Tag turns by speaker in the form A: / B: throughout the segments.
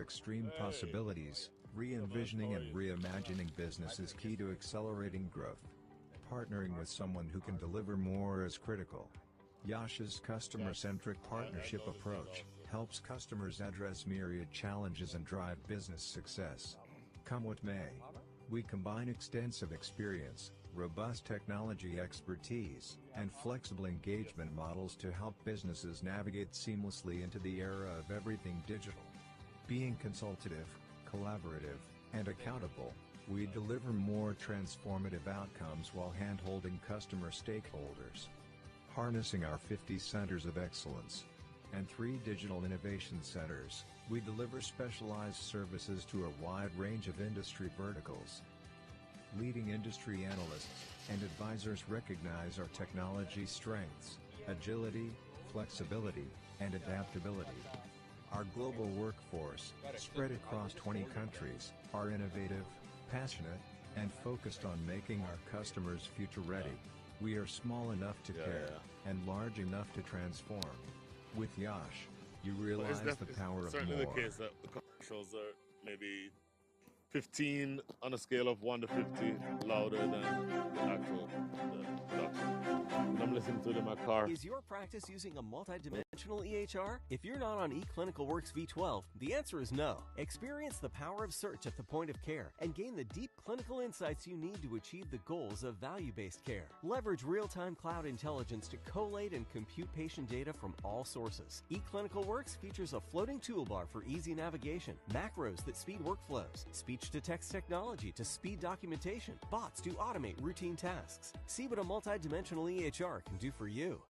A: extreme possibilities, re-envisioning and reimagining business is key to accelerating growth. Partnering with someone who can deliver more is critical. Yash's customer-centric partnership approach helps customers address myriad challenges and drive business success. Come what may, we combine extensive experience, robust technology expertise, and flexible engagement models to help businesses navigate seamlessly into the era of everything digital. Being consultative, collaborative, and accountable, we deliver more transformative outcomes while hand-holding customer stakeholders. Harnessing our 50 centers of excellence and 3 digital innovation centers, we deliver specialized services to a wide range of industry verticals. Leading industry analysts and advisors recognize our technology strengths, agility, flexibility, and adaptability. Our global workforce, spread across 20 countries, are innovative, passionate, and focused on making our customers future-ready. We are small enough to care, and large enough to transform. With Yash, you realize the power of
B: certainly
A: more.
B: The case that the commercials are maybe 15 on a scale of 1 to 50 louder than the actual production. And I'm listening to it in my car.
C: Is your practice using a multidimensional EHR? If you're not on eClinicalWorks V12, the answer is no. Experience the power of search at the point of care and gain the deep clinical insights you need to achieve the goals of value-based care. Leverage real-time cloud intelligence to collate and compute patient data from all sources. eClinicalWorks features a floating toolbar for easy navigation, macros that speed workflows, speech-to-text technology to speed documentation, bots to automate routine tasks. See what a multidimensional EHR can do for you.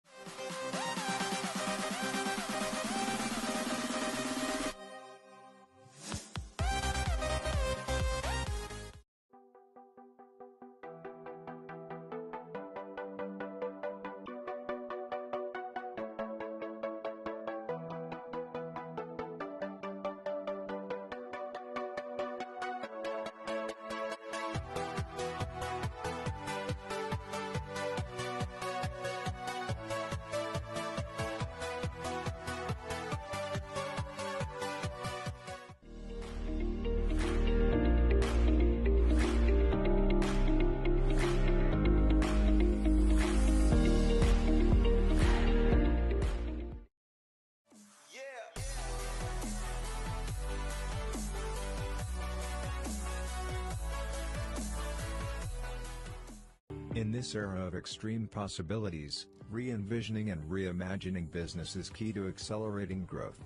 A: In this era of extreme possibilities, re-envisioning and reimagining business is key to accelerating growth.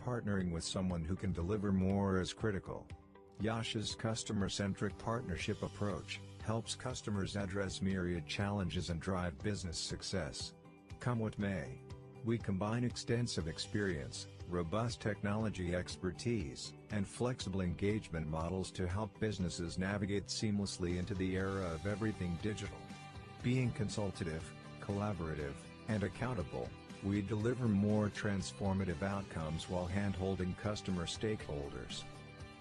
A: Partnering with someone who can deliver more is critical. Yash's customer-centric partnership approach helps customers address myriad challenges and drive business success. Come what may, we combine extensive experience, robust technology expertise, and flexible engagement models to help businesses navigate seamlessly into the era of everything digital. Being consultative, collaborative, and accountable, we deliver more transformative outcomes while hand-holding customer stakeholders.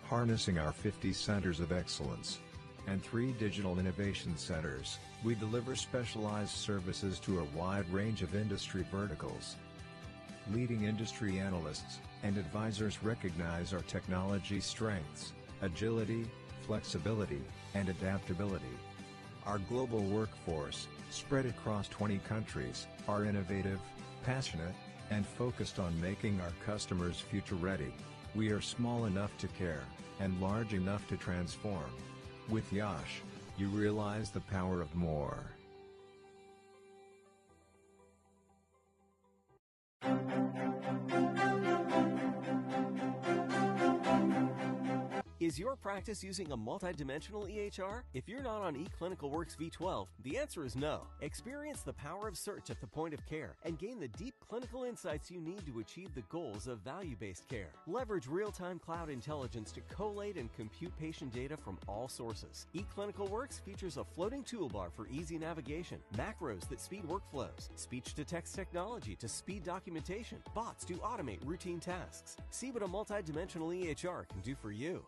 A: Harnessing our 50 centers of excellence and 3 digital innovation centers, we deliver specialized services to a wide range of industry verticals. Leading industry analysts and advisors recognize our technology strengths, agility, flexibility, and adaptability. Our global workforce, spread across 20 countries, are innovative, passionate, and focused on making our customers future-ready. We are small enough to care, and large enough to transform. With Yash, you realize the power of more.
C: Is your practice using a multidimensional EHR? If you're not on eClinicalWorks V12, the answer is no. Experience the power of search at the point of care and gain the deep clinical insights you need to achieve the goals of value-based care. Leverage real-time cloud intelligence to collate and compute patient data from all sources. eClinicalWorks features a floating toolbar for easy navigation, macros that speed workflows, speech-to-text technology to speed documentation, bots to automate routine tasks. See what a multidimensional EHR can do for you.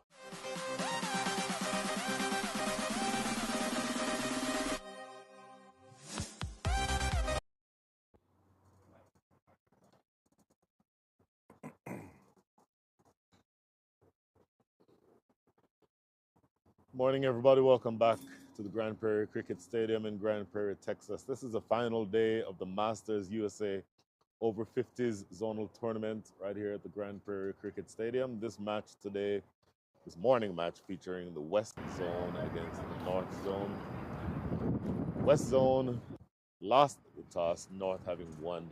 B: Morning, everybody. Welcome back to the Grand Prairie Cricket Stadium in Grand Prairie, Texas. This is the final day of the Masters USA over 50s zonal tournament right here at the Grand Prairie Cricket Stadium. This match today, this morning match featuring the West Zone against the North Zone. West Zone lost the toss, North having won,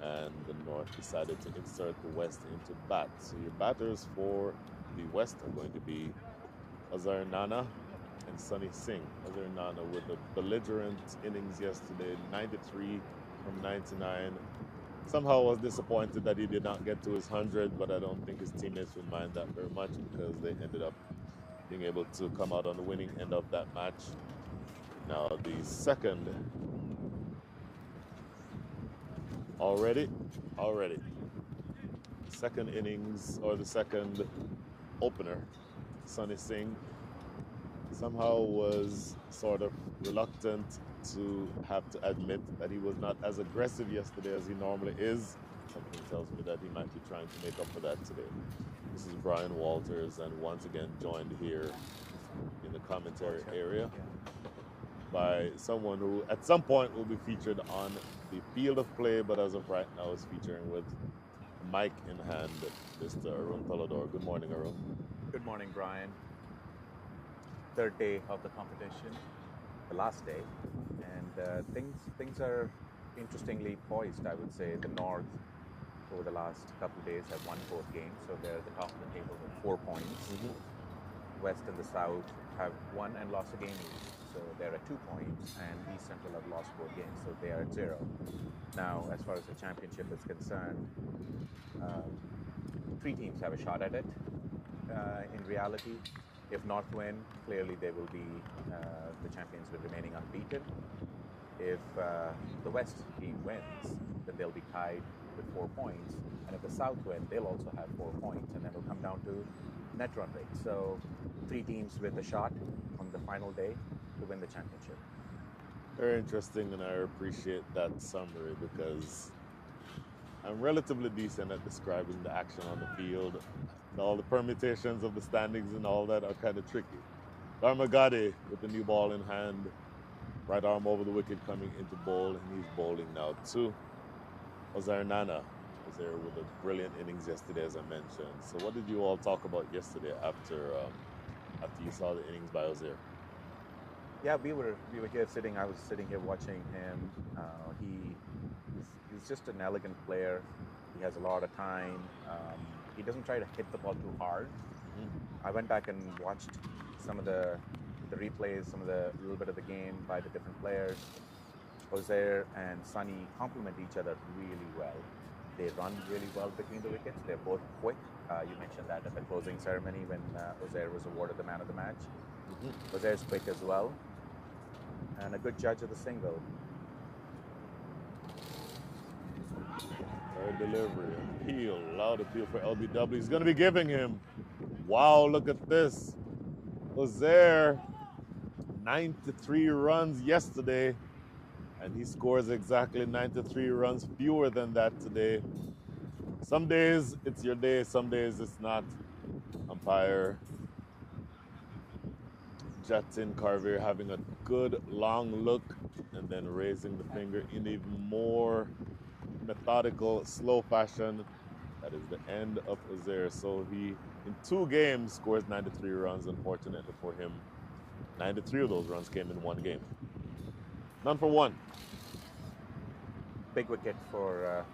B: and the North decided to insert the West into bat. So your batters for the West are going to be Azhar Nana and Sunny Singh. Azhar Nana with a belligerent innings yesterday, 93 from 99. Somehow was disappointed that he did not get to his 100, but I don't think his teammates would mind that very much because they ended up being able to come out on the winning end of that match. Now the second innings, or the second opener, Sunny Singh somehow was sort of reluctant to have to admit that he was not as aggressive yesterday as he normally is. Something tells me that he might be trying to make up for that today. This is Brian Walters, and once again joined here in the commentary area by someone who at some point will be featured on the field of play, but as of right now is featuring with a mic in hand, Mr. Arun Palador. Good morning, Arun.
D: Good morning, Brian. Third day of the competition, the last day, and things are interestingly poised, I would say. The North, over the last couple of days, have won 4 games, so they're at the top of the table with 4 points. West and the South have won and lost a game each, so they're at 2 points, and East Central have lost 4 games, so they are at 0. Now, as far as the championship is concerned, 3 teams have a shot at it. In reality, if North win, clearly they will be the champions with remaining unbeaten. If the West team wins, then they'll be tied with 4 points. And if the South win, they'll also have 4 points. And then it'll come down to net run rate. So 3 teams with a shot on the final day to win the championship.
B: Very interesting, and I appreciate that summary because I'm relatively decent at describing the action on the field. And all the permutations of the standings and all that are kind of tricky. Dharmagade with the new ball in hand, right arm over the wicket coming into bowl, and he's bowling now too. Azhar Nana was there with a brilliant innings yesterday, as I mentioned. So what did you all talk about yesterday after you saw the innings by Azhar?
D: Yeah, we were here sitting. I was sitting here watching him. He's just an elegant player. He has a lot of time. He doesn't try to hit the ball too hard. I went back and watched some of the replays, a little bit of the game by the different players. Azhar and Sunny complement each other really well. They run really well between the wickets. They're both quick. You mentioned that at the closing ceremony when Azhar was awarded the man of the match. Azhar's quick as well, and a good judge of the single.
B: Delivery, appeal, loud appeal for LBW. He's going to be giving him. Wow, look at this. Azhar, 93 runs yesterday, and he scores exactly 93 runs fewer than that today. Some days it's your day, some days it's not. Umpire Jatin Carver having a good long look and then raising the finger in even more methodical, slow fashion. That is the end of Azhar. So he, in 2 games, scores 93 runs. Unfortunately for him, 93 of those runs came in 1 game. None for 1.
D: Big wicket for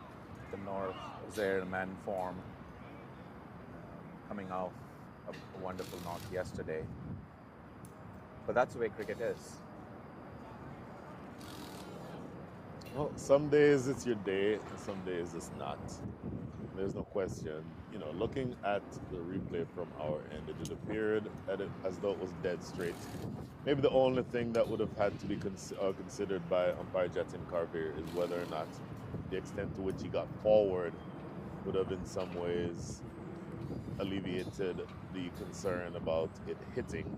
D: the North. Azhar, man form, coming off a wonderful knock yesterday. But that's the way cricket is.
B: Well, some days it's your day, and some days it's not. There's no question. You know, looking at the replay from our end, it appeared as though it was dead straight. Maybe the only thing that would have had to be considered by umpire Jatin Carver is whether or not the extent to which he got forward would have in some ways alleviated the concern about it hitting.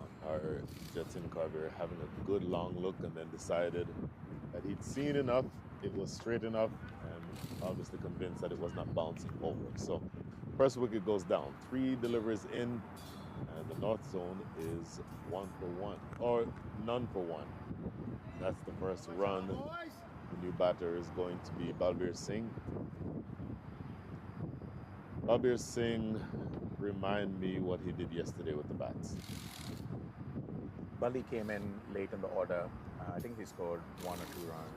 B: Umpire Jatin Carver having a good long look and then decided that he'd seen enough, it was straight enough, and obviously convinced that it was not bouncing over. So First wicket goes down. 3 deliveries in, and the North Zone is 1 for 1, or none for 1. That's the first run. The new batter is going to be Balbir Singh. Balbir Singh, remind me what he did yesterday with the bats.
D: Bully came in late in the order. I think he scored 1 or 2 runs.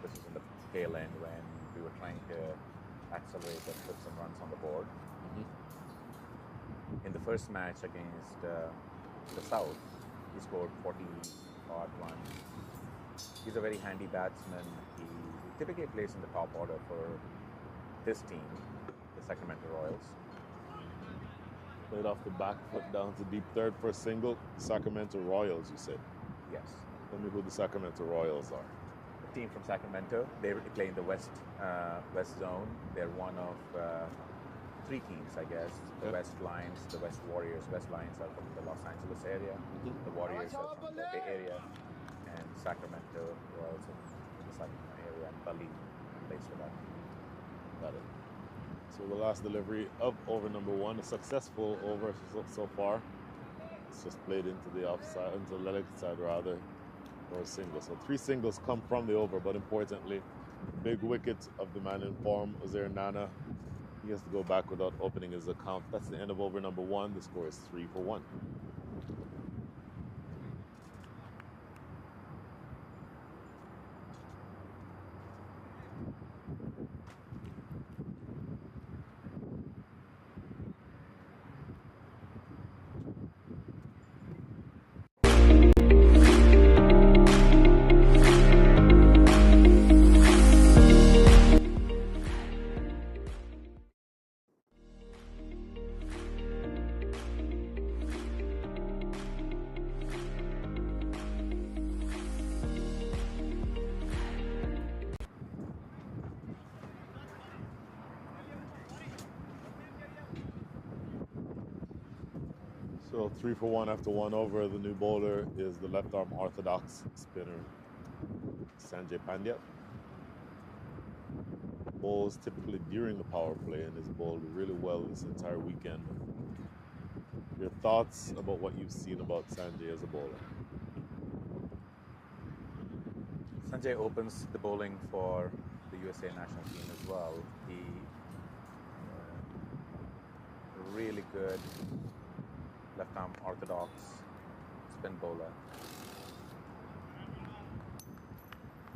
D: This was in the tail end when we were trying to accelerate and put some runs on the board. In the first match against the South, he scored 40-odd runs. He's a very handy batsman. He typically plays in the top order for this team, the Sacramento Royals.
B: Played off the back foot down to deep third for a single. Sacramento Royals, you said.
D: Yes.
B: Tell me who the Sacramento Royals are.
D: A team from Sacramento. They play in the West Zone. They're one of 3 teams, I guess. The West Lions, the West Warriors. West Lions are from the Los Angeles area. The Warriors are from the Bay Area. And Sacramento Royals in the Sacramento area. And Bali plays for that.
B: Got it. So the last delivery of over number 1, a successful over so far. It's just played into the offside, into the leg side rather, for a single. So 3 singles come from the over, but importantly, big wicket of the man in form, Uzair Nana. He has to go back without opening his account. That's the end of over number 1. The score is 3 for 1. So 3 for 1 after 1 over. The new bowler is the left arm orthodox spinner, Sanjay Pandya. Bowls typically during the power play and has bowled really well this entire weekend. Your thoughts about what you've seen about Sanjay as a bowler?
D: Sanjay opens the bowling for the USA national team as well. He really good left arm orthodox spin bowler.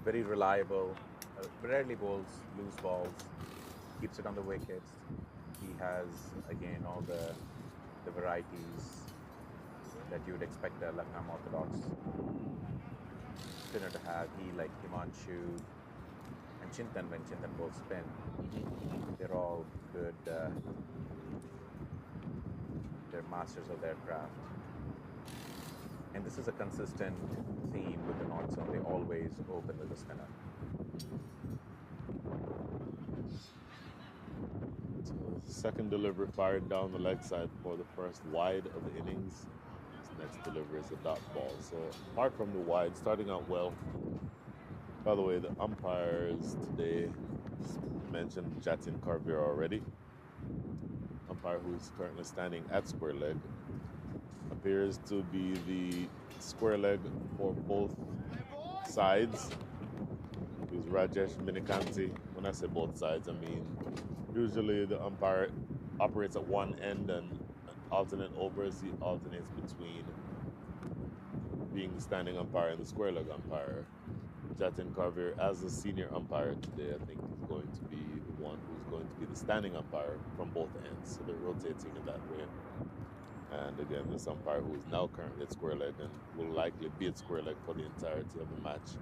D: Very reliable. Rarely bowls loose balls. Keeps it on the wickets. He has again all the varieties that you would expect a left arm orthodox spinner to have. He, like Himanshu and Chintan, when Chintan both spin, they're all good. They're masters of their craft. And this is a consistent theme with the North Zone. They always open with a spinner.
B: So second delivery fired down the leg side for the first wide of the innings. This next delivery is a dot ball. So apart from the wide, starting out well. By the way, the umpires today mentioned Jatin Karvir already. Umpire who's currently standing at square leg appears to be the square leg for both sides. He's Rajesh Minikanti. When I say both sides, I mean usually the umpire operates at one end and alternate overs. He alternates between being the standing umpire and the square leg umpire. Jatin Karvir, as a senior umpire today, I think is going to be the one who's going to be the standing umpire from both ends. So they're rotating in that way. And again, this umpire who is now currently at square leg and will likely be at square leg for the entirety of the match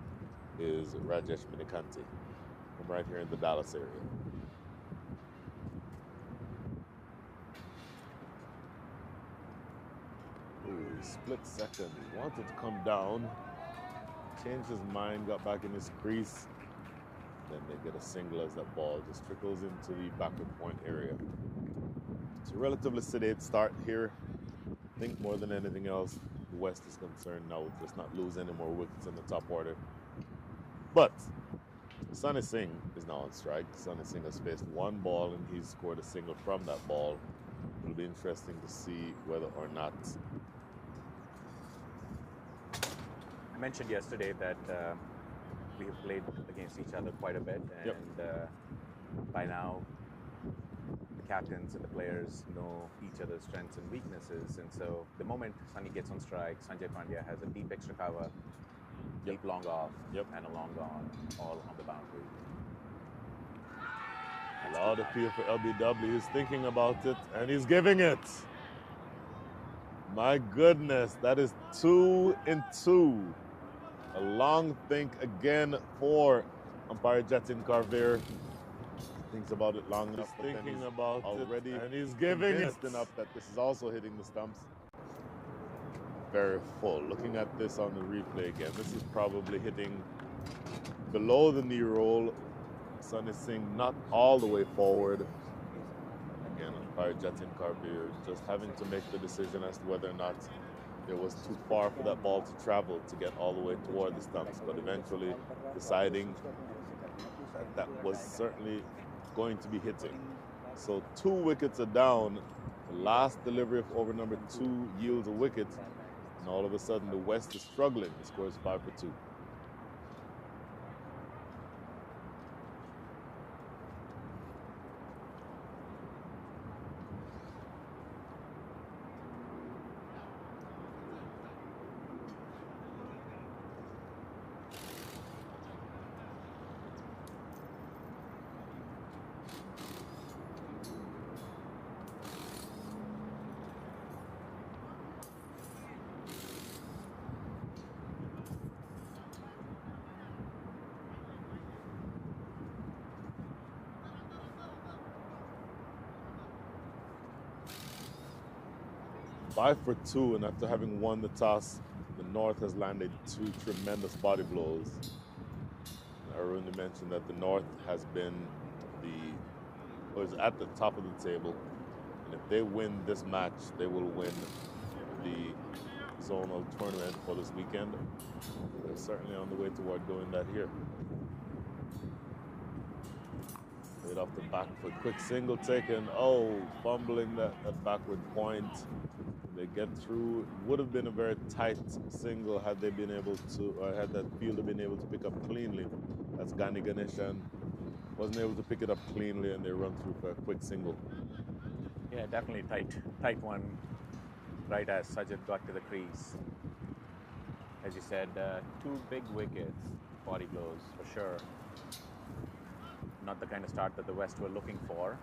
B: is Rajesh Minikanti from right here in the Dallas area. Ooh, split second. He wanted to come down, changed his mind, got back in his crease. Then they get a single as that ball just trickles into the backward point area. It's a relatively sedate start here. I think more than anything else, the West is concerned now with just not lose any more wickets in the top order. But Sunny Singh is now on strike. Sunny Singh has faced one ball and he's scored a single from that ball. It'll be interesting to see whether or not.
D: I mentioned yesterday that we have played against each other quite a bit, and by now the captains and the players know each other's strengths and weaknesses. And so the moment Sunny gets on strike, Sanjay Pandya has a deep extra cover, deep long off, and a long on, all on the boundary.
B: A lot of appeal for LBW. He's thinking about it and he's giving it. My goodness, that is 2 and 2. A long think again for umpire Jatin Carver. Thinks about it long enough. He's thinking about already, and he's giving it enough that this is also hitting the stumps. Very full. Looking at this on the replay again, this is probably hitting below the knee roll. Sunny Singh not all the way forward. Again, umpire Jatin Carver just having to make the decision as to whether or not it was too far for that ball to travel to get all the way toward the stumps, but eventually deciding that was certainly going to be hitting. So 2 wickets are down. The last delivery of over number 2 yields a wicket, and all of a sudden the West is struggling. The score is 5 for 2. Five for 2, and after having won the toss, the North has landed 2 tremendous body blows. Arun mentioned that the North has been is at the top of the table, and if they win this match, they will win the Zonal tournament for this weekend. They're certainly on the way toward doing that here. Right off the back foot, quick single taken. Oh, fumbling that backward point. They get through. Would have been a very tight single had they been able to, had that fielder been able to pick up cleanly. That's Gani Ganeshan. Wasn't able to pick it up cleanly, and they run through for a quick single.
D: Yeah, definitely tight one. Right as Sajid got to the crease. As you said, 2 big wickets, body blows for sure. Not the kind of start that the West were looking for.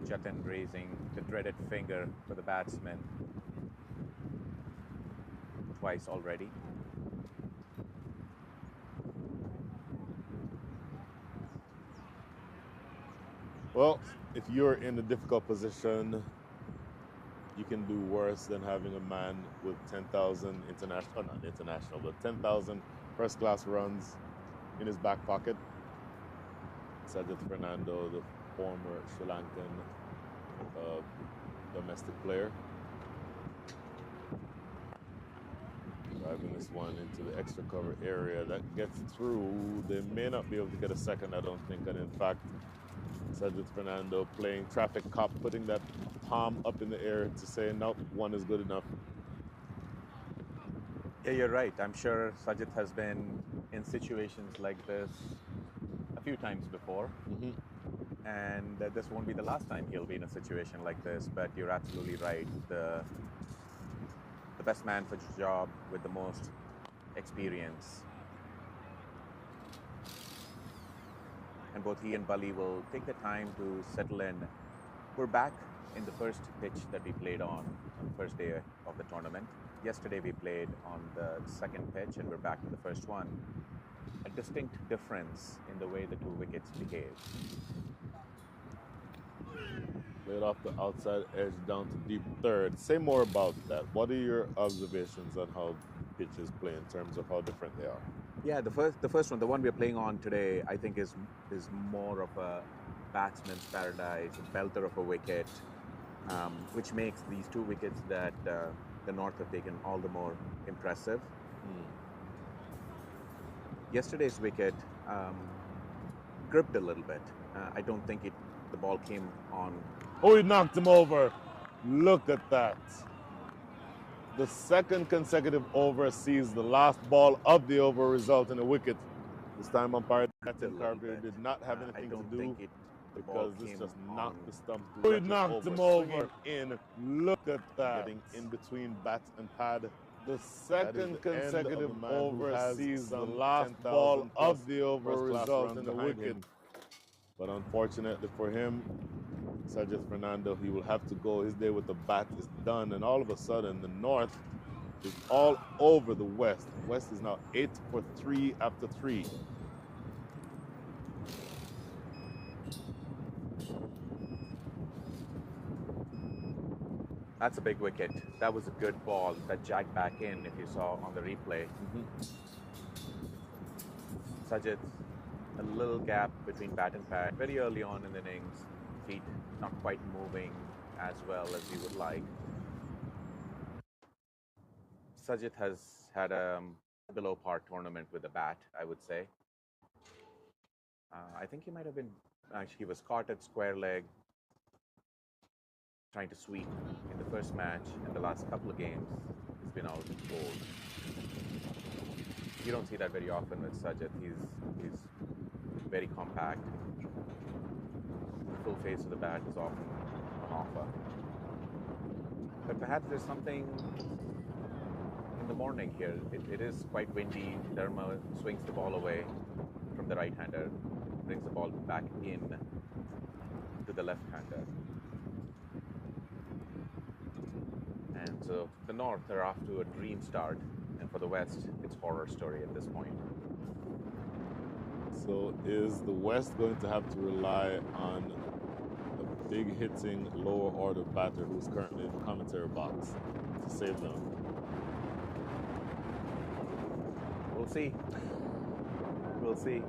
D: Jatin raising the dreaded finger for the batsman twice already.
B: Well, if you're in a difficult position, you can do worse than having a man with 10,000 not international, but 10,000 first-class runs in his back pocket. Sajid Fernando, the former Sri Lankan domestic player. Driving this one into the extra cover area. That gets through. They may not be able to get a second, I don't think. And in fact, Sajid Fernando playing traffic cop, putting that palm up in the air to say, nope, 1 is good enough.
D: Yeah, you're right. I'm sure Sajid has been in situations like this a few times before. And this won't be the last time he'll be in a situation like this, but you're absolutely right. The best man for the job with the most experience. And both he and Bali will take the time to settle in. We're back in the first pitch that we played on the first day of the tournament. Yesterday we played on the second pitch, and we're back to the first one. A distinct difference in the way the 2 wickets behave.
B: Played off the outside edge down to deep third. Say more about that. What are your observations on how pitches play in terms of how different they are?
D: Yeah, the first one, the one we're playing on today, I think is more of a batsman's paradise, a belter of a wicket, which makes these 2 wickets that the North have taken all the more impressive. Yesterday's wicket gripped a little bit. I don't think the ball came on.
B: Oh, he knocked him over. Look at that. The second consecutive over sees the last ball of the over result in a wicket. This time umpire Carpenter did not have anything to do because this just knocked the stump. Oh, he knocked him over in. Look at that. Getting in between bat and pad. The second consecutive over sees the last ball of the over result in a wicket. But unfortunately for him, Sajid Fernando, he will have to go. His day with the bat is done. And all of a sudden, the North is all over the West. The West is now 8 for 3 after 3.
D: That's a big wicket. That was a good ball that jacked back in, if you saw on the replay. Sajid, a little gap between bat and pad. Very early on in the innings, feet not quite moving as well as you would like. Sajid has had a below par tournament with the bat, I would say. I think he might have been, actually he was caught at square leg trying to sweep in the first match, and the last couple of games he's been out cold. You don't see that very often with Sajid. He's very compact. The full face of the bat is often an offer. But perhaps there's something in the morning here. It is quite windy. Dharma swings the ball away from the right-hander, brings the ball back in to the left-hander. And so the North are off to a dream start, and for the West, it's horror story at this point.
B: So is the West going to have to rely on a big hitting lower order batter who's currently in the commentary box to save them?
D: We'll see. We'll see.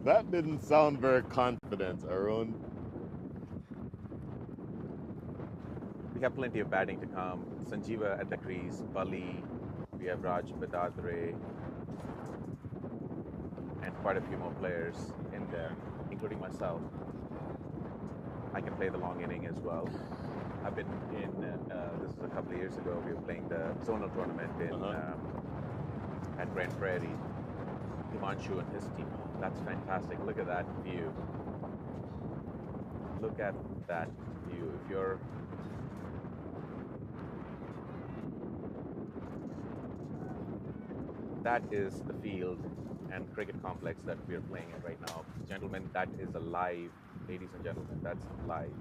B: That didn't sound very confident, Arun.
D: We have plenty of batting to come. Sanjeeva at the crease, Bali, we have Raj Badadre, and quite a few more players in there, including myself. I can play the long inning as well. I've been in, this is a couple of years ago, we were playing the Zonal tournament at Prairie. Himanshu and his team. That's fantastic. Look at that view. Look at that view. If you're that is the field and cricket complex that we are playing at right now. Gentlemen, that is a live, ladies and gentlemen, that's live.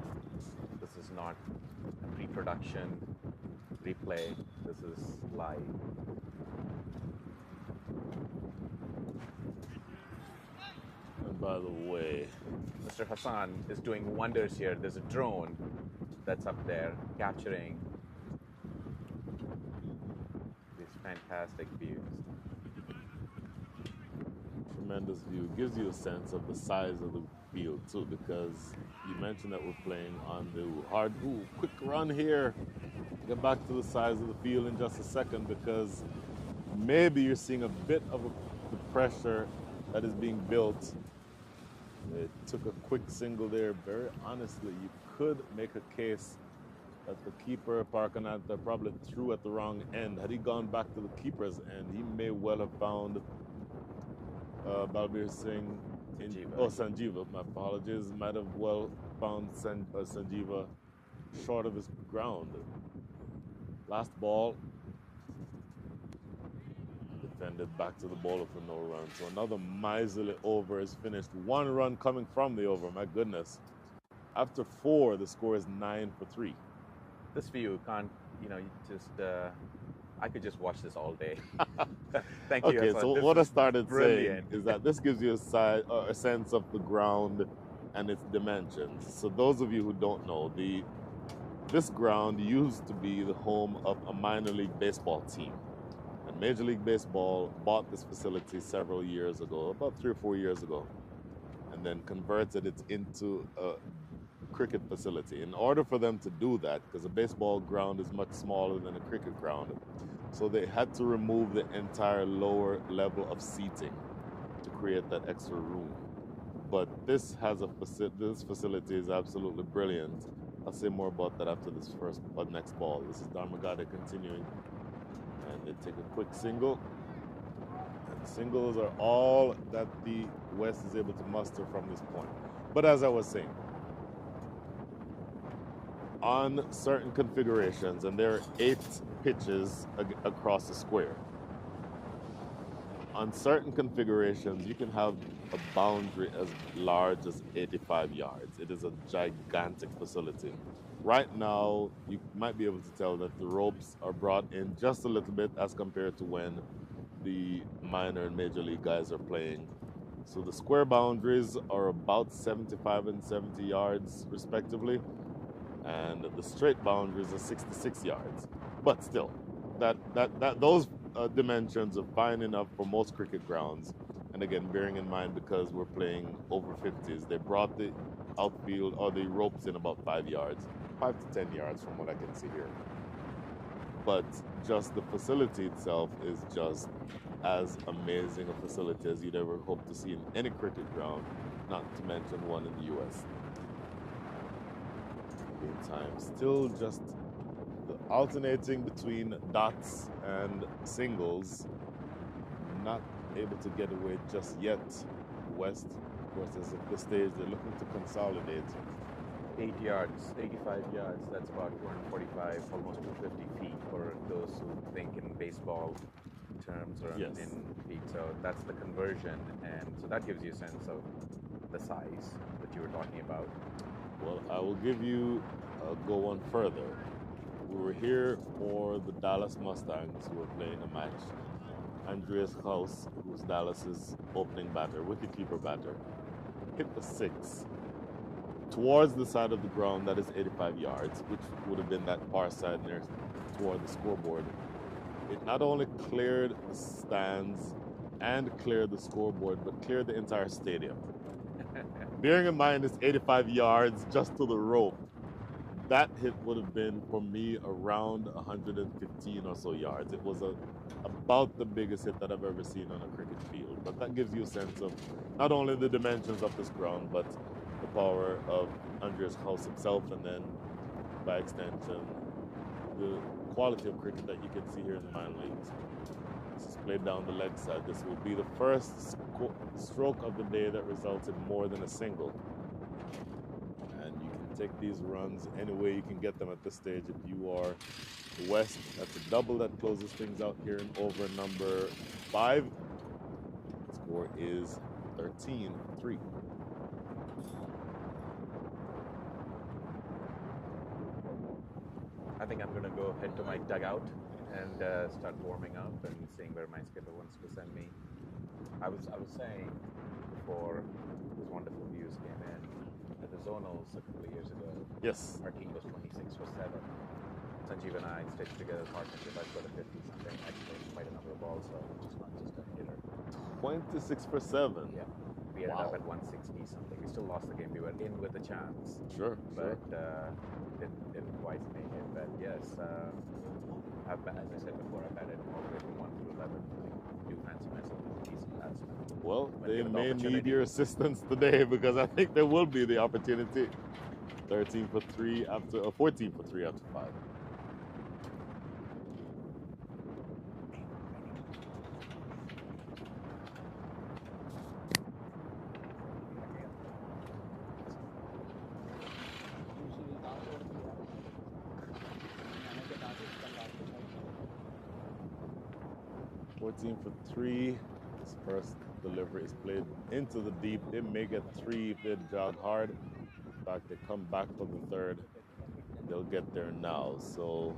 D: This is not a pre-production replay. This is live.
B: And by the way,
D: Mr. Hassan is doing wonders here. There's a drone that's up there capturing these fantastic views.
B: Tremendous view. Gives you a sense of the size of the field too, because you mentioned that we're playing on the quick run here. Get back to the size of the field in just a second, because maybe you're seeing a bit of the pressure that is being built. It took a quick single there. Very honestly, you could make a case that the keeper, Parkananta, probably threw at the wrong end. Had he gone back to the keeper's end, he may well have found Balbir Singh, Sanjeeva, my apologies, might have well found Sanjeeva short of his ground. Last ball, defended back to the bowler for no run. So another miserly over is finished. 1 run coming from the over, my goodness. After 4, the score is 9 for 3.
D: This view can't, you just, I could just watch this all day. Thank you.
B: Okay, so what I started saying is that this gives you a sense of the ground and its dimensions. So those of you who don't know, this ground used to be the home of a minor league baseball team. And Major League Baseball bought this facility several years ago, about 3 or 4 years ago, and then converted it into a cricket facility. In order for them to do that, because a baseball ground is much smaller than a cricket ground, So they had to remove the entire lower level of seating to create that extra room. But this has this facility is absolutely brilliant. I'll say more about that after this next ball. This is Dharmagade continuing, and they take a quick single. And singles are all that the West is able to muster from this point. But as I was saying, on certain configurations, and there are 8 pitches across the square. On certain configurations, you can have a boundary as large as 85 yards. It is a gigantic facility. Right now, you might be able to tell that the ropes are brought in just a little bit as compared to when the minor and major league guys are playing. So the square boundaries are about 75 and 70 yards respectively, and the straight boundaries are 66 yards. But still, those dimensions are fine enough for most cricket grounds. And again, bearing in mind, because we're playing over 50s, they brought the outfield or the ropes in about 5 yards, 5 to 10 yards from what I can see here. But just the facility itself is just as amazing a facility as you'd ever hope to see in any cricket ground, not to mention one in the US. Meantime, still just the alternating between dots and singles, not able to get away just yet. West, of course, is at this stage they're looking to consolidate.
D: 8 yards, 85 yards, that's about 245, almost 250 feet for those who think in baseball terms or
B: Yes.
D: in feet. So that's the conversion, and so that gives you a sense of the size that you were talking about.
B: Well, I will give you go one further. We were here for the Dallas Mustangs, who were playing a match. Andreas Haus, who's Dallas's opening batter, wicketkeeper batter, hit the 6 towards the side of the ground that is 85 yards, which would have been that far side near toward the scoreboard. It not only cleared the stands and cleared the scoreboard, but cleared the entire stadium. Bearing in mind it's 85 yards just to the rope, that hit would have been, for me, around 115 or so yards. It was about the biggest hit that I've ever seen on a cricket field. But that gives you a sense of not only the dimensions of this ground, but the power of Andreas Haus himself, and then, by extension, the quality of cricket that you can see here in the minor leagues. This is played down the leg side. This will be the first stroke of the day that results in more than a single. And you can take these runs any way you can get them at this stage. If you are the West, that's a double that closes things out here in over number 5. The score is 13-3.
D: I think I'm going to go head to my dugout and start warming up and seeing where my skipper wants to send me. I was saying before these wonderful views came in, at the Zonals a couple of years ago,
B: Yes.
D: our team was 26 for 7. Sanjeev and I stitched together a partnership. I scored a 50 something. I played quite a number of balls, so just not just a hitter.
B: 26 for 7.
D: Yeah. We ended up at 160 something. We still lost the game. We were in with a chance.
B: Sure,
D: But didn't quite make it. But yes, as I said before, I batted all the way from 1 through 11. I do fancy myself as a decent batsman.
B: Well,
D: When
B: they
D: given the
B: may need
D: opportunity.
B: your assistance today, because I think there will be the opportunity. 13 for 3 after 14 for 3 after 5. For 3. This first delivery is played into the deep. They may get 3 if they jog hard. In fact, they come back for the 3rd. They'll get there now. So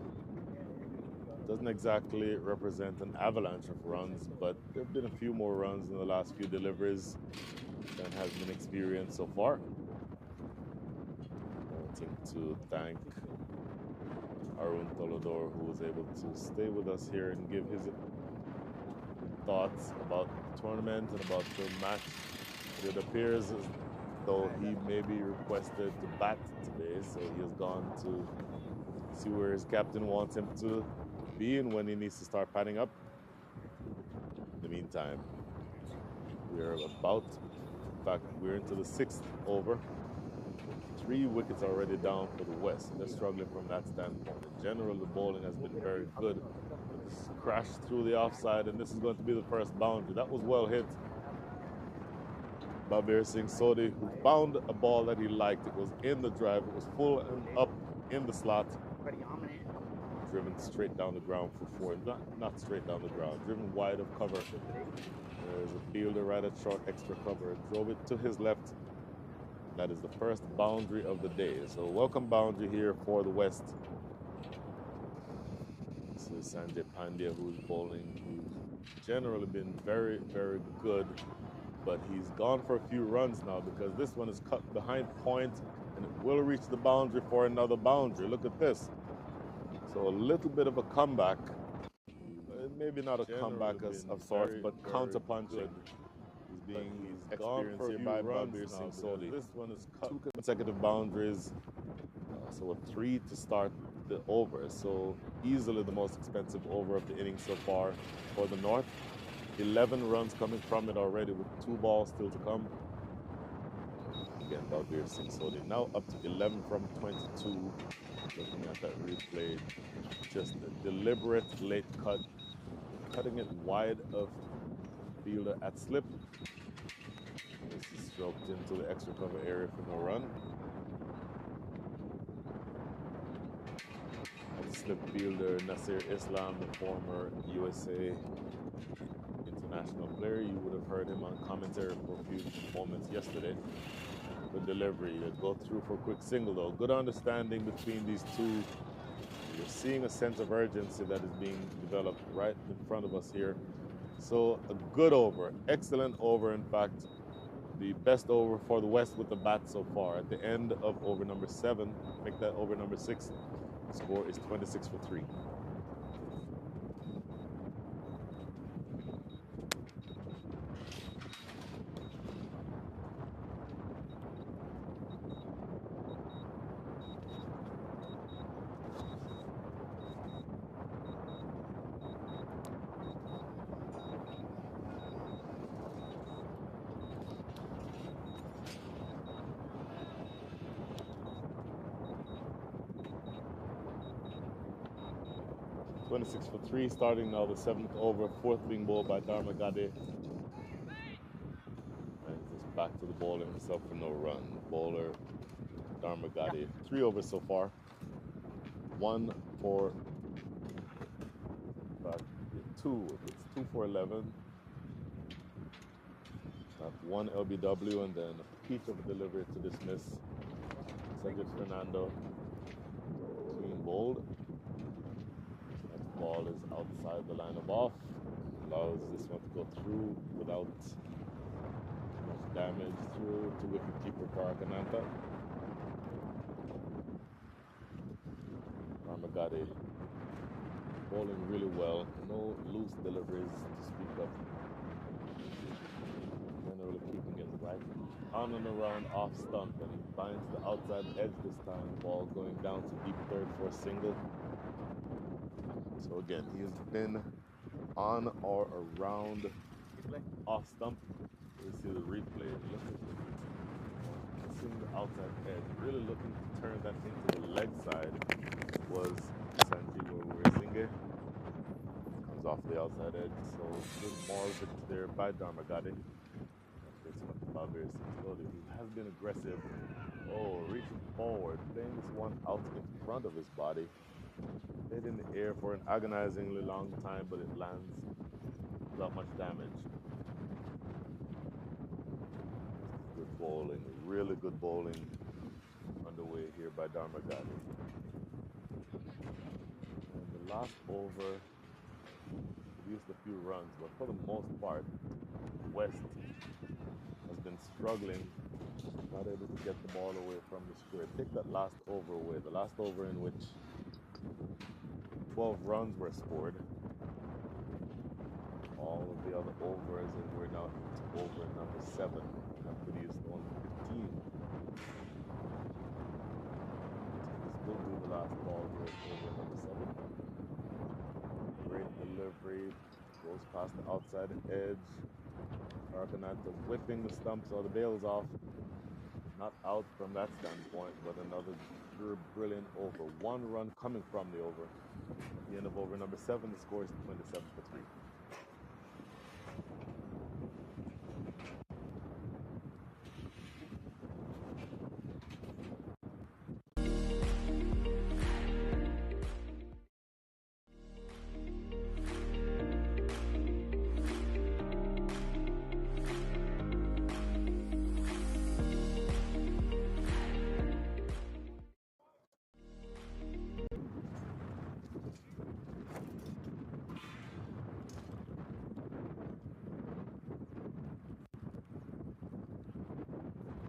B: it doesn't exactly represent an avalanche of runs, but there have been a few more runs in the last few deliveries than has been experienced so far. Wanting to thank Arun Tolodor, who was able to stay with us here and give his thoughts about the tournament and about the match. It appears as though he may be requested to bat today, so he has gone to see where his captain wants him to be and when he needs to start padding up. In the meantime, we're into the 6th over. 3 wickets already down for the West. They're struggling from that standpoint. In general, the bowling has been very good. It's crashed through the offside, and this is going to be the first boundary. That was well hit. Babir Singh Sodhi, who found a ball that he liked. It was in the drive. It was full and up in the slot. Driven straight down the ground for 4. Not straight down the ground. Driven wide of cover. There's a fielder right at short extra cover. Drove it to his left. That is the first boundary of the day. So welcome boundary here for the West. This is Sanjay Pandya, who's bowling, who's generally been very, very good. But he's gone for a few runs now because this one is cut behind point and it will reach the boundary for another boundary. Look at this. So a little bit of a comeback. Maybe not a comeback of sorts, but counter-punching. He's gone for a few runs now. So this one is cut 2 consecutive boundaries. So a 3 to start the over. So easily the most expensive over of the inning so far for the North. 11 runs coming from it already with 2 balls still to come. Again, Balbir Singh Sodhi now up to 11 from 22. Looking at that replay, just a deliberate late cut, cutting it wide of fielder at slip. This is stroked into the extra cover area for no run. At slip fielder Nasir Islam, the former USA international player. You would have heard him on commentary for a few moments yesterday. Good delivery. Go through for a quick single though. Good understanding between these two. You're seeing a sense of urgency that is being developed right in front of us here. So a good over, excellent over. In fact, the best over for the West with the bat so far. At the end of over number 7, make that over number 6. The score is 26 for 3. 26 for 3, starting now the 7th over, 4th being bowled by Dharma Gade. And just back to the bowler himself for no run. Bowler Dharma Gade. 3 overs so far. 1 for 2. It's 2 for 11. 1 LBW and then a peach of a delivery to dismiss. Cedric Fernando being bowled. Ball is outside the line of off. Allows this one to go through without much damage through to wicketkeeper Parakananta. Ramagade bowling really well. No loose deliveries to speak of. Generally keeping it right on and around off stump, and he finds the outside edge this time. Ball going down to deep third for a single. So again, he has been on or around off stump. You see the replay. Missing the outside edge. Really looking to turn that into the leg side was Sanjeev Singh. Comes off the outside edge. So good ball there by Dharmagade. This one Babir Singh Sodhi, who has been aggressive. Oh, reaching forward, playing this one out in front of his body. Hit in the air for an agonizingly long time, but it lands without much damage. Good bowling, really good bowling underway here by Dharmagade. And the last over produced a few runs, but for the most part, West has been struggling, not able to get the ball away from the square. Take that last over away, the last over in which 12 runs were scored. All of the other overs, and we're now into over number 7. Have produced only 15. Still do the last ball here, over number 7. delivery goes past the outside edge. Arcanata whipping the stumps or the bails off. Not out from that standpoint, but another brilliant over. 1 run coming from the over. At the end of over number 7, the score is 27-3.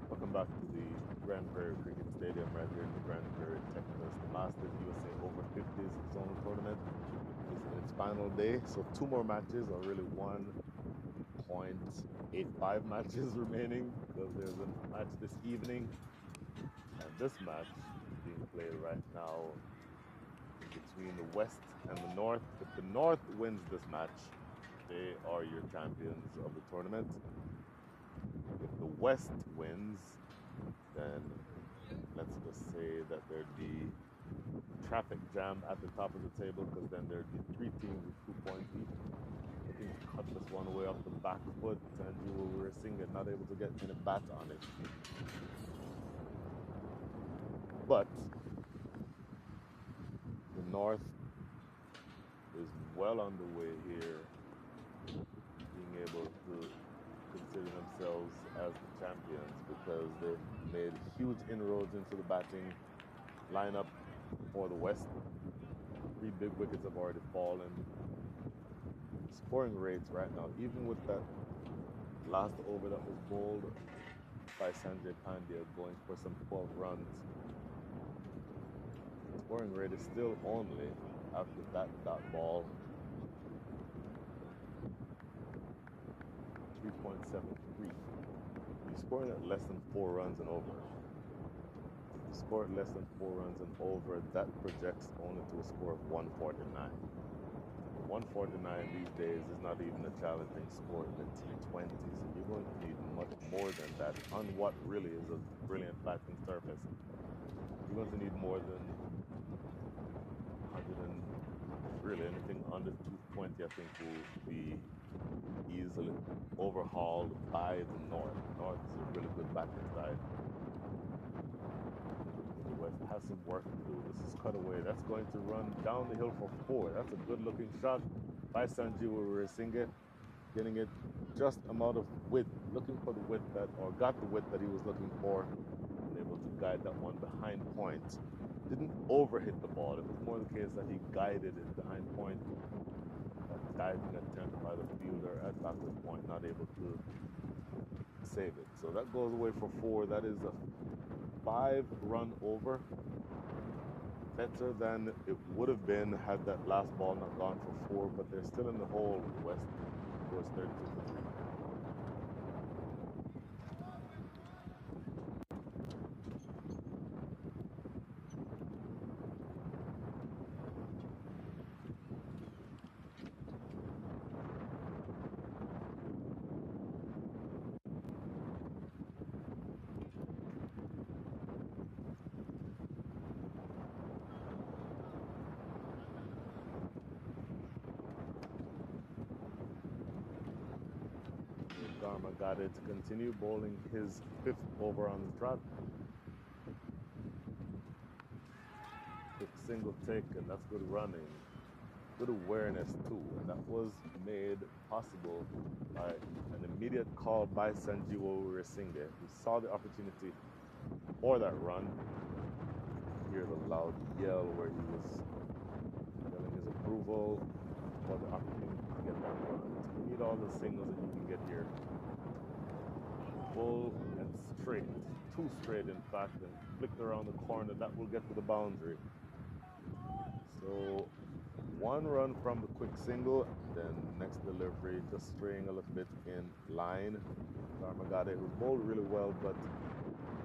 B: Welcome back to the Grand Prairie Cricket Stadium right here in the Grand Prairie, Texas. The Masters USA over 50s Zonal tournament is in its final day. So 2 more matches, or really 1.85 matches remaining, because there's a match this evening. And this match is being played right now between the West and the North. If the North wins this match, they are your champions of the tournament. If the West wins, then let's just say that there'd be traffic jam at the top of the table, because then there'd be 3 teams with 2 points each. Looking to cut this one away off the back foot, and you were seeing it, not able to get any bat on it. But the North is well on the way here, being able to consider themselves as the champions, because they've made huge inroads into the batting lineup for the West. 3 big wickets have already fallen. Scoring rates right now, even with that last over that was bowled by Sanjay Pandya going for some 12 runs, the scoring rate is still only, after that dot ball, 3.73. You're scoring at less than 4 runs and over. If you score at less than 4 runs and over, that projects only to a score of 149. 149 these days is not even a challenging score in the T20s. So you're going to need much more than that on what really is a brilliant batting surface. You're going to need more than 100 and really anything under 220, I think, will be easily overhauled by the North. The North is a really good batting side. The West has some work to do. This is cutaway. That's going to run down the hill for 4. That's a good looking shot by Sanjeev Singh, getting it just amount of width, looking for the width that, or got the width that he was looking for, and able to guide that one behind point. Didn't overhit the ball. It was more the case that he guided it behind point. Diving attempt by the fielder at backward point, not able to save it. So that goes away for 4. That is a 5-run over. Better than it would have been had that last ball not gone for 4, but they're still in the hole. West scores 32-3. Dharma got it to continue bowling his 5th over on the trot. Quick single take, and that's good running. Good awareness too, and that was made possible by an immediate call by Sanjeev Singh, who saw the opportunity for that run. Hear the loud yell where he was yelling his approval for the opportunity to get that run. You need all the signals that you can get here. Full and straight, 2 straight in fact, and flicked around the corner. That will get to the boundary. So 1 run from the quick single, then next delivery just straying a little bit in line. Dharmagade, who bowled really well, but a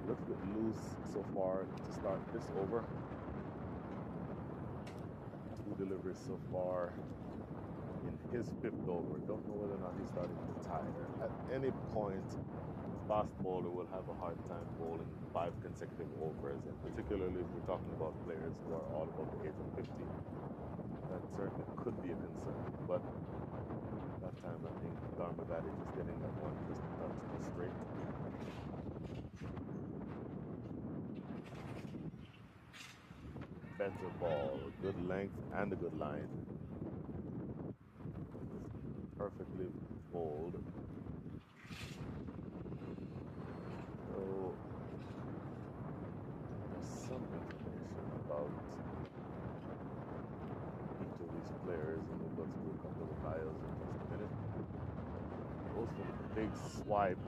B: little bit loose so far to start this over. 2 deliveries so far. in his fifth over. Don't know whether or not he's starting to tire. At any point, fast bowler will have a hard time bowling 5 consecutive overs, and particularly if we're talking about players who are all above the age of 50. That certainly could be a concern, but that time I think Dharmagadi just getting that one just a touch too straight. Better ball, good length and a good line. Perfectly bowled. So there's some information about each of these players, and we'll go through a couple of bios in just a minute. Goes for the big swipe,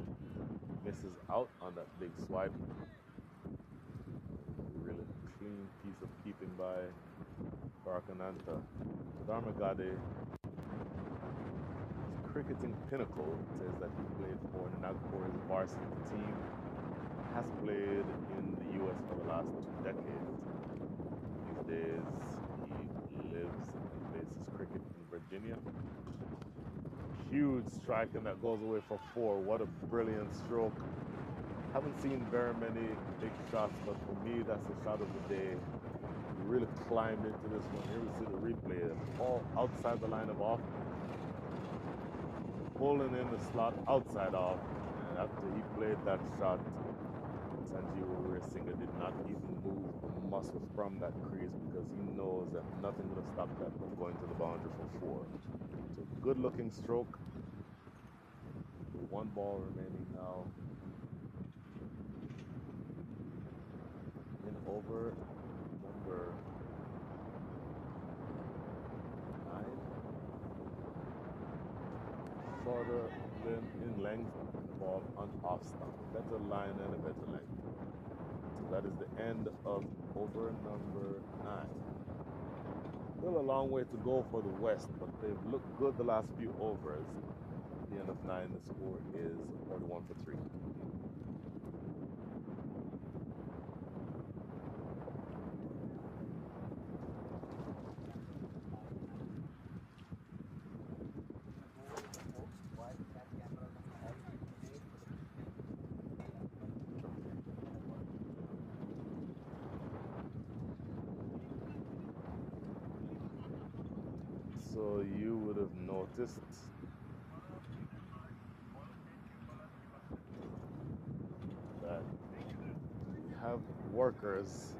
B: misses out on that big swipe. Really clean piece of keeping by Barakananta. Dharmagade, his cricketing pinnacle, says that he played for Nagpur's varsity team, has played in the US for the last 2 decades. These days, he lives and plays his cricket in Virginia. Huge strike, and that goes away for 4. What a brilliant stroke. Haven't seen very many big shots, but for me, that's the shot of the day. He really climbed into this one. Here we see the replay. All outside the line of off. Pulling in the slot outside off. And after he played that shot, Sanjeev Weerasinghe did not even move a muscle from that crease because he knows that nothing will stop that from going to the boundary for 4. So good looking stroke. 1 ball remaining now. In over number 9. Shorter than in length, and the ball on off stump. Better line and a better length. So that is the end of over number 9. Still a long way to go for the West, but they've looked good the last few overs. At the end of 9, the score is 41 for 3. So you would have noticed that we have workers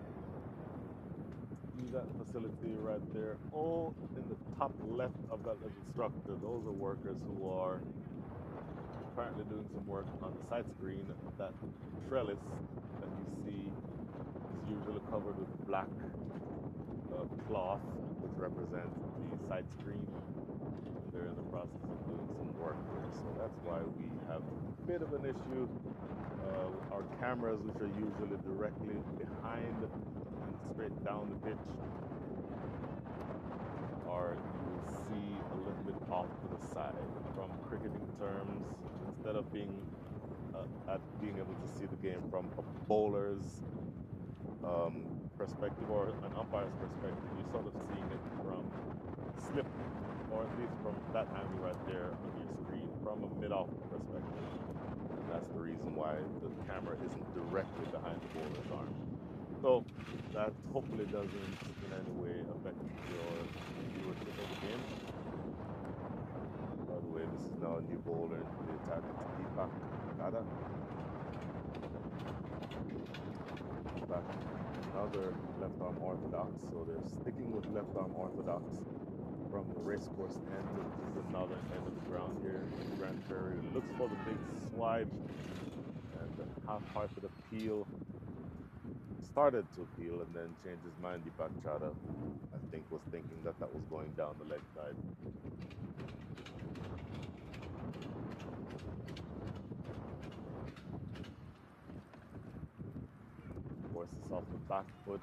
B: in that facility right there. Oh, in the top left of that little structure, those are workers who are apparently doing some work on the side screen. That trellis that you see is usually covered with black cloth, which represents the side screen. And they're in the process of doing some work there. So that's why we have a bit of an issue with our cameras, which are usually directly behind and straight down the pitch. Or you will see a little bit off to the side. From cricketing terms, instead of being able to see the game from a bowler's perspective or an umpire's perspective, you're sort of seeing it from slip, or at least from that angle right there on your screen, from a mid-off perspective. And that's the reason why the camera isn't directly behind the bowler's arm. So that hopefully doesn't in any way affect your viewership of the game. By the way, this is now a new bowler into the attack. It's Deepak Kada. Back another left arm orthodox, so they're sticking with left arm orthodox from the racecourse end, which is the northern end of the ground here in Grand Prairie. Looks for the big swipe, and the half-hearted appeal started to appeal and then changed his mind. Deepak Chada, who I think was thinking that that was going down the leg side. It's off the back foot,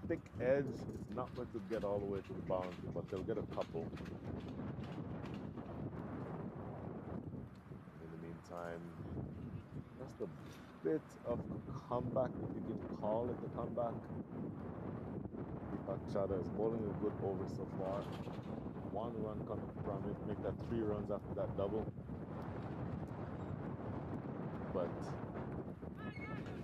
B: thick edge. It's not going to get all the way to the boundary, but they'll get a couple. In the meantime, just a bit of a comeback, if you can call it a comeback. Deepak Chada is bowling a good over so far. 1 run coming from it, make that 3 runs after that double. But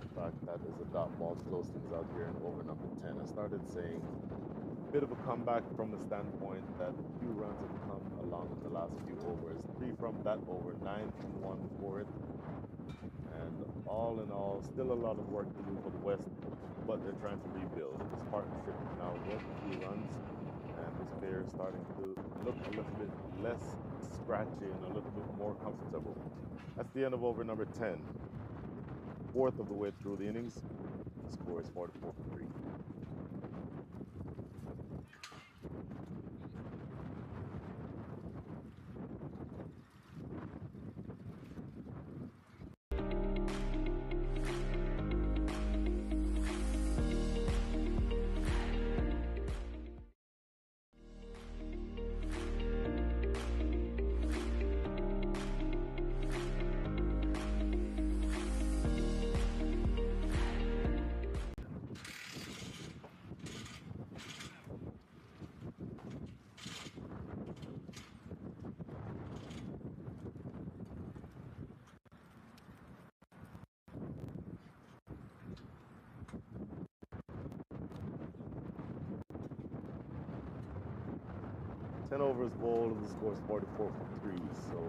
B: in fact, that is a dot ball to close things out here in over number 10. I started saying a bit of a comeback from the standpoint that a few runs have come along in the last few overs. 3 from that over, 9 from 1 for it. And all in all, still a lot of work to do for the West, but they're trying to rebuild. This partnership now get a few runs, and this pair is starting to look a little bit less scratchy and a little bit more comfortable. That's the end of over number 10. Fourth of the way through the innings. The score is 44-3. 10 overs bowled, the score is 44-3, so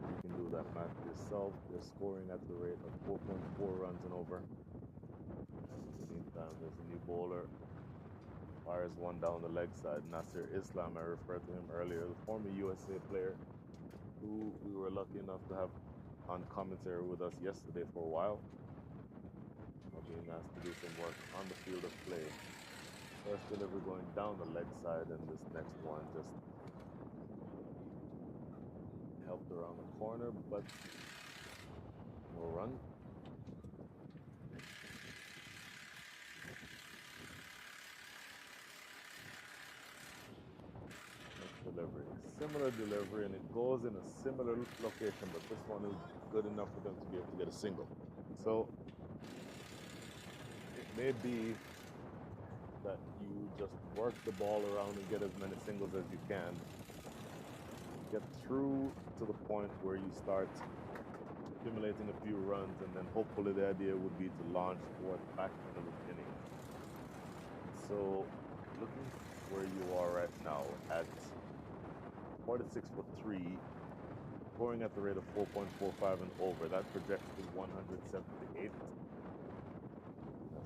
B: you can do that math yourself. They're scoring at the rate of 4.4 runs and over. And in the meantime, there's a new bowler. Fires one down the leg side. Nasir Islam, I referred to him earlier, the former USA player who we were lucky enough to have on commentary with us yesterday for a while. Being asked to do some work on the field of play. First delivery going down the leg side, and this next one just helped around the corner, but no run. Next delivery. Similar delivery, and it goes in a similar location, but this one is good enough for them to be able to get a single. So it may be that you just work the ball around and get as many singles as you can. Get through to the point where you start accumulating a few runs, and then hopefully the idea would be to launch towards the back end of the inning. So looking where you are right now at 46-3, scoring at the rate of 4.45 and over, that projects to 178.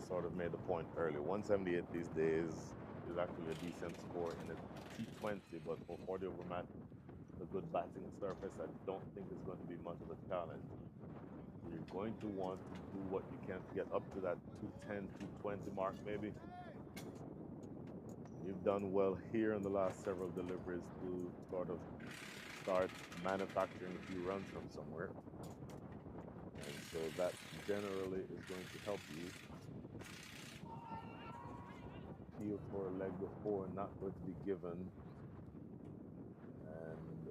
B: Sort of made the point earlier. 178 these days is actually a decent score in a T20, but for 40 over mat, the good batting surface, I don't think is going to be much of a challenge. You're going to want to do what you can to get up to that 210, 220 mark maybe. You've done well here in the last several deliveries to sort of start manufacturing a few runs from somewhere. And so that generally is going to help you. Appeal for a leg before not going to be given, and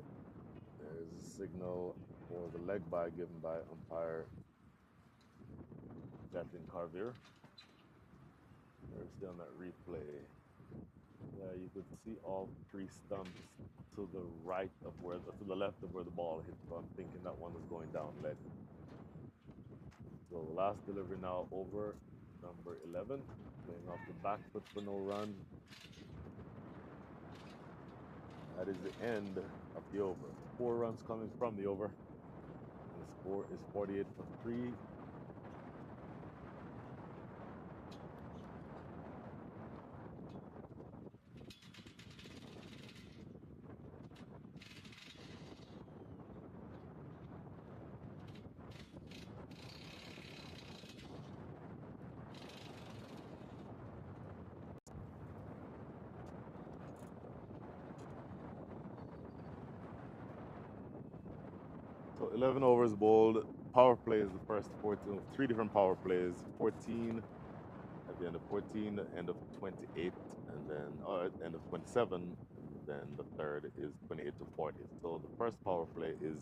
B: there's a signal for the leg by given by umpire Jacqueline Carvier. We're still on that replay. Yeah, you could see all 3 stumps to the right of where, to the left of where the ball hit. So I'm thinking that one is going down leg. So the last delivery now over number 11. Playing off the back foot for no run. That is the end of the over. 4 runs coming from the over. And the score is 48-3. So 11 overs bowled. Power play is the first 14, 3 different power plays. 14 at the end of 14, end of 28, and then at the end of 27, and then the third is 28-40. So the first power play is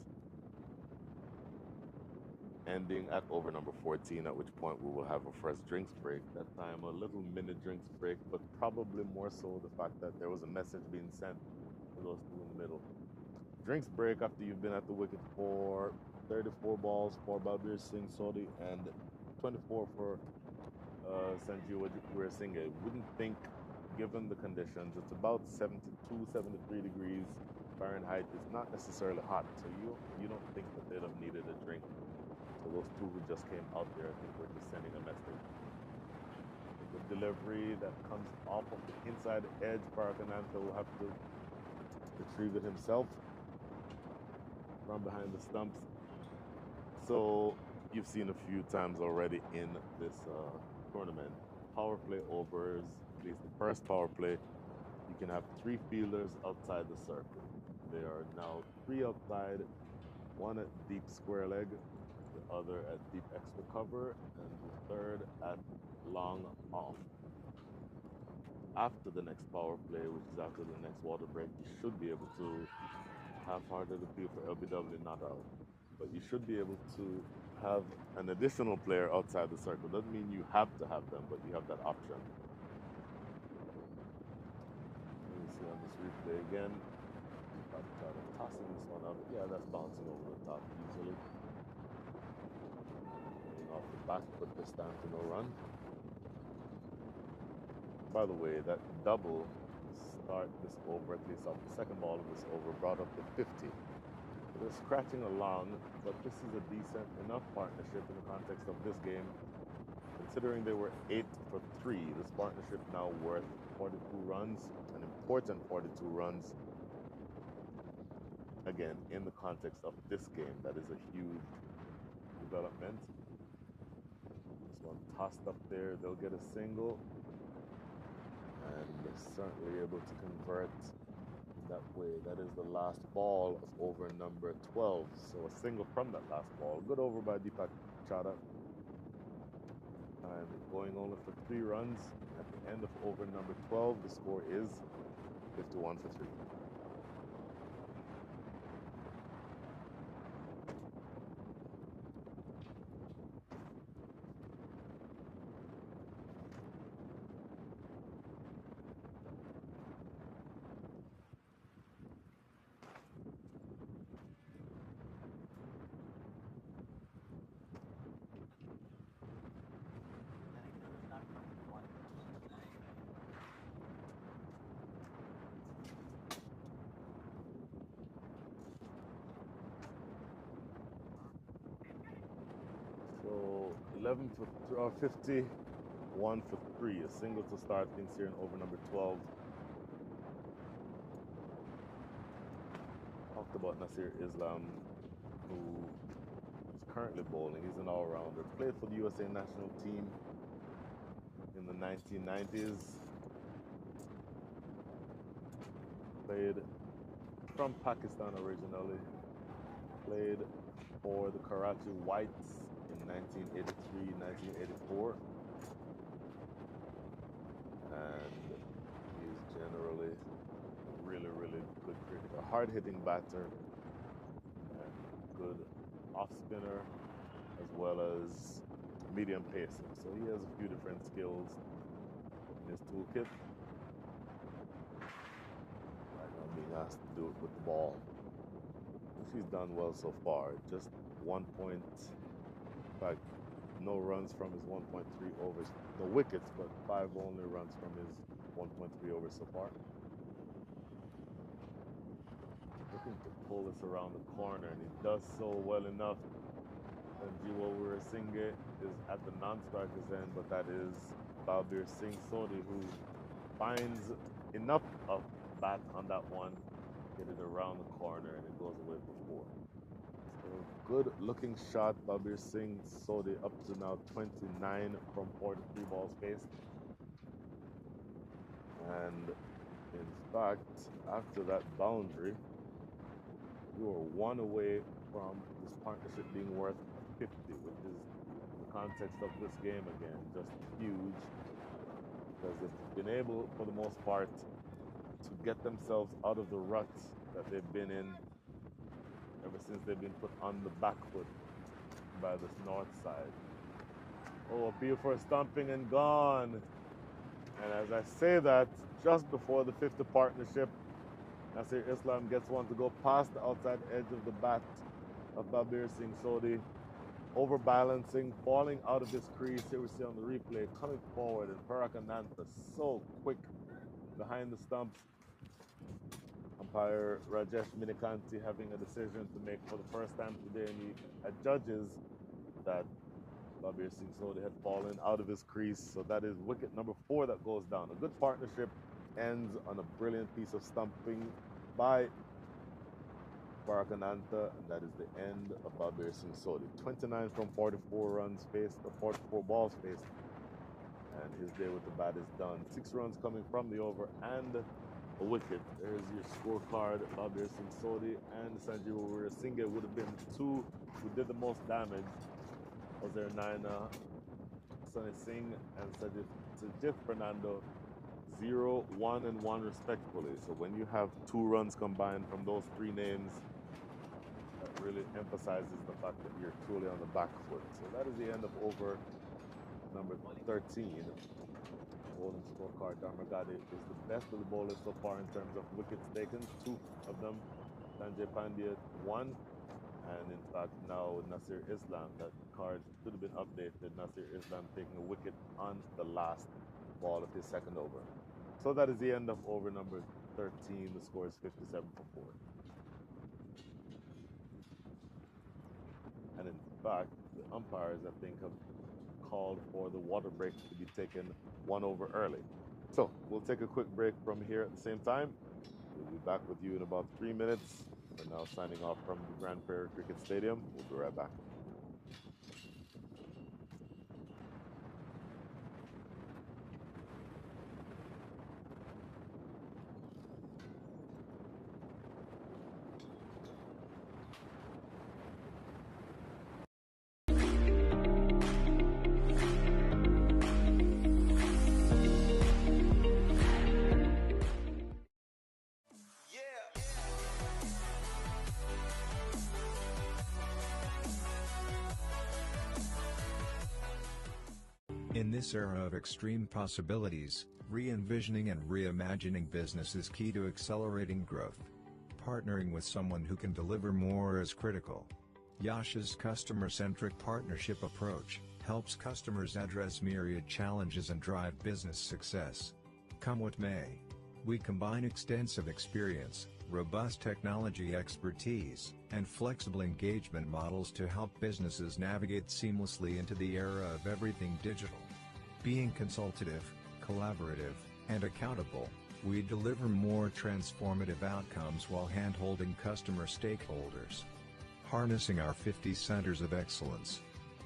B: ending at over number 14, at which point we will have a first drinks break. That time a little mini drinks break, but probably more so the fact that there was a message being sent for those two in the middle. Drinks break after you've been at the wicket for 34 balls for Balbir Singh Sodhi and 24 for Sanjeev Weerasinghe. Wouldn't think, given the conditions, it's about 72, 73 degrees Fahrenheit. It's not necessarily hot, so you don't think that they'd have needed a drink. So those two who just came out there, I think, were just sending a message. The delivery that comes off of the inside edge, Parakananta will have to retrieve it himself from behind the stumps. So you've seen a few times already in this tournament, power play overs, at least the first power play, you can have 3 fielders outside the circle. There are now 3 outside, 1 at deep square leg, the other at deep extra cover, and the third at long off. After the next power play, which is after the next water break, you should be able to half-hearted appeal for LBW not out. But you should be able to have an additional player outside the circle. Doesn't mean you have to have them, but you have that option. Let me see on this replay again. I'm tossing this one up. Yeah, that's bouncing over the top easily. Getting off the back, but this time to no run. By the way, that double start this over, at least off the second ball of this over, brought up to 50. They're scratching along, but this is a decent enough partnership in the context of this game. Considering they were 8 for 3, this partnership now worth 42 runs, an important 42 runs. Again, in the context of this game, that is a huge development. This one tossed up there, they'll get a single. And they're certainly able to convert that way. That is the last ball of over number 12. So a single from that last ball. Good over by Deepak Chada. And going only for 3 runs. At the end of over number 12, the score is 51 for 3. So 11 for 50, 1 for 3. A single to start things here in over number 12. Talked about Nasir Islam, who is currently bowling. He's an all-rounder. Played for the USA national team in the 1990s. Played from Pakistan originally. Played for the Karachi Whites in 1983, 1984. And he's generally really good cricketer. Hard-hitting batter and good off-spinner as well as medium pacer. So he has a few different skills in his toolkit. Right now being asked to do it with the ball, which he's done well so far. Just 1 point, in fact, no runs from his 1.3 overs. No wickets, but 5 only runs from his 1.3 overs so far. Looking to pull this around the corner, and he does so well enough. And Sanjeev Weerasinghe is at the non-striker's end, but that is Balbir Singh Sodhi, who finds enough of bat on that one, get it around the corner, and it goes away for 4. So good looking shot, Balbir Singh Sodhi up to now 29 from 43 balls faced. And in fact, after that boundary, you are 1 away from this partnership being worth 50, which is, in the context of this game again, just huge, because they've been able, for the most part, to get themselves out of the rut that they've been in ever since they've been put on the back foot by this north side. Oh, appeal for a stumping and gone. And as I say that, just before the 5th partnership, Nasir Islam gets one to go past the outside edge of the bat of Babir Singh Sodhi. Overbalancing, falling out of his crease. Here we see on the replay, coming forward, and Parakananta so quick behind the stumps. Umpire Rajesh Minikanti having a decision to make for the first time today, and he adjudges that Babir Singh Sodhi had fallen out of his crease. So that is wicket number 4 that goes down. A good partnership ends on a brilliant piece of stumping by Parakananta, and that is the end of Babir Singh Sodhi. 29 from 44 runs faced, or 44 balls faced, and his day with the bat is done. 6 runs coming from the over and a wicket. There's your scorecard. Babir Singh Sodhi and Sanjeev Weerasinghe would have been 2 who did the most damage. Was there Naina, Sunny Singh, and Sajid Fernando, 0, 1, and 1 respectively. So when you have 2 runs combined from those 3 names, that really emphasizes the fact that you're truly on the back foot. So that is the end of over number 13. Bowling scorecard, Dharmagade is the best of the bowlers so far in terms of wickets taken. 2 of them, Sanjay Pandya 1, and in fact now Nasir Islam, that card should have been updated. Nasir Islam taking a wicket on the last ball of his second over. So that is the end of over number 13. The score is 57 for 4. And in fact, the umpires, I think, have called for the water break to be taken 1 over early. So we'll take a quick break from here at the same time. We'll be back with you in about 3 minutes. We're now signing off from the Grand Prairie Cricket Stadium. We'll be right back.
A: In this era of extreme possibilities, re-envisioning and reimagining business is key to accelerating growth. Partnering with someone who can deliver more is critical. Yash's customer-centric partnership approach helps customers address myriad challenges and drive business success. Come what may, we combine extensive experience, robust technology expertise, and flexible engagement models to help businesses navigate seamlessly into the era of everything digital. Being consultative, collaborative, and accountable, we deliver more transformative outcomes while hand-holding customer stakeholders. Harnessing our 50 centers of excellence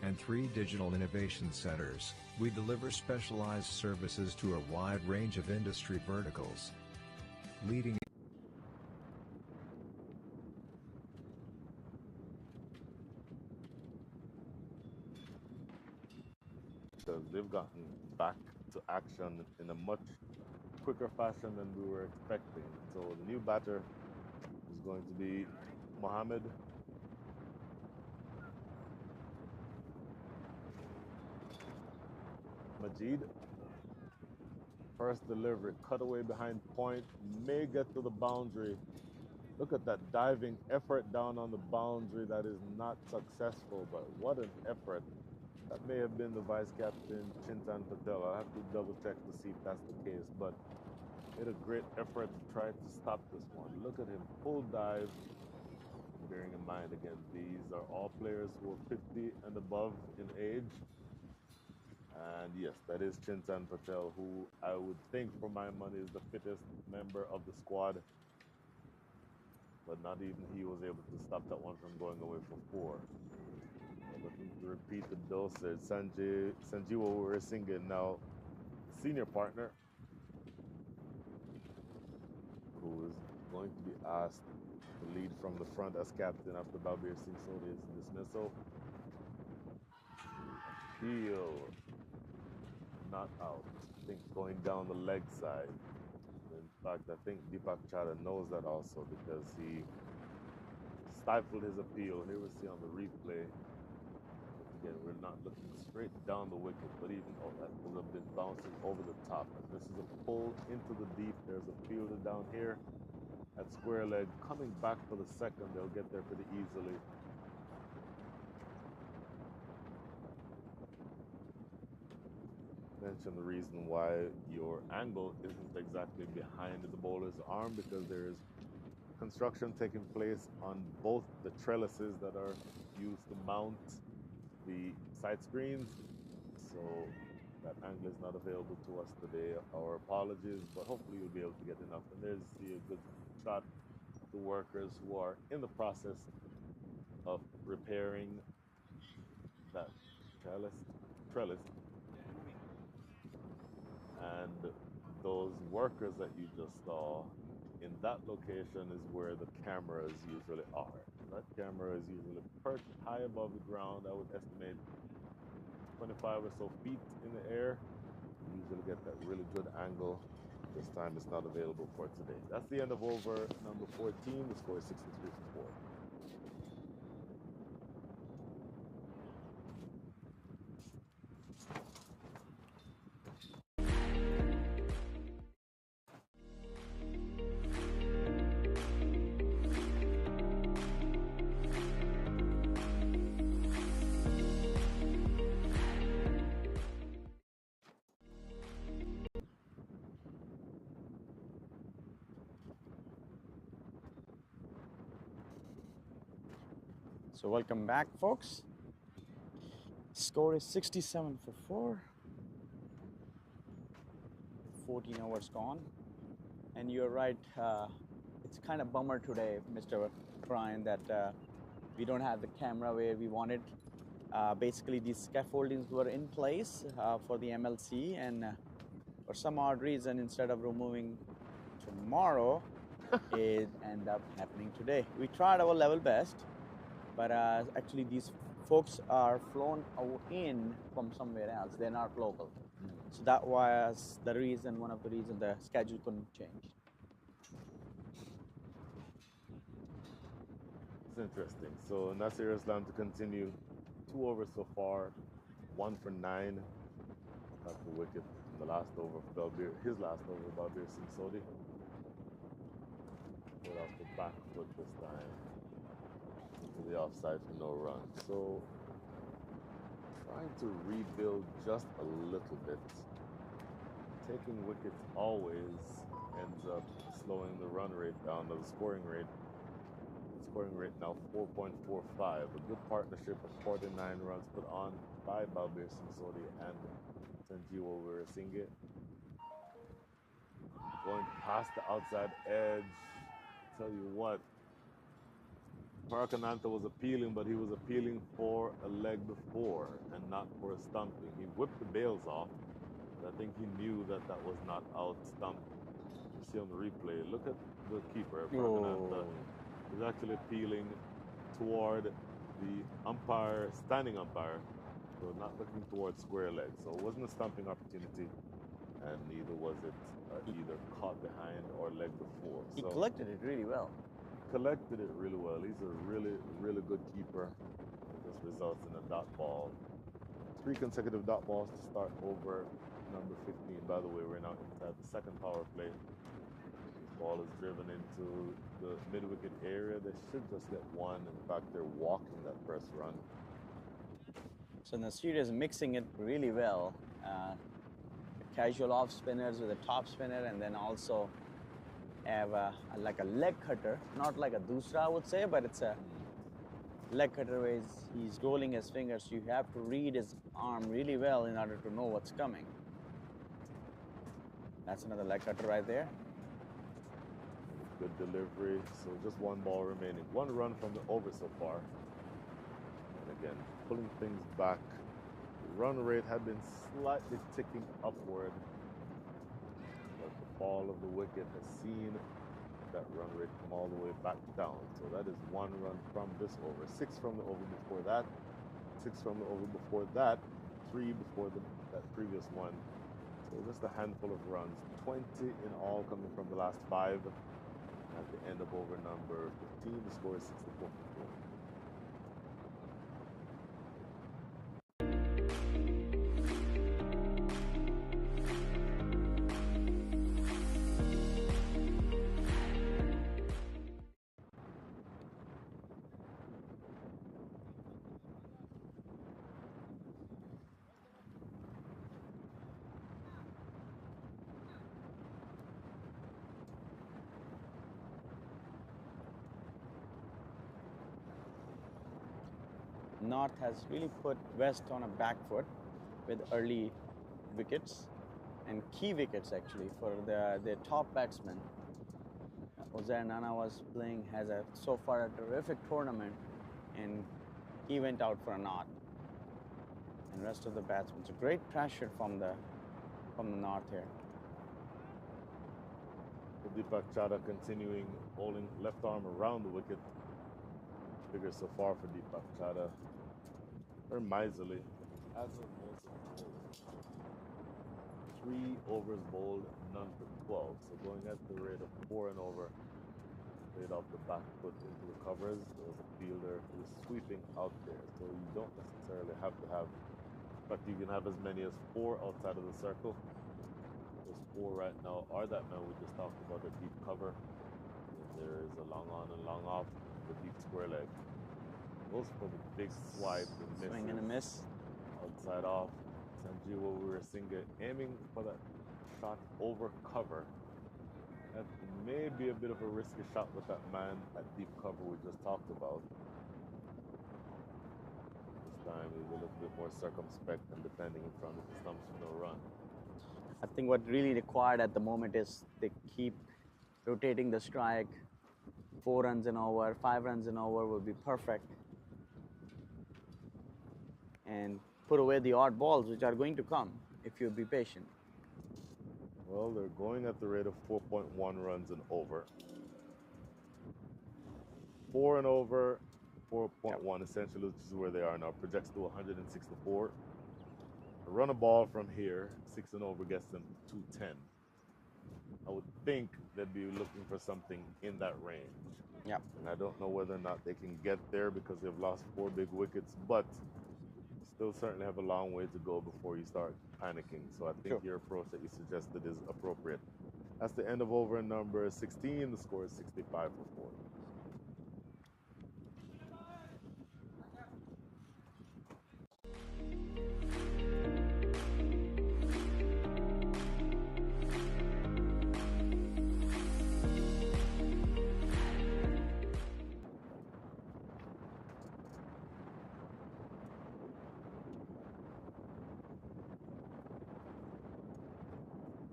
A: and 3 digital innovation centers, we deliver specialized services to a wide range of industry verticals. Leading
B: because they've gotten back to action in a much quicker fashion than we were expecting. So the new batter is going to be Mohammed. Majid. First delivery, cutaway behind point, may get to the boundary. Look at that diving effort down on the boundary. That is not successful, but what an effort. That may have been the vice captain, Chintan Patel. I'll have to double check to see if that's the case, but made a great effort to try to stop this one. Look at him, full dive. Bearing in mind, again, these are all players who are 50 and above in age. And yes, that is Chintan Patel, who I would think, for my money, is the fittest member of the squad. But not even he was able to stop that one from going away for 4. Looking to repeat the dosage. Sanjeev Weerasinghe now senior partner, who is going to be asked to lead from the front as captain after Babir Singh Sodhi's dismissal. Appeal, not out. I think going down the leg side. In fact, I think Deepak Chada knows that also, because he stifled his appeal. Here we see on the replay. Again, we're not looking straight down the wicket, but even that would have been bouncing over the top. And this is a pull into the deep. There's a fielder down here. at square leg, coming back for the second. They'll get there pretty easily. Mention the reason why your angle isn't exactly behind the bowler's arm, because there's construction taking place on both the trellises that are used to mount the side screens. So that angle is not available to us today. Our apologies, but hopefully you'll be able to get enough. And there's a good shot of the workers who are in the process of repairing that trellis. And those workers that you just saw, in that location is where the cameras usually are. That camera is usually perched high above the ground. I would estimate 25 or so feet in the air. You usually get that really good angle. This time it's not available for today. That's the end of over number 14. The score is 63-4.
E: So welcome back, folks. Score is 67-4. 14 overs gone. And you're right, it's kind of bummer today, Mr. Brian, that we don't have the camera where we wanted. Basically, these scaffoldings were in place for the MLC, and for some odd reason, instead of removing tomorrow, it ended up happening today. We tried our level best, but actually these folks are flown in from somewhere else. They're not local. So that was the reason, one of the reasons the schedule couldn't change.
B: It's interesting. So Nasir Islam to continue. 2 overs so far, 1 for 9. Got the wicket in the last over for Balbir, his last over, Balbir Singh Sodhi. Put off the back foot this time. To the offside for no run. So trying to rebuild just a little bit. Taking wickets always ends up slowing the run rate down, the scoring rate. The scoring rate now 4.45. A good partnership of 49 runs put on by Balbir Singh Sodhi and Sanjeev Weerasinghe. Going past the outside edge. Tell you what, Parakananta was appealing, but he was appealing for a leg before and not for a stumping. He whipped the bails off, but I think he knew that that was not out stumped. You see on the replay, look at the keeper, Parakananta. He's actually appealing toward the umpire, standing umpire, so not looking towards square leg. So it wasn't a stumping opportunity, and neither was it either caught behind or leg before.
E: He collected it really well.
B: Collected it really well. He's a really good keeper. This results in a dot ball. 3 consecutive dot balls to start over number 15. By the way, we're now inside the second power play. This ball is driven into the mid-wicket area. They should just get 1. In fact, they're walking that first run.
E: So Nasir is mixing it really well. Casual off spinners with a top spinner, and then also have like a leg cutter, not like a dusra I would say, but it's a leg cutter where he's rolling his fingers. You have to read his arm really well in order to know what's coming. That's another leg cutter right there.
B: Good delivery. So just 1 ball remaining. 1 run from the over so far. And again, pulling things back. The run rate had been slightly ticking upward, but the fall of the wicket has seen that run rate come all the way back down. So that is 1 run from this over. 6 from the over before that. 6 from the over before that. 3 before that previous one. So just a handful of runs. 20 in all coming from the last 5. At the end of over number 15, the score is 64-4.
E: North has really put West on a back foot with early wickets and key wickets actually for their top batsman. Uzair Nana was playing, so far a terrific tournament, and he went out for a knot. And rest of the batsmen, it's a great pressure from the North here.
B: Deepak Chada continuing bowling left arm around the wicket. Figure so far for Deepak Chada. Very miserly. As are most of the bowlers. 3 overs bowled, none for 12. So going at the rate of 4 and over. Played off the back foot into the covers. There was a fielder who was sweeping out there. So you don't necessarily have to have, in fact, you can have as many as 4 outside of the circle. Those 4 right now are that man we just talked about, a deep cover. And there is a long on and long off, the deep square leg. Goes for the big swipe and misses.
E: Swing and a miss.
B: Outside off. Sanjeewa Weerasinghe aiming for that shot over cover. That may be a bit of a risky shot with that man at deep cover we just talked about. This time he's a little bit more circumspect and defending in front of the stumps for no run.
E: I think what really required at the moment is they keep rotating the strike. 4 runs and over, 5 runs and over would be perfect. And put away the odd balls which are going to come if you be patient.
B: Well, they're going at the rate of 4.1 runs and over. 4 and over, 4.1 essentially, which is where they are now. Projects to 164. A run a ball from here, 6 and over gets them 210. I would think they'd be looking for something in that range.
E: Yeah.
B: And I don't know whether or not they can get there because they've lost 4 big wickets, but still certainly have a long way to go before you start panicking. So I think your approach that you suggested is appropriate. That's the end of over number 16. The score is 65 for 4.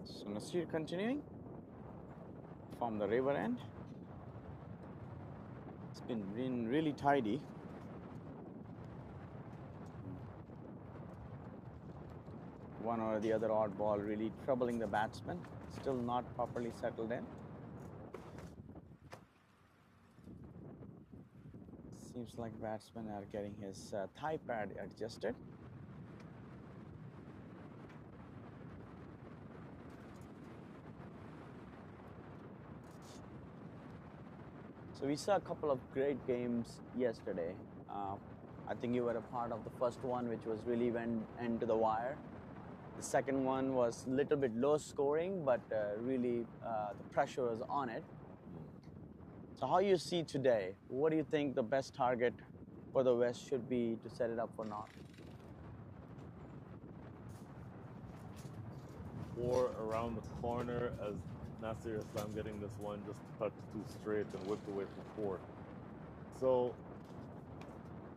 E: So Nasir continuing from the river end. It's been really tidy. One or the other odd ball really troubling the batsman. Still not properly settled in. Seems like batsmen are getting his thigh pad adjusted. So we saw a couple of great games yesterday. I think you were a part of the first one, which was really went into the wire. The second one was a little bit low scoring, but really the pressure was on it. So how you see today? What do you think the best target for the West should be to set it up for North?
B: 4 around the corner as Nasir Islam getting this one just touched 2 straight and whipped away for 4. So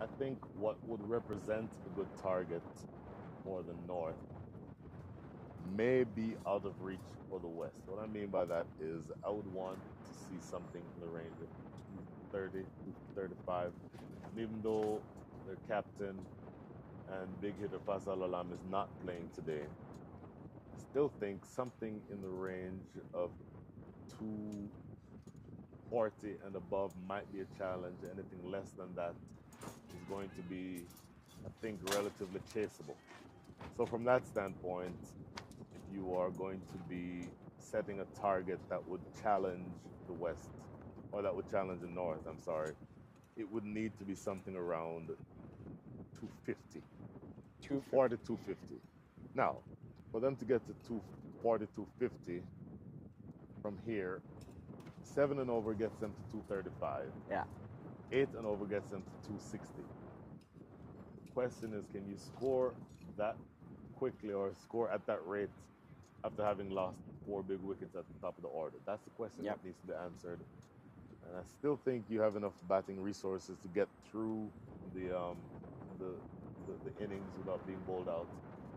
B: I think what would represent a good target for the North may be out of reach for the West. What I mean by that is I would want to see something in the range of 230, 235. And even though their captain and big hitter Faisal Alam is not playing today, I still think something in the range of 240 and above might be a challenge. Anything less than that is going to be, I think, relatively chaseable. So from that standpoint, if you are going to be setting a target that would challenge the West, or that would challenge the North, I'm sorry, it would need to be something around 250. 240, 250. Now, for them to get to 240, 250 from here, 7 and over gets them to 235.
E: Yeah.
B: 8 and over gets them to 260. The question is, can you score that quickly or score at that rate after having lost 4 big wickets at the top of the order? That's the question that needs to be answered. And I still think you have enough batting resources to get through the the innings without being bowled out.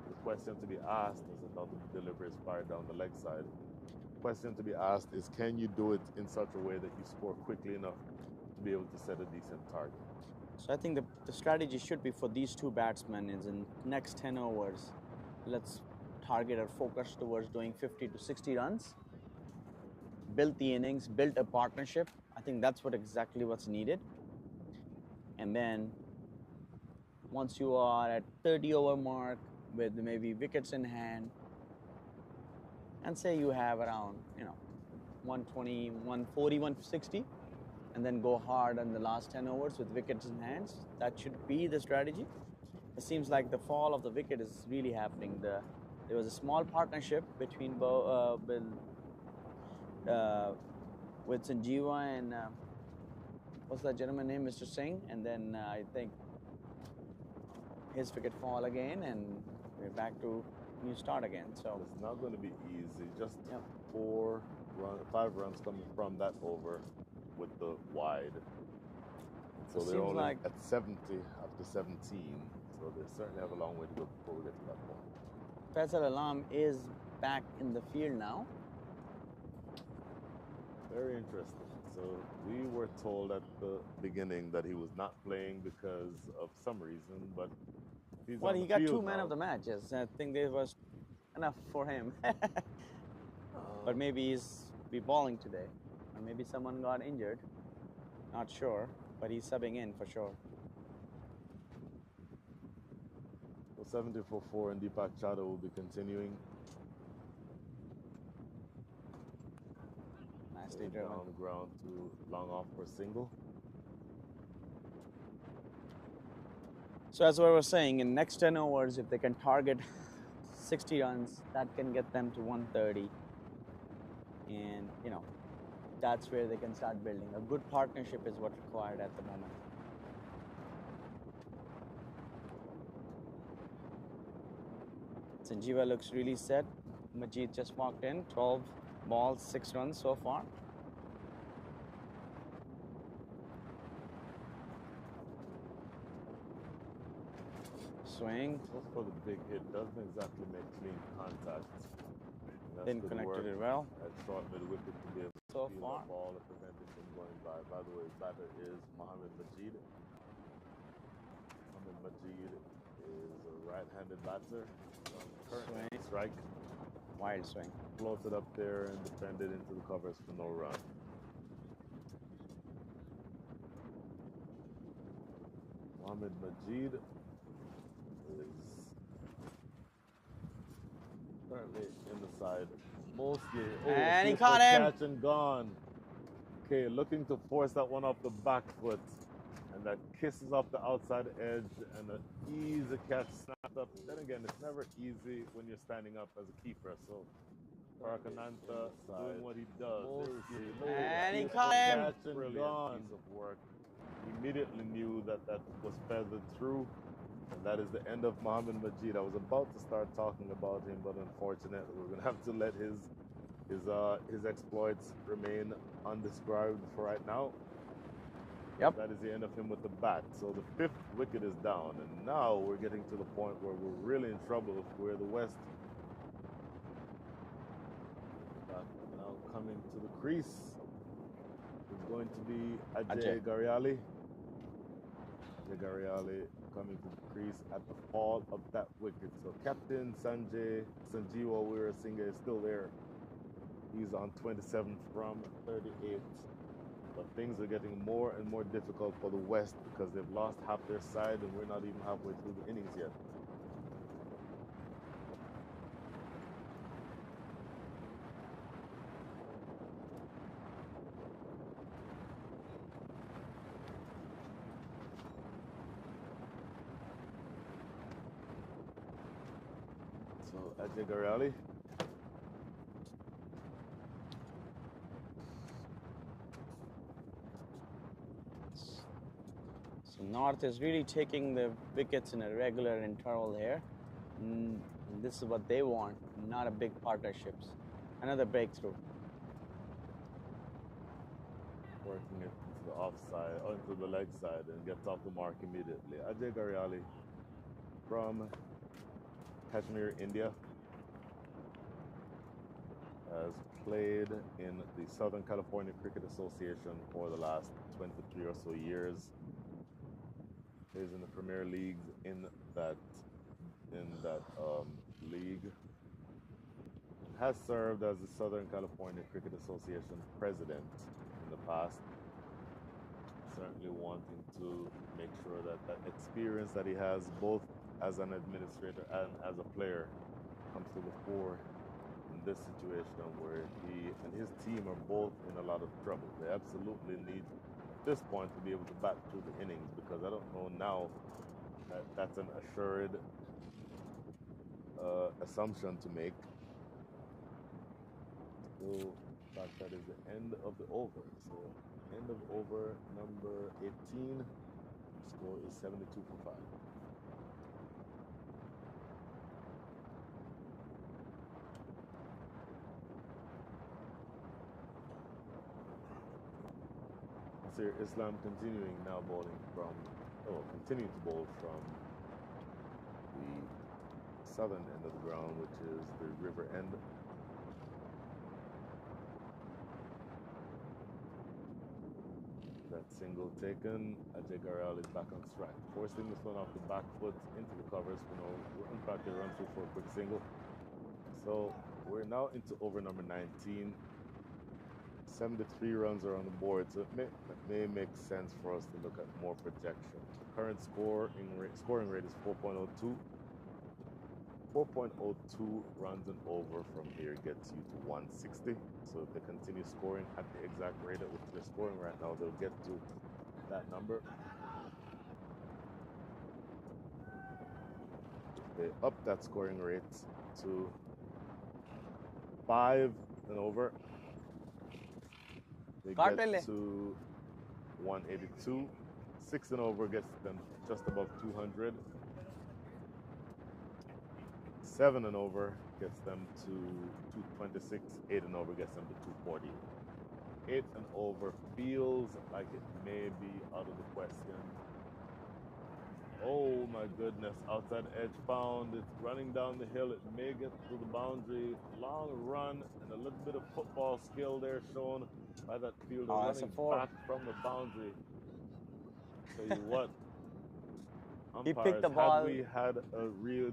B: The question to be asked is not the delivery is fired down the leg side. The question to be asked is, can you do it in such a way that you score quickly enough to be able to set a decent target?
E: So I think the strategy should be for these two batsmen is in next 10 overs, let's target our focus towards doing 50 to 60 runs, build the innings, build a partnership. I think that's exactly what's needed. And then once you are at 30 over mark with maybe wickets in hand, and say you have around 120, 140, 160, and then go hard on the last 10 overs with wickets in hands. That should be the strategy. It seems like the fall of the wicket is really happening. There was a small partnership between with Sanjeeva and what's that gentleman name, Mr. Singh, and then I think his wicket fall again, and we're back to new start again. So
B: it's not going to be easy. Just 5 runs coming from that over with the wide. So they're only
E: like
B: at 70 after 17. So they certainly have a long way to go before we get to that point.
E: Faisal Alam is back in the field now.
B: Very interesting. So we were told at the beginning that he was not playing because of some reason, but he's
E: well,
B: on
E: he
B: the
E: got
B: field
E: 2 men
B: now.
E: of the matches. I think there was enough for him. But maybe he's be balling today, or maybe someone got injured. Not sure, but he's subbing in for sure.
B: So 70 for 4, and Deepak Chada will be continuing.
E: Nicely driven.
B: Down the ground to long off for a single.
E: So as what I was saying, in next 10 overs, if they can target 60 runs, that can get them to 130. And, that's where they can start building. A good partnership is what's required at the moment. Sanjeeva looks really set. Majid just walked in, 12 balls, 6 runs so far. Swing.
B: Goes for the big hit. Doesn't exactly make clean contact.
E: Didn't connect it well.
B: At short mid wicket to be able to
E: So
B: feel
E: far.
B: the ball and prevent it from going by. By the way, batter is Mohammed Majid. Mohammed Majid is a right-handed batter. Currently strike.
E: Wild swing.
B: Floated up there and defended into the covers for no run. Mohammed Majid is currently in the side mostly. Oh,
E: And he caught him.
B: Catch and gone. Okay, looking to force that one off the back foot. And that kisses off the outside edge and an easy catch snapped up. Then again, it's never easy when you're standing up as a keeper. So Parakananta doing what he does.
E: And he caught him.
B: Catch and gone. Piece of work. Immediately knew that was feathered through. And that is the end of Mohammed Majid. I was about to start talking about him, but unfortunately, we're going to have to let his exploits remain undescribed for right now.
E: Yep.
B: That is the end of him with the bat. So the 5th wicket is down, and now we're getting to the point where we're really in trouble if we're the West. Now coming to the crease is going to be Ajay Gariali. Ajay Gariali coming to the crease at the fall of that wicket. So Captain Sanjeeva Weerasinghe is still there. He's on 27 from 38. But things are getting more and more difficult for the West because they've lost half their side and we're not even halfway through the innings yet. So Ajay Gariali.
E: So North is really taking the wickets in a regular interval here. And this is what they want, not a big partnerships. Another breakthrough.
B: Working it into the offside, or into the leg side, and gets off the mark immediately. Ajay Gariali from Kashmir, India, has played in the Southern California Cricket Association for the last 23 or so years. Plays in the Premier League in that league. Has served as the Southern California Cricket Association president in the past. Certainly wanting to make sure that that experience that he has both as an administrator and as a player comes to the fore in this situation where he and his team are both in a lot of trouble. They absolutely need at this point to be able to bat through the innings, because I don't know now that that's an assured assumption to make. So, in fact, that is the end of the over. So, end of over number 18. Score is 72 for 5. Nasir Islam continuing now bowling from, continuing to bowl from the southern end of the ground, which is the river end. That single taken, Ajay Garal is back on strike, forcing this one off the back foot into the covers for no, in fact they run through for a quick single. So we're now into over number 19. 73 runs are on the board, so it may make sense for us to look at more projection. The current scoring rate is 4.02. 4.02 runs and over from here gets you to 160. So if they continue scoring at the exact rate at which they're scoring right now, they'll get to that number. If they up that scoring rate to 5 and over, they get to 182. 6 and over gets them just above 200. 7 and over gets them to 226. 8 and over gets them to 240. 8 and over feels like it may be out of the question. Oh my goodness, outside edge found. It's running down the hill. It may get to the boundary. Long run and a little bit of football skill there shown by that fielder running back from the boundary. Tell you what,
E: he
B: umpires,
E: picked the ball.
B: had we had a real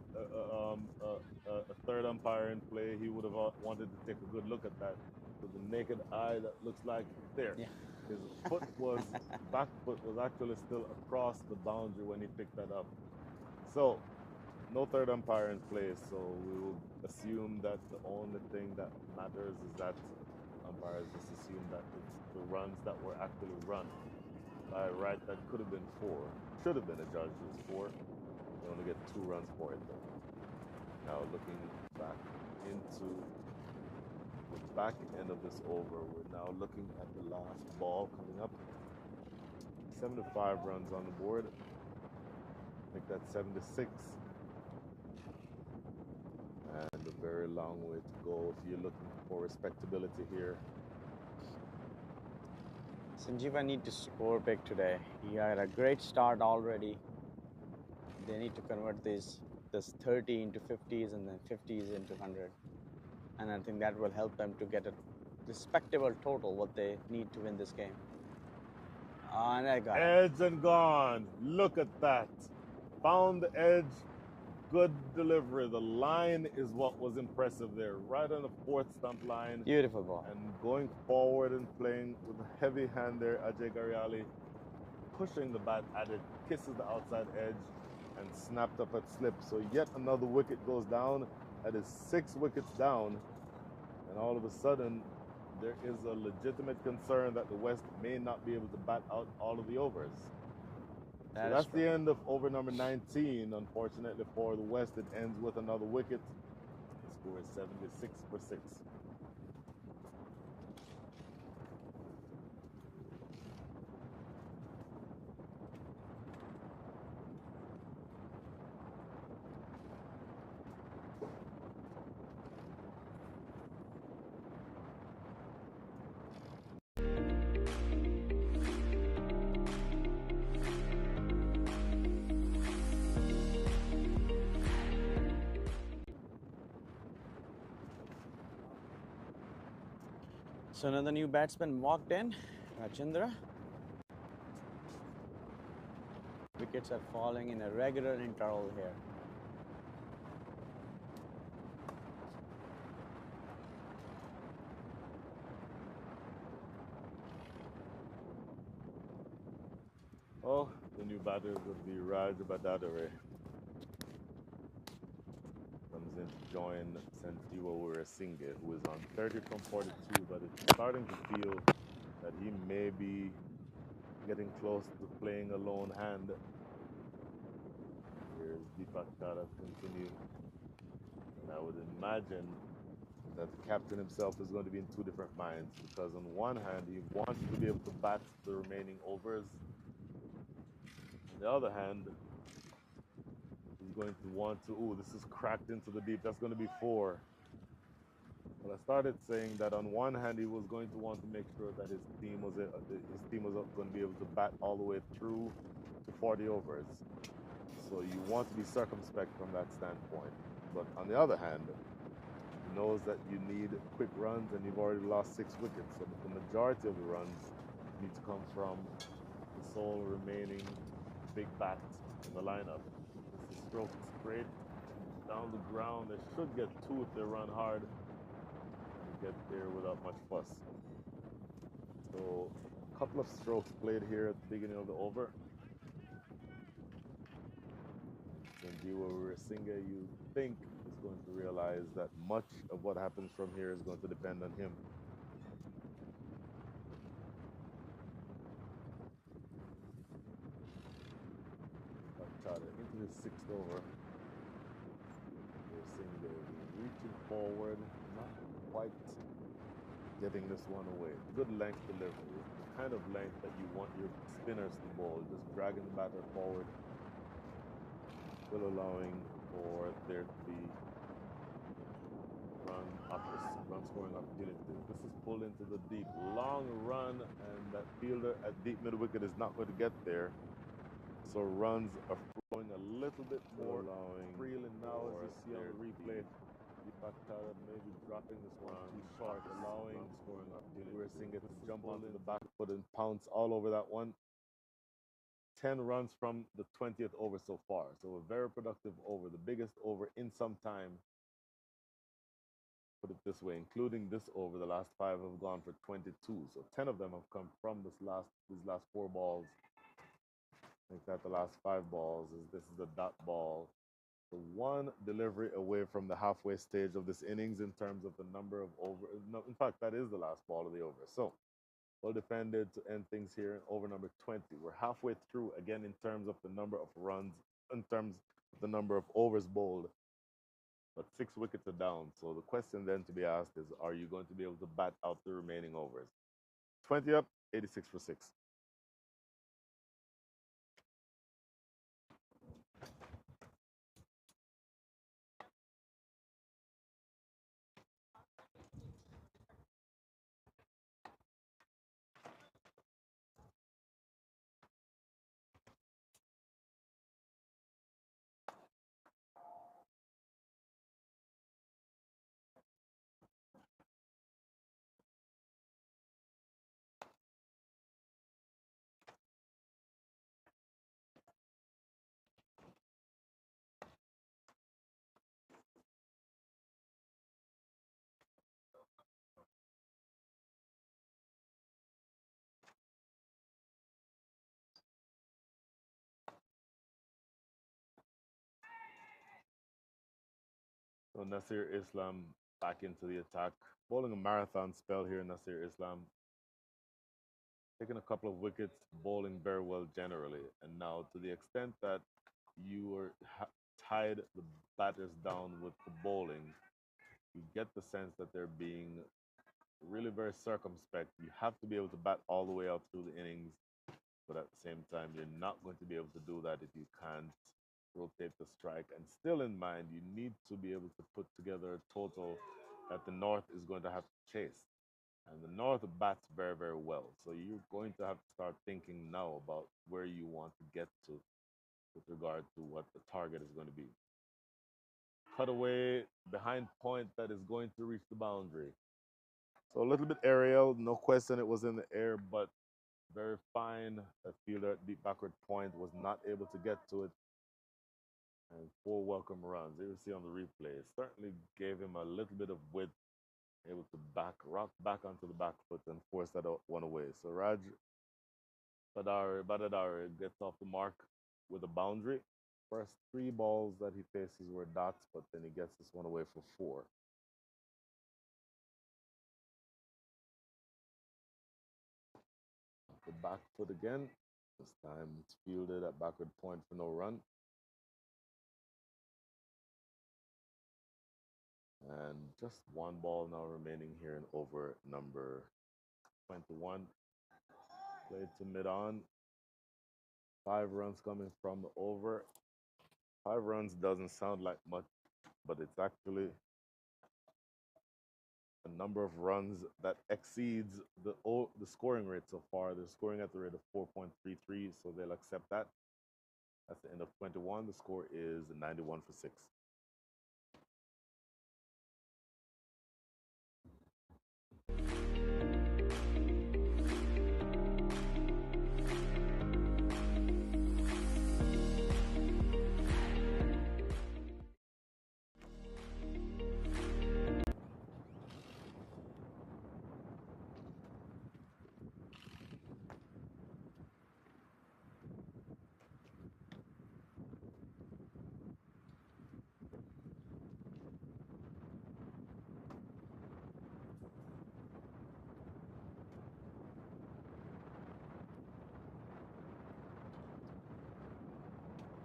B: a third umpire in play, he would have wanted to take a good look at that. With the naked eye, that looks like there.
E: Yeah.
B: His foot was, back foot was actually still across the boundary when he picked that up. So, no third umpire in play, so we will assume that the only thing that matters is that umpires just assume that it's the runs that were actually run. By right, that could have been 4. Should have been adjudged as 4. You only get 2 runs for it though. Now looking back into the back end of this over, we're now looking at the last ball coming up. 75 runs on the board. I think that's 76. And a very long way to go if you're looking for respectability here.
E: Sanjeeva need to score big today. He had a great start already. They need to convert this 30 into 50s and then 50s into 100. And I think that will help them to get a respectable total, what they need to win this game. And I got
B: edge and gone. Look at that. Found the edge. Good delivery. The line is what was impressive there. Right on the 4th stump line.
E: Beautiful ball.
B: And going forward and playing with a heavy hand there, Ajay Gariali pushing the bat at it, kisses the outside edge, and snapped up at slip. So yet another wicket goes down. That is 6 wickets down. And all of a sudden, there is a legitimate concern that the West may not be able to bat out all of the overs. So that's the end of over number 19. Unfortunately for the West, it ends with another wicket. The score is 76 for 6.
E: So another new batsman walked in, Rajendra. Wickets are falling in a regular interval here.
B: Oh, the new batter would be Raj Badadare. Comes in to join Sanjeewa Weerasinghe, who is on 30 from 42, but it's starting to feel that he may be getting close to playing a lone hand. Here's Deepak Chara continue. And I would imagine that the captain himself is going to be in two different minds, because on one hand, he wants to be able to bat the remaining overs. On the other hand, he's going to want to, ooh, this is cracked into the deep. That's going to be 4. Well, I started saying that on one hand, he was going to want to make sure that his team was going to be able to bat all the way through to 40 overs. So you want to be circumspect from that standpoint. But on the other hand, he knows that you need quick runs, and you've already lost 6 wickets. So the majority of the runs need to come from the sole remaining big bat in the lineup. This is stroked straight down the ground. They should get 2 if they run hard. Get there without much fuss. So a couple of strokes played here at the beginning of the over. Sanjeewa Weerasinghe, you think, is going to realize that much of what happens from here is going to depend on him. Into his 6th over. Weerasinghe reaching forward, not quite getting this one away. Good length delivery, the kind of length that you want your spinners to bowl, just dragging the batter forward, still allowing for there to be run scoring opportunities. This is pulled into the deep, long run, and that fielder at deep mid wicket is not going to get there. So runs are flowing a little bit more, allowing freely now, as you see on the replay. Deepak Chara maybe dropping this one too short, allowing scoring opportunity. We're seeing it to jump onto the back foot and pounce all over that one. 10 runs from the 20th over so far. So a very productive over, the biggest over in some time. Put it this way, including this over, the last 5 have gone for 22. So 10 of them have come from these last 4 balls. I think that the last 5 balls this is the dot ball. So 1 delivery away from the halfway stage of this innings in terms of the number of over. No, in fact, that is the last ball of the over. So well defended to end things here in over number 20. We're halfway through again in terms of the number of runs, in terms of the number of overs bowled. But 6 wickets are down. So the question then to be asked is, are you going to be able to bat out the remaining overs? 20 up, 86 for 6. So Nasir Islam back into the attack. Bowling a marathon spell here, Nasir Islam. Taking a couple of wickets, bowling very well generally. And now to the extent that you were tied the batters down with the bowling, you get the sense that they're being really very circumspect. You have to be able to bat all the way out through the innings, but at the same time, you're not going to be able to do that if you can't rotate the strike. And still in mind, you need to be able to put together a total that the North is going to have to chase. And the North bats very, very well. So you're going to have to start thinking now about where you want to get to with regard to what the target is going to be. Cutaway behind point that is going to reach the boundary. So a little bit aerial, no question it was in the air, but very fine. That fielder at deep backward point was not able to get to it. And 4 welcome runs. You see on the replay, it certainly gave him a little bit of width, able to rock back onto the back foot and force that one away. So Raj Badadari gets off the mark with a boundary. First 3 balls that he faces were dots, but then he gets this one away for 4. The back foot again. This time it's fielded at backward point for no run. And just 1 ball now remaining here in over number 21. Played to mid-on. 5 runs coming from the over. 5 runs doesn't sound like much, but it's actually a number of runs that exceeds the scoring rate so far. They're scoring at the rate of 4.33, so they'll accept that. That's the end of 21. The score is 91 for 6.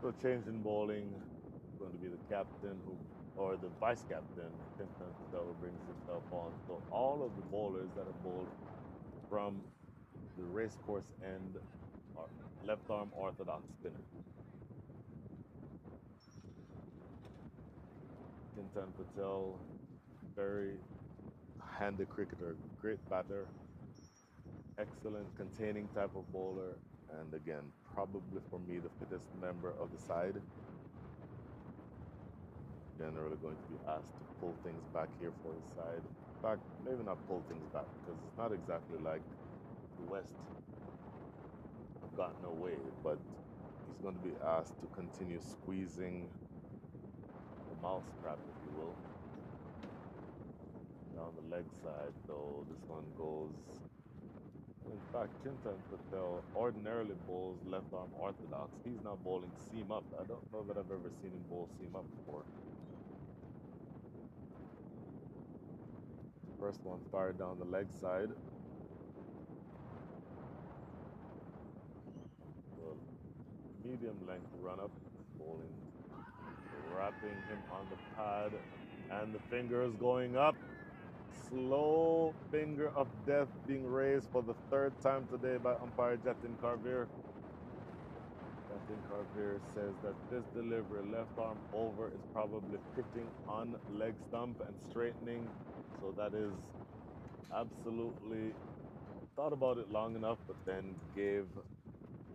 B: So change in bowling, going to be the captain or the vice captain, Clinton Patel, who brings himself on. So all of the bowlers that have bowled from the race course end are left arm orthodox spinner. Clinton Patel, very handy cricketer, great batter, excellent containing type of bowler, and again, probably for me the fittest member of the side. Generally going to be asked to pull things back here for his side. In fact, maybe not pull things back, because it's not exactly like the West have gotten away, but he's going to be asked to continue squeezing the mousetrap, if you will, down the leg side. Though this one goes, in fact, Chintan Patel ordinarily bowls left arm orthodox. He's now bowling seam up. I don't know that I've ever seen him bowl seam up before. First one fired down the leg side. So medium length run up, bowling, wrapping him on the pad, and the fingers going up. Slow finger of death being raised for the 3rd time today by umpire Jatin Karveer. Jatin Karveer says that this delivery, left arm over, is probably pitching on leg stump and straightening. So that is absolutely, thought about it long enough, but then gave,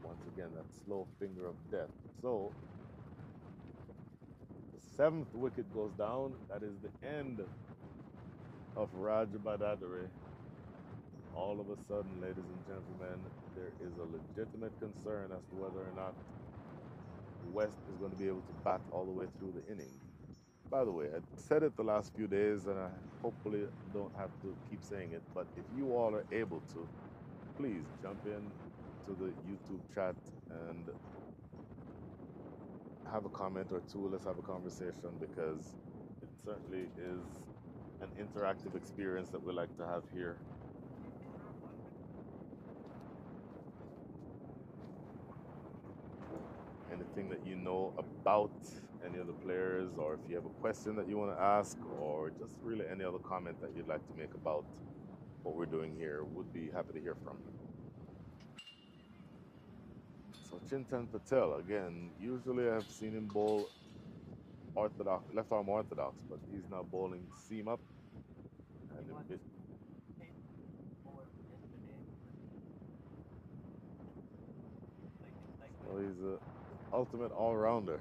B: once again, that slow finger of death. So the 7th wicket goes down. That is the end of Raj Badadari. All of a sudden, ladies and gentlemen, there is a legitimate concern as to whether or not West is going to be able to bat all the way through the inning. By the way, I said it the last few days, and I hopefully don't have to keep saying it, but if you all are able to, please jump in to the YouTube chat and have a comment or two. Let's have a conversation, because it certainly is an interactive experience that we like to have here. Anything that you know about any of the players, or if you have a question that you want to ask, or just really any other comment that you'd like to make about what we're doing here, would be happy to hear from you. So Chintan Patel, again, usually I've seen him bowl orthodox, left arm orthodox, but he's now bowling seam up. And a bit. So he's an ultimate all-rounder.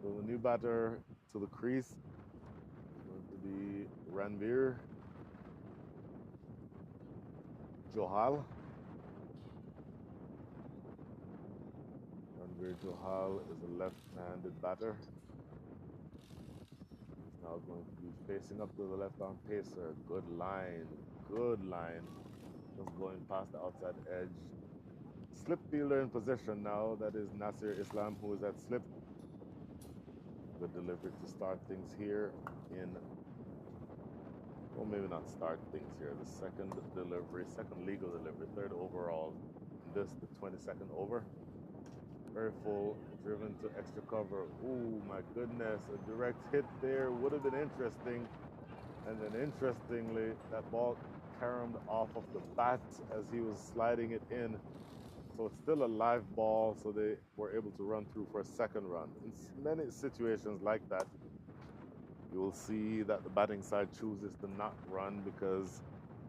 B: So the new batter to the crease is going to be Ranveer Johal. Ranveer Johal is a left-handed batter. He's now going to be facing up to the left-arm pacer. Good line, good line. Just going past the outside edge. Slip fielder in position now. That is Nasir Islam, who is at slip. Good delivery to start things here in, well, maybe not start things here. The second delivery, second legal delivery, third overall. This, the 22nd over. Very full, driven to extra cover. Ooh, my goodness, a direct hit there would have been interesting. And then interestingly, that ball caromed off of the bat as he was sliding it in. So it's still a live ball, so they were able to run through for a second run. In many situations like that, you will see that the batting side chooses to not run because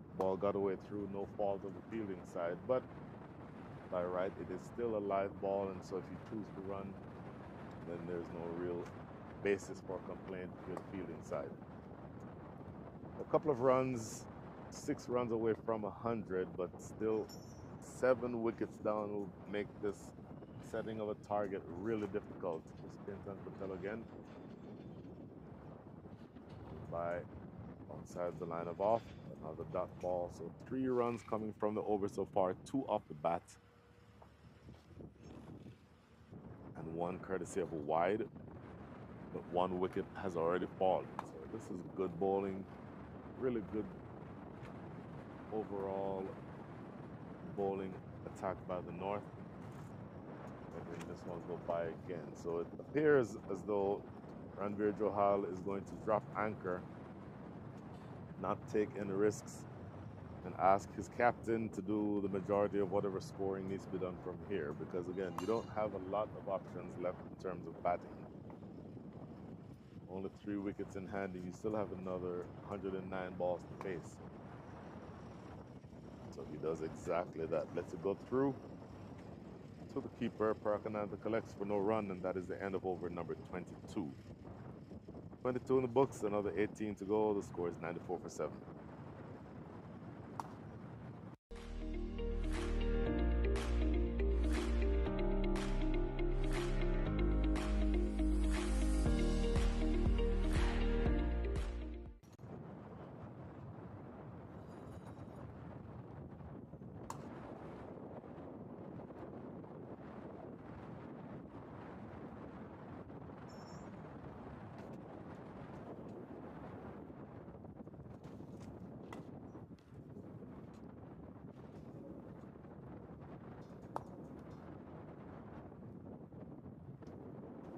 B: the ball got away through, no fault of the fielding side. But by right, it is still a live ball, and so if you choose to run, then there's no real basis for complaint with the fielding side. A couple of runs, 6 runs away from 100, but still 7 wickets down will make this setting of a target really difficult. Spins on Patel again. By outside the line of off, another dot ball. So 3 runs coming from the over so far, 2 off the bat. And 1 courtesy of a wide, but 1 wicket has already fallen. So this is good bowling, really good overall bowling attack by the North. And then this one go by again. So it appears as though Ranveer Johal is going to drop anchor, not take any risks, and ask his captain to do the majority of whatever scoring needs to be done from here. Because again, you don't have a lot of options left in terms of batting. Only 3 wickets in hand, and you still have another 109 balls to face. So he does exactly that. Lets it go through to the keeper. Parakananta collects for no run, and that is the end of over number 22. 22 in the books, another 18 to go. The score is 94 for 7.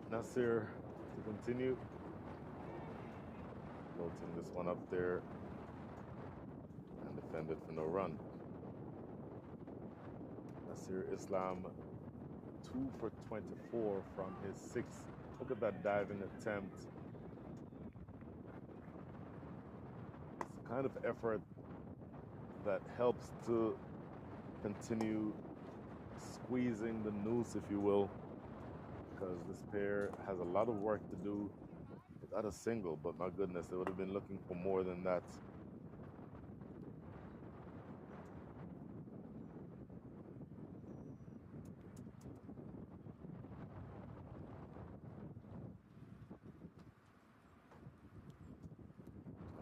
B: Nasir to continue. Floating this one up there and defended for no run. Nasir Islam 2 for 24 from his 6. Look at that diving attempt. It's the kind of effort that helps to continue squeezing the noose, if you will, because this pair has a lot of work to do without a single, but my goodness, they would have been looking for more than that.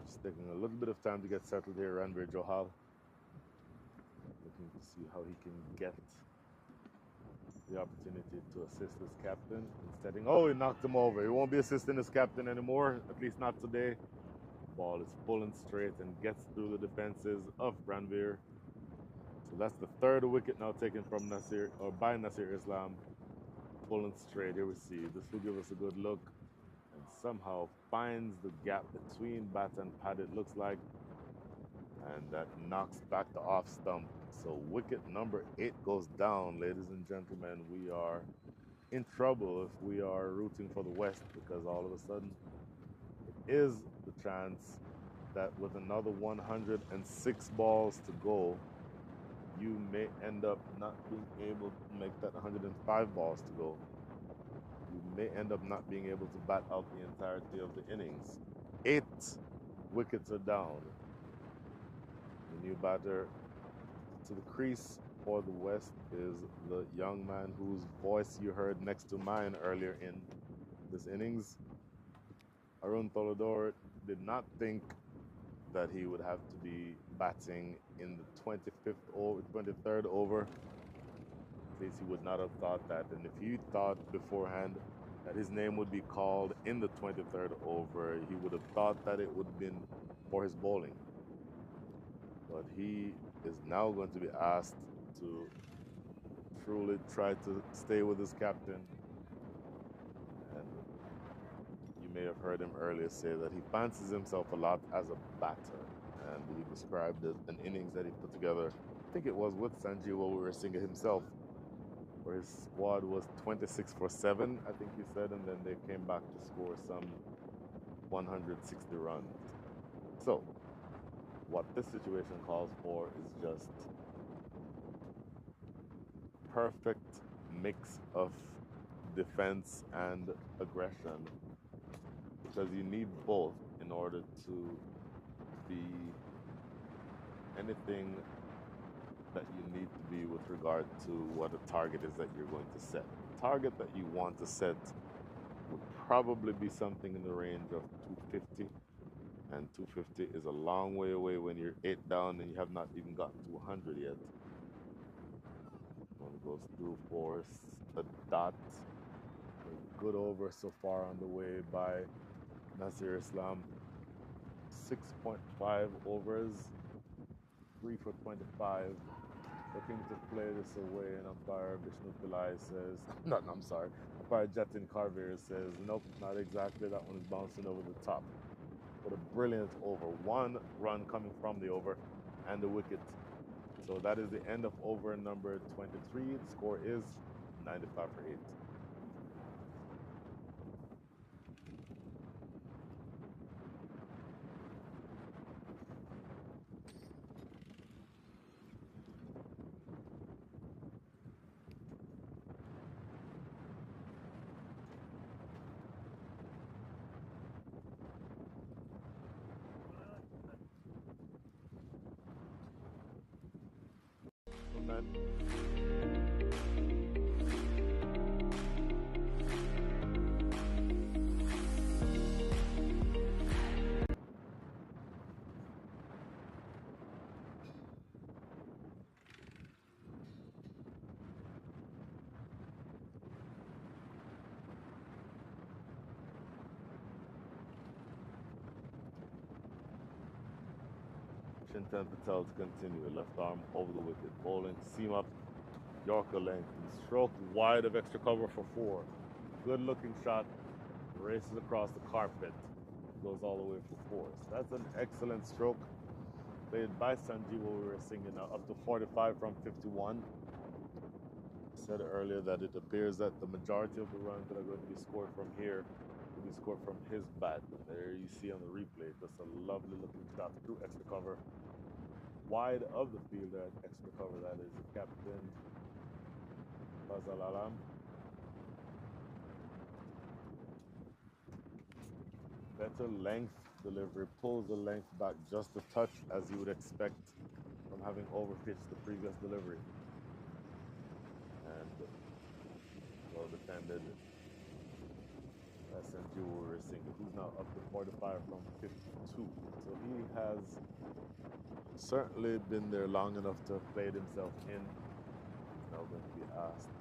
B: Just taking a little bit of time to get settled here, Ranveer Johal. Looking to see how he can get the opportunity to assist his captain in setting. Oh, he knocked him over. He won't be assisting his captain anymore, at least not today. Ball is full and straight and gets through the defenses of Ranveer. So that's the 3rd wicket now taken from Nasir, or by Nasir Islam. Full and straight. Here we see. This will give us a good look and somehow finds the gap between bat and pad, it looks like. And that knocks back the off stump. So wicket number 8 goes down, ladies and gentlemen. We are in trouble if we are rooting for the West, because all of a sudden it is the chance that with another 106 balls to go, you may end up not being able to make that 105 balls to go. You may end up not being able to bat out the entirety of the innings. 8 wickets are down. The new batter to the crease for the West is the young man whose voice you heard next to mine earlier in this innings. Arun Tolador did not think that he would have to be batting in the 25th over, 23rd over. At least he would not have thought that. And if he thought beforehand that his name would be called in the 23rd over, he would have thought that it would have been for his bowling. But he is now going to be asked to truly try to stay with his captain. And you may have heard him earlier say that he fancies himself a lot as a batter. And he described an innings that he put together, I think it was with Sanjeev Weerasinghe himself, where his squad was 26 for 7, I think he said, and then they came back to score some 160 runs. So, what this situation calls for is just perfect mix of defense and aggression, because you need both in order to be anything that you need to be with regard to what a target is that you're going to set. The target that you want to set would probably be something in the range of 250, and 250 is a long way away when you're 8 down and you have not even gotten to 100 yet. One goes through for a dot. A good over so far on the way by Nasir Islam. 6.5 overs, 3 for 25. Looking to play this away, and umpire Vishnu Pillai says, umpire Jatin Carver says, nope, not exactly. That one is bouncing over the top. But a brilliant over. 1 run coming from the over and the wicket. So that is the end of over number 23. The score is 95 for 8. Chintan Patel to continue. Left arm over the wicket. Bowling, seam up, Yorker length. And stroke wide of extra cover for 4. Good looking shot. Races across the carpet. Goes all the way for 4. So that's an excellent stroke. Played by Sanjeev Weerasinghe, now up to 45 from 51. I said earlier that it appears that the majority of the runs that are going to be scored from here will be scored from his bat. And there you see on the replay, just a lovely looking shot through extra cover. Wide of the fielder at extra cover, that is the captain, Fazal Alam. Better length delivery, pulls the length back just a touch, as you would expect from having overpitched the previous delivery. And well defended. Sanjeev Weerasinghe, who's now up to 45 from 52. So he has certainly been there long enough to have played himself in. He's now going to be asked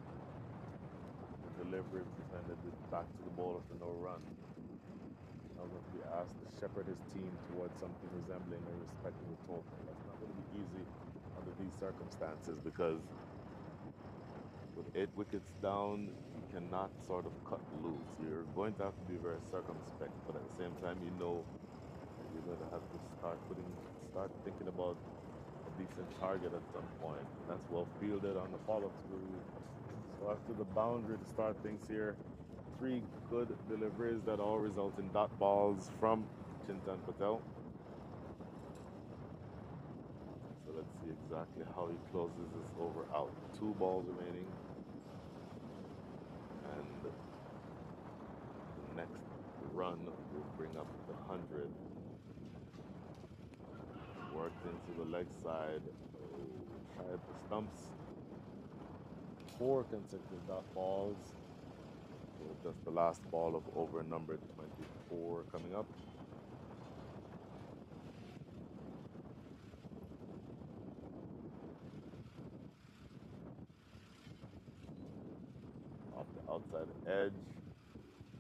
B: the delivery defended it back to the bowler for no run. Now going to be asked to shepherd his team towards something resembling a respectable total. That's not going to be easy under these circumstances, because with 8 wickets down, you cannot sort of cut loose. You're going to have to be very circumspect, but at the same time, you know that you're going to have to start thinking about a decent target at some point. And that's well fielded on the follow through. So after the boundary to start things here, 3 good deliveries that all result in dot balls from Chintan Patel. So let's see exactly how he closes this over out. 2 balls remaining. And next run will bring up the 100. Worked into the leg side. Oh, tried the stumps. 4 consecutive dot balls. So just the last ball of over number 24 coming up. Off the outside edge.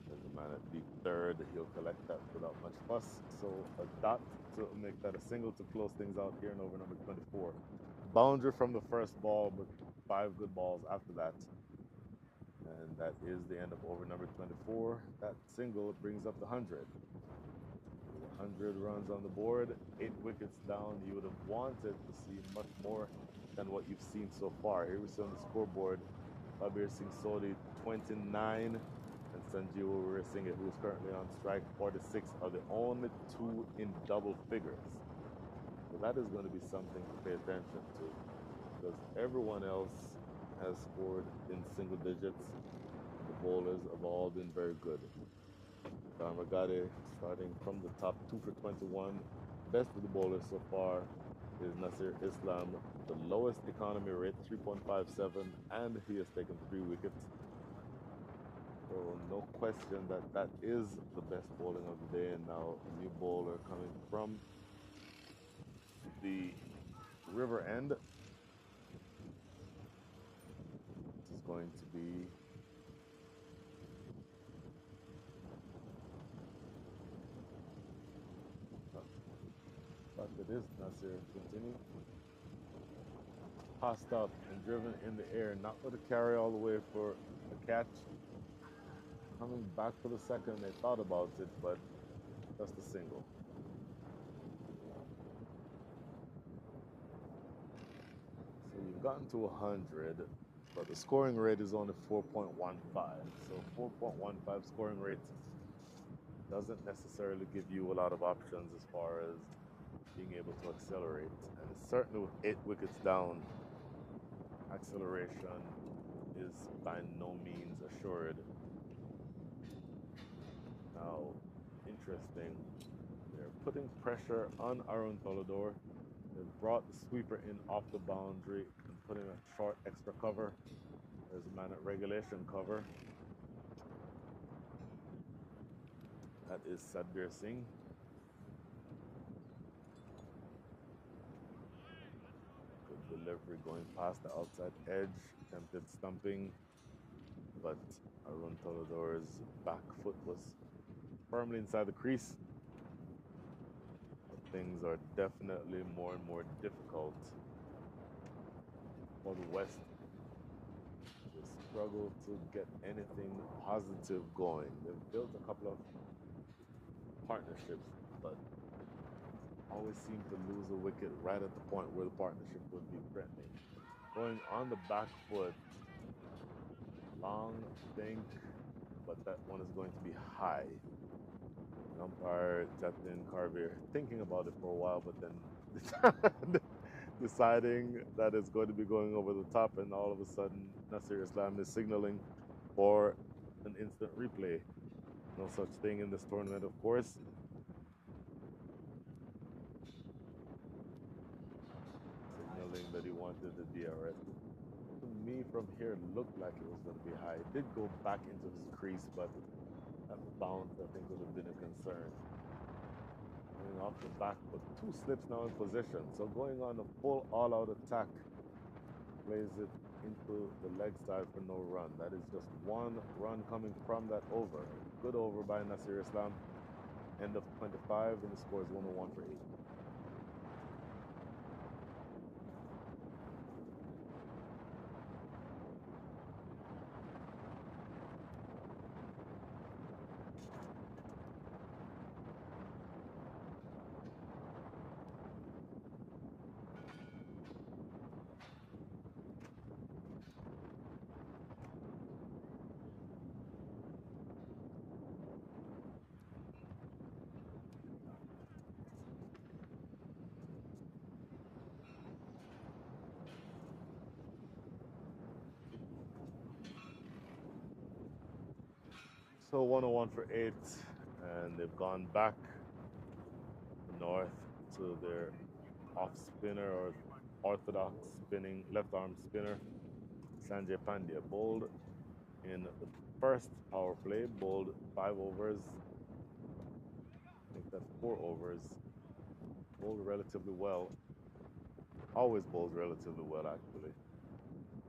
B: There's a man at deep third. He'll collect that without much fuss. So a dot to make that a single to close things out here in over number 24. Boundary from the first ball, but 5 good balls after that. And that is the end of over number 24. That single brings up the 100. 100 runs on the board, 8 wickets down. You would have wanted to see much more than what you've seen so far. Here we see on the scoreboard, Babir Singh Sodhi 29 and Sanjeev Singh, who is currently on strike, 46, are the only 2 in double figures. So that is going to be something to pay attention to, because everyone else has scored in single digits. The bowlers have all been very good. Magade starting from the top, 2 for 21. Best of the bowlers so far is Nasir Islam, the lowest economy rate, 3.57, and he has taken 3 wickets. So no question that that is the best bowling of the day. And now a new bowler coming from the river end. This is going to be but it is Nasir. Continue. Passed up and driven in the air, not with a carry all the way for a catch. Coming back for the second, they thought about it, but just a single. So you've gotten to 100, but the scoring rate is only 4.15. So 4.15 scoring rate doesn't necessarily give you a lot of options as far as being able to accelerate. And certainly with 8 wickets down, acceleration is by no means assured. Now, interesting, they're putting pressure on Arun Tolador. They've brought the sweeper in off the boundary and putting a short extra cover. There's a man at regulation cover. That is Sadbir Singh. Good delivery going past the outside edge. Attempted stumping, but Arun Tolador's back foot was firmly inside the crease. But things are definitely more and more difficult for the West. They struggle to get anything positive going. They've built a couple of partnerships, but always seem to lose a wicket right at the point where the partnership would be threatening. Going on the back foot, long think, but that one is going to be high. And umpire Jatin Karvir thinking about it for a while, but then deciding that it's going to be going over the top, and all of a sudden Nasir Islam is signaling for an instant replay. No such thing in this tournament, of course. Signaling that he wanted the DRS. To me, from here, looked like it was going to be high. It did go back into his crease, but that bounce, I think, would have been a concern. Going off the back, but 2 slips now in position. So going on a full all-out attack, plays it into the leg side for no run. That is just 1 run coming from that over. Good over by Nasir Islam. End of 25, and the score is 101 for 8. So 101 for 8, and they've gone back north to their off spinner or orthodox spinning left arm spinner. Sanjay Pandya bowled in the first power play, bowled 5 overs. I think that's 4 overs. Bowled relatively well. Always bowls relatively well, actually.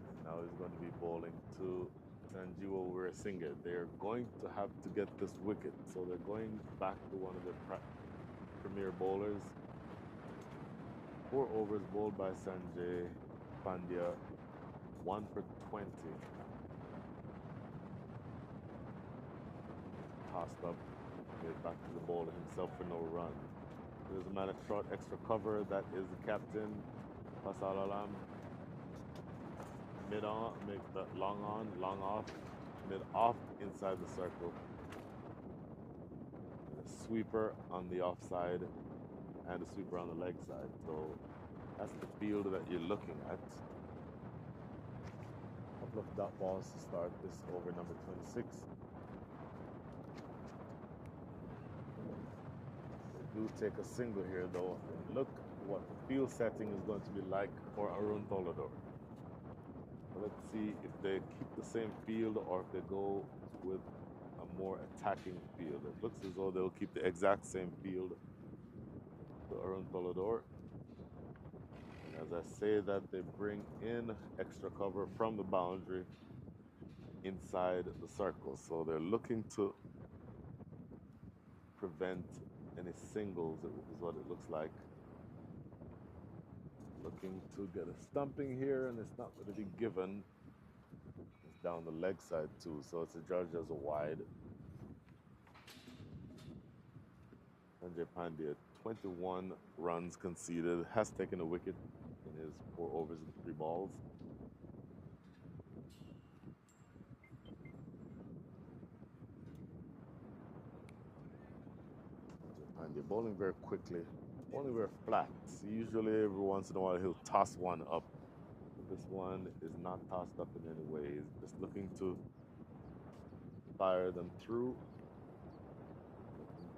B: And now he's going to be bowling to Sanjeev Weerasinghe. They're going to have to get this wicket, so they're going back to one of their premier bowlers. 4 overs bowled by Sanjay Pandya, 1 for 20. Tossed up, made back to the bowler himself for no run. There's a man at short extra cover. That is the captain, Fasal Alam. Mid on, make that long on, long off, mid off inside the circle. And a sweeper on the offside and a sweeper on the leg side. So that's the field that you're looking at. A couple of dot balls to start this over number 26. They do take a single here though. And look what the field setting is going to be like for Arun Tolador. Let's see if they keep the same field or if they go with a more attacking field. It looks as though they'll keep the exact same field to Arun Tolador. And as I say that, they bring in extra cover from the boundary inside the circle. So they're looking to prevent any singles, is what it looks like. Looking to get a stumping here, and it's not going to be given. It's down the leg side too, so it's adjudged as a wide. Sanjay Pandya, 21 runs conceded, has taken a wicket in his 4 overs and 3 balls. Sanjay Pandya bowling very quickly, bowling very flat. Usually every once in a while he'll toss one up. This one is not tossed up in any way. He's just looking to fire them through.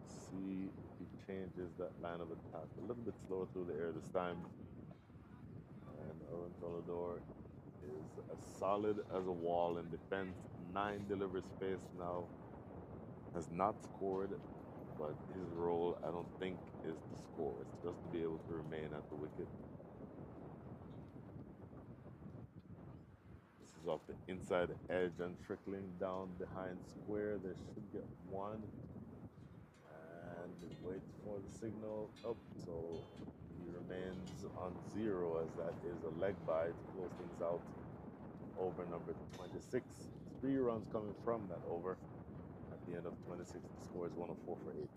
B: See if he changes that line of attack a little bit slower through the air this time. And Arun Tolador is as solid as a wall in defense. 9 delivery space now. Has not scored, but his role, I don't think, is to score. It's just to be able to remain at the wicket. Off the inside edge and trickling down behind square. They should get 1 and wait for the signal up. So he remains on 0 as that is a leg bye to close things out. Over number 26. 3 runs coming from that over. At the end of 26, the score is 104 for 8.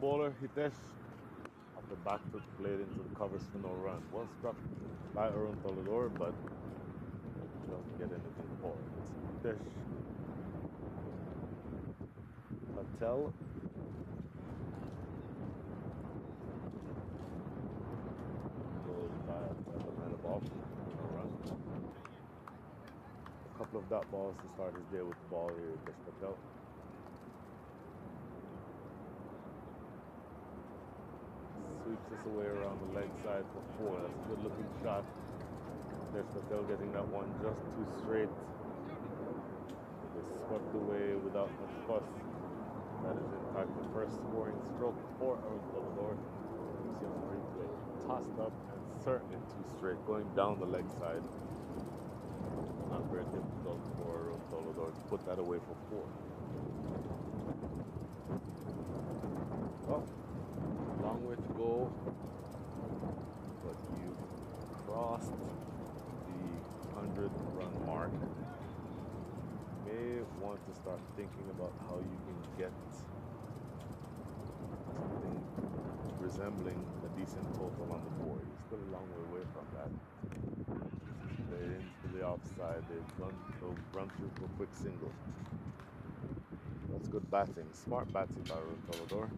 B: Bowler Hitesh off the back foot played into the covers for no run. Well struck by Arun Tolador, but doesn't get anything for it. Hitesh Patel goes by the man above for no run. A couple of dot balls to start his day with the ball here, Hitesh Patel. Sweeps this away around the leg side for 4. That's a good looking shot. There's Patel getting that one just too straight. It's swept away without much fuss. That is in fact the first scoring stroke for Aaron Colodor. You see on the replay, tossed up and certainly too straight, going down the leg side. Not very difficult for Aaron Colodor to put that away for 4. Well, long way to go, but you crossed the 100-run mark. May want to start thinking about how you can get something resembling a decent total on the board. You're still a long way away from that. They're into the offside. They've run through for a quick single. That's good batting. Smart batting by Aaron Colodor.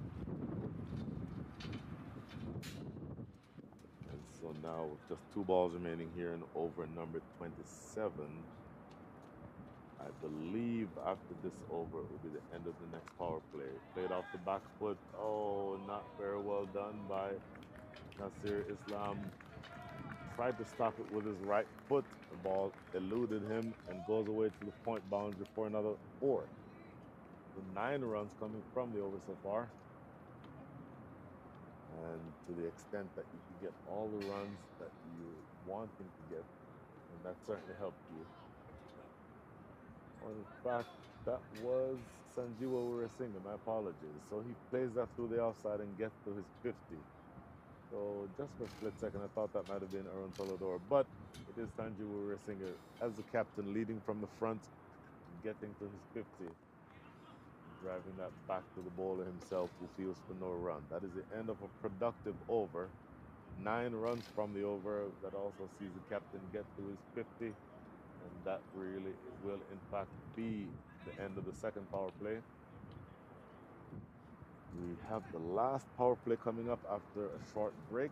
B: And so now with just 2 balls remaining here in over number 27, I believe after this over it will be the end of the next power play. Played off the back foot. Oh, not very well done by Nasir Islam. Tried to stop it with his right foot. The ball eluded him and goes away to the point boundary for another 4. So 9 runs coming from the over so far. And to the extent that you can get all the runs that you're wanting to get, and that certainly helped you. Well, in fact, that was Sanjeewa Weerasinghe, my apologies. So he plays that through the offside and gets to his 50. So just for a split second, I thought that might have been Aaron Colodor, but it is Sanjeewa Weerasinghe as the captain, leading from the front, getting to his 50. Driving that back to the bowler himself, who feels for no run. That is the end of a productive over. 9 runs from the over. That also sees the captain get to his 50. And that really will, in fact, be the end of the second power play. We have the last power play coming up after a short break.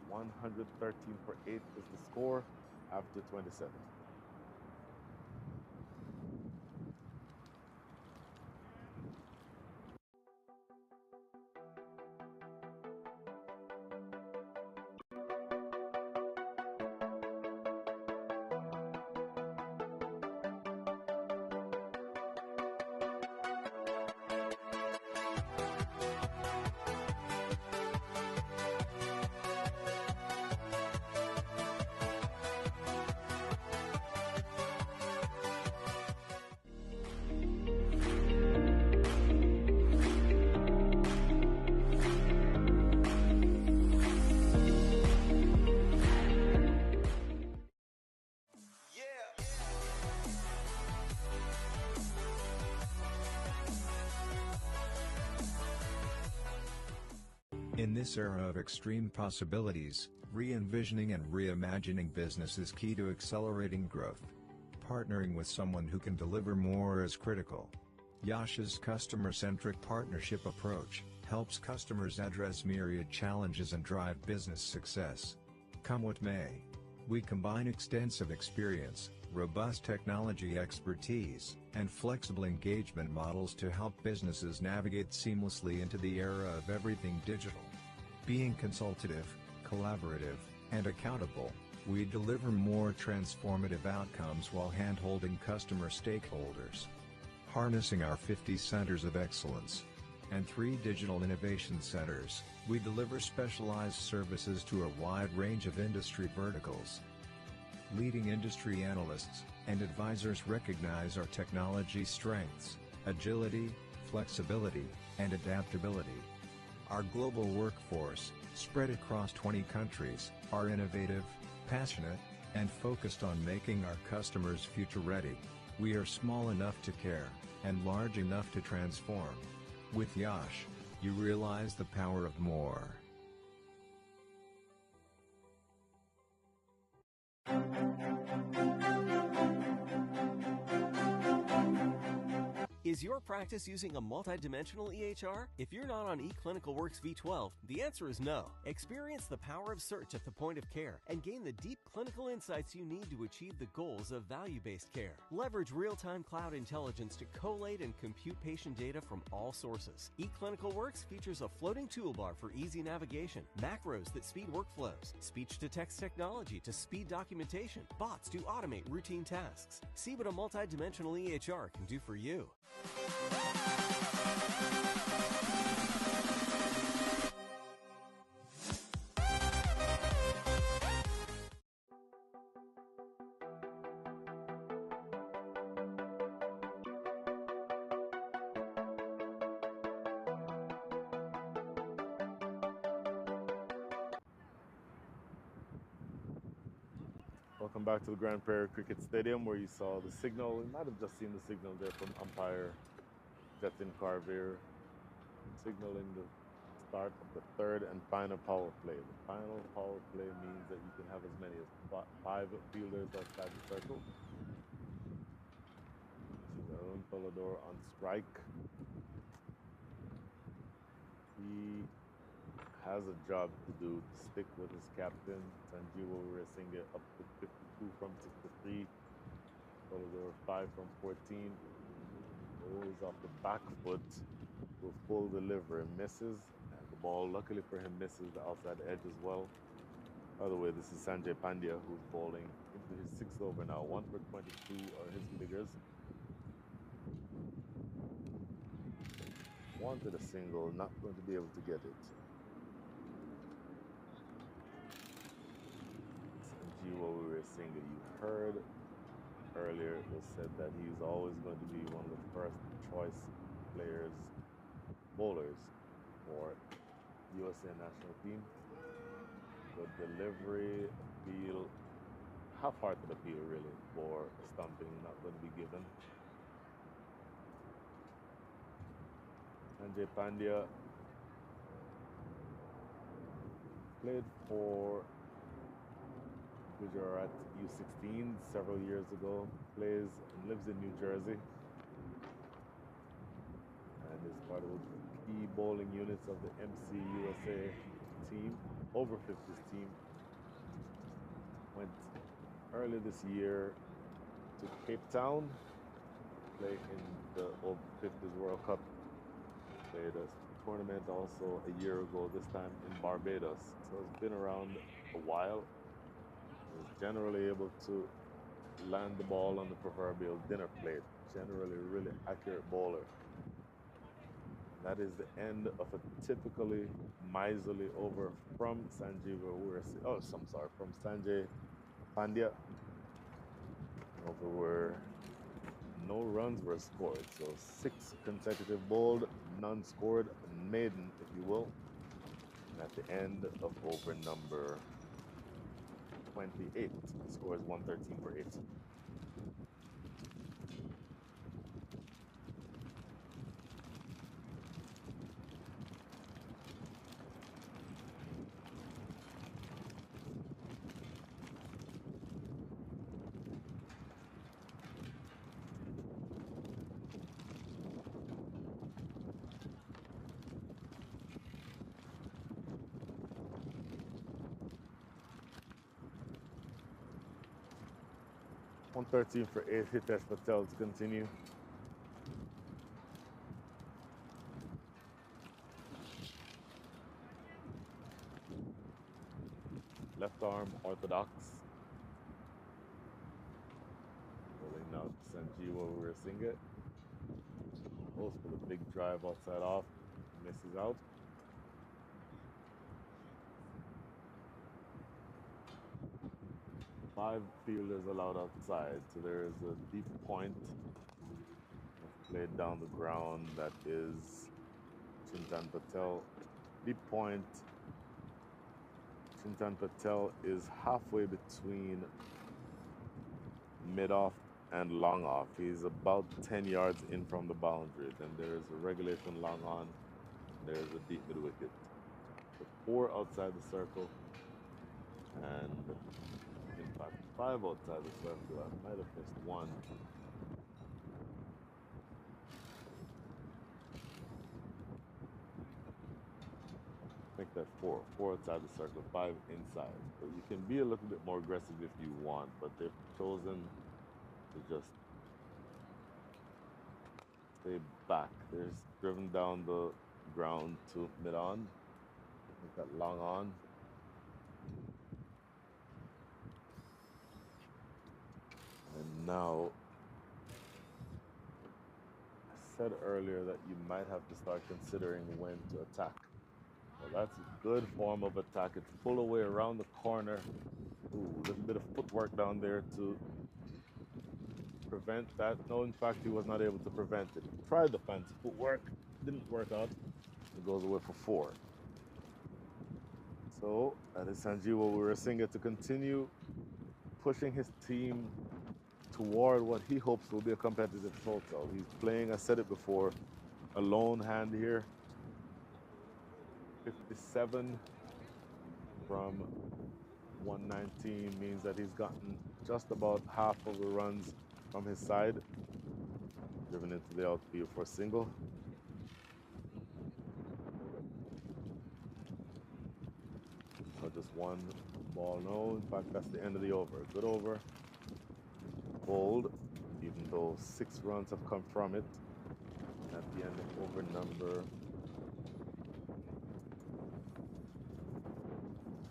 B: 113 for 8 is the score after 27.
A: In this era of extreme possibilities, re-envisioning and reimagining business is key to accelerating growth. Partnering with someone who can deliver more is critical. Yash's customer-centric partnership approach helps customers address myriad challenges and drive business success. Come what may, we combine extensive experience, robust technology expertise, and flexible engagement models to help businesses navigate seamlessly into the era of everything digital. Being consultative, collaborative, and accountable, we deliver more transformative outcomes while hand-holding customer stakeholders. Harnessing our 50 centers of excellence and 3 digital innovation centers, we deliver specialized services to a wide range of industry verticals. Leading industry analysts and advisors recognize our technology strengths, agility, flexibility, and adaptability. Our global workforce, spread across 20 countries, are innovative, passionate, and focused on making our customers future-ready. We are small enough to care, and large enough to transform. With Yash, you realize the power of more.
C: Is your practice using a multidimensional EHR? If you're not on eClinicalWorks V12, the answer is no. Experience the power of search at the point of care and gain the deep clinical insights you need to achieve the goals of value-based care. Leverage real-time cloud intelligence to collate and compute patient data from all sources. eClinicalWorks features a floating toolbar for easy navigation, macros that speed workflows, speech-to-text technology to speed documentation, bots to automate routine tasks. See what a multidimensional EHR can do for you.
B: Welcome back to the Grand Prairie Cricket Stadium where you saw the signal. You might have just seen the signal there from umpire Jatin Carver signaling the start of the third and final power play. The final power play means that you can have as many as 5 fielders outside the circle. This is Arun Tolador on strike. He has a job to do to stick with his captain, Sanjeev Weerasinghe, up to 52 from 63. Tolador 5 from 14. Goes off the back foot with full delivery, misses, and the ball, luckily for him, misses the outside edge as well. By the way, this is Sanjay Pandya who's bowling into his 6th over now. 1 for 22 are his figures. Wanted a single, not going to be able to get it. Sanjeev Weerasinghe, you heard earlier it was said that he's always going to be one of the first choice players, bowlers for USA national team. The delivery appeal, half-hearted appeal really, for stumping, not going to be given. Sanjay Pandya played for Gujarat U16 several years ago, plays and lives in New Jersey, and is part of the key bowling units of the MC USA team, over 50s team. Went early this year to Cape Town, play in the over 50s World Cup. Played a tournament also a year ago, this time in Barbados. So it's been around a while. Is generally able to land the ball on the proverbial dinner plate. Generally a really accurate bowler. That is the end of a typically miserly over from Sanjeev Weerasinghe. Oh, I'm sorry, from Sanjay Pandya. Over where no runs were scored. So 6 consecutive bowled, none scored, maiden, if you will. And at the end of over number 28, scores 113 for 8. $113 for 8, Hitesh Patel to continue. Left arm orthodox. Rolling now to Sanjeev Weerasinghe. Goes for the big drive outside off. Misses out. Five fielders allowed outside, so there is a deep point played down the ground. That is Chintan Patel. Deep point. Chintan Patel is halfway between mid-off and long off. He's about 10 yards in from the boundary. Then there is a regulation long on. There is a deep mid wicket. So 4 outside the circle, and in fact 5 outside the circle. I might have missed 1. Make that 4. 4 outside the circle, 5 inside. So you can be a little bit more aggressive if you want, but they've chosen to just stay back. They're driven down the ground to mid-on. Make that long on. And now, I said earlier that you might have to start considering when to attack. Well, that's a good form of attack. It's pull away around the corner. Ooh, a little bit of footwork down there to prevent that. No, in fact, he was not able to prevent it. He tried the fancy footwork, didn't work out. It goes away for 4. So that is Sanjeev Weerasinghe to continue. pushing his team toward what he hopes will be a competitive total. He's playing, I said it before, a lone hand here. 57 from 119 means that he's gotten just about half of the runs from his side. Driven into the outfield for a single. So just one ball, no. In fact, that's the end of the over. Good over. Bold, even though 6 runs have come from it. At the end of over number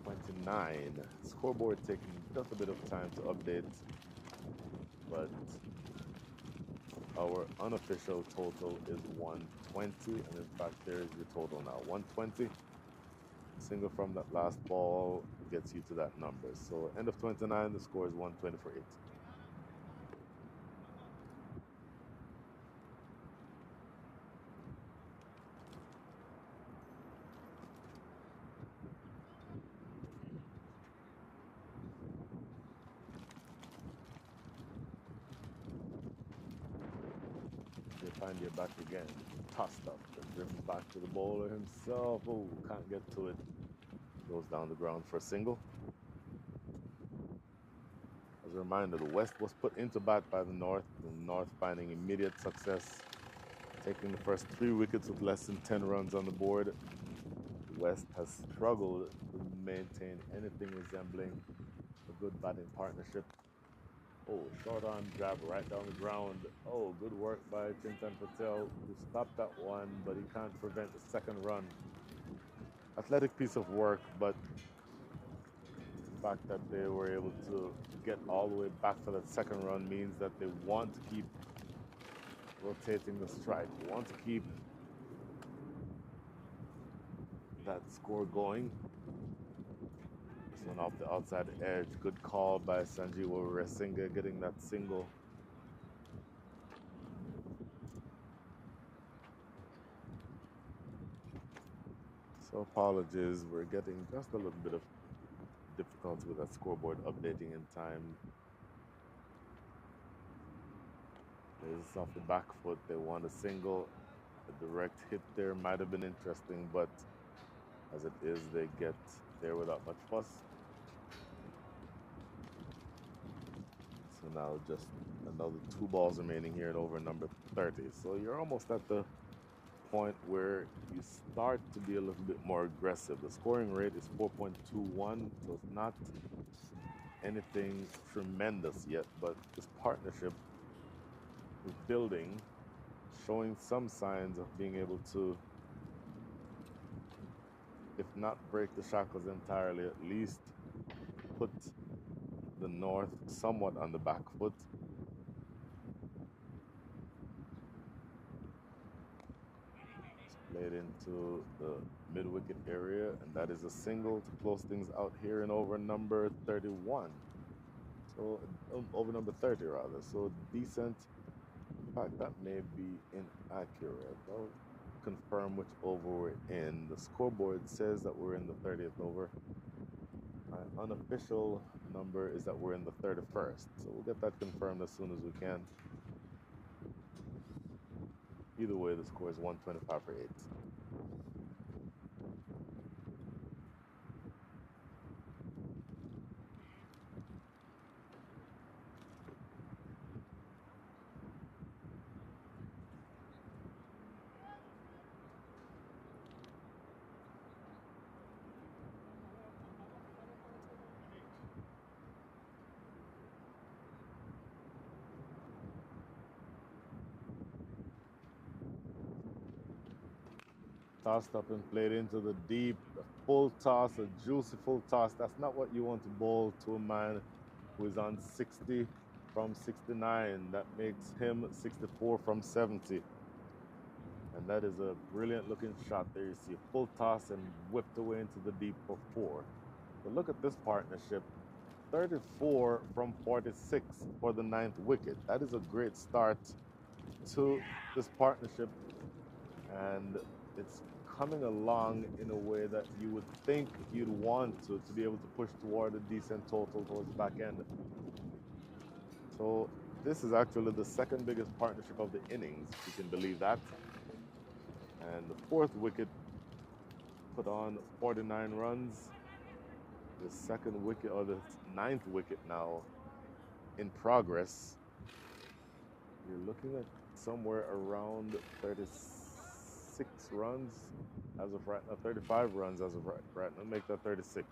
B: 29. Scoreboard taking just a bit of time to update, but our unofficial total is 120, and in fact, there's your total now, 120. Single from that last ball gets you to that number. So end of 29, the score is 120 for 8. They find you back again. Tossed up and driven back to the bowler himself. Oh, can't get to it. Goes down the ground for a single. As a reminder, the West was put into bat by the North finding immediate success, taking the first 3 wickets with less than 10 runs on the board. The West has struggled to maintain anything resembling a good batting partnership. Oh, short arm jab right down the ground. Oh, good work by Chintan Patel to stop that one, but he can't prevent the second run. Athletic piece of work, but the fact that they were able to get all the way back for that second run means that they want to keep rotating the strike. They want to keep that score going. This one off the outside edge. Good call by Sanjeewa Rasinga getting that single. So apologies, we're getting just a little bit of difficulty with that scoreboard updating in time. This is off the back foot. They want a single. A direct hit there might have been interesting, but as it is, they get there without much fuss. So now just another 2 balls remaining here at over number 30. So you're almost at the point where you start to be a little bit more aggressive. The scoring rate is 4.21, so it's not anything tremendous yet, but this partnership is building, showing some signs of being able to, if not break the shackles entirely, at least put the North somewhat on the back foot. Played into the mid-wicket area, and that is a single to close things out here in over number 31. So, over number 30 rather. So decent. In fact, that may be inaccurate. I'll confirm which over we're in. The scoreboard says that we're in the 30th over. My unofficial number is that we're in the 31st. So we'll get that confirmed as soon as we can. Either way, the score is 125 for 8. Tossed up and played into the deep. A full toss, a juicy full toss. That's not what you want to bowl to a man who is on 60 from 69. That makes him 64 from 70. And that is a brilliant looking shot there. You see a full toss and whipped away into the deep for 4. But look at this partnership. 34 from 46 for the 9th wicket. That is a great start to this partnership. And it's coming along in a way that you would think you'd want to be able to push toward a decent total towards the back end. So this is actually the second biggest partnership of the innings, if you can believe that. And the fourth wicket put on 49 runs. The second wicket, or the ninth wicket now in progress. You're looking at somewhere around 36 runs as of right now, 35 runs as of right now, make that 36.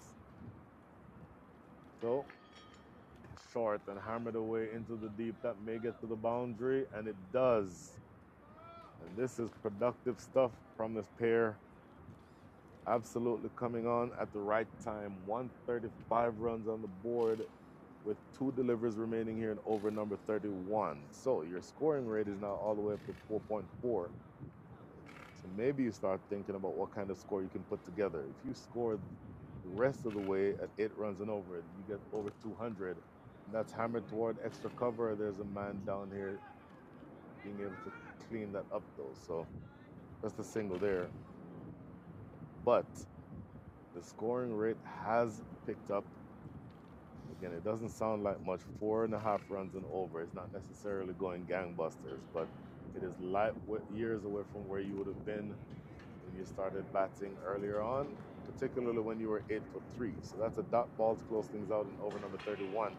B: So short and hammered away into the deep, that may get to the boundary, and it does. And this is productive stuff from this pair. Absolutely coming on at the right time. 135 runs on the board with 2 deliveries remaining here in over number 31. So your scoring rate is now all the way up to 4.4. So maybe you start thinking about what kind of score you can put together. If you score the rest of the way at 8 runs and over, you get over 200. That's hammered toward extra cover. There's a man down here being able to clean that up though. So that's the single there. But the scoring rate has picked up. Again, it doesn't sound like much. 4.5 runs and over. It's not necessarily going gangbusters, but it is light years away from where you would have been when you started batting earlier on, particularly when you were 8 for 3. So that's a dot ball to close things out in over number 31.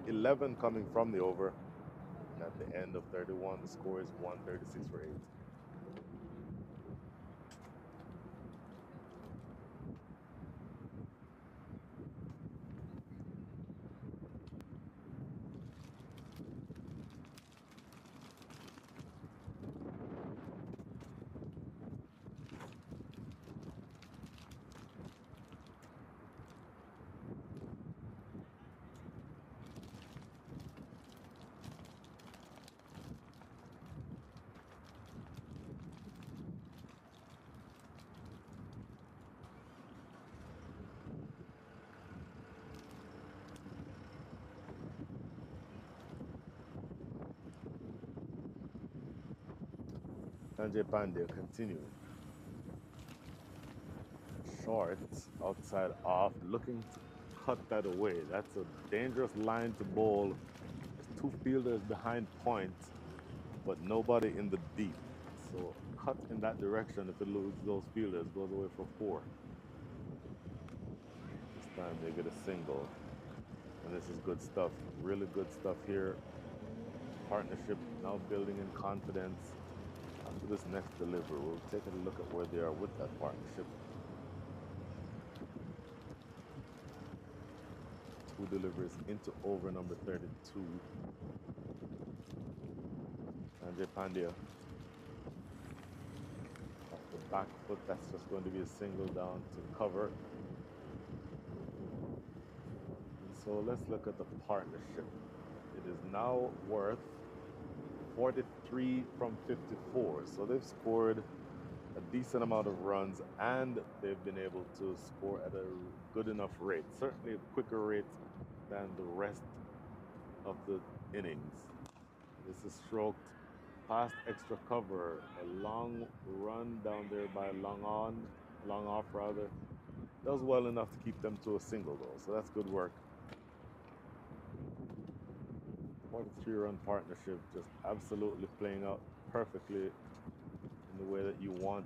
B: 11 coming from the over. And at the end of 31, the score is 136 for 8. Sanjay Pandey continuing. Short, outside off, looking to cut that away. That's a dangerous line to bowl. There's 2 fielders behind point, but nobody in the deep. So cut in that direction, if it loses those fielders, goes away for 4. This time they get a single. And this is good stuff, really good stuff here. Partnership now building in confidence. After this next delivery, we'll take a look at where they are with that partnership. 2 deliveries into over number 32. Sanjay Pandya. Off the back foot, that's just going to be a single down to cover. So let's look at the partnership. It is now worth 43 from 54. So they've scored a decent amount of runs, and they've been able to score at a good enough rate. Certainly a quicker rate than the rest of the innings. This is stroked past extra cover. A long run down there by long off rather. Does well enough to keep them to a single though. So that's good work. 43-run partnership, just absolutely playing out perfectly in the way that you wanted.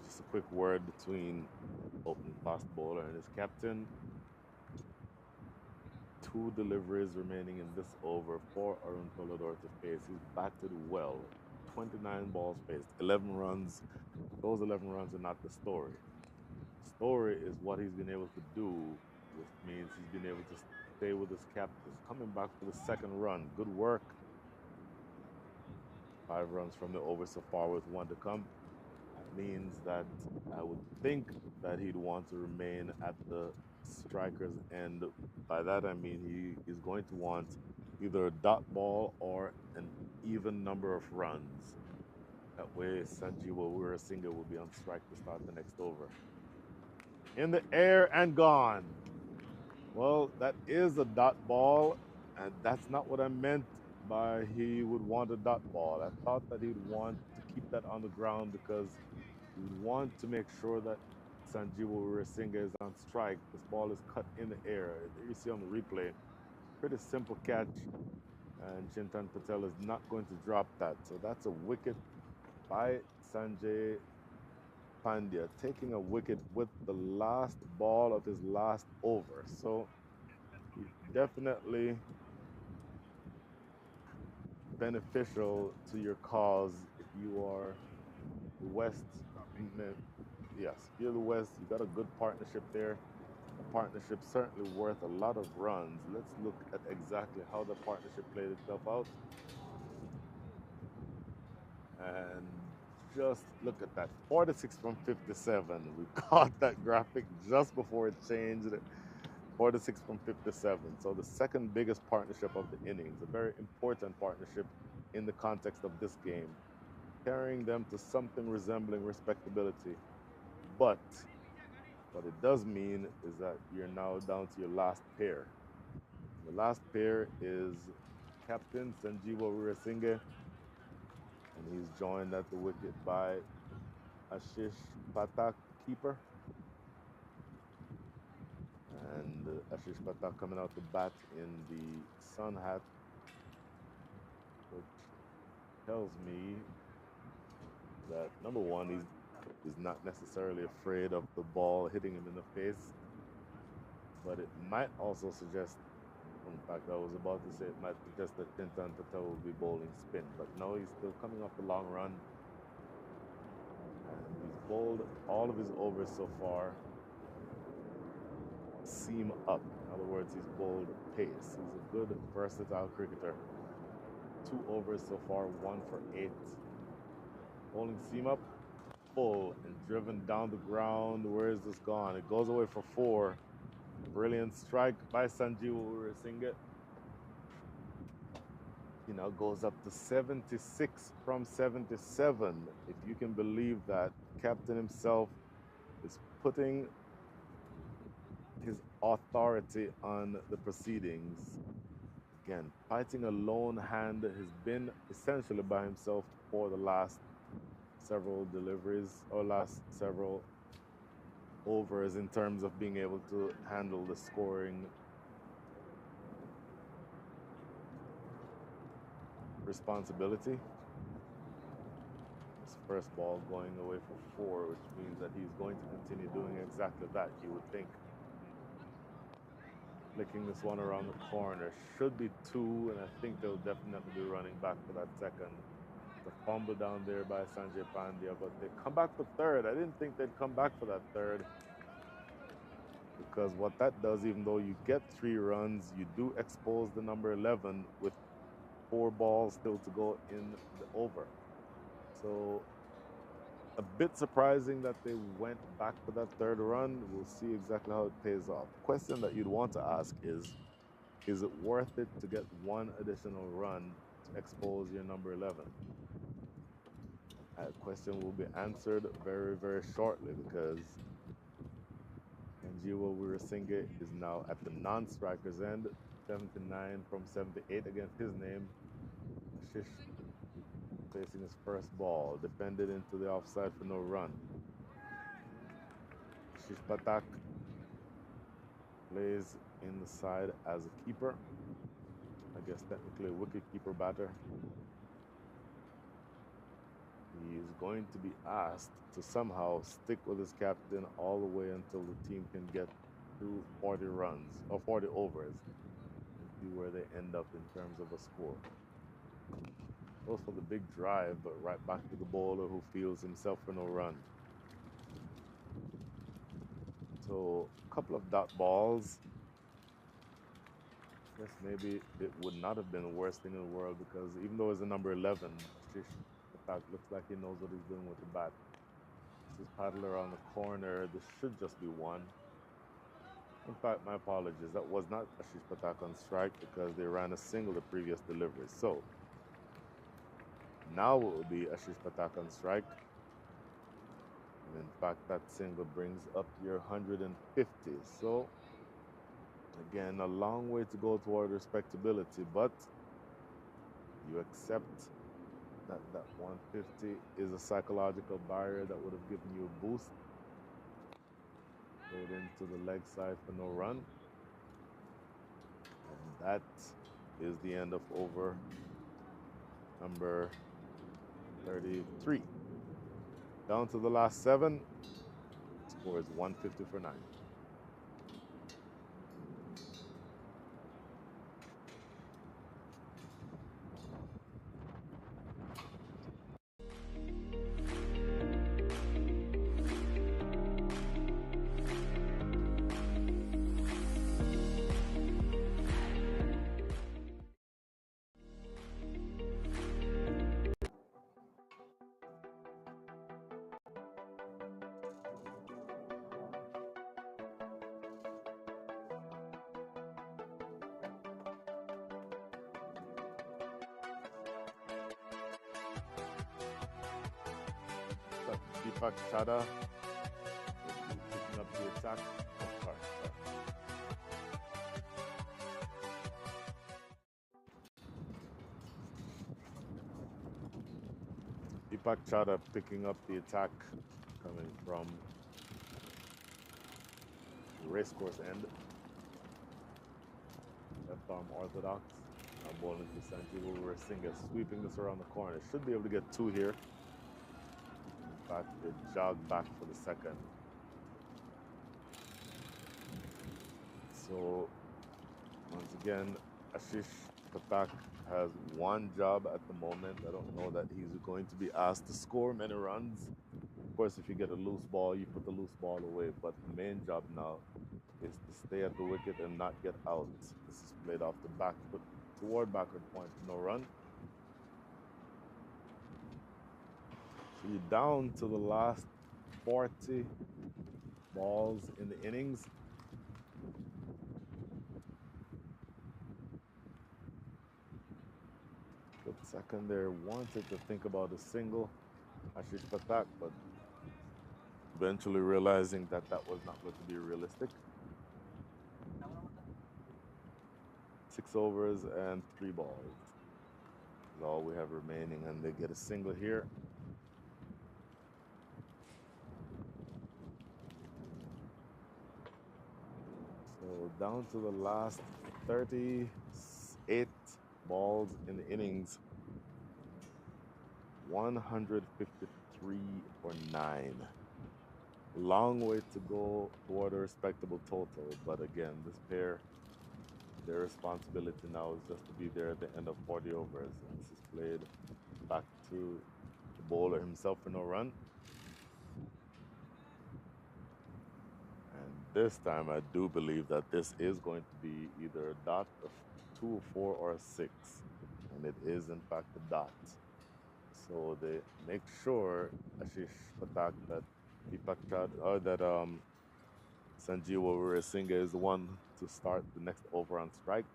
B: Just a quick word between opening fast bowler and his captain. 2 deliveries remaining in this over for Arun Tolador to face. He's batted well. 29 balls faced, 11 runs. Those 11 runs are not the story. The story is what he's been able to do, which means he's been able to stay with his captain. Coming back for the second run. Good work. 5 runs from the over so far with 1 to come. That means that I would think that he'd want to remain at the striker's end. By that I mean he is going to want either a dot ball or an even number of runs. That way Sanjeewa Weerasinghe will be on strike to start the next over. In the air and gone. Well, that is a dot ball, and that's not what I meant by he would want a dot ball. I thought that he'd want to keep that on the ground because he would want to make sure that Sanjeev Weerasinghe is on strike. This ball is cut in the air. There you see on the replay. Pretty simple catch, and Chintan Patel is not going to drop that. So that's a wicket by Sanjay Pandya, taking a wicket with the last ball of his last over. So definitely beneficial to your cause if you are the West. Yes, if you're the West, you got a good partnership there. A partnership certainly worth a lot of runs. Let's look at exactly how the partnership played itself out. And just look at that, 46 from 57. We caught that graphic just before it changed. 46 from 57. So the second biggest partnership of the innings, a very important partnership in the context of this game, carrying them to something resembling respectability. But what it does mean is that you're now down to your last pair. The last pair is Captain Sanjeev Weerasinghe, and he's joined at the wicket by Ashish Patak, keeper. And Ashish Patak coming out to bat in the sun hat, which tells me that number one, he's not necessarily afraid of the ball hitting him in the face, but it might also suggest, in fact, I was about to say it might suggest that Chintan Patel will be bowling spin, but no, he's still coming off the long run, and he's bowled all of his overs so far seam up. In other words, he's bowled pace. He's a good, versatile cricketer. 2 overs so far, 1 for 8. Bowling seam up, full, and driven down the ground. Where is this gone? It goes away for 4. Brilliant strike by Sanjeev Weerasinghe. He now goes up to 76 from 77. If you can believe that, captain himself is putting his authority on the proceedings. Again, fighting a lone hand, has been essentially by himself for the last several deliveries or last several overs in terms of being able to handle the scoring responsibility. His first ball going away for 4, which means that he's going to continue doing exactly that, you would think. Flicking this one around the corner. Should be 2, and I think they'll definitely be running back for that second. The fumble down there by Sanjay Pandya, but they come back for third. I didn't think they'd come back for that third, because what that does, even though you get 3 runs, you do expose the number 11 with 4 balls still to go in the over. So a bit surprising that they went back for that third run. We'll see exactly how it pays off. Question that you'd want to ask is it worth it to get 1 additional run to expose your number 11? That question will be answered very, very shortly, because Sanjeev Weerasinghe is now at the non-striker's end, 79 from 78 against his name. Ashish facing his first ball, defended into the offside for no run. Ashish Patak plays in the side as a keeper. I guess technically a wicket keeper batter. He is going to be asked to somehow stick with his captain all the way until the team can get to 40 runs or 40 overs and see where they end up in terms of a score. Goes for the big drive, but right back to the bowler, who feels himself for no run. So a couple of dot balls. I guess maybe it would not have been the worst thing in the world, because even though it's a number 11, Ashish Patak looks like he knows what he's doing with the bat. This is paddle around the corner. This should just be 1. In fact, my apologies. That was not Ashish Patak on strike, because they ran a single the previous delivery. So now it will be Ashish Patak on strike. And in fact, that single brings up your 150. So Again, a long way to go toward respectability, but you accept that that 150 is a psychological barrier that would have given you a boost. Played into the leg side for no run. And that is the end of over number 33. Down to the last 7. Score is 150 for 9. Deepak Chada picking up the attack. Oh, sorry. Deepak Chada picking up the attack coming from the racecourse end. Left arm orthodox. Now bowling to Sanjeev Singh, sweeping this around the corner. Should be able to get 2 here. In fact, they jogged back for the second. So, once again, Ashish Pathak has 1 job at the moment. I don't know that he's going to be asked to score many runs. Of course, if you get a loose ball, you put the loose ball away. But the main job now is to stay at the wicket and not get out. This is played off the back foot toward backward point, no run. So you're down to the last 40 balls in the innings. Good second there, wanted to think about a single, Ashish Pathak, but eventually realizing that that was not going to be realistic. 6 overs and 3 balls is all we have remaining, and they get a single here. So down to the last 38 balls in the innings. 153 for 9. Long way to go toward a respectable total, but again, this pair, their responsibility now is just to be there at the end of 40 overs. And this is played back to the bowler himself for no run. And this time I do believe that this is going to be either a dot, a 2, a 4, or a 6. And it is in fact a dot. So they make sure Ashish Pathak that Deepak Chad, that Sanjeev Singh is the one to start the next over on strike.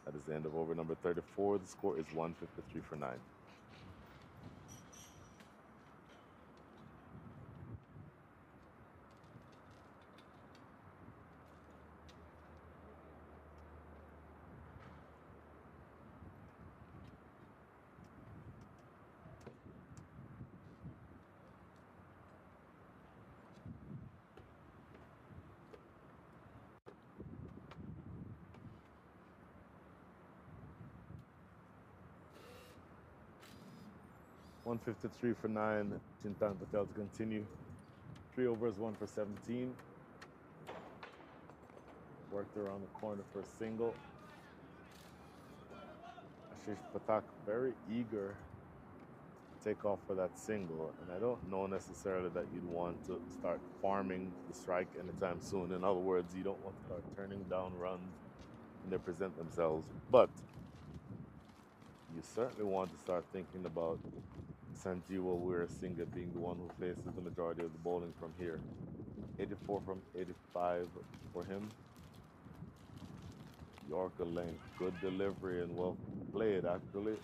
B: That is the end of over number 34. The score is 153 for 9. $153 for 9. Chintan Patel to continue. 3 overs, 1 for 17. Worked around the corner for a single. Ashish Pathak very eager to take off for that single, and I don't know necessarily that you'd want to start farming the strike anytime soon. In other words, you don't want to start turning down runs when they present themselves, but you certainly want to start thinking about Sanjeev Singh being the one who faces the majority of the bowling from here. 84 from 85 for him. Yorker length, good delivery and well played actually.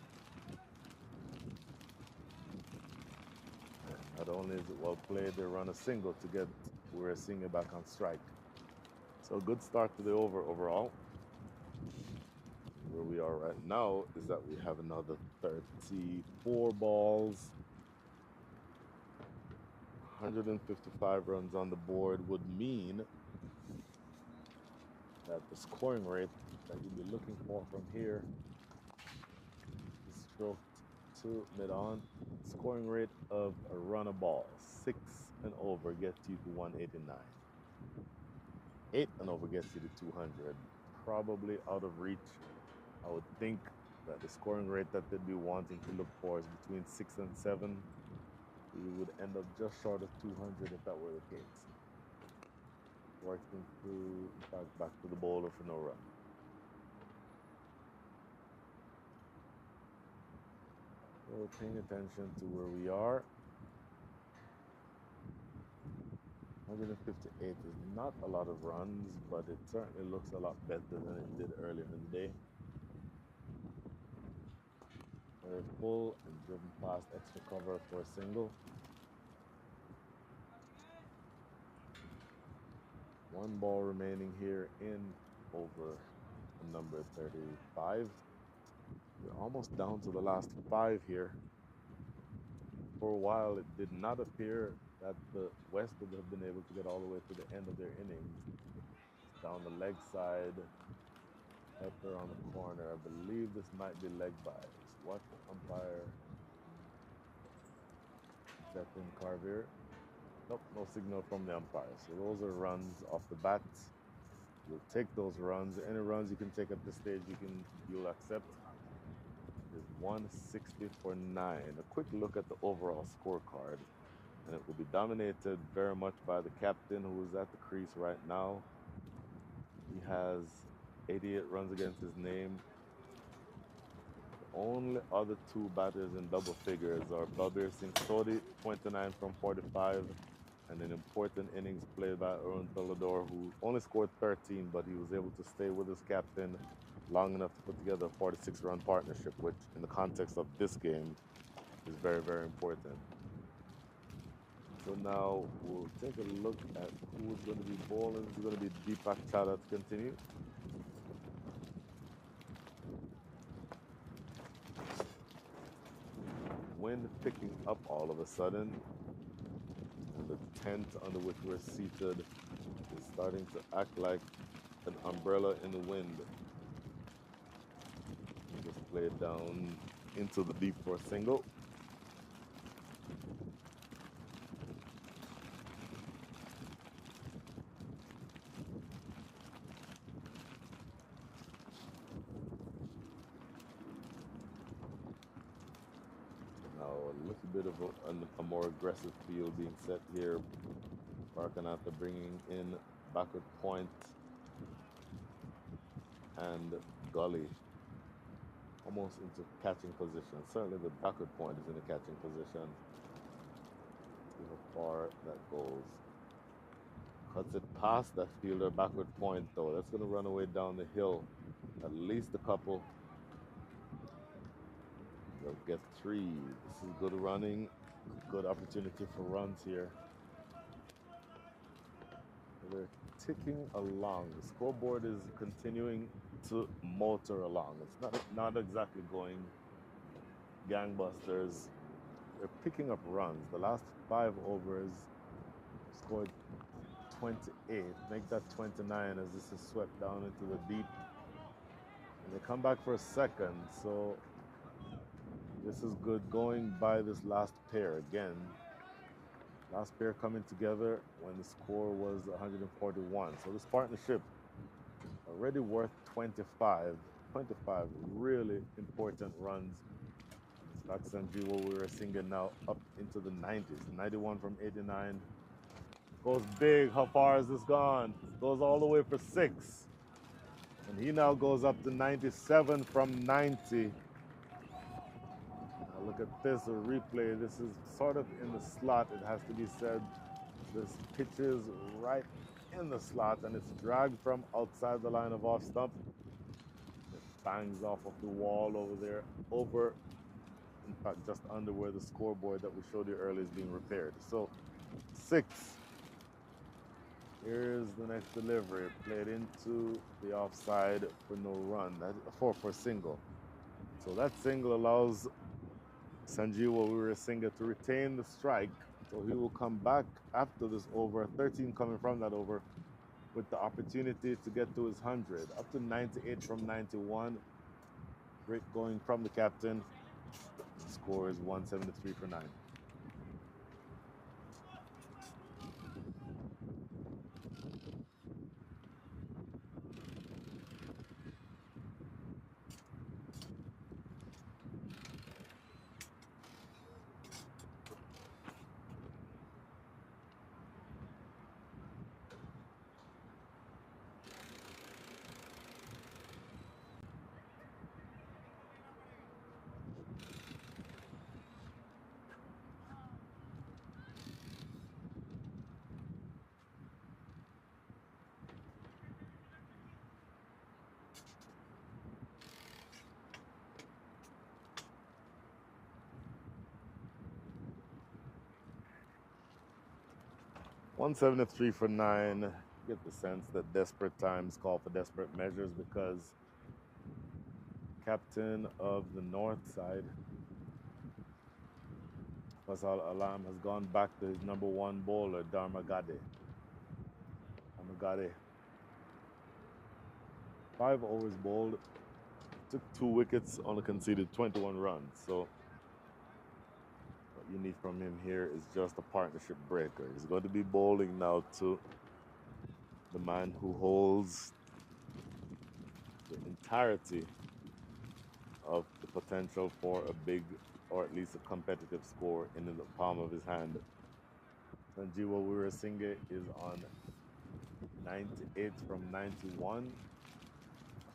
B: Not only is it well played, they run a single to get Singh back on strike. So a good start to the over overall. Where we are right now is that we have another 34 balls. 155 runs on the board would mean that the scoring rate that you'd be looking for from here is stroked to mid-on. Scoring rate of a run a ball, 6 and over gets you to 189. 8 and over gets you to 200. Probably out of reach. I would think that the scoring rate that they'd be wanting to look for is between 6 and 7. We would end up just short of 200 if that were the case. Working through, in fact, back to the bowler for no run. So we're paying attention to where we are. 158 is not a lot of runs, but it certainly looks a lot better than it did earlier in the day. Very full and driven past extra cover for a single. One ball remaining here in over number 35. We're almost down to the last 5 here. For a while, it did not appear that the West would have been able to get all the way to the end of their innings. Down the leg side, Pepper on the corner. I believe this might be leg bias. What umpire? Declan Carver. Nope, no signal from the umpire. So those are runs off the bat. You'll take those runs. Any runs you can take at this stage, you'll accept. Is 160 for 9. A quick look at the overall scorecard, and it will be dominated very much by the captain, who is at the crease right now. He has 88 runs against his name. The only other 2 batters in double figures are Babir Singh Sodhi, 29 from 45, and an important innings played by Arun Tolador, who only scored 13, but he was able to stay with his captain long enough to put together a 46-run partnership, which in the context of this game is very, very important. So now we'll take a look at who's going to be bowling. It's going to be Deepak Chada to continue. Wind picking up all of a sudden. And the tent under which we're seated is starting to act like an umbrella in the wind. Just play it down into the deep for a single. Now a little bit of a more aggressive field being set here. Barkanatha bringing in backward point and Gully almost into catching position. Certainly the backward point is in a catching position. See how far that goes. Cuts it past that fielder backward point though. That's going to run away down the hill. At least a couple. They'll get 3. This is good running. Good opportunity for runs here. They're ticking along. The scoreboard is continuing to motor along. It's not exactly going gangbusters. They're picking up runs. The last 5 overs scored 28. Make that 29 as this is swept down into the deep. And they come back for a second. So this is good going by this last pair again. Last pair coming together when the score was 141. So this partnership already worth 25. 25 really important runs. That's what we were singing now up into the 90s. 91 from 89. Goes big. How far has this gone? Goes all the way for 6. And he now goes up to 97 from 90. Look at this, a replay. This is sort of in the slot, it has to be said. This pitches right in the slot, and it's dragged from outside the line of off stump. It bangs off of the wall over there, in fact, just under where the scoreboard that we showed you earlier is being repaired. So 6 Here's the next delivery. Played into the offside for no run. That's a 4 for single. So that single allows Sanjeewa Weerasinghe to retain the strike. So he will come back after this over, 13 coming from that over, with the opportunity to get to his 100. Up to 98 from 91. Great going from the captain. The score is 173 for 9. 173 for 9. Get the sense that desperate times call for desperate measures because captain of the north side, Fasal Alam, has gone back to his number one bowler, Dharmagade. 5 overs bowled, took 2 wickets, only conceded 21 runs. So what you need from him here is just a partnership breaker. He's going to be bowling now to the man who holds the entirety of the potential for a big or at least a competitive score in the palm of his hand. Sanjeewa Weerasinghe is on 98 from 91.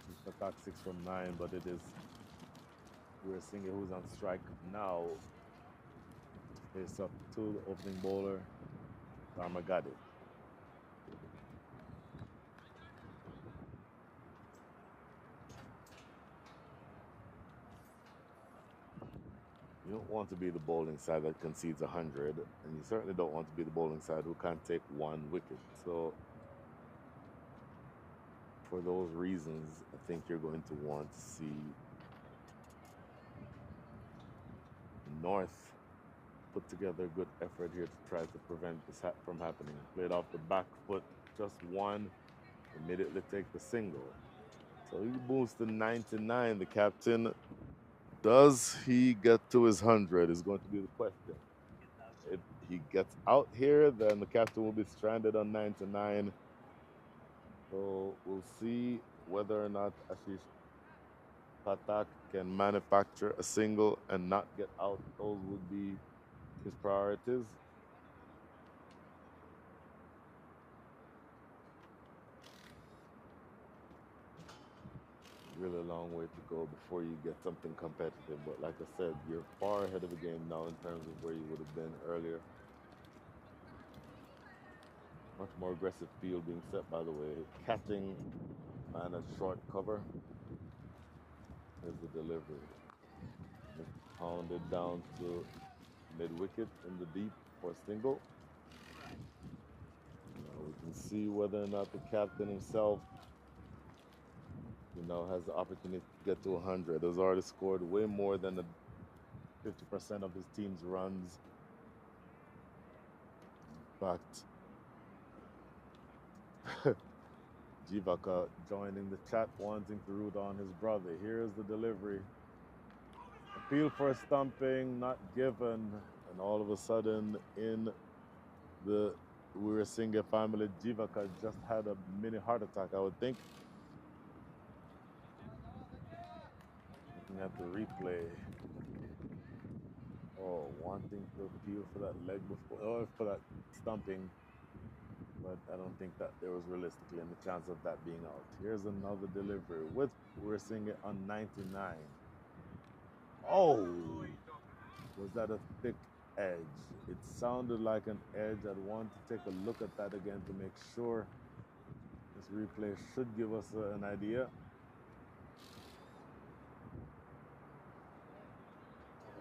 B: He's attack 6 from 9, but it is Weerasinghe who's on strike now. Face up to the opening bowler, Dharmagade. You don't want to be the bowling side that concedes 100, and you certainly don't want to be the bowling side who can't take 1 wicket. So for those reasons, I think you're going to want to see North put together a good effort here to try to prevent this from happening. Played off the back foot, just 1, immediately take the single. So he moves to 99, the captain. Does he get to his 100 is going to be the question. If he gets out here, then the captain will be stranded on 99. So we'll see whether or not Ashish Patak can manufacture a single and not get out. Those would be his priorities. Really a long way to go before you get something competitive. But like I said, you're far ahead of the game now in terms of where you would have been earlier. Much more aggressive field being set, by the way. Catching man at short cover. Here's the delivery. It's pounded down to mid-wicket in the deep for a single. Now we can see whether or not the captain himself, has the opportunity to get to 100. Has already scored way more than the 50% of his team's runs. In fact, Jivaka joining the chat, wanting to root on his brother. Here's the delivery. Appeal for a stumping, not given. And all of a sudden, in the Weerasinghe family, Jivaka just had a mini heart attack, I would think. Looking at the replay. Oh, wanting to appeal for that leg before, or for that stumping. But I don't think that there was realistically any chance of that being out. Here's another delivery with Weerasinghe on 99. Oh, was that a thick edge? It sounded like an edge. I'd want to take a look at that again to make sure. This replay should give us an idea.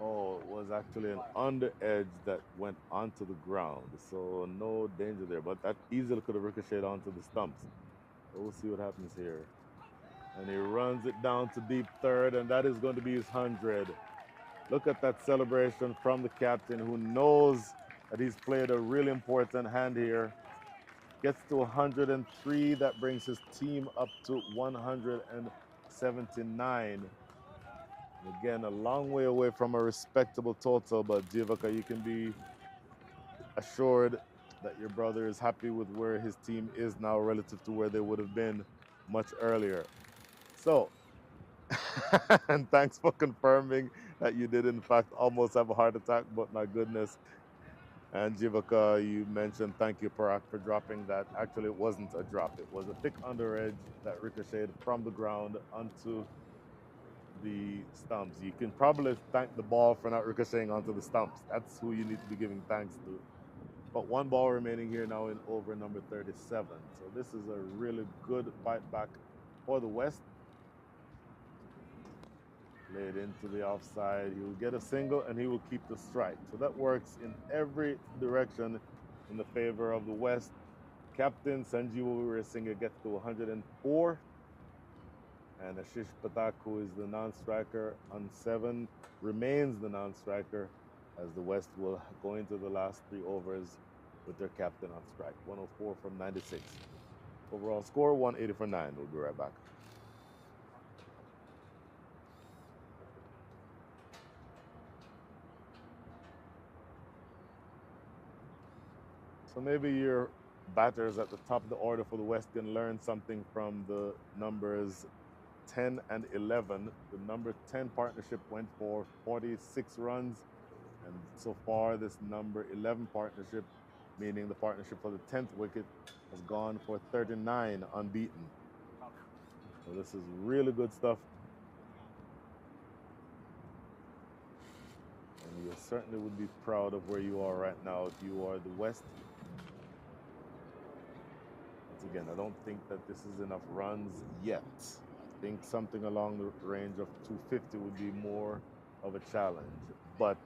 B: Oh, it was actually an under edge that went onto the ground, so no danger there. But that easily could have ricocheted onto the stumps. So we'll see what happens here. And he runs it down to deep third, and that is going to be his 100. Look at that celebration from the captain, who knows that he's played a really important hand here. Gets to 103. That brings his team up to 179. Again, a long way away from a respectable total, but Jivaka, you can be assured that your brother is happy with where his team is now relative to where they would have been much earlier. So, and thanks for confirming that you did in fact almost have a heart attack, but my goodness. And Jivaka, you mentioned thank you, Parag, for dropping that. Actually, it wasn't a drop. It was a thick under edge that ricocheted from the ground onto the stumps. You can probably thank the ball for not ricocheting onto the stumps. That's who you need to be giving thanks to. But one ball remaining here now in over number 37. So this is a really good fight back for the West. Played into the offside. He will get a single and he will keep the strike. So that works in every direction in the favor of the West. Captain Sanjeev Weerasinghe gets to 104. And Ashish Patak, who is the non-striker on 7, remains the non-striker as the West will go into the last 3 overs with their captain on strike. 104 from 96. Overall score, 180 for 9. We'll be right back. So maybe your batters at the top of the order for the West can learn something from the numbers 10 and 11. The number 10 partnership went for 46 runs. And so far, this number 11 partnership, meaning the partnership for the 10th wicket, has gone for 39 unbeaten. So this is really good stuff. And you certainly would be proud of where you are right now if you are the West. Once again, I don't think that this is enough runs yet. I think something along the range of 250 would be more of a challenge. But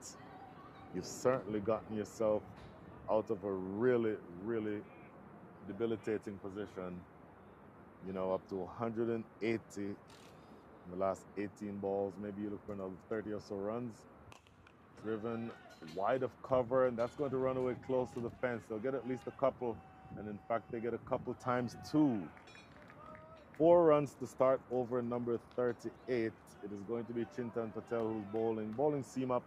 B: you've certainly gotten yourself out of a really, really debilitating position. You know, up to 180 in the last 18 balls. Maybe you look for another 30 or so runs. Driven wide of cover, and that's going to run away close to the fence. They'll get at least a couple, and in fact, they get a couple times 2. 4 runs to start over number 38. It is going to be Chintan Patel who's bowling. Bowling seam up.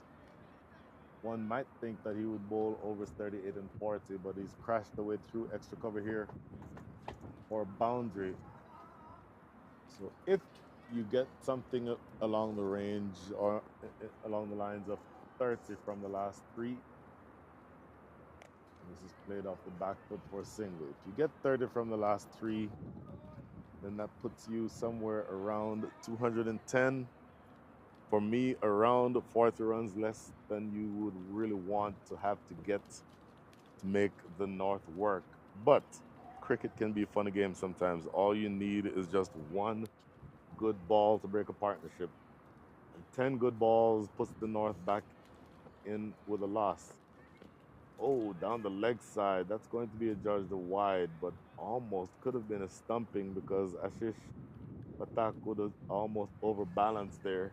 B: One might think that he would bowl overs 38 and 40, but he's crashed the way through extra cover here for boundary. So if you get something along the range or along the lines of 30 from the last 3, this is played off the back foot for a single. If you get 30 from the last 3, then that puts you somewhere around 210. For me, around 40 runs less than you would really want to have to get to make the North work. But cricket can be a funny game sometimes. All you need is just one good ball to break a partnership. And 10 good balls puts the North back in with a loss. Oh, down the leg side. That's going to be adjudged a wide, but almost could have been a stumping because Ashish Patak would have almost overbalanced there.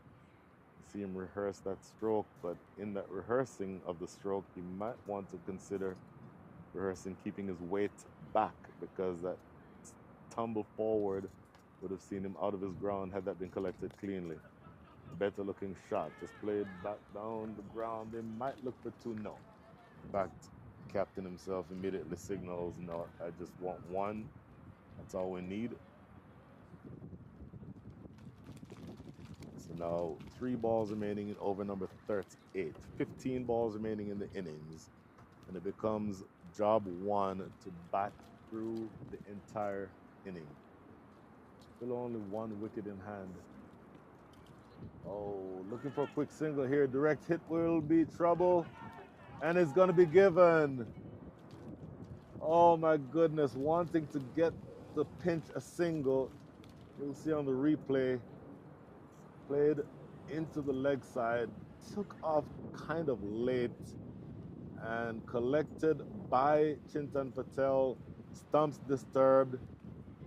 B: See him rehearse that stroke, but in that rehearsing of the stroke, he might want to consider rehearsing keeping his weight back, because that tumble forward would have seen him out of his ground had that been collected cleanly. Better looking shot, just played back down the ground. They might look for 2. No. In fact, captain himself immediately signals, no, I just want 1. That's all we need. So now 3 balls remaining in over number 38. 15 balls remaining in the innings. And it becomes job 1 to bat through the entire inning. Still only 1 wicket in hand. Oh, looking for a quick single here. Direct hit will be trouble. And it's going to be given. Oh my goodness, wanting to get to pinch a single. You'll see on the replay, played into the leg side. took off kind of late and collected by Chintan Patel. Stumps disturbed.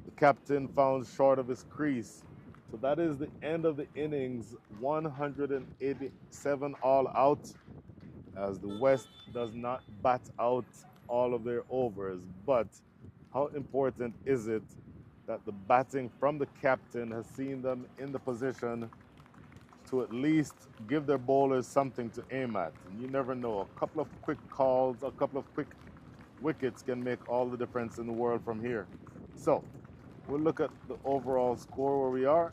B: The captain found short of his crease. So that is the end of the innings. 187 all out, as the West does not bat out all of their overs. But how important is it that the batting from the captain has seen them in the position to at least give their bowlers something to aim at? And you never know. A couple of quick calls, a couple of quick wickets can make all the difference in the world from here. So we'll look at the overall score where we are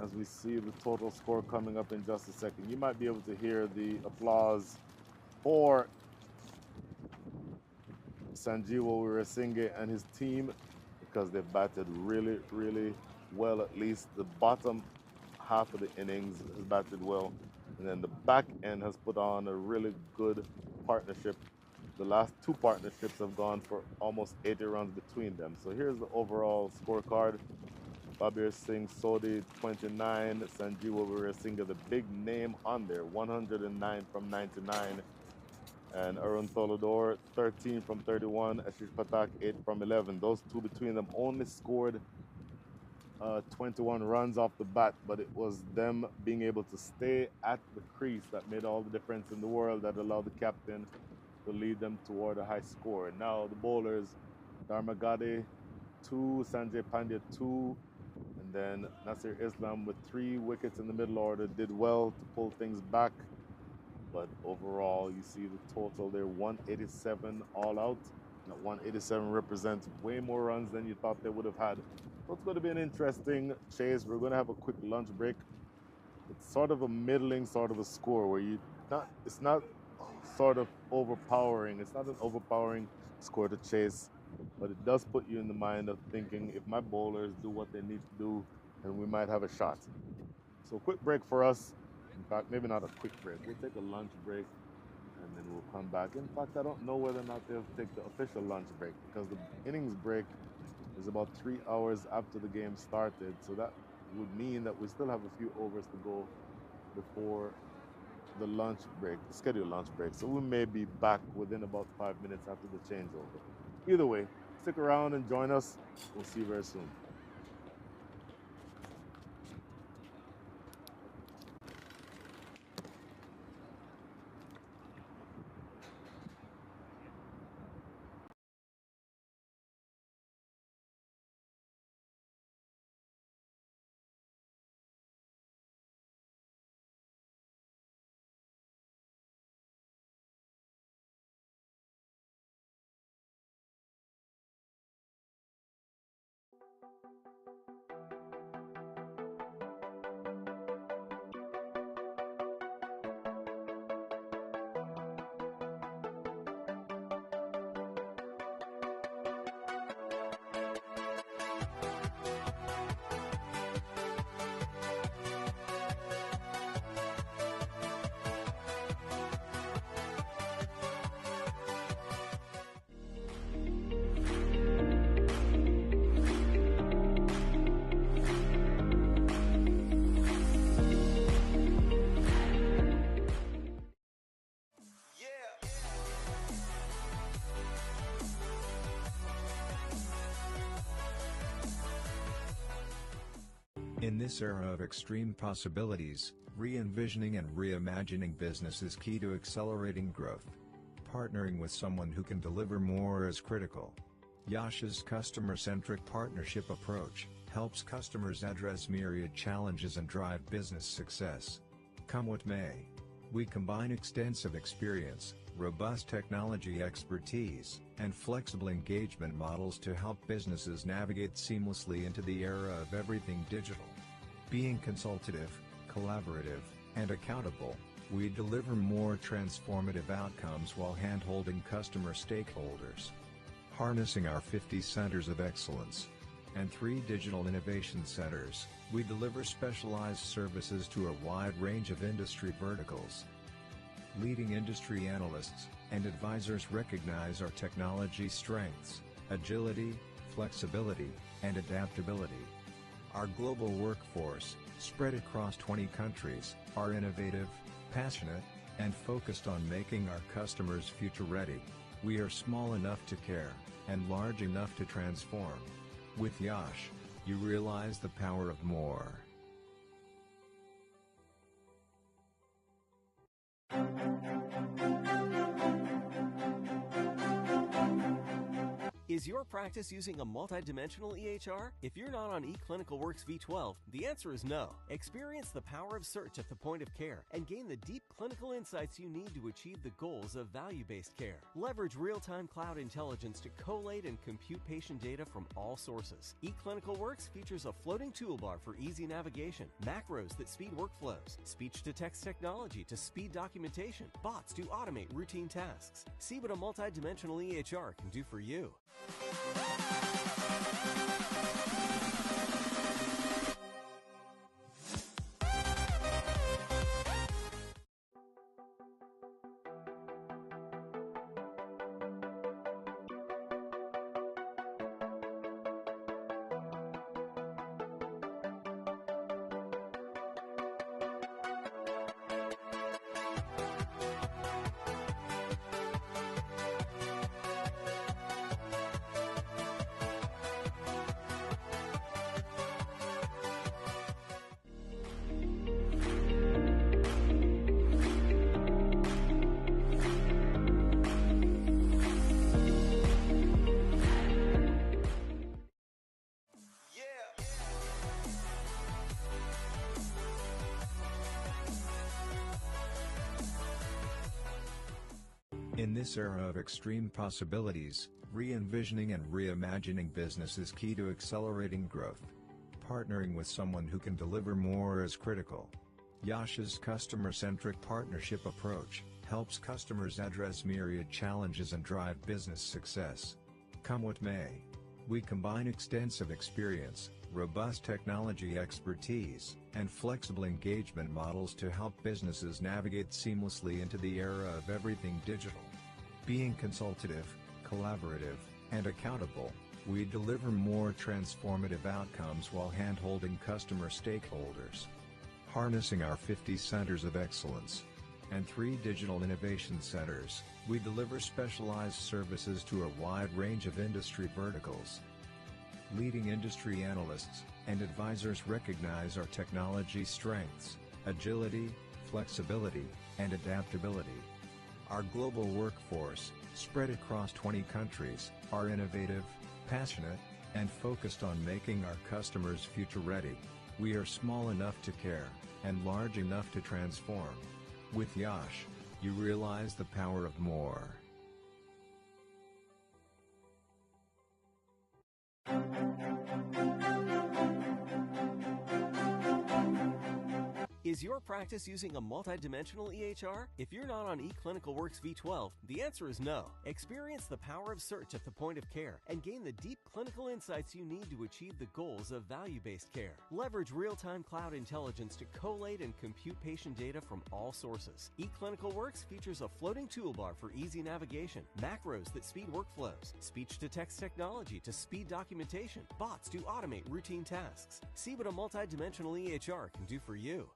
B: as we see the total score coming up in just a second. You might be able to hear the applause for Sanjeewa Weerasinghe and his team, because they've batted really, really well. At least the bottom half of the innings has batted well, and then the back end has put on a really good partnership. The last two partnerships have gone for almost 80 runs between them. So here's the overall scorecard. Babir Singh Sodhi 29, Sanjeewa Weerasinghe, the big name on there, 109 from 99. And Arun Tolador 13 from 31, Ashish Patak 8 from 11. Those two between them only scored 21 runs off the bat, but it was them being able to stay at the crease that made all the difference in the world, that allowed the captain to lead them toward a high score. And now the bowlers, Dharmagade 2, Sanjay Pandya 2, and then Nasir Islam with 3 wickets in the middle order did well to pull things back. But overall, you see the total there, 187 all out. That 187 represents way more runs than you thought they would have had. So it's going to be an interesting chase. We're going to have a quick lunch break. It's sort of a middling sort of a score where it's not sort of overpowering. It's not an overpowering score to chase, but it does put you in the mind of thinking, if my bowlers do what they need to do, then we might have a shot. So quick break for us. In fact, maybe not a quick break. We'll take a lunch break and then we'll come back. In fact, I don't know whether or not they'll take the official lunch break, because the innings break is about 3 hours after the game started. So that would mean that we still have a few overs to go before the lunch break, the scheduled lunch break. So we may be back within about 5 minutes after the changeover. Either way, stick around and join us. We'll see you very soon.
A: In this era of extreme possibilities, re-envisioning and reimagining business is key to accelerating growth. Partnering with someone who can deliver more is critical. Yash's customer-centric partnership approach helps customers address myriad challenges and drive business success. Come what may, we combine extensive experience, robust technology expertise, and flexible engagement models to help businesses navigate seamlessly into the era of everything digital. Being consultative, collaborative, and accountable, we deliver more transformative outcomes while hand-holding customer stakeholders. Harnessing our 50 centers of excellence and 3 digital innovation centers, we deliver specialized services to a wide range of industry verticals. Leading industry analysts and advisors recognize our technology strengths, agility, flexibility, and adaptability. Our global workforce, spread across 20 countries, are innovative, passionate, and focused on making our customers future-ready. We are small enough to care, and large enough to transform. With Yash, you realize the power of more.
C: Is your practice using a multidimensional EHR? If you're not on eClinicalWorks V12, the answer is no. Experience the power of search at the point of care and gain the deep clinical insights you need to achieve the goals of value-based care. Leverage real-time cloud intelligence to collate and compute patient data from all sources. eClinicalWorks features a floating toolbar for easy navigation, macros that speed workflows, speech-to-text technology to speed documentation, bots to automate routine tasks. See what a multidimensional EHR can do for you.
A: In this era of extreme possibilities, re-envisioning and reimagining business is key to accelerating growth. Partnering with someone who can deliver more is critical. Yash's customer-centric partnership approach helps customers address myriad challenges and drive business success. Come what may, we combine extensive experience, robust technology expertise, and flexible engagement models to help businesses navigate seamlessly into the era of everything digital. Being consultative, collaborative, and accountable, we deliver more transformative outcomes while hand-holding customer stakeholders. Harnessing our 50 centers of excellence and 3 digital innovation centers, we deliver specialized services to a wide range of industry verticals. Leading industry analysts and advisors recognize our technology strengths, agility, flexibility, and adaptability. Our global workforce, spread across 20 countries, are innovative, passionate, and focused on making our customers future-ready. We are small enough to care, and large enough to transform. With Yash, you realize the power of more.
C: Is your practice using a multidimensional EHR? If you're not on eClinicalWorks V12, the answer is no. Experience the power of search at the point of care and gain the deep clinical insights you need to achieve the goals of value-based care. Leverage real-time cloud intelligence to collate and compute patient data from all sources. eClinicalWorks features a floating toolbar for easy navigation, macros that speed workflows, speech-to-text technology to speed documentation, bots to automate routine tasks. See what a multidimensional EHR can do for you.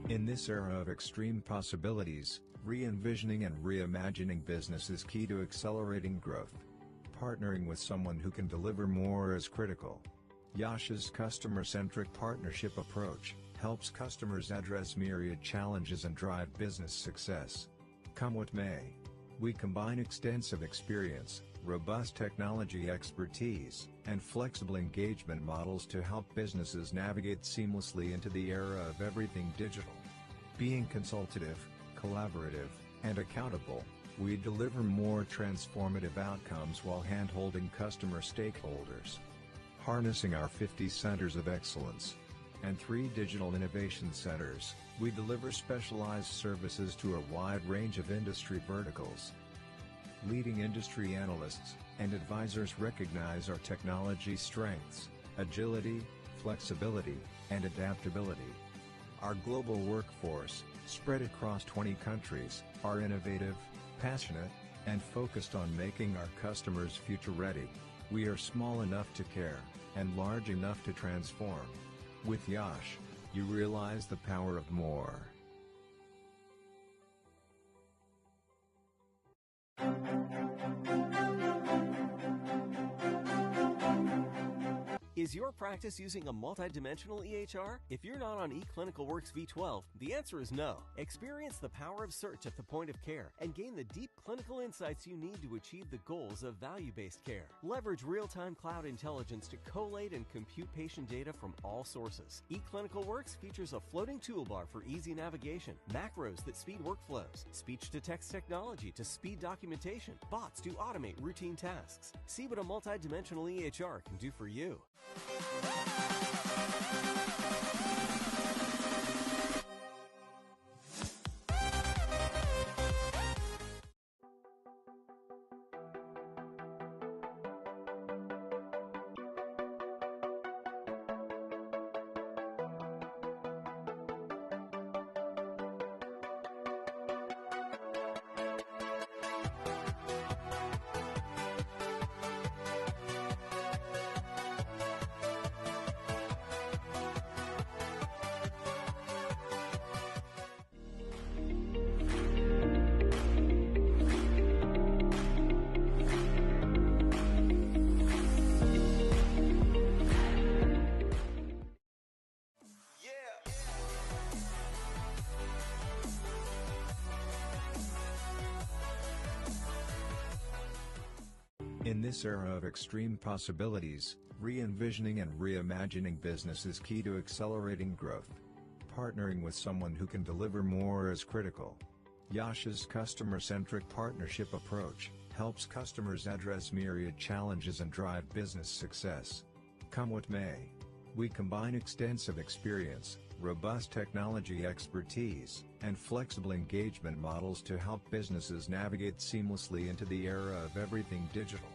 A: In this era of extreme possibilities, re-envisioning and reimagining business is key to accelerating growth. Partnering with someone who can deliver more is critical. Yash's customer-centric partnership approach helps customers address myriad challenges and drive business success. Come what may, we combine extensive experience, robust technology expertise, and flexible engagement models to help businesses navigate seamlessly into the era of everything digital. Being consultative, collaborative, and accountable, we deliver more transformative outcomes while hand-holding customer stakeholders. Harnessing our 50 centers of excellence and 3 digital innovation centers, we deliver specialized services to a wide range of industry verticals. Leading industry analysts and advisors recognize our technology strengths, agility, flexibility, and adaptability. Our global workforce, spread across 20 countries, are innovative, passionate, and focused on making our customers future-ready. We are small enough to care, and large enough to transform. With Yash, you realize the power of more.
C: Is your practice using a multidimensional EHR? If you're not on eClinicalWorks V12, the answer is no. Experience the power of search at the point of care and gain the deep clinical insights you need to achieve the goals of value-based care. Leverage real-time cloud intelligence to collate and compute patient data from all sources. eClinicalWorks features a floating toolbar for easy navigation, macros that speed workflows, speech-to-text technology to speed documentation, bots to automate routine tasks. See what a multidimensional EHR can do for you.
A: In this era of extreme possibilities, re-envisioning and reimagining business is key to accelerating growth. Partnering with someone who can deliver more is critical. Yash's customer-centric partnership approach helps customers address myriad challenges and drive business success. Come what may, we combine extensive experience, robust technology expertise, and flexible engagement models to help businesses navigate seamlessly into the era of everything digital.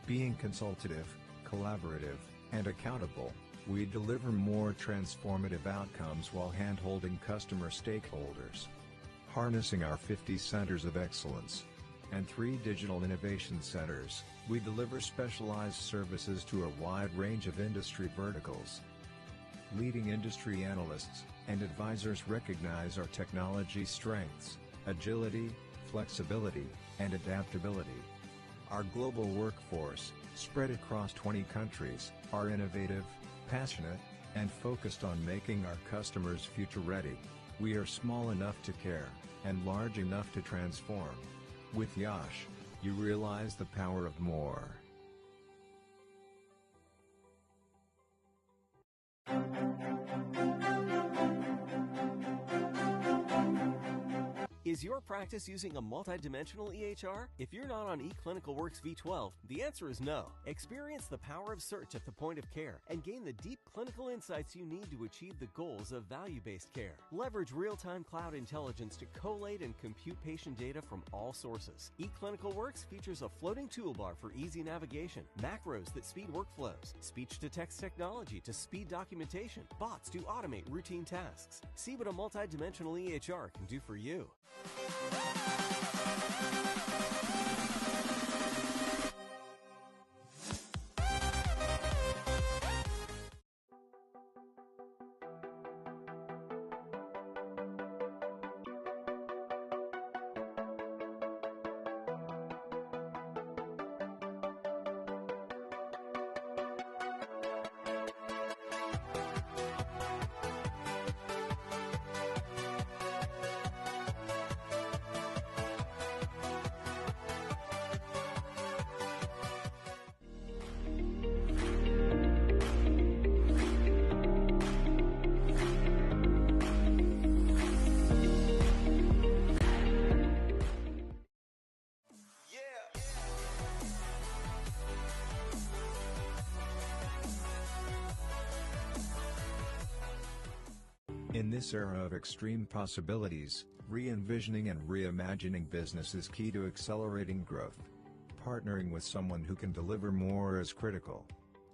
A: Being consultative, collaborative, and accountable, we deliver more transformative outcomes while hand-holding customer stakeholders. Harnessing our 50 centers of excellence and 3 digital innovation centers, we deliver specialized services to a wide range of industry verticals. Leading industry analysts and advisors recognize our technology strengths, agility, flexibility, and adaptability. Our global workforce, spread across 20 countries, are innovative, passionate, and focused on making our customers future-ready. We are small enough to care, and large enough to transform. With Yash, you realize the power of more.
C: Is your practice using a multidimensional EHR? If you're not on eClinicalWorks V12, the answer is no. Experience the power of search at the point of care and gain the deep clinical insights you need to achieve the goals of value-based care. Leverage real-time cloud intelligence to collate and compute patient data from all sources. eClinicalWorks features a floating toolbar for easy navigation, macros that speed workflows, speech-to-text technology to speed documentation, bots to automate routine tasks. See what a multidimensional EHR can do for you.
A: In this era of extreme possibilities, re-envisioning and reimagining business is key to accelerating growth. Partnering with someone who can deliver more is critical.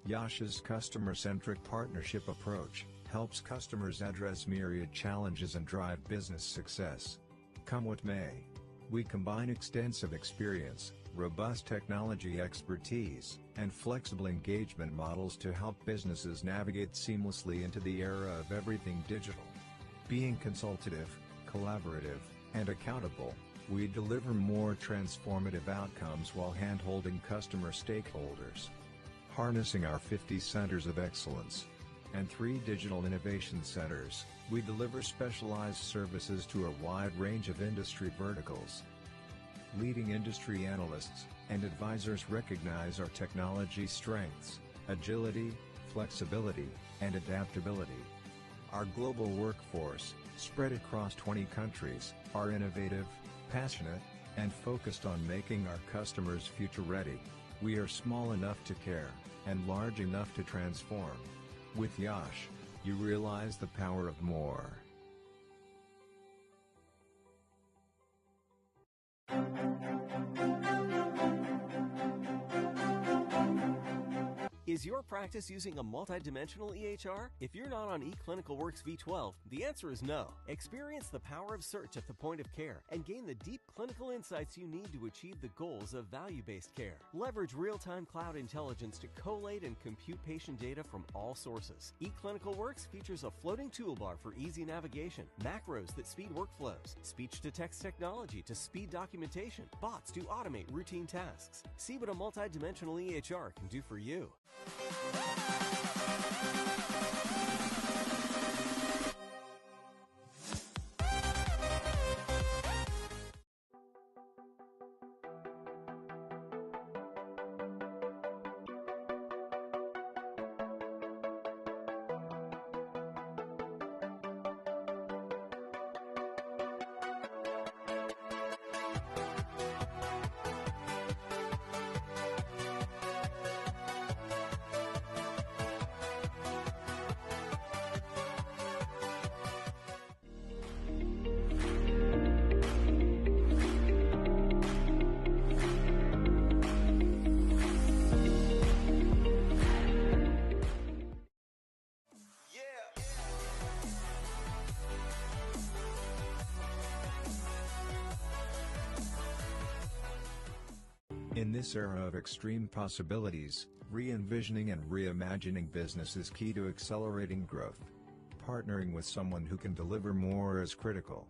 A: Yash's customer-centric partnership approach helps customers address myriad challenges and drive business success. Come what may, we combine extensive experience, robust technology expertise, and flexible engagement models to help businesses navigate seamlessly into the era of everything digital. Being consultative, collaborative, and accountable, we deliver more transformative outcomes while hand-holding customer stakeholders. Harnessing our 50 centers of excellence and 3 digital innovation centers, we deliver specialized services to a wide range of industry verticals. Leading industry analysts and advisors recognize our technology strengths, agility, flexibility, and adaptability. Our global workforce, spread across 20 countries, are innovative, passionate, and focused on making our customers future-ready. We are small enough to care, and large enough to transform. With Yash, you realize the power of more.
C: Is your practice using a multidimensional EHR? If you're not on eClinicalWorks V12, the answer is no. Experience the power of search at the point of care and gain the deep clinical insights you need to achieve the goals of value-based care. Leverage real-time cloud intelligence to collate and compute patient data from all sources. eClinicalWorks features a floating toolbar for easy navigation, macros that speed workflows, speech-to-text technology to speed documentation, bots to automate routine tasks. See what a multidimensional EHR can do for you.
A: In this era of extreme possibilities, re-envisioning and reimagining business is key to accelerating growth. Partnering with someone who can deliver more is critical.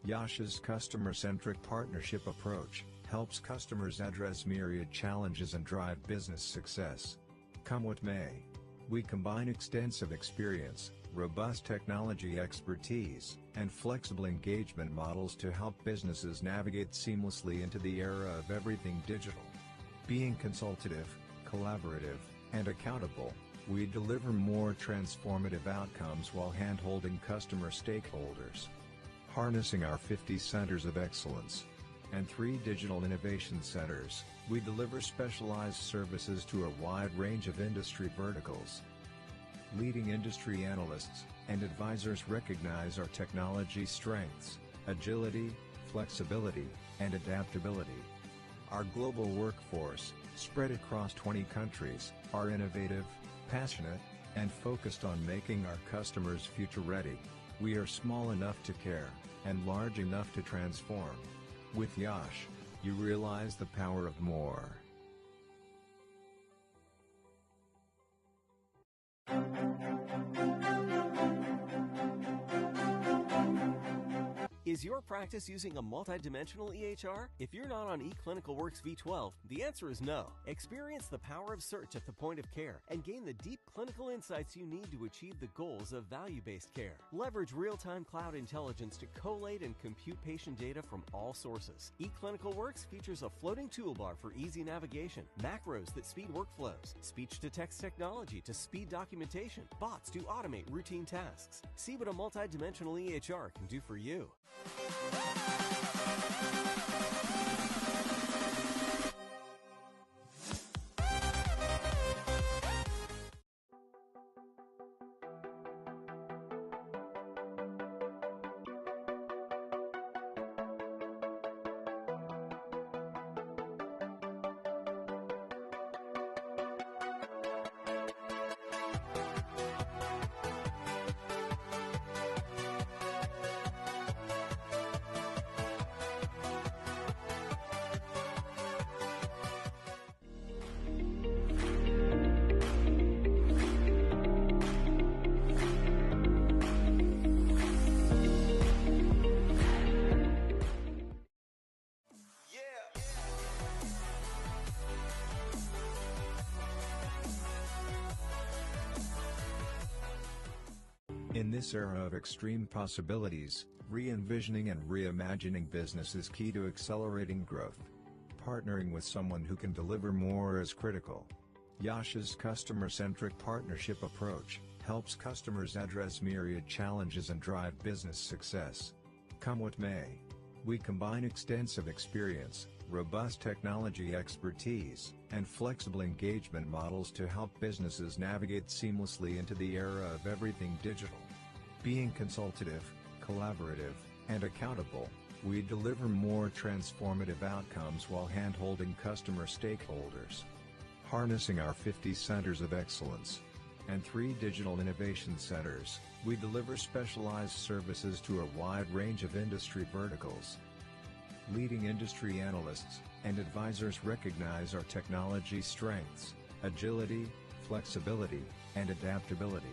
A: Yash's customer-centric partnership approach helps customers address myriad challenges and drive business success. Come what may, we combine extensive experience, robust technology expertise, and flexible engagement models to help businesses navigate seamlessly into the era of everything digital. Being consultative, collaborative, and accountable, we deliver more transformative outcomes while hand-holding customer stakeholders. Harnessing our 50 centers of excellence and 3 digital innovation centers, we deliver specialized services to a wide range of industry verticals. Leading industry analysts and advisors recognize our technology strengths, agility, flexibility, and adaptability. Our global workforce, spread across 20 countries, are innovative, passionate, and focused on making our customers future-ready. We are small enough to care, and large enough to transform. With Yash, you realize the power of more.
C: Is your practice using a multidimensional EHR? If you're not on eClinicalWorks V12, the answer is no. Experience the power of search at the point of care and gain the deep clinical insights you need to achieve the goals of value-based care. Leverage real-time cloud intelligence to collate and compute patient data from all sources. eClinicalWorks features a floating toolbar for easy navigation, macros that speed workflows, speech-to-text technology to speed documentation, bots to automate routine tasks. See what a multidimensional EHR can do for you.
A: In this era of extreme possibilities, re-envisioning and reimagining business is key to accelerating growth. Partnering with someone who can deliver more is critical. Yash's customer-centric partnership approach helps customers address myriad challenges and drive business success. Come what may, we combine extensive experience, robust technology expertise, and flexible engagement models to help businesses navigate seamlessly into the era of everything digital. Being consultative, collaborative, and accountable, we deliver more transformative outcomes while hand-holding customer stakeholders. Harnessing our 50 centers of excellence and 3 digital innovation centers, we deliver specialized services to a wide range of industry verticals. Leading industry analysts and advisors recognize our technology strengths, agility, flexibility, and adaptability.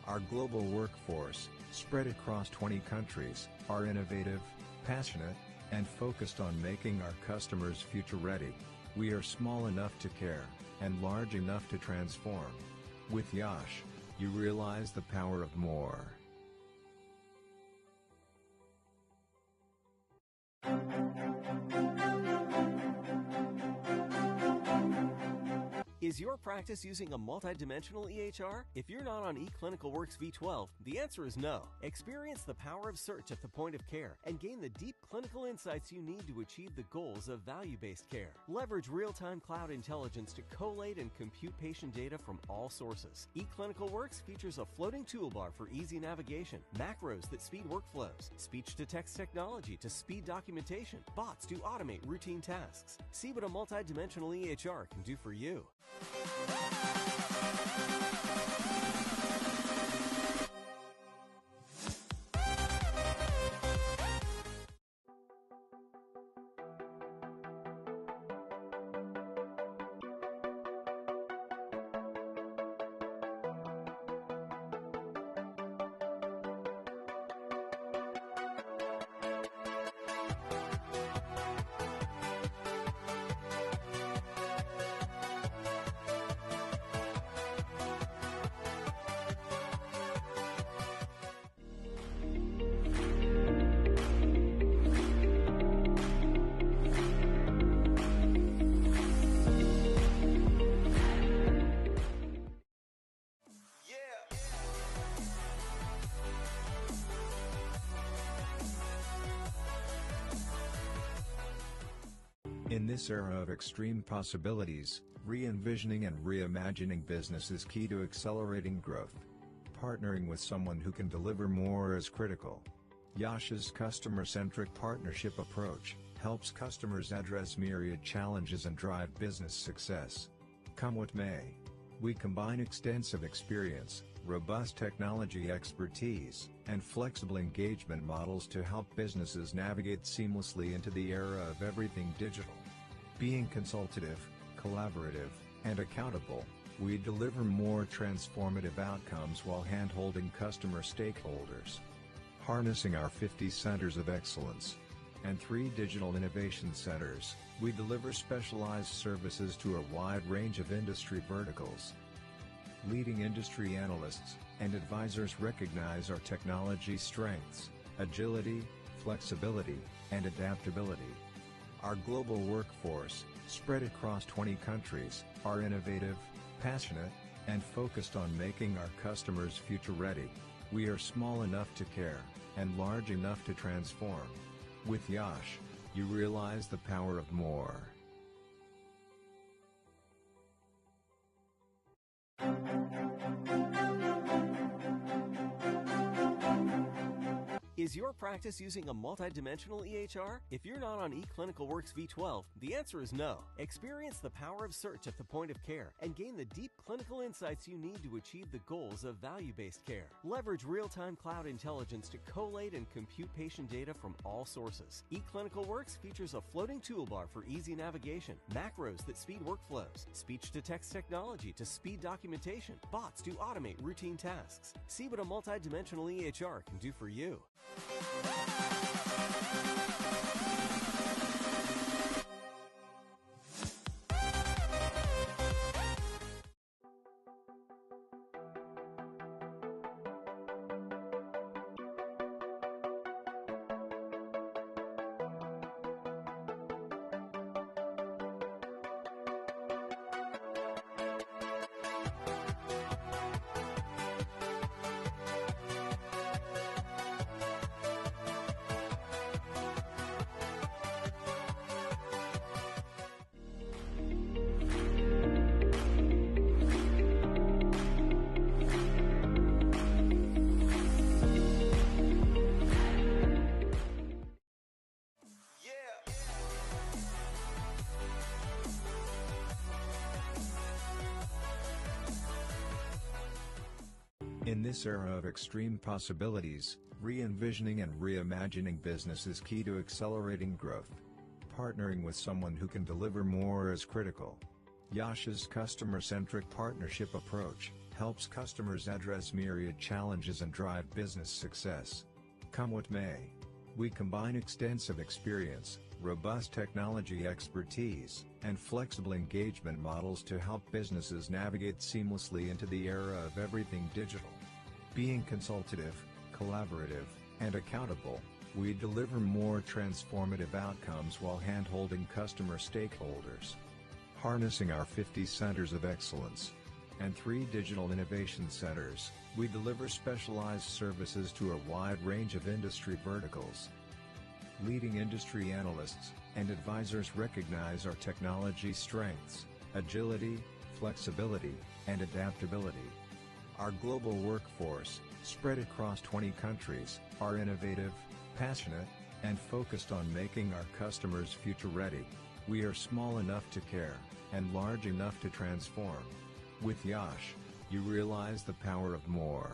A: Our global workforce, spread across 20 countries, are innovative, passionate, and focused on making our customers future-ready. We are small enough to care, and large enough to transform. With Yash, you realize the power of more.
C: Is your practice using a multidimensional EHR? If you're not on eClinicalWorks V12, the answer is no. Experience the power of search at the point of care and gain the deep clinical insights you need to achieve the goals of value-based care. Leverage real-time cloud intelligence to collate and compute patient data from all sources. eClinicalWorks features a floating toolbar for easy navigation, macros that speed workflows, speech-to-text technology to speed documentation, bots to automate routine tasks. See what a multidimensional EHR can do for you.
A: In this era of extreme possibilities, re-envisioning and reimagining business is key to accelerating growth. Partnering with someone who can deliver more is critical. Yash's customer-centric partnership approach helps customers address myriad challenges and drive business success. Come what may, we combine extensive experience, robust technology expertise, and flexible engagement models to help businesses navigate seamlessly into the era of everything digital. Being consultative, collaborative, and accountable, we deliver more transformative outcomes while hand-holding customer stakeholders. Harnessing our 50 centers of excellence and 3 digital innovation centers, we deliver specialized services to a wide range of industry verticals. Leading industry analysts and advisors recognize our technology strengths, agility, flexibility, and adaptability. Our global workforce, spread across 20 countries, are innovative, passionate, and focused on making our customers future-ready. We are small enough to care, and large enough to transform. With Yash, you realize the power of more.
C: Is your practice using a multidimensional EHR? If you're not on eClinicalWorks V12, the answer is no. Experience the power of search at the point of care and gain the deep clinical insights you need to achieve the goals of value-based care. Leverage real-time cloud intelligence to collate and compute patient data from all sources. eClinicalWorks features a floating toolbar for easy navigation, macros that speed workflows, speech-to-text technology to speed documentation, bots to automate routine tasks. See what a multidimensional EHR can do for you.
A: In this era of extreme possibilities, re-envisioning and reimagining business is key to accelerating growth. Partnering with someone who can deliver more is critical. Yash's customer-centric partnership approach helps customers address myriad challenges and drive business success. Come what may, we combine extensive experience, robust technology expertise, and flexible engagement models to help businesses navigate seamlessly into the era of everything digital. Being consultative, collaborative, and accountable, we deliver more transformative outcomes while hand-holding customer stakeholders. Harnessing our 50 centers of excellence and 3 digital innovation centers, we deliver specialized services to a wide range of industry verticals. Leading industry analysts and advisors recognize our technology strengths, agility, flexibility, and adaptability. Our global workforce, spread across 20 countries, are innovative, passionate, and focused on making our customers future-ready. We are small enough to care, and large enough to transform. With Yash, you realize the power of more.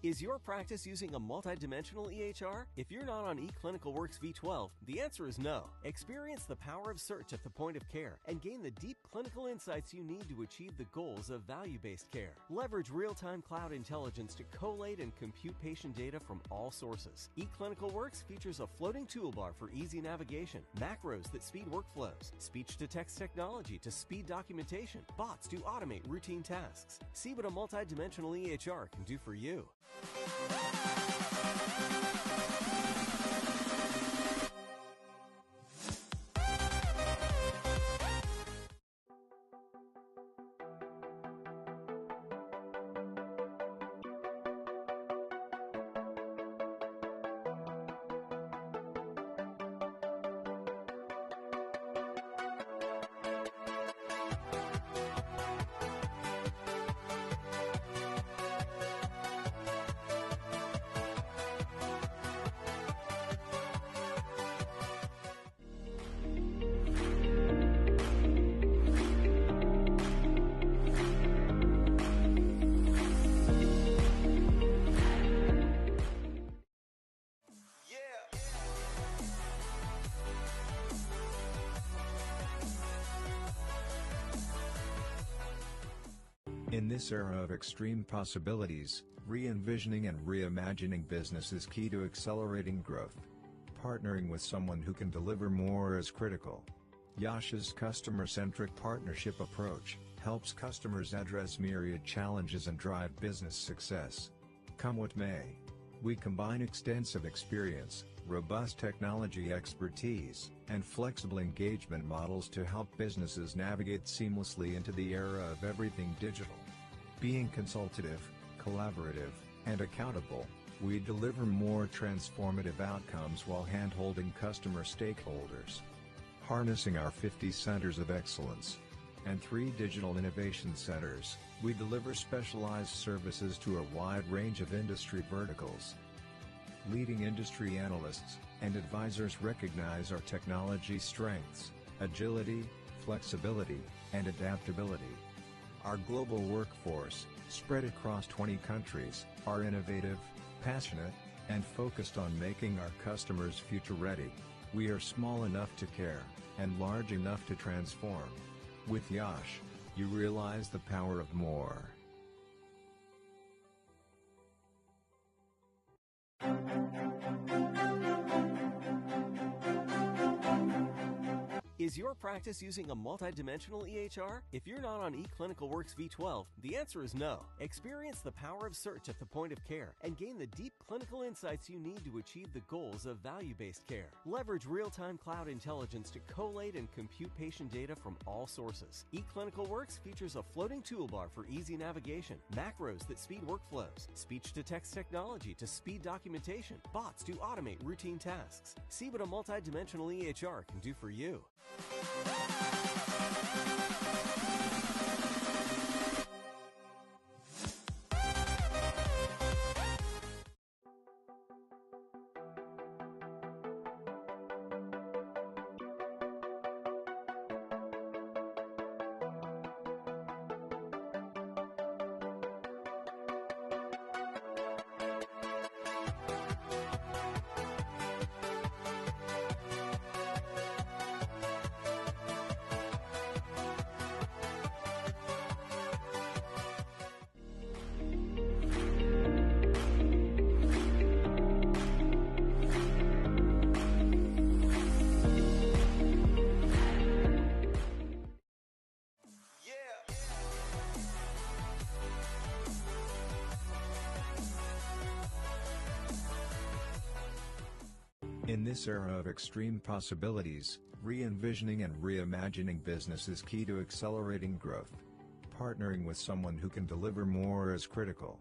C: Is your practice using a multidimensional EHR? If you're not on eClinicalWorks V12, the answer is no. Experience the power of search at the point of care and gain the deep clinical insights you need to achieve the goals of value-based care. Leverage real-time cloud intelligence to collate and compute patient data from all sources. eClinicalWorks features a floating toolbar for easy navigation, macros that speed workflows, speech-to-text technology to speed documentation, bots to automate routine tasks. See what a multidimensional EHR can do for you.
A: In this era of extreme possibilities, re-envisioning and reimagining business is key to accelerating growth. Partnering with someone who can deliver more is critical. Yash's customer-centric partnership approach helps customers address myriad challenges and drive business success. Come what may, we combine extensive experience, robust technology expertise, and flexible engagement models to help businesses navigate seamlessly into the era of everything digital. Being consultative, collaborative, and accountable, we deliver more transformative outcomes while hand-holding customer stakeholders. Harnessing our 50 centers of excellence and 3 digital innovation centers, we deliver specialized services to a wide range of industry verticals. Leading industry analysts and advisors recognize our technology strengths, agility, flexibility, and adaptability. Our global workforce, spread across 20 countries, are innovative, passionate, and focused on making our customers future-ready. We are small enough to care, and large enough to transform. With Yash, you realize the power of more.
C: Is your practice using a multidimensional EHR? If you're not on eClinicalWorks V12, the answer is no. Experience the power of search at the point of care and gain the deep clinical insights you need to achieve the goals of value-based care. Leverage real-time cloud intelligence to collate and compute patient data from all sources. eClinicalWorks features a floating toolbar for easy navigation, macros that speed workflows, speech-to-text technology to speed documentation, bots to automate routine tasks. See what a multidimensional EHR can do for you.
A: In this era of extreme possibilities, re-envisioning and reimagining business is key to accelerating growth. Partnering with someone who can deliver more is critical.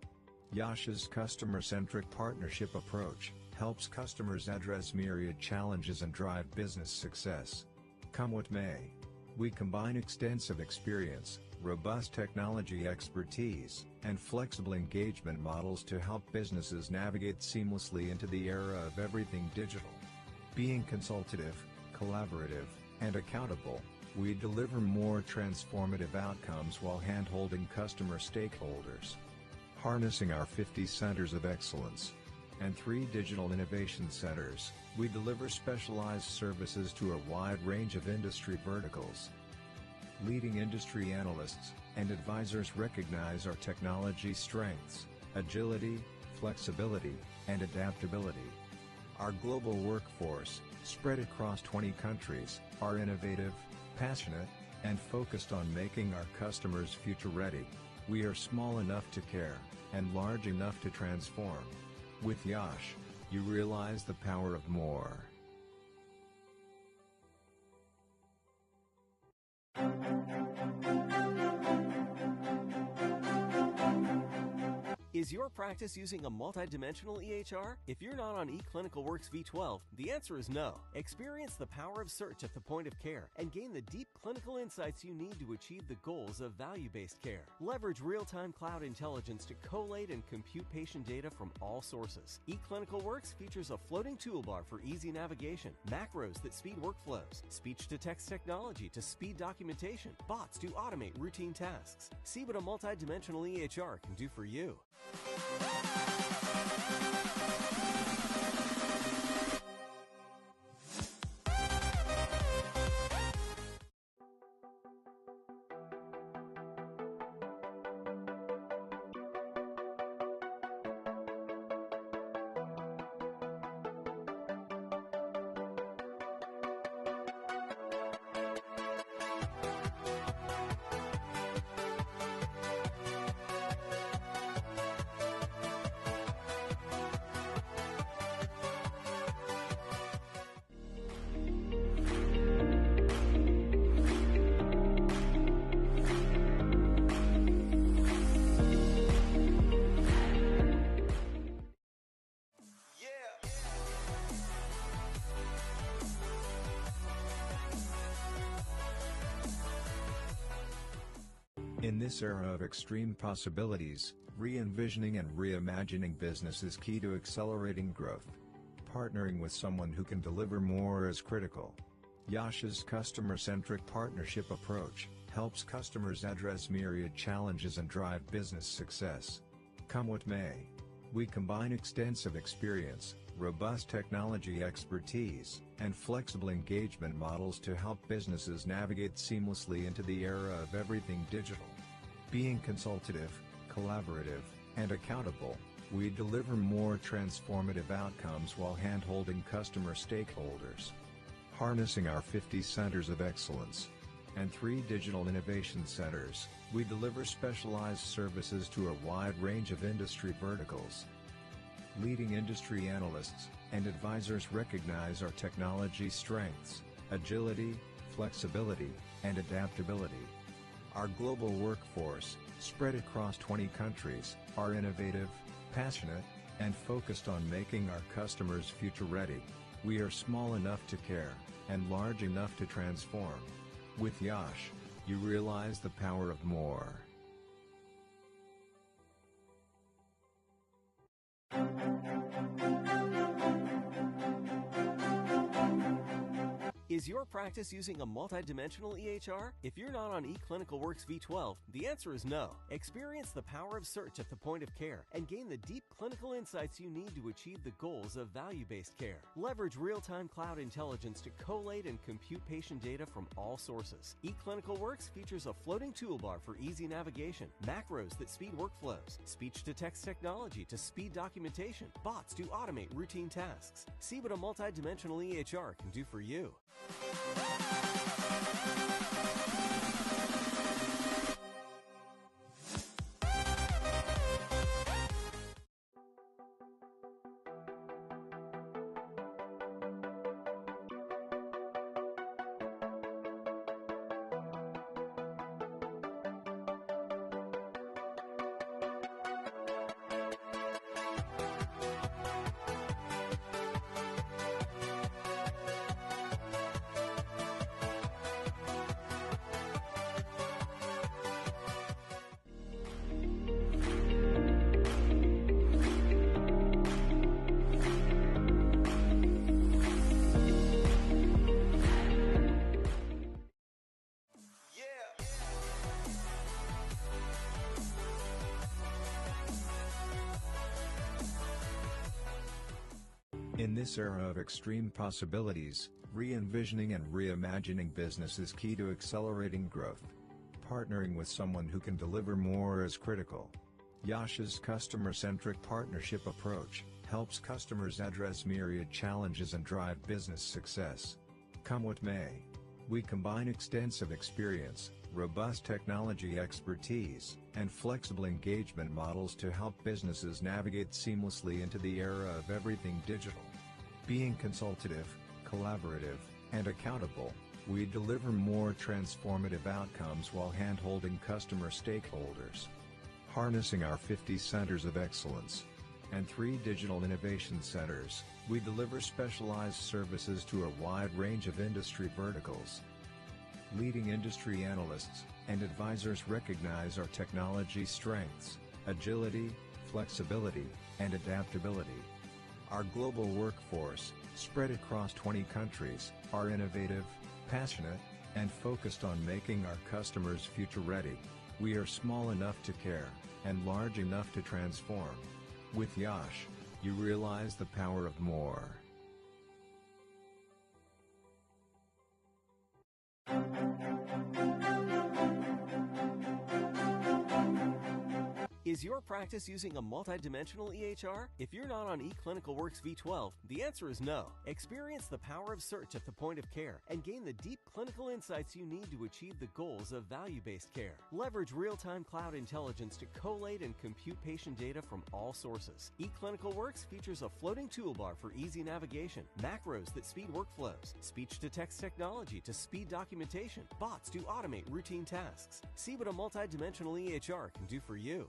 A: Yash's customer-centric partnership approach helps customers address myriad challenges and drive business success. Come what may, we combine extensive experience, robust technology expertise, and flexible engagement models to help businesses navigate seamlessly into the era of everything digital. Being consultative, collaborative, and accountable, we deliver more transformative outcomes while hand-holding customer stakeholders. Harnessing our 50 centers of excellence and 3 digital innovation centers, we deliver specialized services to a wide range of industry verticals. Leading industry analysts and advisors recognize our technology strengths, agility, flexibility, and adaptability. Our global workforce, spread across 20 countries, are innovative, passionate, and focused on making our customers future-ready. We are small enough to care, and large enough to transform. With Yash, you realize the power of more.
C: Is your practice using a multidimensional EHR? If you're not on eClinicalWorks V12, the answer is no. Experience the power of search at the point of care and gain the deep clinical insights you need to achieve the goals of value-based care. Leverage real-time cloud intelligence to collate and compute patient data from all sources. eClinicalWorks features a floating toolbar for easy navigation, macros that speed workflows, speech-to-text technology to speed documentation, bots to automate routine tasks. See what a multidimensional EHR can do for you.
A: In this era of extreme possibilities, re-envisioning and reimagining business is key to accelerating growth. Partnering with someone who can deliver more is critical. Yash's customer-centric partnership approach helps customers address myriad challenges and drive business success. Come what may, we combine extensive experience, robust technology expertise, and flexible engagement models to help businesses navigate seamlessly into the era of everything digital. Being consultative, collaborative, and accountable, we deliver more transformative outcomes while hand-holding customer stakeholders. Harnessing our 50 centers of excellence and 3 digital innovation centers, we deliver specialized services to a wide range of industry verticals. Leading industry analysts and advisors recognize our technology strengths, agility, flexibility, and adaptability. Our global workforce, spread across 20 countries, are innovative, passionate, and focused on making our customers future-ready. We are small enough to care, and large enough to transform. With Yash, you realize the power of more.
C: Is your practice using a multidimensional EHR? If you're not on eClinicalWorks V12, the answer is no. Experience the power of search at the point of care and gain the deep clinical insights you need to achieve the goals of value-based care. Leverage real-time cloud intelligence to collate and compute patient data from all sources. eClinicalWorks features a floating toolbar for easy navigation, macros that speed workflows, speech-to-text technology to speed documentation, bots to automate routine tasks. See what a multidimensional EHR can do for you.
A: In this era of extreme possibilities, re-envisioning and reimagining business is key to accelerating growth. Partnering with someone who can deliver more is critical. Yash's customer-centric partnership approach helps customers address myriad challenges and drive business success. Come what may, we combine extensive experience, robust technology expertise, and flexible engagement models to help businesses navigate seamlessly into the era of everything digital. Being consultative, collaborative, and accountable, we deliver more transformative outcomes while hand-holding customer stakeholders. Harnessing our 50 centers of excellence and 3 digital innovation centers, we deliver specialized services to a wide range of industry verticals. Leading industry analysts and advisors recognize our technology strengths, agility, flexibility, and adaptability. Our global workforce, spread across 20 countries, are innovative, passionate, and focused on making our customers future-ready. We are small enough to care, and large enough to transform. With Yash, you realize the power of more.
C: Is your practice using a multidimensional EHR? If you're not on eClinicalWorks V12, the answer is no. Experience the power of search at the point of care and gain the deep clinical insights you need to achieve the goals of value-based care. Leverage real-time cloud intelligence to collate and compute patient data from all sources. eClinicalWorks features a floating toolbar for easy navigation, macros that speed workflows, speech-to-text technology to speed documentation, bots to automate routine tasks. See what a multidimensional EHR can do for you.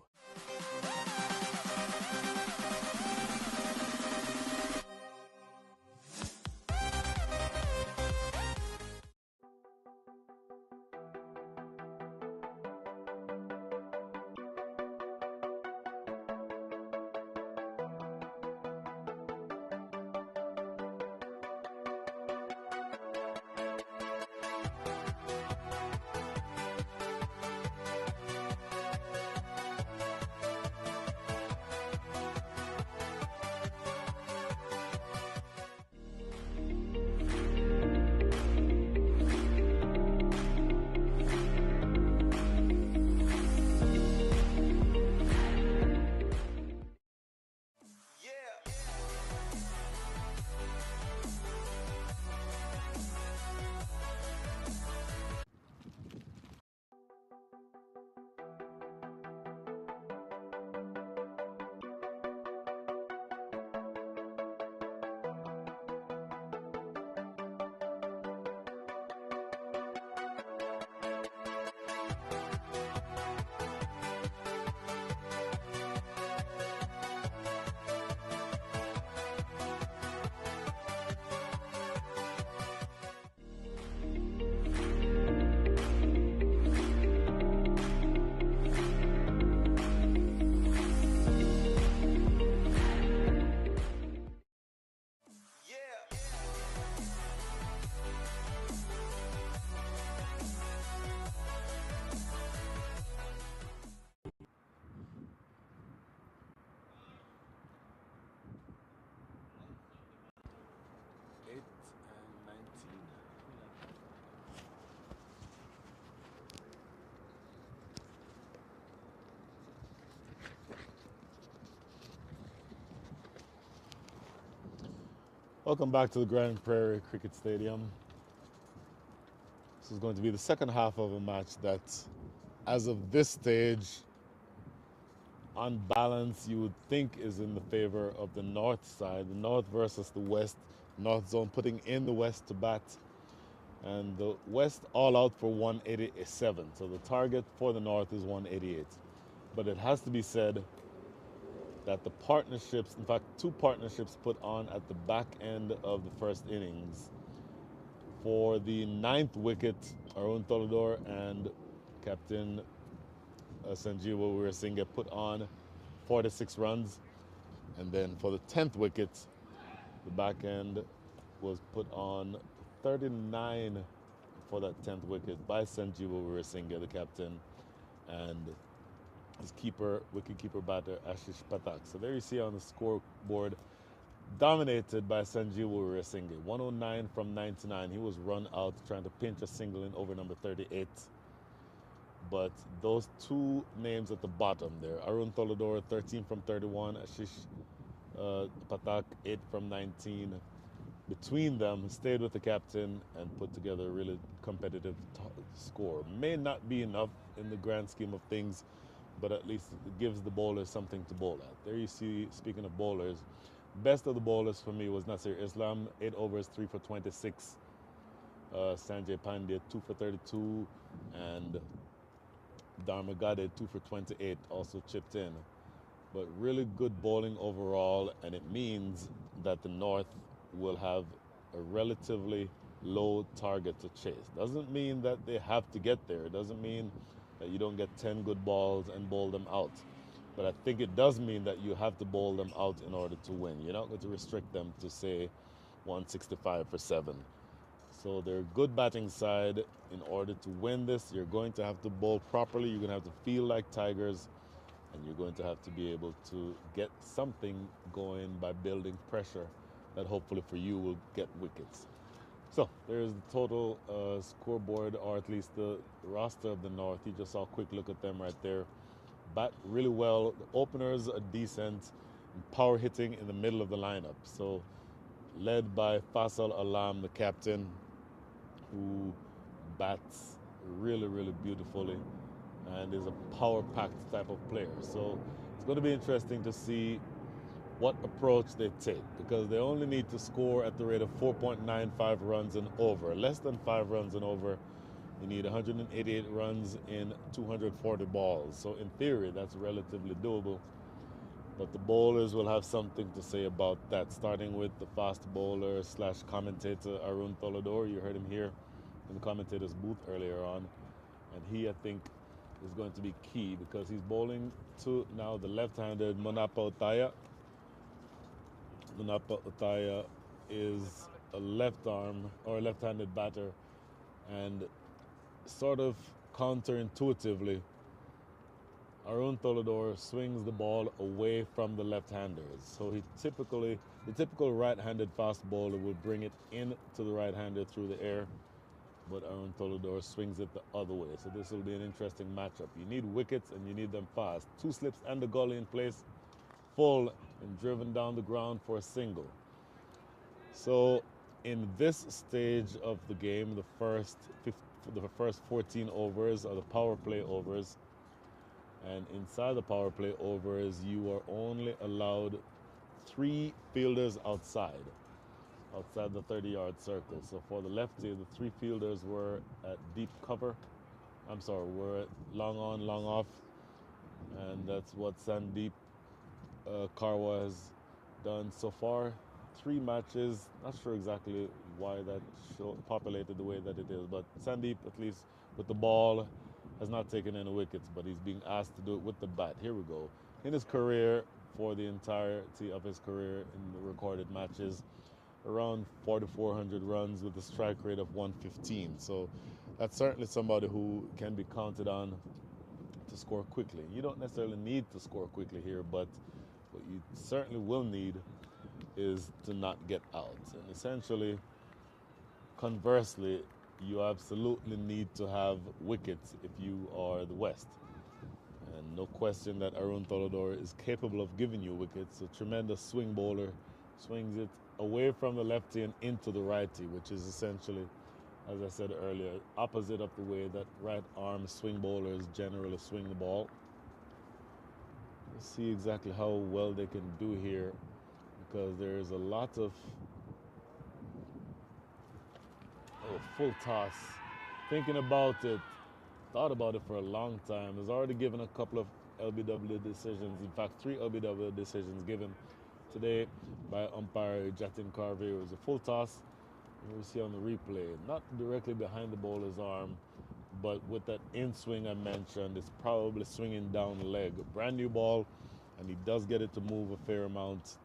B: Welcome back to the Grand Prairie Cricket Stadium. This is going to be the second half of a match that, as of this stage, on balance, you would think is in the favor of the north side, the north versus the west. North zone putting in the west to bat, and the west all out for 187. So the target for the north is 188. But it has to be said that the partnerships, in fact, 2 partnerships put on at the back end of the first innings. For the 9th wicket, Arun Tolador and Captain Sanjeewa Weerasinghe put on 46 runs. And then for the 10th wicket, the back end was put on 39 for that 10th wicket by Sanjeewa Weerasinghe, the captain, and his wicket-keeper batter, Ashish Pathak. So there you see on the scoreboard dominated by Sanjeev Weerasinghe. 109 from 99. He was run out trying to pinch a single in over number 38. But those two names at the bottom there, Arun Tolador 13 from 31, Ashish Patak 8 from 19. Between them, stayed with the captain and put together a really competitive score. May not be enough in the grand scheme of things, but at least it gives the bowlers something to bowl at. There you see, speaking of bowlers, best of the bowlers for me was Nasir Islam, 8 overs, 3 for 26. Sanjay Pandya, 2 for 32, and Dharma Gade, 2 for 28, also chipped in. But really good bowling overall, and it means that the North will have a relatively low target to chase. Doesn't mean that they have to get there. It doesn't mean that you don't get 10 good balls and bowl them out. But I think it does mean that you have to bowl them out in order to win. You're not going to restrict them to, say, 165 for 7. So they're a good batting side. In order to win this, you're going to have to bowl properly. You're going to have to feel like Tigers. And you're going to have to be able to get something going by building pressure that hopefully for you will get wickets. So there's the total scoreboard, or at least the roster of the North. You just saw a quick look at them right there. Bat really well. The openers are decent. Power hitting in the middle of the lineup. So led by Faisal Alam, the captain, who bats really, really beautifully and is a power-packed type of player. So it's going to be interesting to see what approach they take, because they only need to score at the rate of 4.95 runs and over. Less than 5 runs and over, you need 188 runs in 240 balls. So in theory, that's relatively doable. But the bowlers will have something to say about that, starting with the fast bowler slash commentator Arun Tolador. You heard him here in the commentator's booth earlier on. And he, I think, is going to be key, because he's bowling to now the left-handed Monapa Utaya. Monapa Utaya is a left arm or left-handed batter, and sort of counterintuitively, Arun Tolador swings the ball away from the left-handers. So the typical right-handed fast bowler would bring it into the right-hander through the air, but Arun Tolador swings it the other way. So this will be an interesting matchup. You need wickets and you need them fast. 2 slips and the gully in place, full and driven down the ground for a single. So in this stage of the game, the first 14 overs are the power play overs. And inside the power play overs, you are only allowed 3 fielders outside the 30-yard circle. So for the lefty, the 3 fielders were at deep cover. Were at long on, long off. And that's what Sandeep Karwa has done so far. 3 matches, not sure exactly why that populated the way that it is, but Sandeep, at least with the ball, has not taken any wickets, but he's being asked to do it with the bat. Here we go. In his career, for the entirety of his career in the recorded matches, around 4,400 runs with a strike rate of 115. So that's certainly somebody who can be counted on to score quickly. You don't necessarily need to score quickly here, but what you certainly will need is to not get out. And essentially, conversely, you absolutely need to have wickets if you are the West. And no question that Arun Tolador is capable of giving you wickets. A tremendous swing bowler, swings it away from the lefty and into the righty, which is essentially, as I said earlier, opposite of the way that right-arm swing bowlers generally swing the ball. Let's see exactly how well they can do here, because there's a lot of full toss. Thinking about it, thought about it for a long time. Has already given a couple of LBW decisions. In fact, 3 LBW decisions given today by umpire Jatin Carvey. It was a full toss. You see on the replay, not directly behind the bowler's arm, but with that in swing I mentioned, it's probably swinging down the leg. A brand new ball, and he does get it to move a fair amount,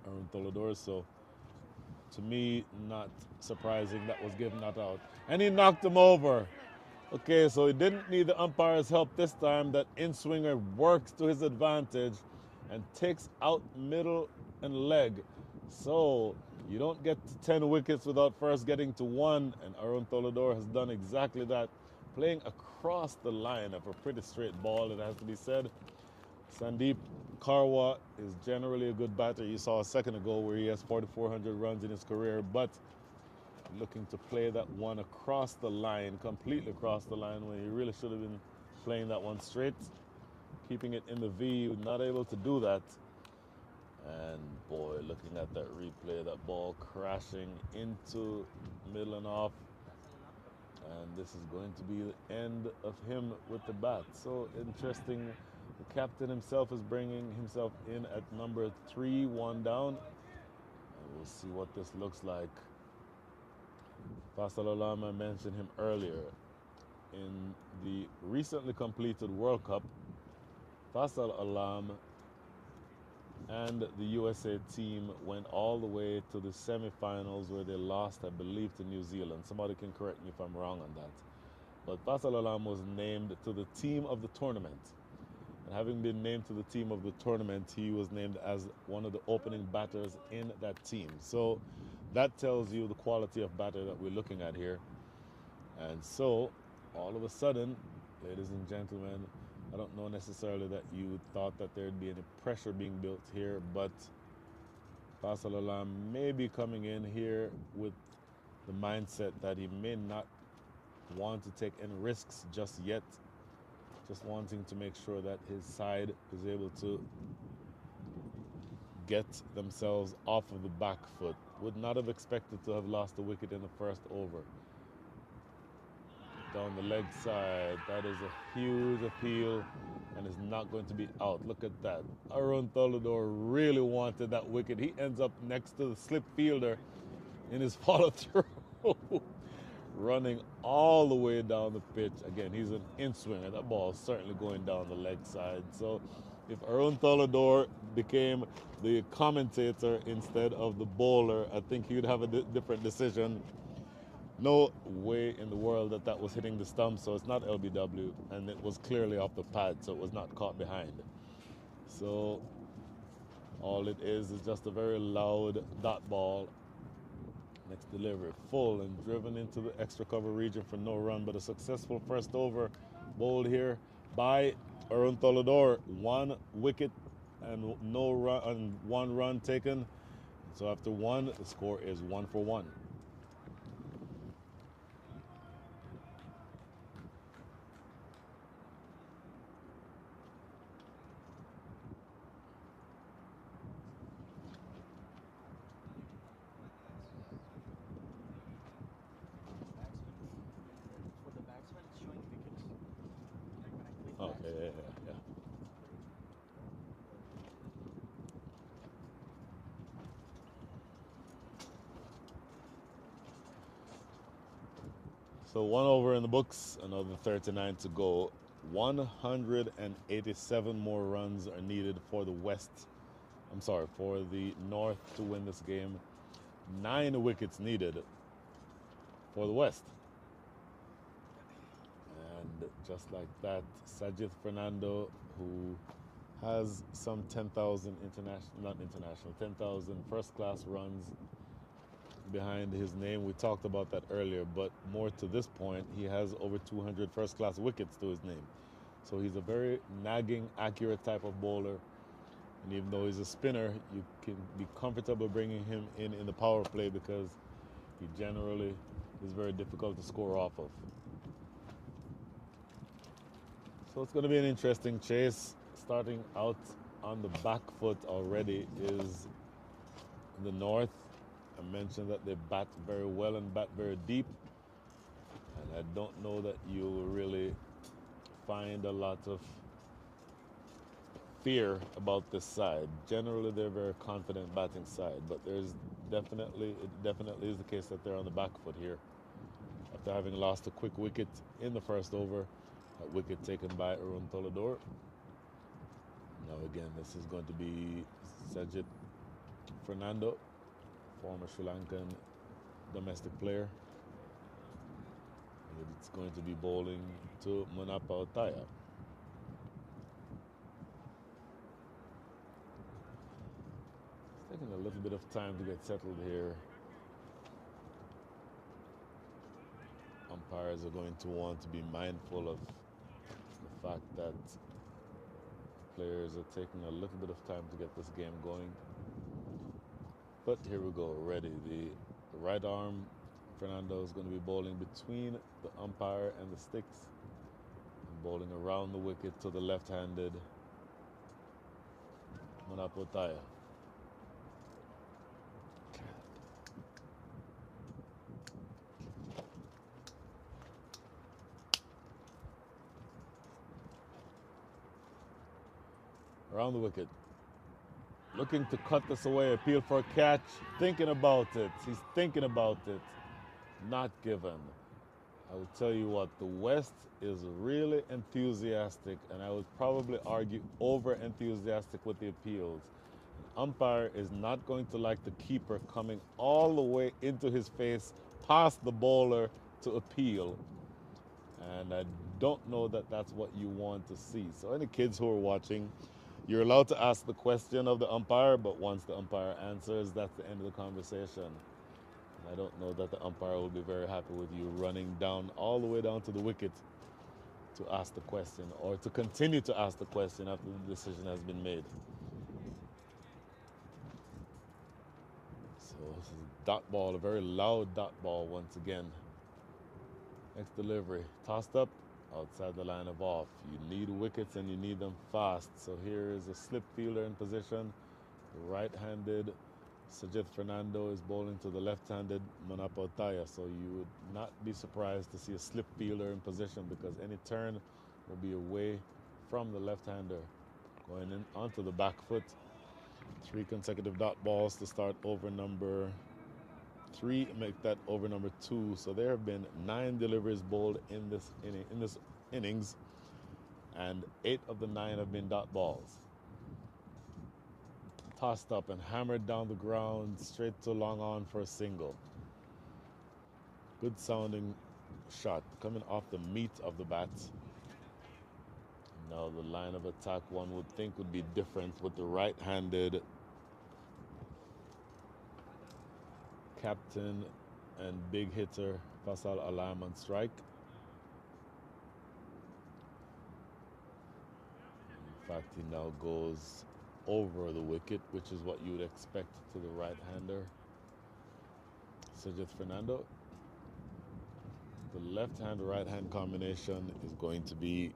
B: Arun Tolador. So to me, not surprising that was given not out. And he knocked him over. Okay, so he didn't need the umpire's help this time. That in-swinger works to his advantage and takes out middle and leg. So you don't get to 10 wickets without first getting to one, and Arun Tolador has done exactly that, playing across the line of a pretty straight ball, it has to be said. Sandeep Karwa is generally a good batter. You saw a second ago where he has 4,400 runs in his career, but looking to play that one across the line, completely across the line, when he really should have been playing that one straight, keeping it in the V, not able to do that. And boy, looking at that replay, that ball crashing into middle and off. And this is going to be the end of him with the bat. So interesting. The captain himself is bringing himself in at number 3, 1 down. And we'll see what this looks like. Faisal Alam, I mentioned him earlier. In the recently completed World Cup, Faisal Alam and the USA team went all the way to the semifinals where they lost, I believe, to New Zealand. Somebody can correct me if I'm wrong on that. But Faisal Alam was named to the team of the tournament. And having been named to the team of the tournament, he was named as one of the opening batters in that team. So that tells you the quality of batter that we're looking at here. And so, all of a sudden, ladies and gentlemen, I don't know necessarily that you thought that there'd be any pressure being built here, but Faisal Alam may be coming in here with the mindset that he may not want to take any risks just yet, just wanting to make sure that his side is able to get themselves off of the back foot. Would not have expected to have lost a wicket in the first over. Down the leg side, that is a huge appeal and is not going to be out. Look at that. Arun Tolador really wanted that wicket. He ends up next to the slip fielder in his follow through, running all the way down the pitch. Again, he's an in-swinger. That ball is certainly going down the leg side. So if Arun Tolador became the commentator instead of the bowler, I think he would have a different decision. No way in the world that that was hitting the stump, so it's not LBW, and it was clearly off the pad, so it was not caught behind. So all it is just a very loud dot ball. Next delivery, full and driven into the extra cover region for no run, but a successful first over bowled here by Arun Tolador. 1 wicket and no run, and 1 run taken. So after 1, the score is 1 for 1. Okay, yeah. So 1 over in the books, another 39 to go. 187 more runs are needed for the for the North to win this game. 9 wickets needed for the West. And just like that, Sajith Fernando, who has some 10,000 10,000 first-class runs behind his name. We talked about that earlier, but more to this point, he has over 200 first-class wickets to his name. So he's a very nagging, accurate type of bowler. And even though he's a spinner, you can be comfortable bringing him in the power play because he generally is very difficult to score off of. So it's going to be an interesting chase. Starting out on the back foot already is the North. I mentioned that they bat very well and bat very deep. And I don't know that you will really find a lot of fear about this side. Generally, they're a very confident batting side, but it definitely is the case that they're on the back foot here. After having lost a quick wicket in the first over, that wicket taken by Arun Tolador. Now again, this is going to be Sajid Fernando, former Sri Lankan domestic player. And it's going to be bowling to Munapa Otaya. It's taking a little bit of time to get settled here. Umpires are going to want to be mindful of the fact that players are taking a little bit of time to get this game going. But here we go, ready. The right arm, Fernando is going to be bowling between the umpire and the sticks. And bowling around the wicket to the left-handed Manapotaya. Around the wicket. Looking to cut this away, appeal for a catch, thinking about it. He's thinking about it. Not given. I will tell you what, the West is really enthusiastic, and I would probably argue over-enthusiastic with the appeals. An umpire is not going to like the keeper coming all the way into his face, past the bowler to appeal. And I don't know that that's what you want to see. So any kids who are watching, you're allowed to ask the question of the umpire, but once the umpire answers, that's the end of the conversation. I don't know that the umpire will be very happy with you running down all the way down to the wicket to ask the question, or to continue to ask the question after the decision has been made. So this is a dot ball, a very loud dot ball once again. Next delivery, tossed up outside the line of off. You need wickets and you need them fast. So here is a slip fielder in position. The right-handed Sajith Fernando is bowling to the left-handed Manapotaya. So you would not be surprised to see a slip fielder in position, because any turn will be away from the left-hander. Going in onto the back foot. 3 consecutive dot balls to start over number 3, make that over number 2. So there have been 9 deliveries bowled in this innings, and 8 of the 9 have been dot balls. Tossed up and hammered down the ground, straight to long on for a single. Good sounding shot coming off the meat of the bat. Now the line of attack, one would think, would be different with the right-handed captain and big hitter Fasal Alam on strike. In fact, he now goes over the wicket, which is what you would expect to the right-hander Sajith Fernando. The left-hand right-hand combination is going to be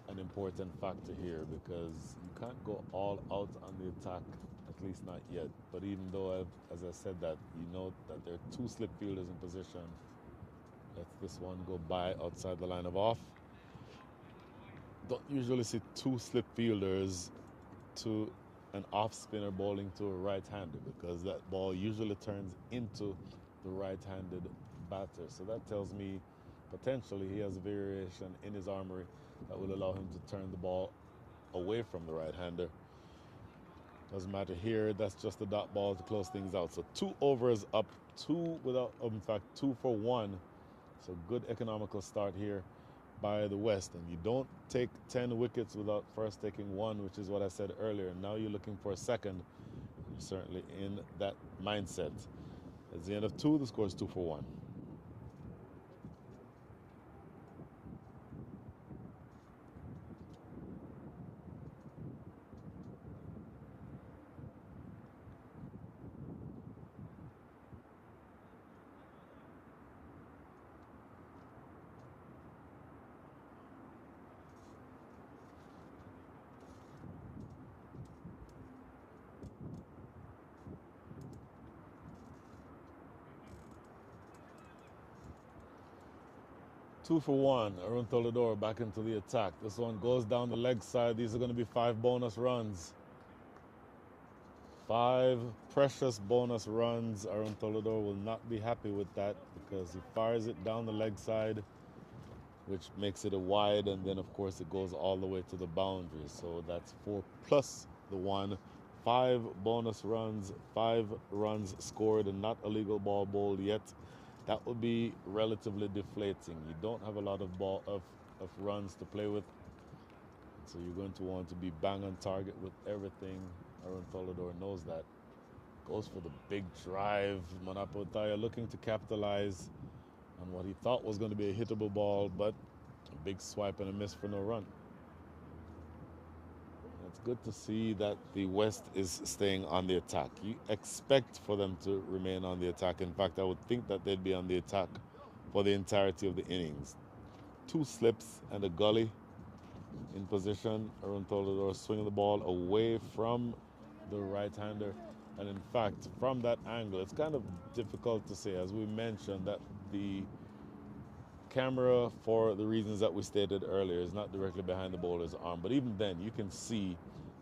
B: an important factor here, because you can't go all out on the attack, at least not yet. But even though, as I said that, you know that there are 2 slip fielders in position. Let this one go by outside the line of off. Don't usually see 2 slip fielders to an off spinner bowling to a right-hander, because that ball usually turns into the right-handed batter. So that tells me potentially he has a variation in his armory that will allow him to turn the ball away from the right-hander. Doesn't matter here, that's just a dot ball to close things out. So 2 overs up, 2 without, in fact, 2 for 1. So good economical start here by the West. And you don't take 10 wickets without first taking 1, which is what I said earlier. Now you're looking for a second. You're certainly in that mindset. At the end of 2, the score is 2 for 1. Two for 1. Arun Toledor back into the attack. This one goes down the leg side. These are going to be 5 bonus runs. 5 precious bonus runs. Arun Toledor will not be happy with that, because he fires it down the leg side, which makes it a wide, and then of course it goes all the way to the boundary. So that's 4 plus the 1. 5 bonus runs, 5 runs scored, and not a legal ball bowled yet. That would be relatively deflating. You don't have a lot of runs to play with, so you're going to want to be bang on target with everything. Aaron Tolador knows that. Goes for the big drive. Manapotaya looking to capitalize on what he thought was going to be a hittable ball, but a big swipe and a miss for no run. It's good to see that the West is staying on the attack. You expect for them to remain on the attack. In fact, I would think that they'd be on the attack for the entirety of the innings. 2 slips and a gully in position. Aaron Tolador swinging the ball away from the right-hander. And in fact, from that angle, it's kind of difficult to say, as we mentioned, that the camera, for the reasons that we stated earlier, is not directly behind the bowler's arm. But even then, you can see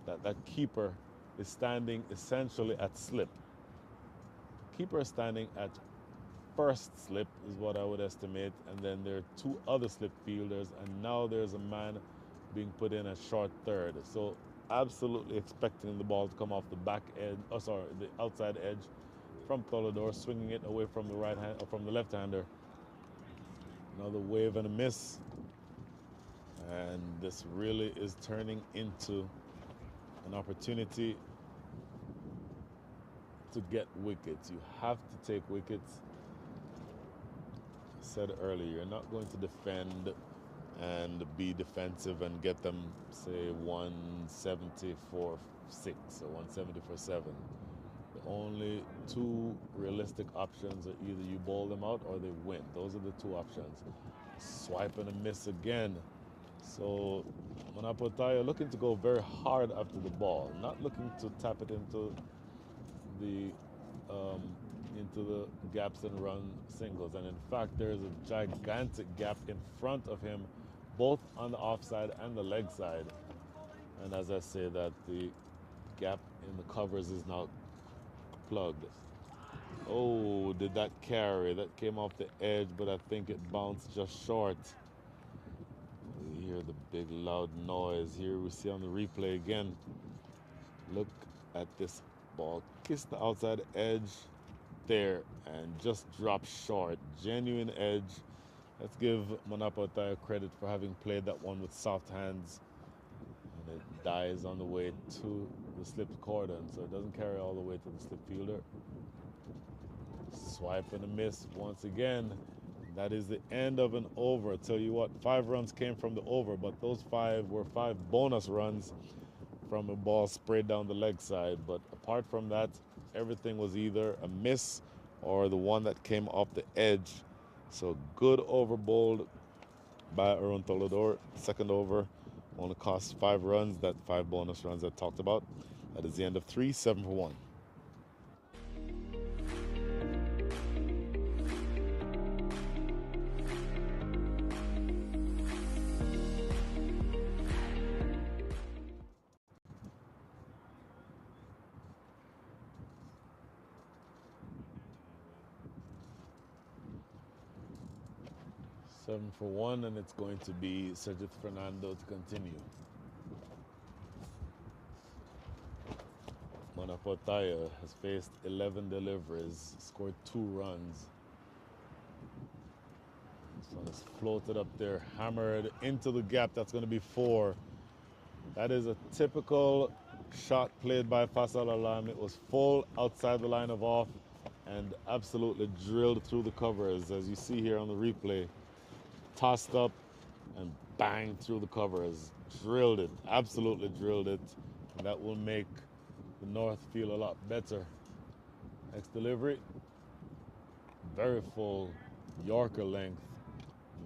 B: that that keeper is standing essentially at slip. Keeper is standing at first slip is what I would estimate, and then there are 2 other slip fielders, and now there's a man being put in at short third. So absolutely expecting the ball to come off the back edge, the outside edge from Tolador, swinging it away from the right hand or from the left-hander. Another wave and a miss, and this really is turning into an opportunity to get wickets. You have to take wickets. I said earlier, you're not going to defend and be defensive and get them, say, 170 for 6 or 170 for 7. The only 2 realistic options are either you bowl them out or they win. Those are the 2 options. Swipe and a miss again. So Manapotaya looking to go very hard after the ball, not looking to tap it into the gaps and run singles. And in fact, there is a gigantic gap in front of him, both on the offside and the leg side. And as I say that, the gap in the covers is now plugged. Oh, did that carry? That came off the edge, but I think it bounced just short. You hear the big loud noise. Here we see on the replay again. Look at this ball. Kiss the outside edge there and just drop short. Genuine edge. Let's give Manapotaya credit for having played that one with soft hands. And it dies on the way to the slipped cordon, so it doesn't carry all the way to the slip fielder. Swipe and a miss once again. That is the end of an over. I tell you what, 5 runs came from the over, but those 5 were 5 bonus runs from a ball sprayed down the leg side. But apart from that, everything was either a miss or the one that came off the edge. So good over bowled by Aaron Tolador. Second over only cost 5 runs, that 5 bonus runs I talked about. That is the end of 3, 7 for 1. Seven for 1, and it's going to be Sajith Fernando to continue. Manapotaya has faced 11 deliveries, scored 2 runs. This one is floated up there, hammered into the gap. That's going to be 4. That is a typical shot played by Faisal Alam. It was full outside the line of off and absolutely drilled through the covers, as you see here on the replay. Tossed up and banged through the covers. Drilled it, absolutely drilled it. And that will make the North feel a lot better. Next delivery, very full Yorker length.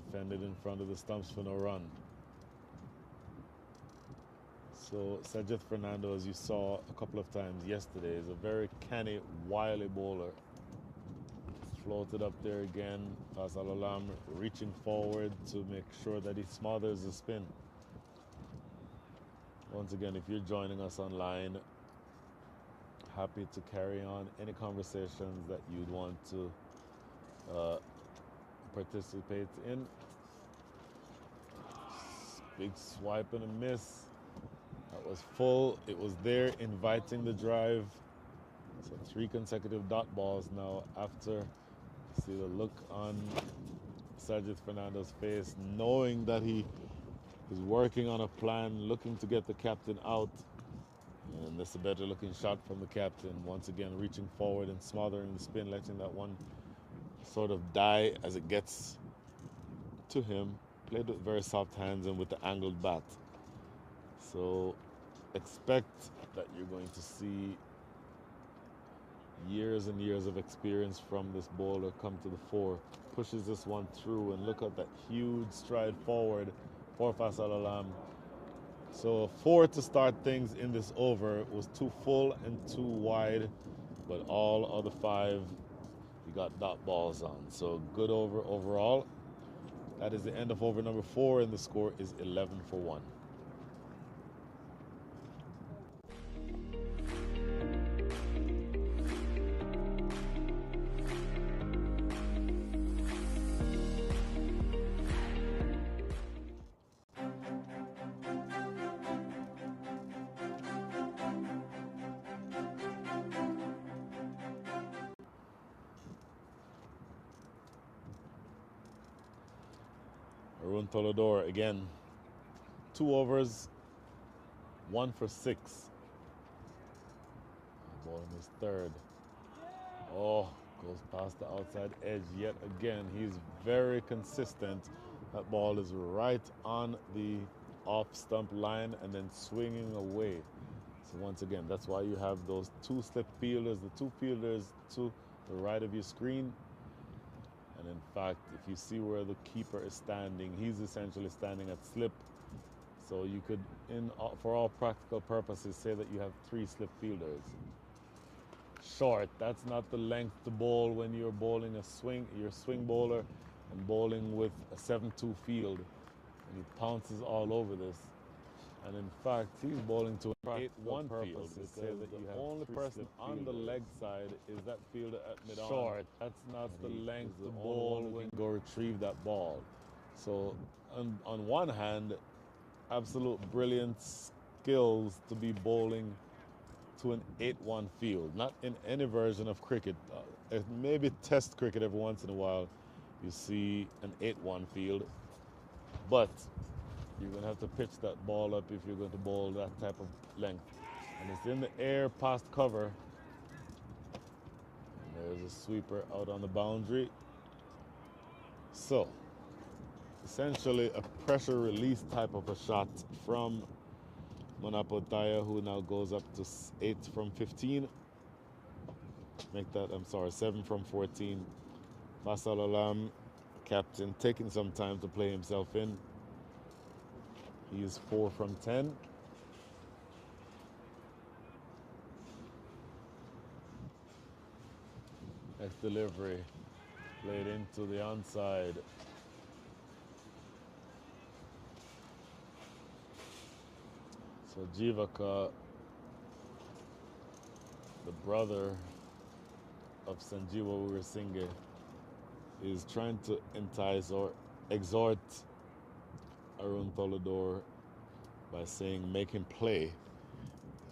B: Defended in front of the stumps for no run. So Sajith Fernando, as you saw a couple of times yesterday, is a very canny, wily bowler. Floated up there again. Faisal Alam reaching forward to make sure that he smothers the spin. Once again, if you're joining us online, happy to carry on any conversations that you'd want to participate in. Big swipe and a miss. That was full. It was there, inviting the drive. So 3 consecutive dot balls now after. See the look on Sajith Fernando's face, knowing that he is working on a plan, looking to get the captain out. And this is a better looking shot from the captain. Once again, reaching forward and smothering the spin, letting that one sort of die as it gets to him. Played with very soft hands and with the angled bat. So expect that you're going to see years and years of experience from this bowler come to the fore. Pushes this one through, and look at that huge stride forward for Faisal Alam. So 4 to start things in this over. It was 2 full and 2 wide, but all other 5 you got dot balls on. So good over overall. That is the end of over number 4, and the score is 11 for 1. Arun Tolador again, 2 overs, 1 for 6. Ball in his third. Oh, goes past the outside edge yet again. He's very consistent. That ball is right on the off stump line and then swinging away. So once again, that's why you have those 2 slip fielders, the 2 fielders to the right of your screen. And in fact, if you see where the keeper is standing, he's essentially standing at slip. So you could, for all practical purposes, say that you have 3 slip fielders. Short, that's not the length to bowl when you're bowling a swing, you're a swing bowler and bowling with a 7-2 field. And he pounces all over this. And in fact, he's bowling to an 8-1 field. They say that the only person on the leg side is that fielder at mid-on. Short. That's not the length to bowl when you go retrieve that ball. So on one hand, absolute brilliant skills to be bowling to an 8-1 field. Not in any version of cricket. Maybe test cricket every once in a while, you see an 8-1 field. But you're going to have to pitch that ball up if you're going to bowl that type of length. And it's in the air past cover. And there's a sweeper out on the boundary. So, essentially a pressure release type of a shot from Manapotaya, who now goes up to 8 from 15. Make that, 7 from 14. Faisal Alam, captain, taking some time to play himself in. He is 4 from 10. Next delivery, played into the onside. So Jivaka, the brother of Sanjeewa Weerasinghe, is trying to entice or exhort Arun Tolador by saying make him play.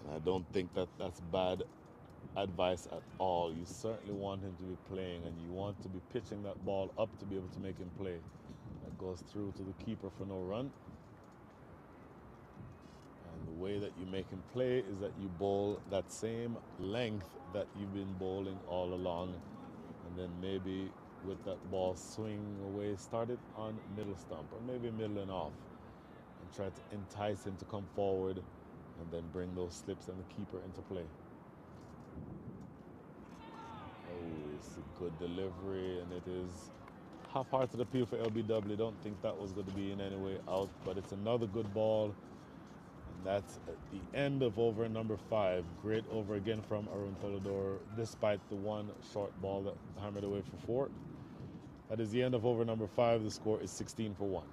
B: And I don't think that that's bad advice at all. You certainly want him to be playing, and you want to be pitching that ball up to be able to make him play. That goes through to the keeper for no run. And the way that you make him play is that you bowl that same length that you've been bowling all along, and then maybe with that ball swinging away, start it on middle stump or maybe middle and off, and try to entice him to come forward and then bring those slips and the keeper into play. Oh, it's a good delivery, and it is half-hearted appeal for LBW. Don't think that was going to be in any way out, but it's another good ball. And that's at the end of over number 5. Great over again from Arun Tolador, despite the one short ball that hammered away for 4. That is the end of over number 5. The score is 16 for 1.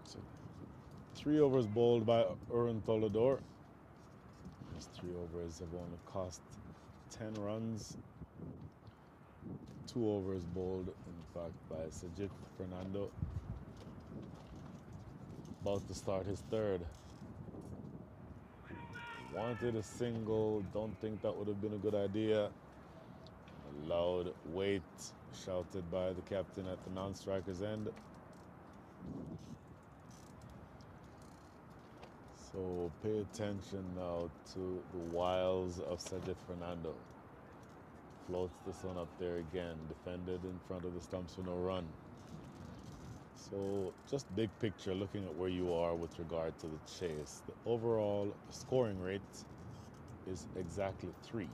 B: So 3 overs bowled by Arun Tolador. Those 3 overs have only cost 10 runs. 2 overs bowled, in fact, by Sajid Fernando. About to start his third. Wanted a single, don't think that would have been a good idea. A loud wait shouted by the captain at the non-striker's end. So pay attention now to the wiles of Sajid Fernando. Floats this one up there again, defended in front of the stumps for no run. So just big picture, looking at where you are with regard to the chase. The overall scoring rate is exactly 3. In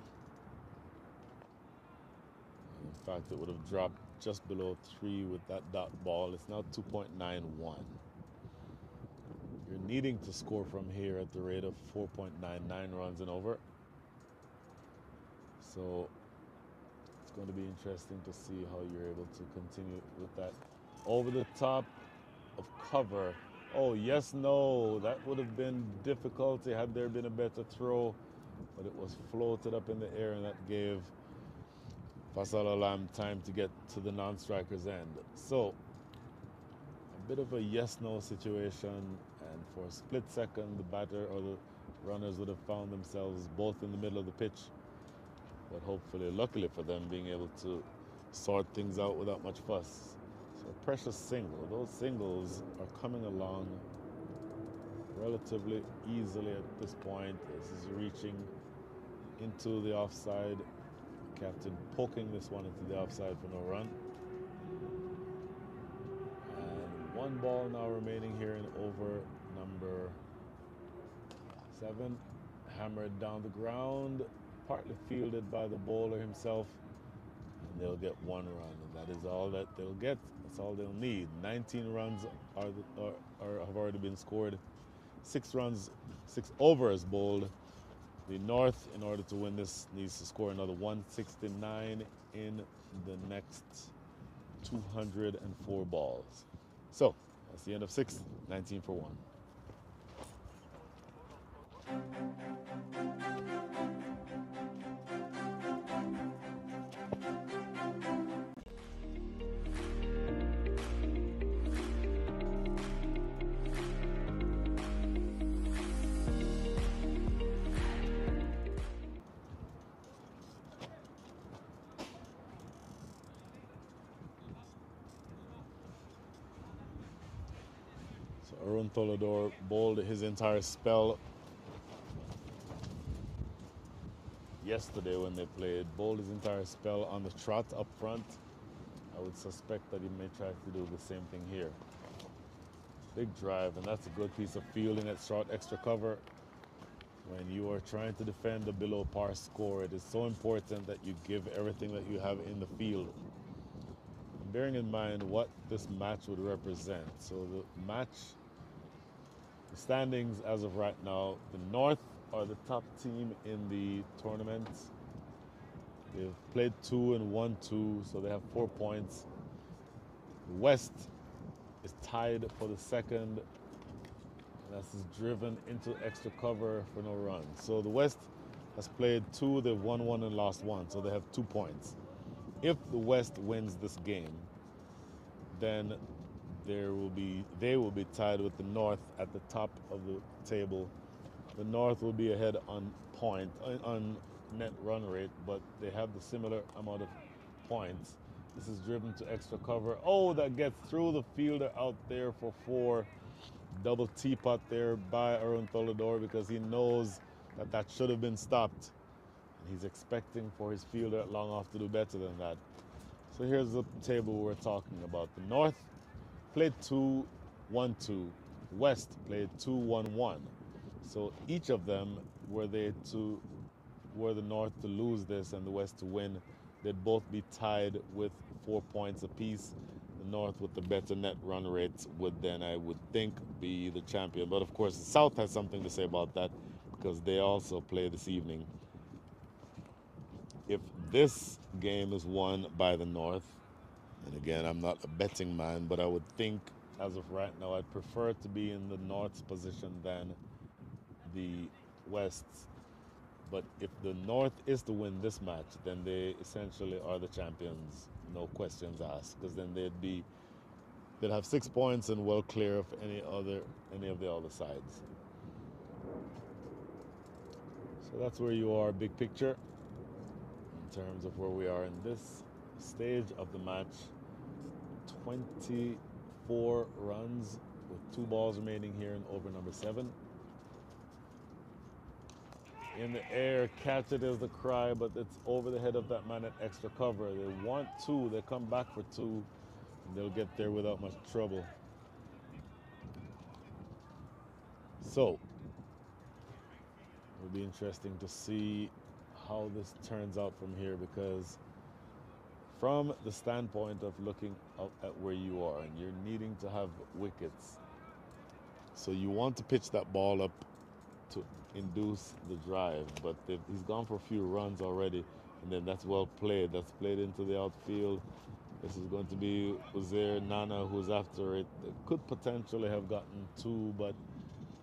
B: fact, it would have dropped just below 3 with that dot ball. It's now 2.91. You're needing to score from here at the rate of 4.99 runs and over. So it's going to be interesting to see how you're able to continue with that. Over the top of cover. Oh, yes, no. That would have been difficulty had there been a better throw. But it was floated up in the air, and that gave Faisal Alam time to get to the non-striker's end. So a bit of a yes-no situation. And for a split second, the batter or the runners would have found themselves both in the middle of the pitch. But hopefully, luckily for them, being able to sort things out without much fuss. So a precious single. Those singles are coming along relatively easily at this point. This is reaching into the offside. Captain poking this one into the offside for no run. And 1 ball now remaining here in over number 7. Hammered down the ground, partly fielded by the bowler himself. And they'll get 1 run, and that is all that they'll get. That's all they'll need. 19 runs have already been scored. 6 runs, 6 overs bowled. The North, in order to win this, needs to score another 169 in the next 204 balls. So that's the end of 6th, 19 for 1. Arun Tolador bowled his entire spell yesterday when they played. Bowled his entire spell on the trot up front. I would suspect that he may try to do the same thing here. Big drive, and that's a good piece of fielding at short extra cover. When you are trying to defend a below par score, it is so important that you give everything that you have in the field. Bearing in mind what this match would represent. So the match, the standings as of right now, the North are the top team in the tournament. They've played 2 and won 2, so they have 4 points. The West is tied for the second, and that's driven into extra cover for no run. So the West has played 2, they've won 1 and lost 1, so they have 2 points. If the West wins this game, then they will be tied with the North at the top of the table. The North will be ahead on net run rate, but they have the similar amount of points. This is driven to extra cover. Oh, that gets through the fielder out there for 4. Double teapot there by Arun Tolador because he knows that that should have been stopped. And he's expecting for his fielder at long off to do better than that. So here's the table we're talking about. The North played 2, won 2. West played 2, won 1. So each of them, were the North to lose this and the West to win, they'd both be tied with 4 points apiece. The North with the better net run rates would then, I would think, be the champion. But of course, the South has something to say about that because they also play this evening. If this game is won by the North, and again, I'm not a betting man, but I would think, as of right now, I'd prefer to be in the North's position than the West's. But if the North is to win this match, then they essentially are the champions no questions asked, because then they'd have 6 points and well clear of any of the other sides. So that's where you are, big picture, in terms of where we are in this stage of the match. 24 runs with 2 balls remaining here in over number 7. In the air, catch it is the cry, but it's over the head of that man at extra cover. They want 2, they come back for 2, and they'll get there without much trouble. So, it'll be interesting to see how this turns out from here, because from the standpoint of looking up at where you are, and you're needing to have wickets, so you want to pitch that ball up to induce the drive, but he's gone for a few runs already, and then that's well played. That's played into the outfield. This is going to be Uzair Nana who's after it. They could potentially have gotten 2, but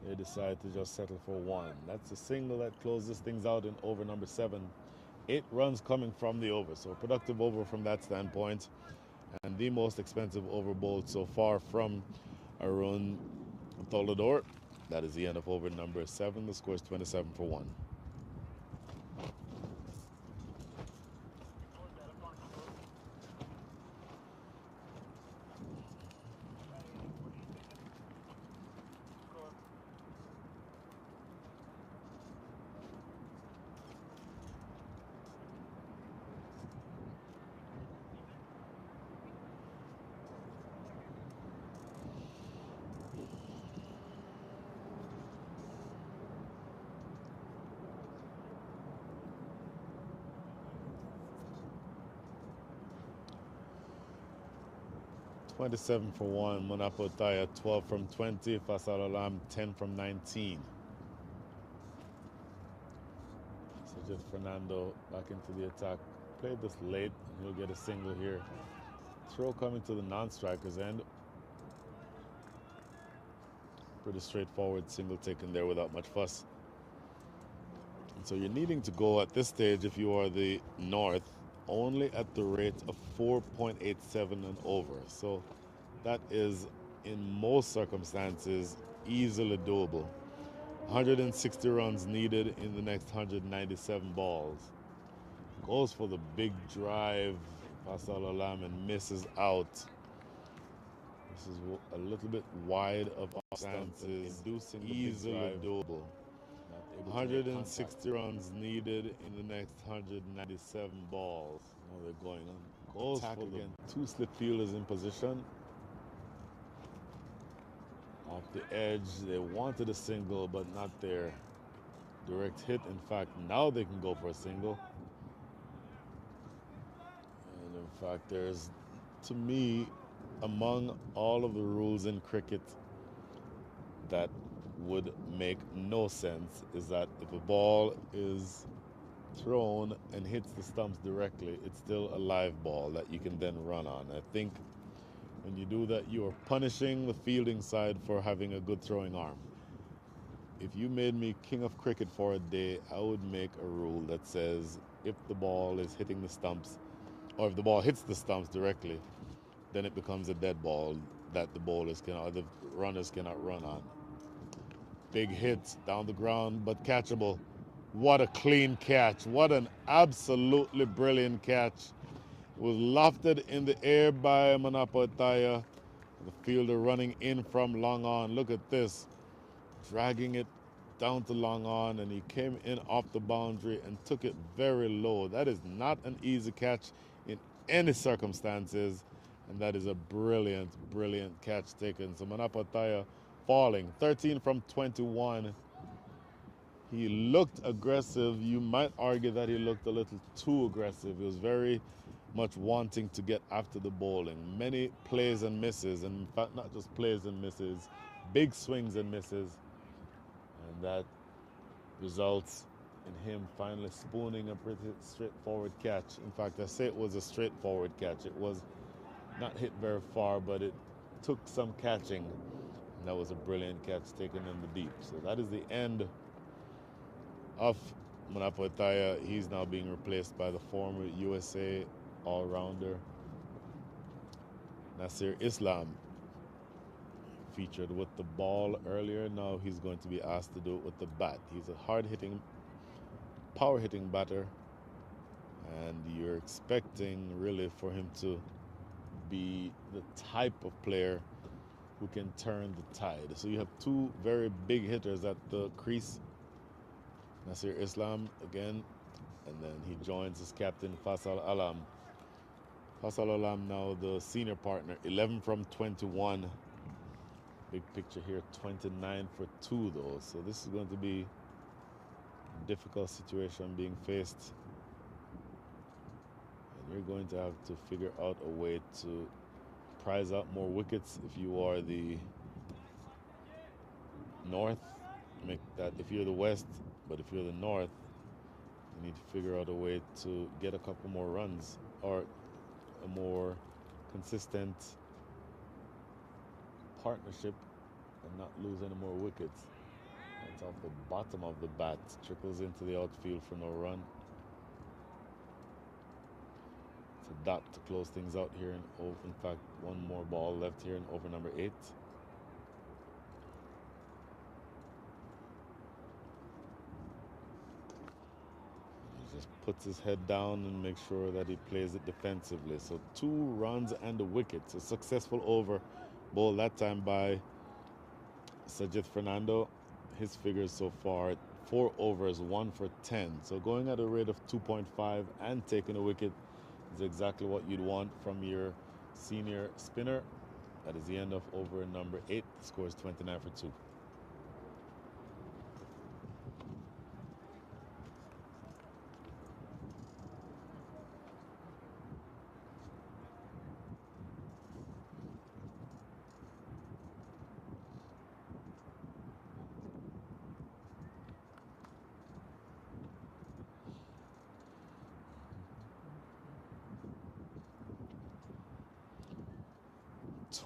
B: they decided to just settle for 1. That's a single that closes things out in over number 7. 8 runs coming from the over, so a productive over from that standpoint, and the most expensive over bowled so far from Arun Tolador. That is the end of over number 7. The score is 27 for 1. $27 for 1. Munapotaya 12 from 20. Fasal Alam 10 from 19. So just Fernando back into the attack. Played this late. He'll get a single here. Throw coming to the non-striker's end. Pretty straightforward single taken there without much fuss. And so you're needing to go at this stage, if you are the North, only at the rate of 4.87 and over. So that is, in most circumstances, easily doable. 160 runs needed in the next 197 balls. Goes for the big drive. Fasal Alam and misses out. This is a little bit wide of circumstances. Easily doable. 160 runs needed in the next 197 balls. Now they're going on. Goes for again. 2 slip fielders in position. Off the edge, they wanted a single, but not their direct hit. In fact, now they can go for a single. And in fact, there's, to me, among all of the rules in cricket that would make no sense, is that if a ball is thrown and hits the stumps directly, it's still a live ball that you can then run on. I think when you do that, you are punishing the fielding side for having a good throwing arm. If you made me king of cricket for a day, I would make a rule that says if the ball is hitting the stumps, or if the ball hits the stumps directly, then it becomes a dead ball that the bowlers cannot, or the runners cannot run on. Big hit down the ground, but catchable. What a clean catch. What an absolutely brilliant catch. It was lofted in the air by Manapotaya. The fielder running in from long on. Look at this. Dragging it down to long on, and he came in off the boundary and took it very low. That is not an easy catch in any circumstances, and that is a brilliant, brilliant catch taken. So Manapotaya falling 13 from 21. He looked aggressive. You might argue that he looked a little too aggressive. He was very much wanting to get after the bowling. Many plays and misses, and in fact not just plays and misses, big swings and misses, and that results in him finally spooning a pretty straightforward catch. In fact, I say it was a straightforward catch. It was not hit very far, but it took some catching, and that was a brilliant catch taken in the deep. So that is the end of Manapotaya. He's now being replaced by the former USA all-rounder Nasir Islam featured with the ball earlier. Now he's going to be asked to do it with the bat. He's a hard-hitting, power-hitting batter, and you're expecting really for him to be the type of player who can turn the tide. So you have two very big hitters at the crease. Nasir Islam again, and then he joins his captain Faisal Alam. Faisal Alam now the senior partner, 11 from 21. Big picture here, 29 for 2 though. So this is going to be a difficult situation being faced. And you're going to have to figure out a way to prize out more wickets if you are the North. Make that if you're the West, but if you're the North, you need to figure out a way to get a couple more runs or a more consistent partnership and not lose any more wickets. That's off the bottom of the bat, trickles into the outfield for no run. It's a dot to close things out here. In fact, one more ball left here in over number 8. He just puts his head down and makes sure that he plays it defensively. So 2 runs and a wicket. A successful over bowled that time by Sajid Fernando. His figures so far, 4 overs, 1 for 10. So going at a rate of 2.5 and taking a wicket is exactly what you'd want from your senior spinner. That is the end of over number 8. The score is 29 for 2.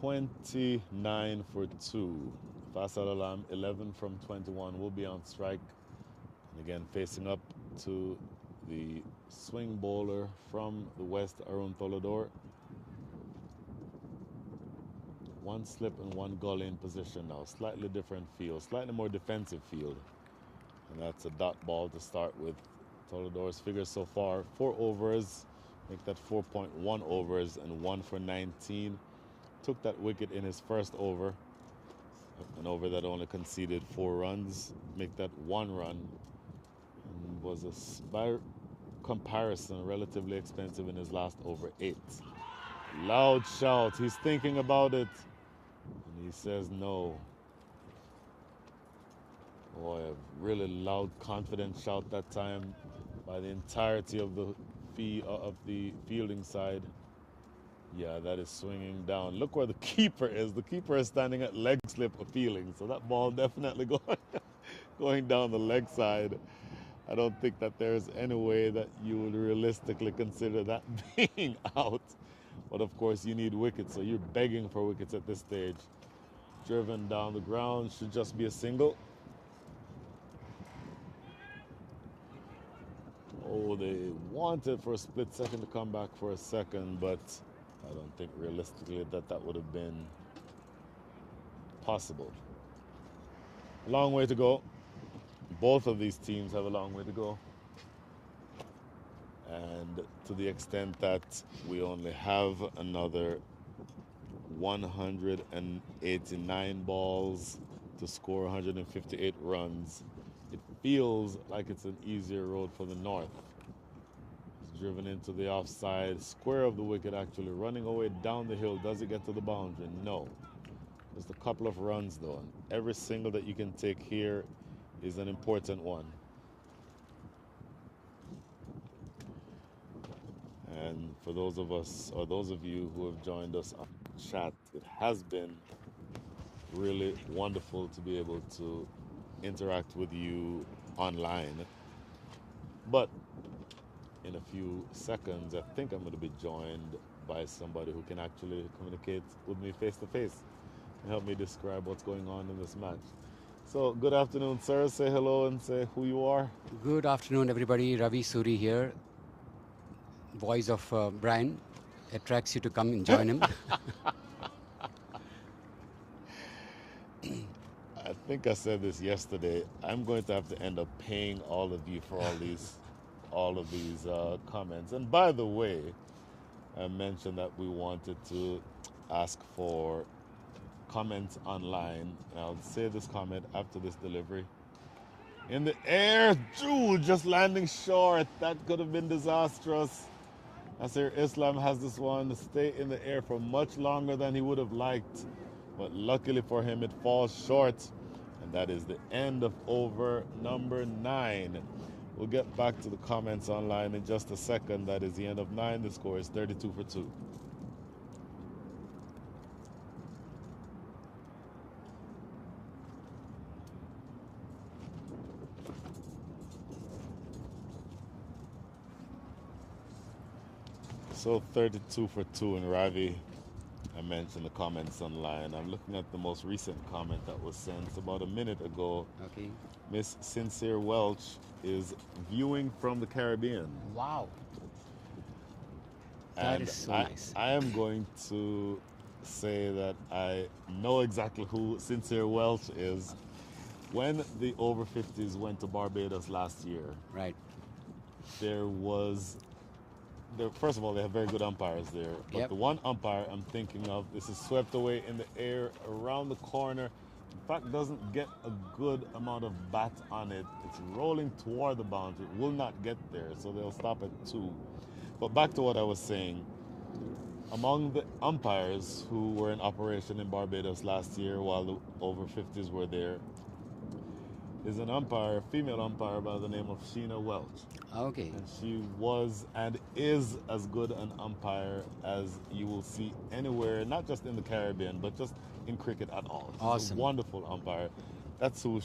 B: $29 for 2. Faisal Alam, 11 from 21, will be on strike. And again, facing up to the swing bowler from the West, Arun Tolador. 1 slip and 1 gully in position now. Slightly different field, slightly more defensive field. And that's a dot ball to start with. Tolador's figures so far, 4 overs, make that 4.1 overs and 1 for 19. Took that wicket in his first over, an over that only conceded 4 runs, make that 1 run, and was by comparison relatively expensive in his last over 8. Loud shout, he's thinking about it, and he says no. Boy, a really loud, confident shout that time by the entirety of the fielding side. Yeah, that is swinging down. Look where the keeper is. The keeper is standing at leg slip appealing. So that ball definitely going down the leg side. I don't think that there's any way that you would realistically consider that being out. But of course, you need wickets. So you're begging for wickets at this stage. Driven down the ground, should just be a single. Oh, they wanted for a split second to come back for a second, but I don't think realistically that would have been possible. A long way to go. Both of these teams have a long way to go. And to the extent that we only have another 189 balls to score 158 runs, it feels like it's an easier road for the North. Driven into the offside, square of the wicket actually, running away down the hill. Does it get to the boundary? No. Just a couple of runs though. And every single that you can take here is an important one. And for those of us, or those of you who have joined us on chat, it has been really wonderful to be able to interact with you online. But in a few seconds, I think I'm going to be joined by somebody who can actually communicate with me face to face and help me describe what's going on in this match. So, good afternoon, sir. Say hello and say who you are.
F: Good afternoon, everybody. Ravi Suri here, voice of Brian. attracts you to come and join him.
B: I think I said this yesterday. I'm going to have to end up paying all of you for all of these comments. And by the way, I mentioned that we wanted to ask for comments online. I'll say this comment after this delivery. In the air, Jewel just landing short. That could have been disastrous. Nasir Islam has this one to stay in the air for much longer than he would have liked. But luckily for him, it falls short. And that is the end of over number 9. We'll get back to the comments online in just a second. That is the end of 9. The score is 32 for 2. So 32 for 2 in Ravi. I mentioned the comments online. I'm looking at the most recent comment that was sent about a minute ago.
F: Okay.
B: Miss Sincere Welch is viewing from the Caribbean.
F: Wow. That is so nice.
B: I am going to say that I know exactly who Sincere Welch is. When the over 50s went to Barbados last year,
F: Right.
B: first of all, they have very good umpires there. But
F: Yep.
B: the one umpire I'm thinking of, this is swept away in the air around the corner. In fact, doesn't get a good amount of bat on it. It's rolling toward the boundary. It will not get there, so they'll stop at 2. But back to what I was saying. Among the umpires who were in operation in Barbados last year while the over 50s were there is an umpire, female umpire by the name of Sheena Welch.
F: Okay.
B: And she was and is as good an umpire as you will see anywhere, not just in the Caribbean, but just in cricket at all. She's
F: Awesome.
B: a wonderful umpire. That's who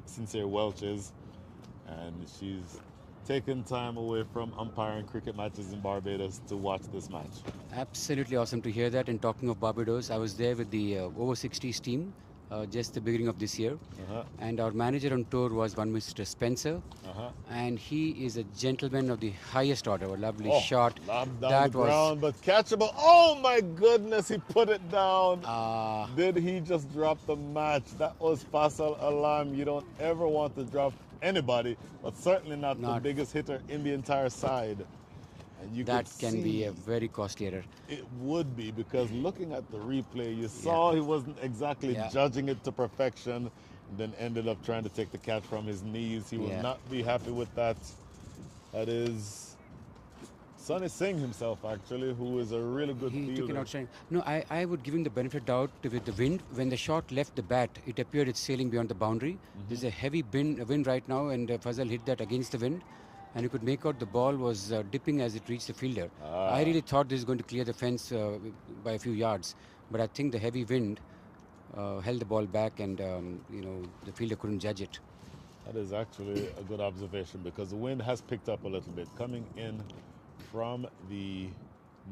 B: Sincere Welch is, and she's taken time away from umpiring cricket matches in Barbados to watch this match.
F: Absolutely awesome to hear that. And talking of Barbados, I was there with the over 60s team just the beginning of this year.
B: Uh-huh.
F: And our manager on tour was one Mr. Spencer.
B: Uh-huh.
F: And he is a gentleman of the highest order. A lovely shot.
B: Lobbed down
F: That
B: the
F: was
B: ground, but catchable. Oh my goodness, he put it down.
F: uh,
B: Did he just drop the match? That was Fasal Alam. You don't ever want to drop anybody, but certainly not the biggest hitter in the entire side. And you
F: that
B: could
F: can be
B: see
F: a very costly error.
B: it would be, because looking at the replay, you saw he wasn't exactly judging it to perfection, and then ended up trying to take the catch from his knees. He will not be happy with that. That is Sonny Singh himself, actually, who is a really good
F: He took it
B: fielder.
F: outside. No, I would give him the benefit of doubt with the wind. When the shot left the bat, it appeared it's sailing beyond the boundary. There's a heavy wind right now, and Fazal hit that against the wind. And you could make out the ball was dipping as it reached the fielder. I really thought this was going to clear the fence by a few yards. But I think the heavy wind held the ball back, and the fielder couldn't judge it.
B: That is actually a good observation, because the wind has picked up a little bit, coming in from the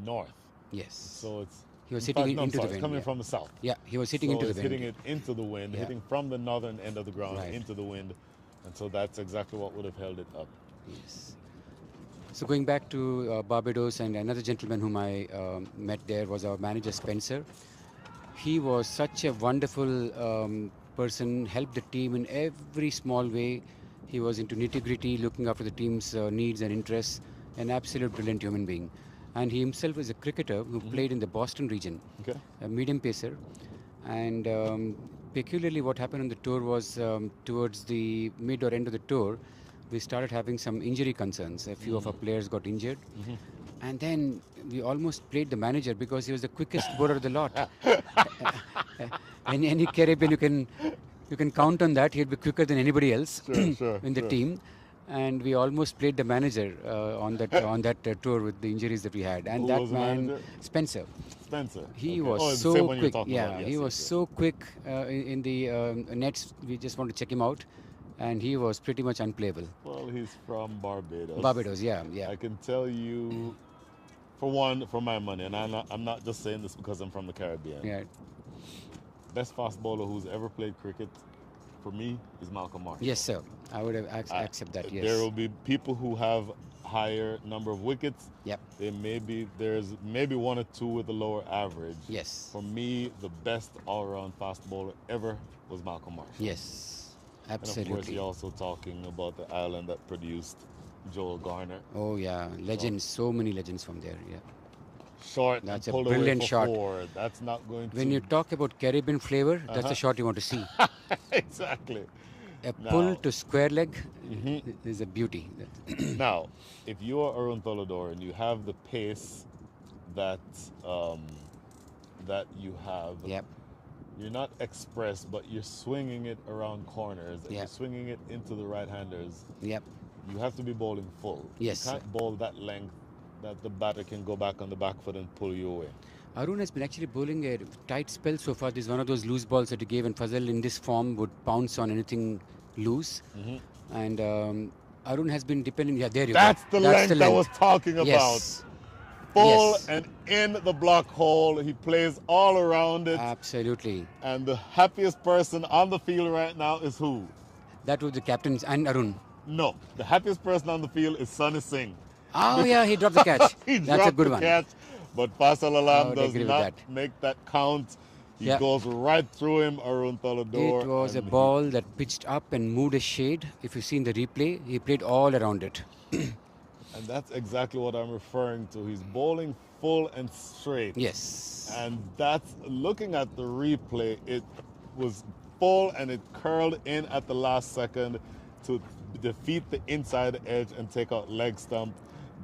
B: north.
F: Yes.
B: So it's
F: He was
B: in
F: hitting
B: fact, no, I'm
F: into
B: sorry,
F: the
B: it's
F: wind.
B: coming from the south.
F: Yeah, he was hitting
B: So
F: into the
B: it's
F: wind.
B: hitting it into the wind, hitting from the northern end of the ground into the wind. And so that's exactly what would have held it up.
F: Yes. So going back to Barbados, and another gentleman whom I met there was our manager Spencer. He was such a wonderful person, helped the team in every small way. He was into nitty-gritty, looking after the team's needs and interests, an absolute brilliant human being. And he himself is a cricketer who played in the Boston region, a medium pacer. And peculiarly what happened on the tour was towards the mid or end of the tour, we started having some injury concerns. A few of our players got injured. And then we almost played the manager because he was the quickest bowler of the lot. Any Caribbean, you can count on that. He'd be quicker than anybody else in the team. And we almost played the manager on that tour with the injuries that we had. And
B: Who
F: that
B: was the
F: man,
B: manager?
F: Spencer.
B: Spencer.
F: He
B: Okay.
F: was
B: the
F: so
B: same one you're
F: quick.
B: talking about. Yes,
F: He was so quick in the nets. We just want to check him out. And he was pretty much unplayable.
B: Well, he's from Barbados.
F: Barbados, yeah.
B: I can tell you, for one, for my money, and I'm not just saying this because I'm from the Caribbean.
F: Yeah.
B: Best fast bowler who's ever played cricket, for me, is Malcolm Marshall.
F: Yes, sir. I would have accept that. Yes.
B: There will be people who have higher number of wickets.
F: Yep.
B: There's maybe one or two with a lower average.
F: Yes.
B: For me, the best all-around fast bowler ever was Malcolm Marshall.
F: Yes.
B: And of course,
F: Absolutely.
B: you're also talking about the island that produced Joel Garner.
F: Oh yeah, legends. So many legends from there. Yeah.
B: Short
F: That's
B: and
F: a
B: pulled away
F: brilliant
B: for
F: shot.
B: four. That's not going to...
F: When you talk about Caribbean flavor, that's the shot you want to see.
B: Exactly.
F: A
B: Now-
F: pull to square leg is a beauty.
B: Now, if you are Arun Tolador and you have the pace that that you have,
F: Yep.
B: you're not express, but you're swinging it around corners and
F: Yeah.
B: you're swinging it into the right-handers.
F: Yep.
B: You have to be bowling full.
F: Yes,
B: You can't bowl that length that the batter can go back on the back foot and pull you away.
F: Arun has been actually bowling a tight spell so far. This is one of those loose balls that he gave, and Fazal in this form would pounce on anything loose. And Arun has been depending. Yeah, there you
B: That's
F: go.
B: the length I was talking about.
F: Yes.
B: Full
F: Yes.
B: and in the block hole. He plays all around it.
F: Absolutely.
B: And the happiest person on the field right now is who?
F: That was the captain's and Arun.
B: No. The happiest person on the field is Sunny Singh.
F: Oh yeah, he dropped the catch.
B: He
F: That's
B: dropped
F: a good
B: the
F: one.
B: catch, but Faisal Alam
F: would
B: does
F: agree with
B: not
F: that.
B: make that count. He
F: Yeah.
B: goes right through him, Arun Tolador.
F: It was a
B: and
F: ball that pitched up and moved a shade. If you see in the replay, he played all around it.
B: And that's exactly what I'm referring to. He's bowling full and straight.
F: Yes.
B: And that's, looking at the replay, it was full and it curled in at the last second to defeat the inside edge and take out leg stump.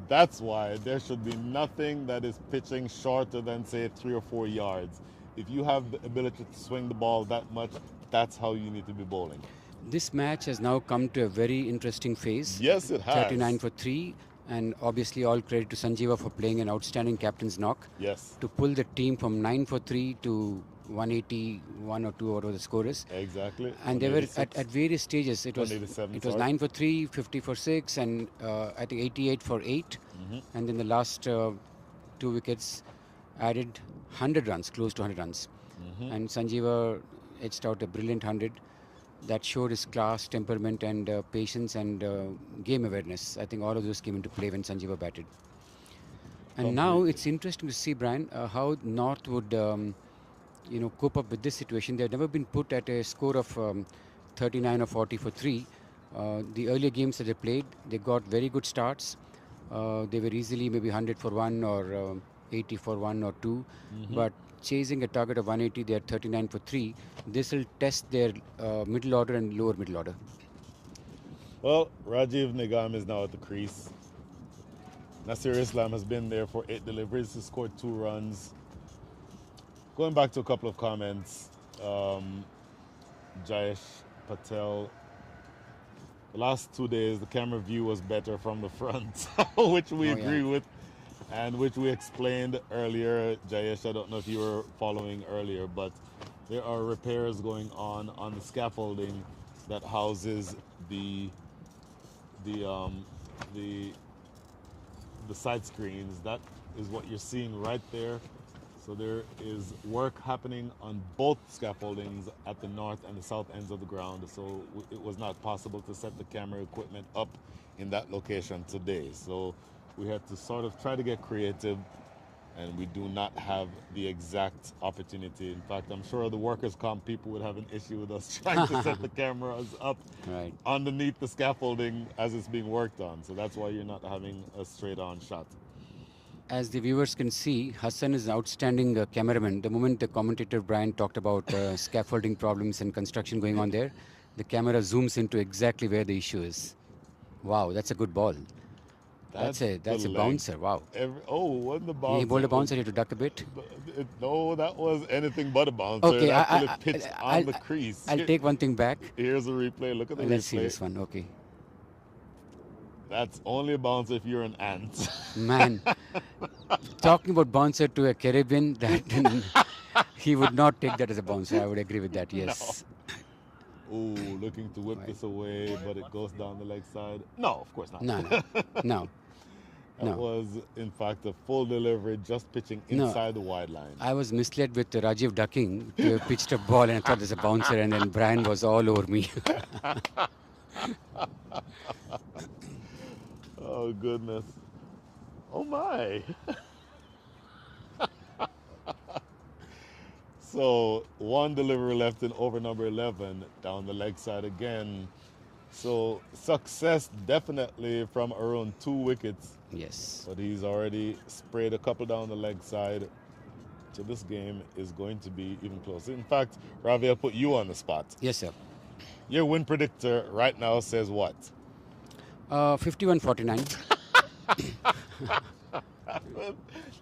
B: That's why there should be nothing that is pitching shorter than, say, 3 or 4 yards. If you have the ability to swing the ball that much, that's how you need to be bowling.
F: This match has now come to a very interesting phase.
B: Yes, it has.
F: 39 for 3. And obviously all credit to Sanjeeva for playing an outstanding captain's knock.
B: Yes.
F: To pull the team from 9 for 3 to 181 or 2, whatever the score is.
B: Exactly.
F: And they were
B: 186.
F: at various stages. It was
B: 187,
F: 9 for 3, 50 for 6, and I think 88 for 8. And then the last 2 wickets added 100 runs, close to 100 runs. And Sanjeeva edged out a brilliant 100 that showed his class, temperament, and patience and game awareness. I think all of those came into play when Sanjeeva batted. And now it's interesting to see, Brian, how North would cope up with this situation. They've never been put at a score of 39 or 40 for 3. The earlier games that they played, they got very good starts. They were easily maybe 100 for 1 or 80 for 1 or 2. But chasing a target of 180, they are 39 for 3. This will test their middle order and lower middle order.
B: Well, Rajiv Nigam is now at the crease. Nasir Islam has been there for 8 deliveries. He scored 2 runs. Going back to a couple of comments, Jayesh Patel, the last 2 days the camera view was better from the front, which we agree with and which we explained earlier. Jayesh, I don't know if you were following earlier, but there are repairs going on the scaffolding that houses the side screens. That is what you're seeing right there. So there is work happening on both scaffoldings at the north and the south ends of the ground. So it was not possible to set the camera equipment up in that location today. So we had to sort of try to get creative, and we do not have the exact opportunity. In fact, I'm sure the workers' comp people would have an issue with us trying to set the cameras up underneath the scaffolding as it's being worked on. So that's why you're not having a straight-on shot.
F: As the viewers can see, Hassan is an outstanding cameraman. The moment the commentator Brian talked about scaffolding problems and construction going on there, the camera zooms into exactly where the issue is. Wow, that's a good ball. That's a bouncer. Wow.
B: Wasn't the bouncer?
F: He bowled a bouncer. He had to duck a bit.
B: No, that was anything but a bouncer.
F: Okay,
B: it actually pitched on the crease.
F: I'll take one thing back.
B: Here's a replay. Look at the replay.
F: Let's see this one. Okay.
B: That's only a bouncer if you're an ant.
F: Man, talking about bouncer to a Caribbean, he would not take that as a bouncer. I would agree with that. Yes.
B: No. Ooh, looking to whip this away, but it goes down the leg side. No, of course not.
F: No.
B: That was, in fact, a full delivery, just pitching inside the wide line.
F: I was misled with Rajiv ducking to have pitched a ball, and I thought there's a bouncer, and then Brian was all over me.
B: Oh, goodness. Oh, my. So, one delivery left in over number 11, down the leg side again. So, success definitely from around 2 wickets,
F: Yes.
B: but he's already sprayed a couple down the leg side. So, this game is going to be even closer. In fact, Ravi, I'll put you on the spot.
F: Yes, sir.
B: Your win predictor right now says what?
F: 51-49.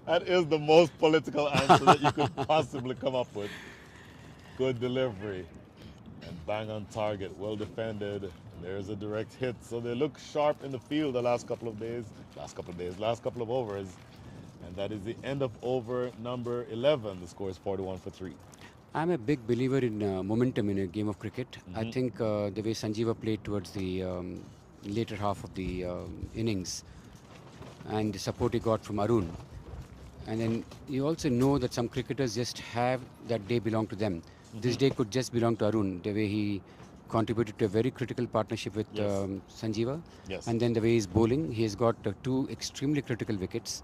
B: That is the most political answer that you could possibly come up with. Good delivery and bang on target, well defended. And there's a direct hit. So they look sharp in the field the last couple of overs. And that is the end of over number 11. The score is 41-3.
F: I'm a big believer in momentum in a game of cricket. I think the way Sanjeeva played towards the later half of the innings and the support he got from Arun. And then you also know that some cricketers just have that day belong to them. This day could just belong to Arun, the way he contributed to a very critical partnership with Sanjeeva.
B: Yes.
F: And then the way he's bowling, he has got 2 extremely critical wickets.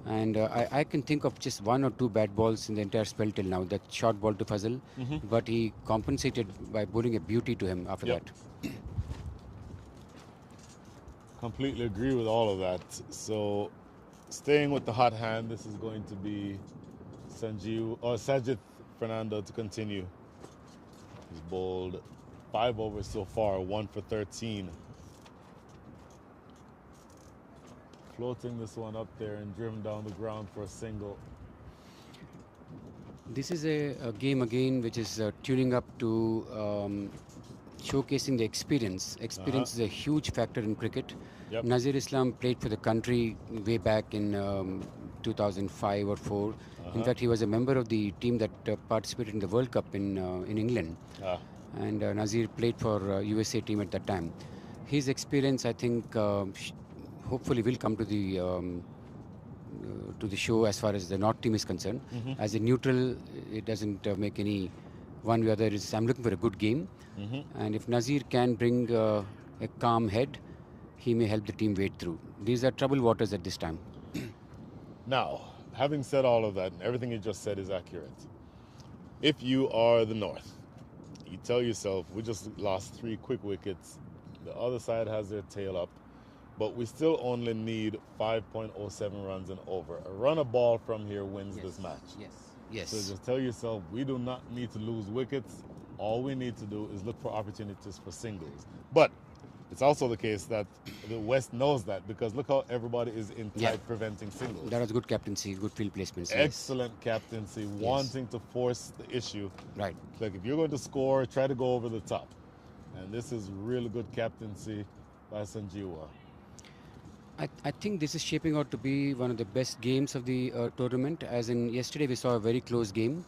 F: And I can think of just 1 or 2 bad balls in the entire spell till now. That short ball to Fazal, but he compensated by bowling a beauty to him after
B: Yep.
F: that.
B: Completely agree with all of that. So, staying with the hot hand, this is going to be Sajid Fernando to continue. He's bowled 5 overs so far, 1 for 13. Floating this one up there and driven down the ground for a single.
F: This is a game again which is tuning up to showcasing the experience. Experience is a huge factor in cricket.
B: Yep.
F: Nazir Islam played for the country way back in 2005 or 4. In fact, he was a member of the team that participated in the World Cup in England. And Nazir played for USA team at that time. His experience, I think, hopefully will come to the show as far as the North team is concerned. As a neutral, it doesn't make any one way or the other. I'm looking for a good game. And if Nazir can bring a calm head, he may help the team wade through. These are troubled waters at this time.
B: Now, having said all of that, and everything you just said is accurate. If you are the North, you tell yourself, we just lost 3 quick wickets. The other side has their tail up, but we still only need 5.07 runs and over. A run a ball from here wins this match.
F: Yes.
B: So just tell yourself, we do not need to lose wickets. All we need to do is look for opportunities for singles. But it's also the case that the West knows that, because look how everybody is in tight preventing singles.
F: That was good captaincy, good field placements.
B: Excellent captaincy, wanting to force the issue.
F: Right.
B: Like if you're going to score, try to go over the top. And this is really good captaincy by Sanjeeva.
F: I think this is shaping out to be one of the best games of the tournament. As in yesterday, we saw a very close game.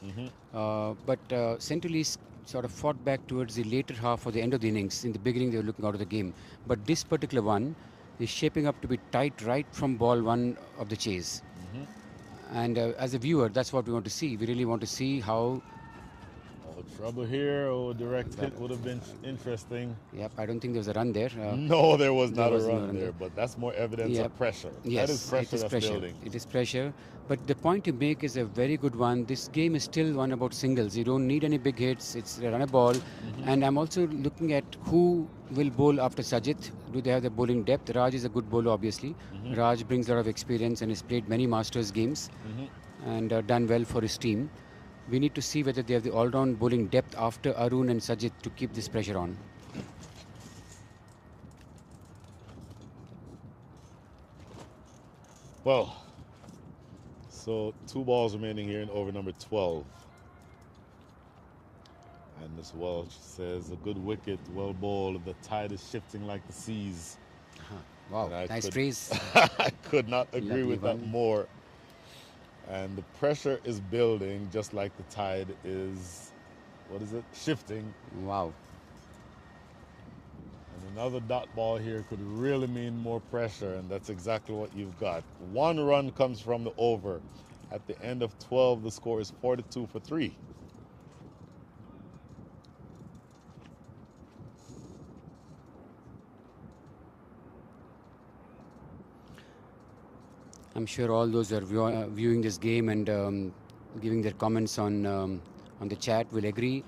F: But Central East sort of fought back towards the later half or the end of the innings. In the beginning, they were looking out of the game. But this particular one is shaping up to be tight right from ball 1 of the chase. And as a viewer, that's what we want to see. We really want to see how...
B: Trouble here. Direct hit would have been interesting.
F: Yep, I don't think there was a run there.
B: No, there was not a run there, but that's more evidence of pressure.
F: Yes,
B: that is pressure that's
F: pressure.
B: building.
F: It is pressure. But the point you make is a very good one. This game is still one about singles. You don't need any big hits. It's run a ball. And I'm also looking at who will bowl after Sajid. Do they have the bowling depth? Raj is a good bowler, obviously. Raj brings a lot of experience and has played many Masters games and done well for his team. We need to see whether they have the all-round bowling depth after Arun and Sajid to keep this pressure on.
B: Well, so 2 balls remaining here in over number 12. And Miss Welch says, a good wicket, well bowled. The tide is shifting like the seas.
F: Wow, nice phrase.
B: I could not agree with that
F: one.
B: more. And the pressure is building just like the tide is, shifting.
F: Wow.
B: And another dot ball here could really mean more pressure, and that's exactly what you've got. 1 run comes from the over. At the end of 12, the score is 42-3.
F: I'm sure all those who are viewing this game and giving their comments on the chat will agree.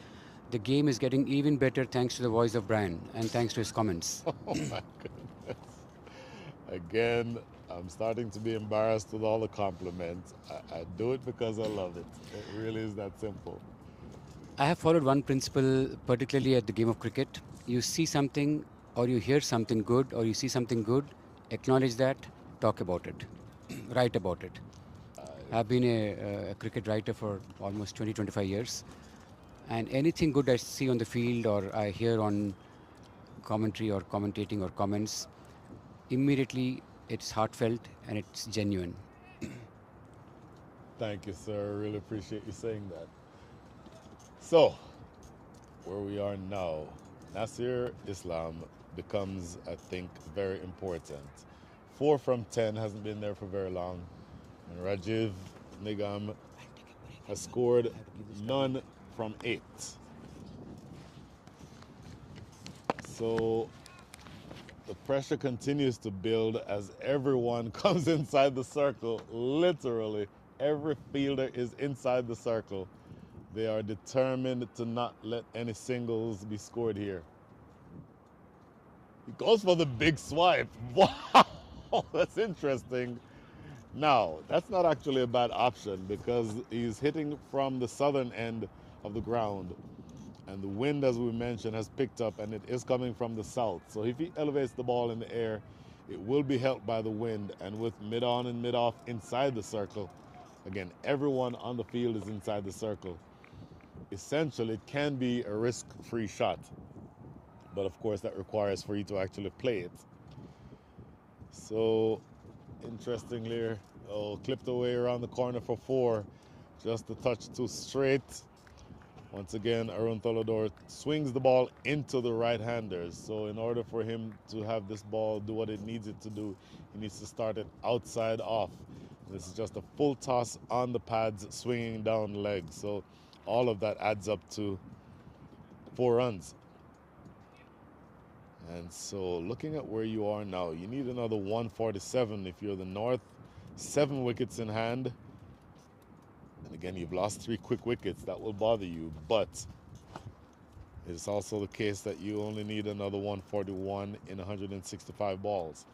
F: The game is getting even better thanks to the voice of Brian and thanks to his comments.
B: Oh my goodness. Again, I'm starting to be embarrassed with all the compliments. I do it because I love it. It really is that simple.
F: I have followed one principle, particularly at the game of cricket. You see something, or you hear something good, or you see something good, acknowledge that, talk about it, write about it. I've been a cricket writer for almost 20, 25 years. And anything good I see on the field or I hear on commentary or commentating or comments, immediately it's heartfelt and it's genuine.
B: Thank you, sir. I really appreciate you saying that. So, where we are now, Nasir Islam becomes, I think, very important. 4 from 10 hasn't been there for very long. And Rajiv Nigam has scored none from 8. So the pressure continues to build as everyone comes inside the circle. Literally, every fielder is inside the circle. They are determined to not let any singles be scored here. He goes for the big swipe. Wow, that's interesting. Now, that's not actually a bad option because he's hitting from the southern end of the ground. And the wind, as we mentioned, has picked up and it is coming from the south. So if he elevates the ball in the air, it will be helped by the wind. And with mid-on and mid-off inside the circle, again, everyone on the field is inside the circle. Essentially, it can be a risk-free shot. But of course, that requires for you to actually play it. So, interestingly, clipped away around the corner for 4. Just a touch too straight. Once again, Arun Tolador swings the ball into the right-handers. So in order for him to have this ball do what it needs it to do, he needs to start it outside off. This is just a full toss on the pads, swinging down legs. So all of that adds up to 4 runs. And so looking at where you are now, you need another 147 if you're the North. 7 wickets in hand. And again, you've lost 3 quick wickets. That will bother you. But it's also the case that you only need another 141 in 165 balls.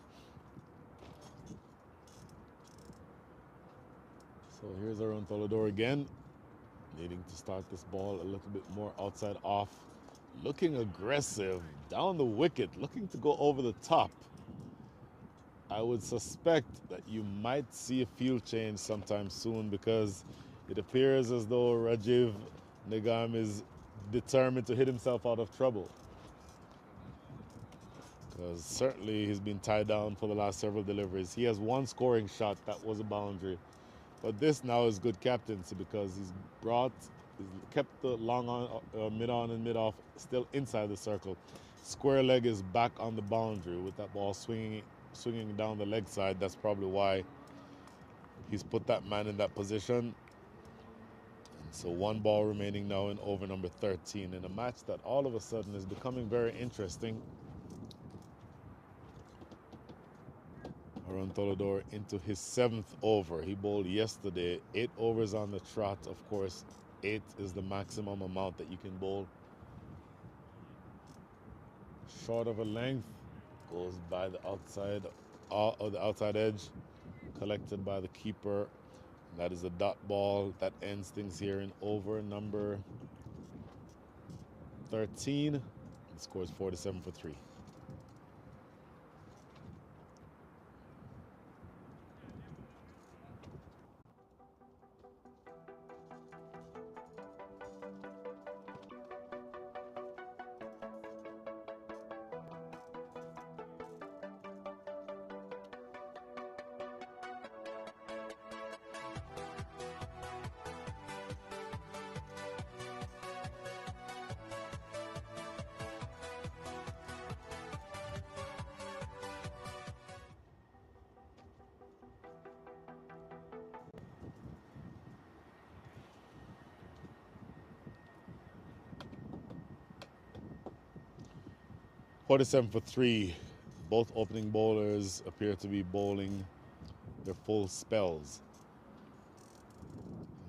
B: So here's Arun Tolador again, needing to start this ball a little bit more outside off. Looking aggressive, down the wicket, looking to go over the top. I would suspect that you might see a field change sometime soon because it appears as though Rajiv Nigam is determined to hit himself out of trouble. Because certainly he's been tied down for the last several deliveries. He has 1 scoring shot, that was a boundary. But this now is good captaincy because he's kept the long on, mid-on and mid-off still inside the circle. Square leg is back on the boundary with that ball swinging down the leg side. That's probably why he's put that man in that position. And so 1 ball remaining now in over number 13 in a match that all of a sudden is becoming very interesting. Arun Tolador into his 7th over. He bowled yesterday, 8 overs on the trot. Of course, 8 is the maximum amount that you can bowl. Short of a length, goes by the outside edge, collected by the keeper. That is a dot ball that ends things here in over number 13. It scores 47 for 3. .47 for 3. Both opening bowlers appear to be bowling their full spells.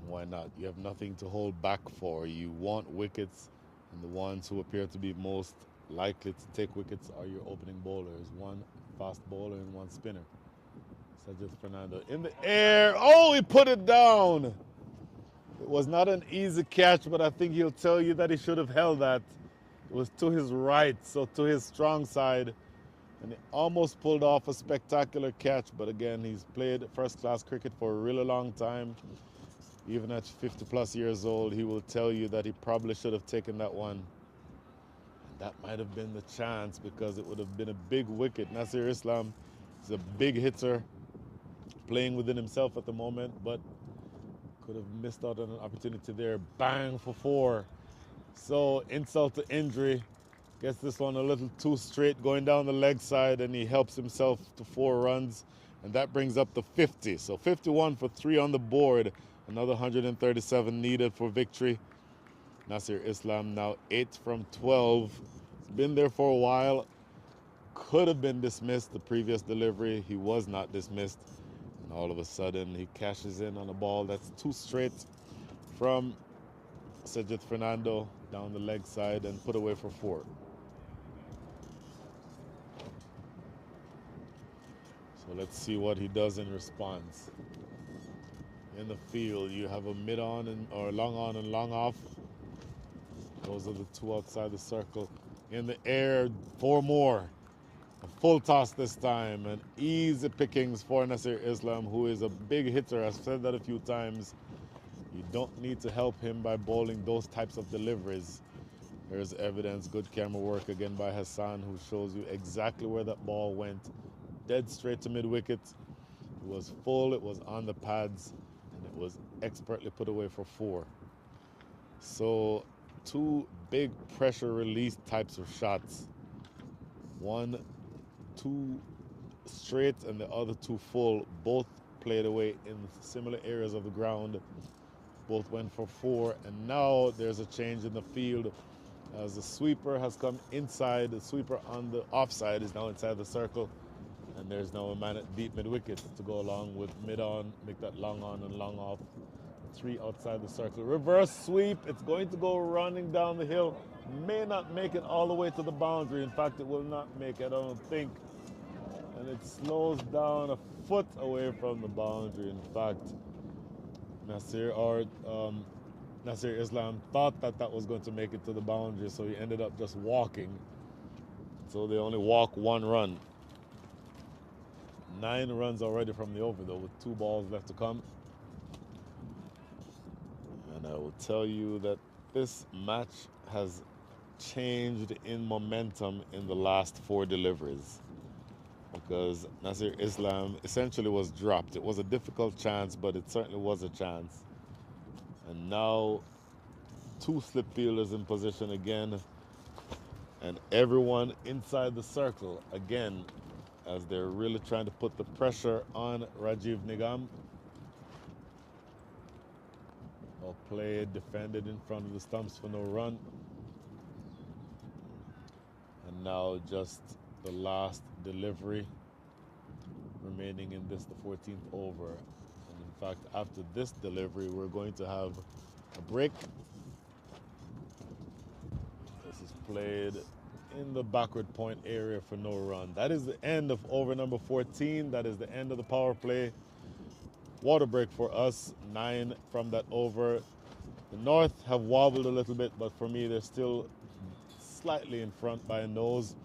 B: And why not? You have nothing to hold back for. You want wickets, and the ones who appear to be most likely to take wickets are your opening bowlers. One fast bowler and one spinner. Sajid Fernando in the air. Oh, he put it down. It was not an easy catch, but I think he'll tell you that he should have held that. It was to his right, so to his strong side. And he almost pulled off a spectacular catch, but again, he's played first-class cricket for a really long time. Even at 50-plus years old, he will tell you that he probably should have taken that one. And that might have been the chance, because it would have been a big wicket. Nasir Islam is a big hitter, playing within himself at the moment, but could have missed out on an opportunity there. Bang for 4. So insult to injury. Gets this one a little too straight going down the leg side, and he helps himself to 4 runs, and that brings up to 50. So 51 for 3 on the board. Another 137 needed for victory. Nasir Islam now 8 from 12. He's been there for a while. Could have been dismissed the previous delivery. He was not dismissed. And all of a sudden, he cashes in on a ball that's too straight from Sajid Fernando down the leg side and put away for 4. So let's see what he does in response. In the field, you have a mid-on or long on and long off. Those are the 2 outside the circle. In the air, 4 more. A full toss this time, and easy pickings for Nasir Islam, who is a big hitter. I've said that a few times. You don't need to help him by bowling those types of deliveries. There's evidence, good camera work again by Hassan, who shows you exactly where that ball went. Dead straight to mid-wicket. It was full, it was on the pads, and it was expertly put away for 4. So 2 big pressure release types of shots. 1, 2 straight and the other 2 full, both played away in similar areas of the ground. Both went for 4, and now there's a change in the field as the sweeper has come inside. The sweeper on the offside is now inside the circle, and there's now a man at deep mid-wicket to go along with mid-on, make that long on and long off. 3 outside the circle. Reverse sweep. It's going to go running down the hill. May not make it all the way to the boundary. In fact, it will not make it, I don't think. And it slows down a foot away from the boundary. In fact, Nasir Islam thought that was going to make it to the boundary, so he ended up just walking. So they only walk 1 run. 9 runs already from the over, though, with 2 balls left to come. And I will tell you that this match has changed in momentum in the last 4 deliveries, because Nasir Islam essentially was dropped. It was a difficult chance, but it certainly was a chance. And now 2 slip fielders in position again, and everyone inside the circle again, as they're really trying to put the pressure on Rajiv Nigam. Well played, defended in front of the stumps for no run. And now just the last delivery remaining in this, the 14th over. And in fact, after this delivery, we're going to have a break. This is played in the backward point area for no run. That is the end of over number 14. That is the end of the power play. Water break for us, 9 from that over. The North have wobbled a little bit, but for me, they're still slightly in front by a nose.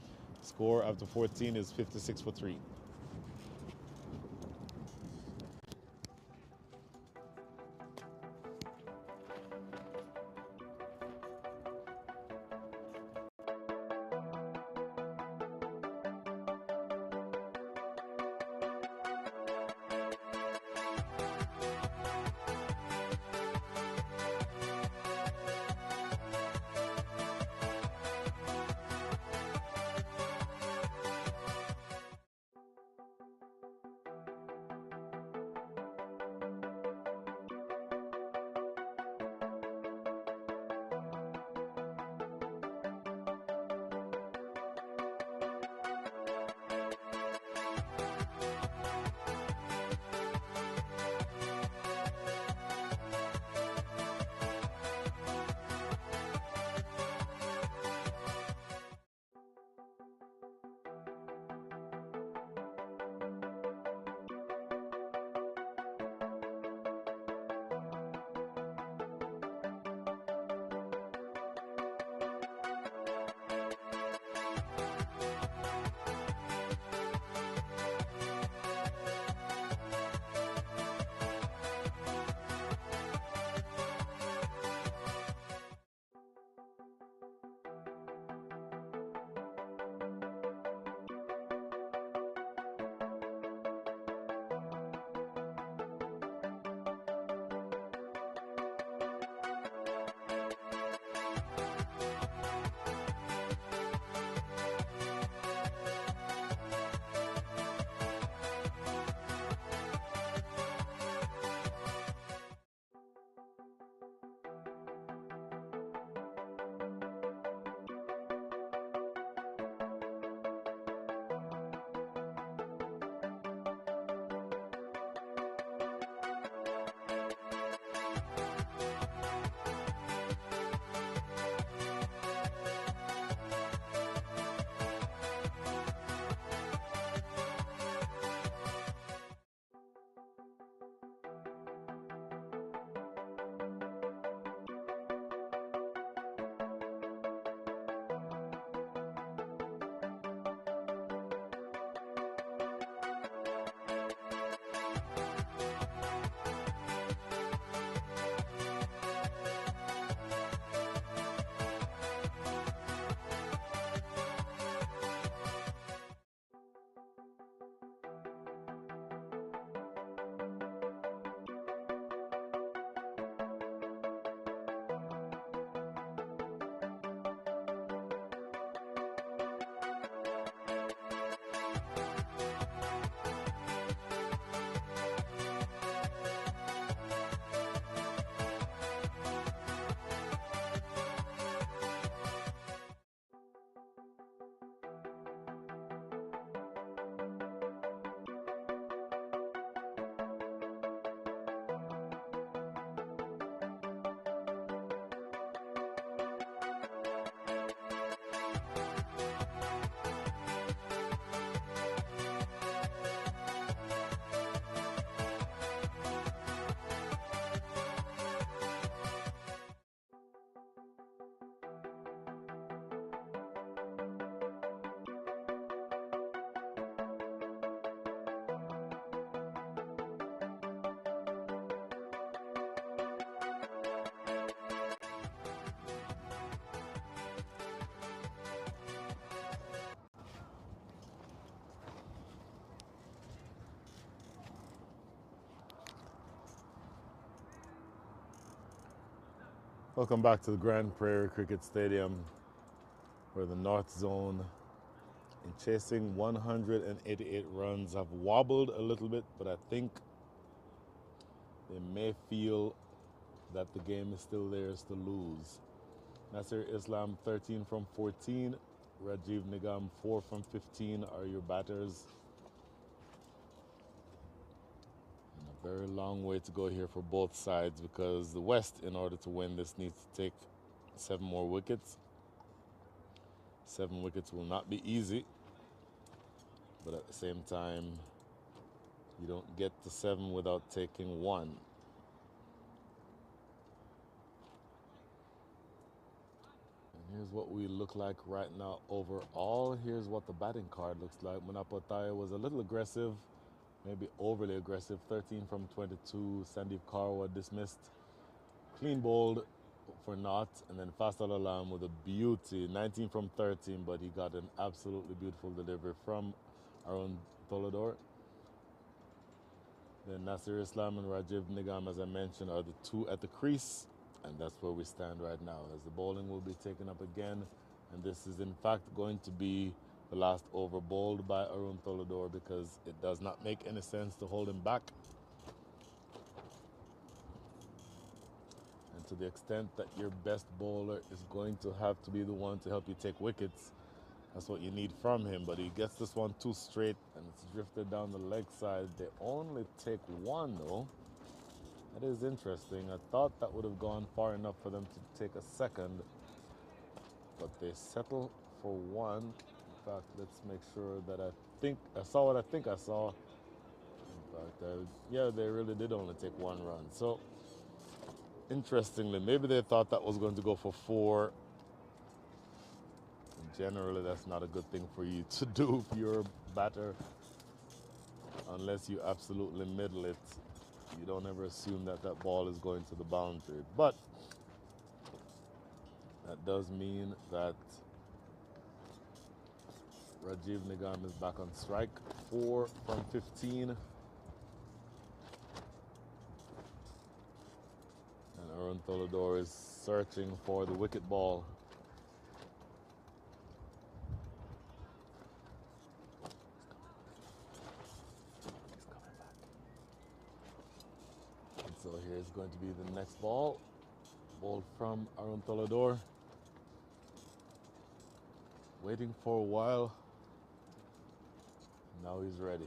B: Score after 14 is 56 for 3. Welcome back to the Grand Prairie Cricket Stadium, where the North Zone, in chasing 188 runs, have wobbled a little bit, but I think they may feel that the game is still theirs to lose. Nasir Islam 13 from 14, Rajiv Nigam 4 from 15 are your batters. And a very long way to go here for both sides, because the West, in order to win this, needs to take 7 more wickets. 7 wickets will not be easy, but at the same time, you don't get to 7 without taking 1. And here's what we look like right now overall. Here's what the batting card looks like. Munapotaya was a little aggressive, maybe overly aggressive. 13 from 22. Sandeep Karwa dismissed. Clean bowled for naught, and then Fasal Alam with a beauty. 19 from 13, but he got an absolutely beautiful delivery from Arun Tolador. Then Nasir Islam and Rajiv Nigam, as I mentioned, are the 2 at the crease, and that's where we stand right now, as the bowling will be taken up again. And this is in fact going to be the last over bowled by Arun Tolador, because it does not make any sense to hold him back. And to the extent that your best bowler is going to have to be the one to help you take wickets, that's what you need from him. But he gets this one too straight, and it's drifted down the leg side. They only take 1 though. That is interesting. I thought that would have gone far enough for them to take a second, but they settle for 1. In fact, let's make sure that I saw what I think I saw. In fact, yeah, they really did only take 1 run. So, interestingly, maybe they thought that was going to go for 4. And generally, that's not a good thing for you to do if you're a batter, unless you absolutely middle it. You don't ever assume that that ball is going to the boundary. But that does mean that Rajiv Nigam is back on strike. 4 from 15. And Arun Tolador is searching for the wicket ball. So here's going to be the next ball. Ball from Arun Tolador. Waiting for a while. Now he's ready.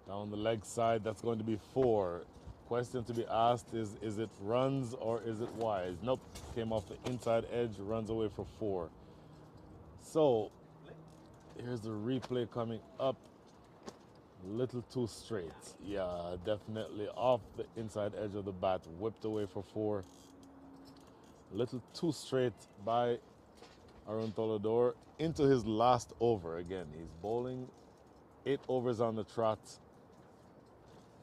B: Down the leg side, that's going to be 4. Question to be asked is it runs or is it wise? Nope, came off the inside edge, runs away for 4. So, here's the replay coming up. Little too straight. Yeah, definitely off the inside edge of the bat, whipped away for 4. Little too straight by Arun Tolador into his last over. Again, he's bowling 8 overs on the trot,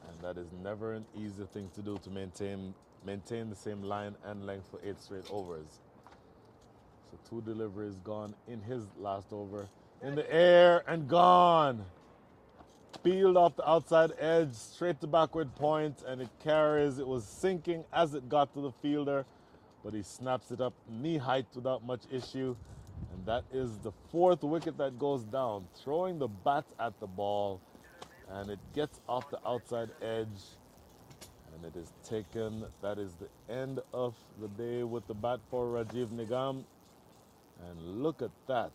B: and that is never an easy thing to do, to maintain the same line and length for 8 straight overs. So 2 deliveries gone in his last over. In the air and gone. Peeled off the outside edge, straight to backward point, and it carries. It was sinking as it got to the fielder, but he snaps it up knee height without much issue. And that is the 4th wicket that goes down. Throwing the bat at the ball, and it gets off the outside edge, and it is taken. That is the end of the day with the bat for Rajiv Nigam. And look at that.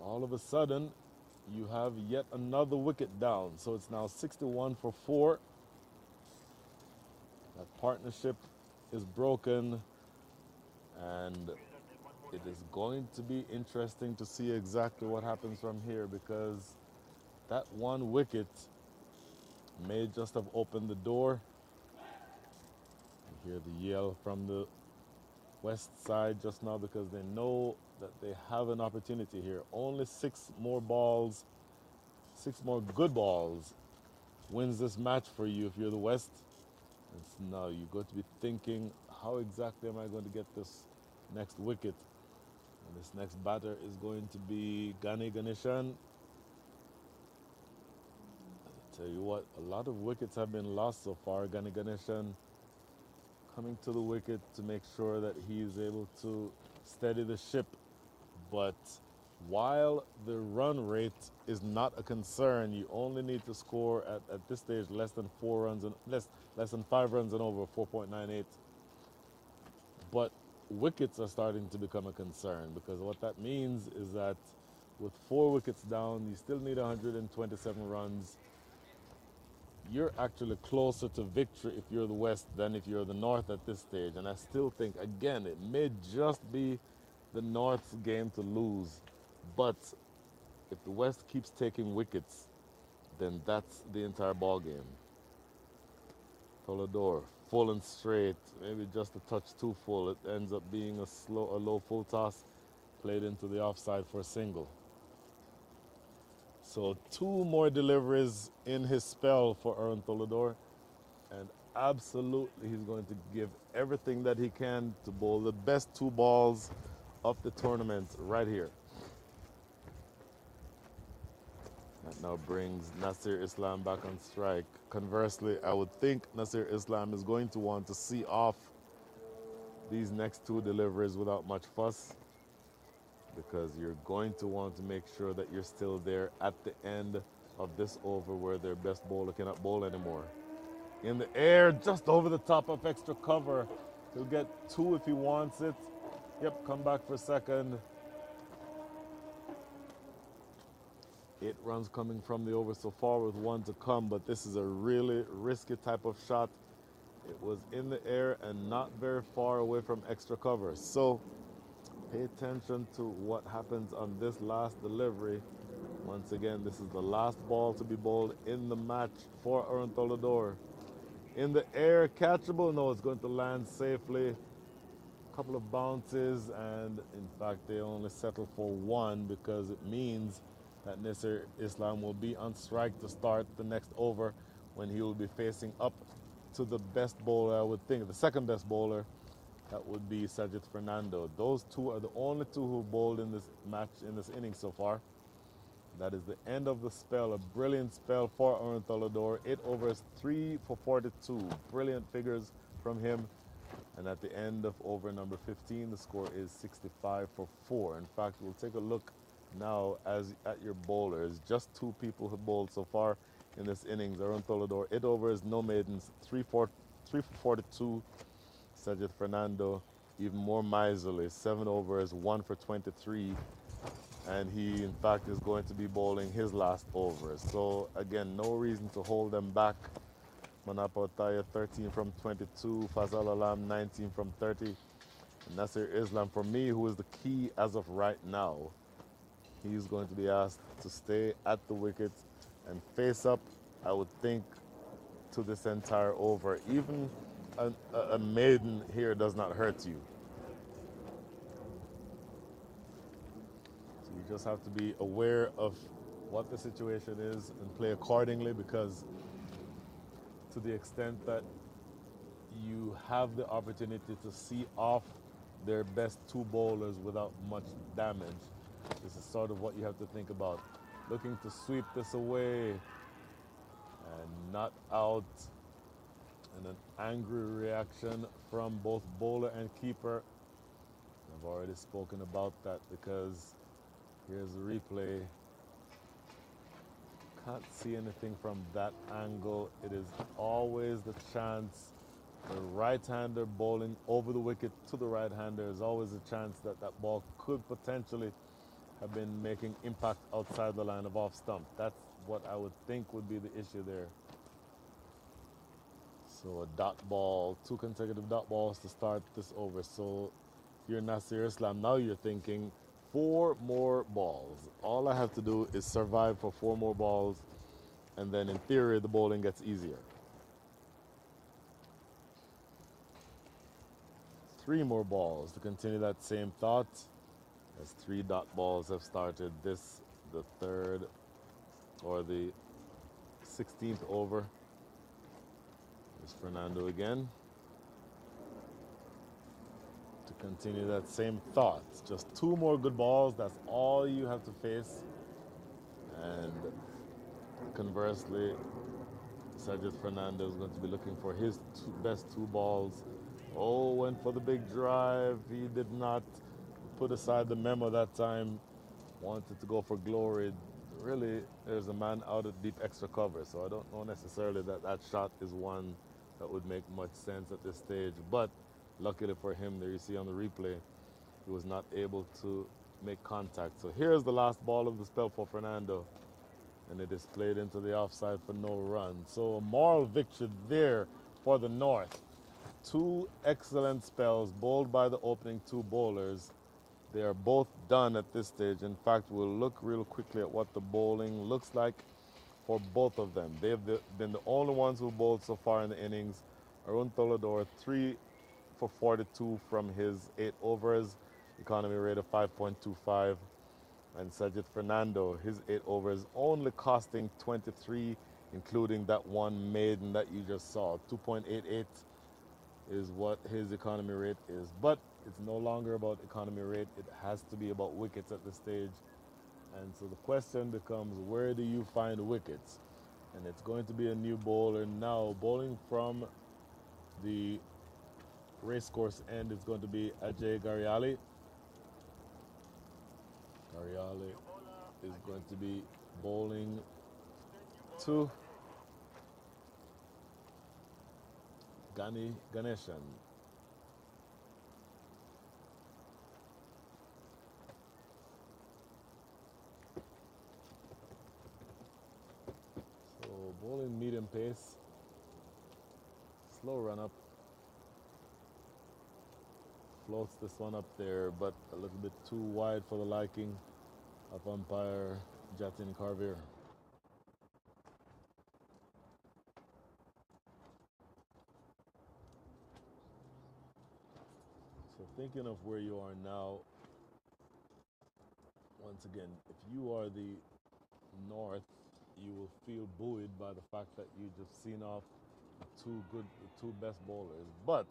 B: All of a sudden, you have yet another wicket down. So it's now 61 for 4. That partnership is broken, and it is going to be interesting to see exactly what happens from here, because that 1 wicket may just have opened the door. You hear the yell from the West side just now, because they know that they have an opportunity here. Only 6 more balls, 6 more good balls wins this match for you if you're the West. And so now you're going to be thinking, how exactly am I going to get this next wicket? And this next batter is going to be Gani Ganeshan. I'll tell you what, a lot of wickets have been lost so far. Gani Ganeshan coming to the wicket to make sure that he is able to steady the ship. But while the run rate is not a concern, you only need to score at this stage less than 4 runs and less than 5 runs and over, 4.98. But wickets are starting to become a concern, because what that means is that with 4 wickets down, you still need 127 runs. You're actually closer to victory if you're the West than if you're the North at this stage. And I still think, again, it may just be the North's game to lose. But if the West keeps taking wickets, then that's the entire ball game. Tolador, full and straight, maybe just a touch too full. It ends up being a low full toss, played into the offside for a single. So 2 more deliveries in his spell for Aaron Tolador, and absolutely he's going to give everything that he can to bowl the best 2 balls of the tournament right here. That now brings Nasir Islam back on strike. Conversely, I would think Nasir Islam is going to want to see off these next 2 deliveries without much fuss, because you're going to want to make sure that you're still there at the end of this over where their best bowler cannot bowl anymore. In the air, just over the top of extra cover. He'll get 2 if he wants it. Yep, come back for second. 8 runs coming from the over so far with 1 to come, but this is a really risky type of shot. It was in the air and not very far away from extra cover. So pay attention to what happens on this last delivery. Once again, this is the last ball to be bowled in the match for Aaron Tolador. In the air, catchable? No, it's going to land safely. A couple of bounces, and in fact, they only settle for 1 because it means that Nasir Islam will be on strike to start the next over, when he will be facing up to the best bowler, I would think, the second best bowler. That would be Sajid Fernando. Those 2 are the only 2 who bowled in this match, in this inning so far. That is the end of the spell, a brilliant spell for Aaron Tolador. 8 overs, 3 for 42. Brilliant figures from him. And at the end of over number 15, the score is 65 for 4. In fact, we'll take a look now at your bowlers. Just 2 people have bowled so far in this innings. Aaron Tolador, 8 overs, no maidens, 3 for 42. Sajid Fernando, even more miserly, 7 overs, 1 for 23. And he, in fact, is going to be bowling his last over. So, again, no reason to hold them back. Manapa Otaya, 13 from 22. Fazal Alam, 19 from 30. And Nasir Islam, for me, who is the key as of right now, he's going to be asked to stay at the wicket and face up, I would think, to this entire over. Even a maiden here does not hurt you. So you just have to be aware of what the situation is and play accordingly, because to the extent that you have the opportunity to see off their best 2 bowlers without much damage, this is sort of what you have to think about. Looking to sweep this away and not out. And an angry reaction from both bowler and keeper. I've already spoken about that, because here's the replay. Can't see anything from that angle. It is always the chance. The right-hander bowling over the wicket to the right-hander is always a chance that that ball could potentially have been making impact outside the line of off stump. That's what I would think would be the issue there. So a dot ball, 2 consecutive dot balls to start this over. So if you're Nasir Islam, now you're thinking 4 more balls. All I have to do is survive for 4 more balls, and then in theory the bowling gets easier. 3 more balls to continue that same thought, as 3 dot balls have started this, the 3rd or the 16th over. Fernando again to continue that same thought. Just 2 more good balls, that's all you have to face. And conversely, Sajid Fernando is going to be looking for his best 2 balls Oh, went for the big drive. He did not put aside the memo that time. Wanted to go for glory. Really, there's a man out at deep extra cover, so I don't know necessarily that that shot is one that would make much sense at this stage. But luckily for him, there you see on the replay, he was not able to make contact. So here's the last ball of the spell for Fernando, and it is played into the offside for no run. So a moral victory there for the North. Two excellent spells bowled by the opening two bowlers. They are both done at this stage. In fact, we'll look real quickly at what the bowling looks like for both of them. They've been the only ones who bowled so far in the innings. Arun Tolador, 3 for 42 from his 8 overs, economy rate of 5.25. And Sajid Fernando, his 8 overs only costing 23, including that one maiden that you just saw. 2.88 is what his economy rate is. But it's no longer about economy rate. It has to be about wickets at this stage. And so the question becomes, where do you find wickets? And it's going to be a new bowler now. Bowling from the racecourse end, it's going to be Ajay Gariali. Gariali is going to be bowling to Ganeshan. So bowling medium pace, slow run up, floats this one up there, but a little bit too wide for the liking of umpire Jatin Carvier. So thinking of where you are now, once again, if you are the North, you will feel buoyed by the fact that you just seen off the two best bowlers. But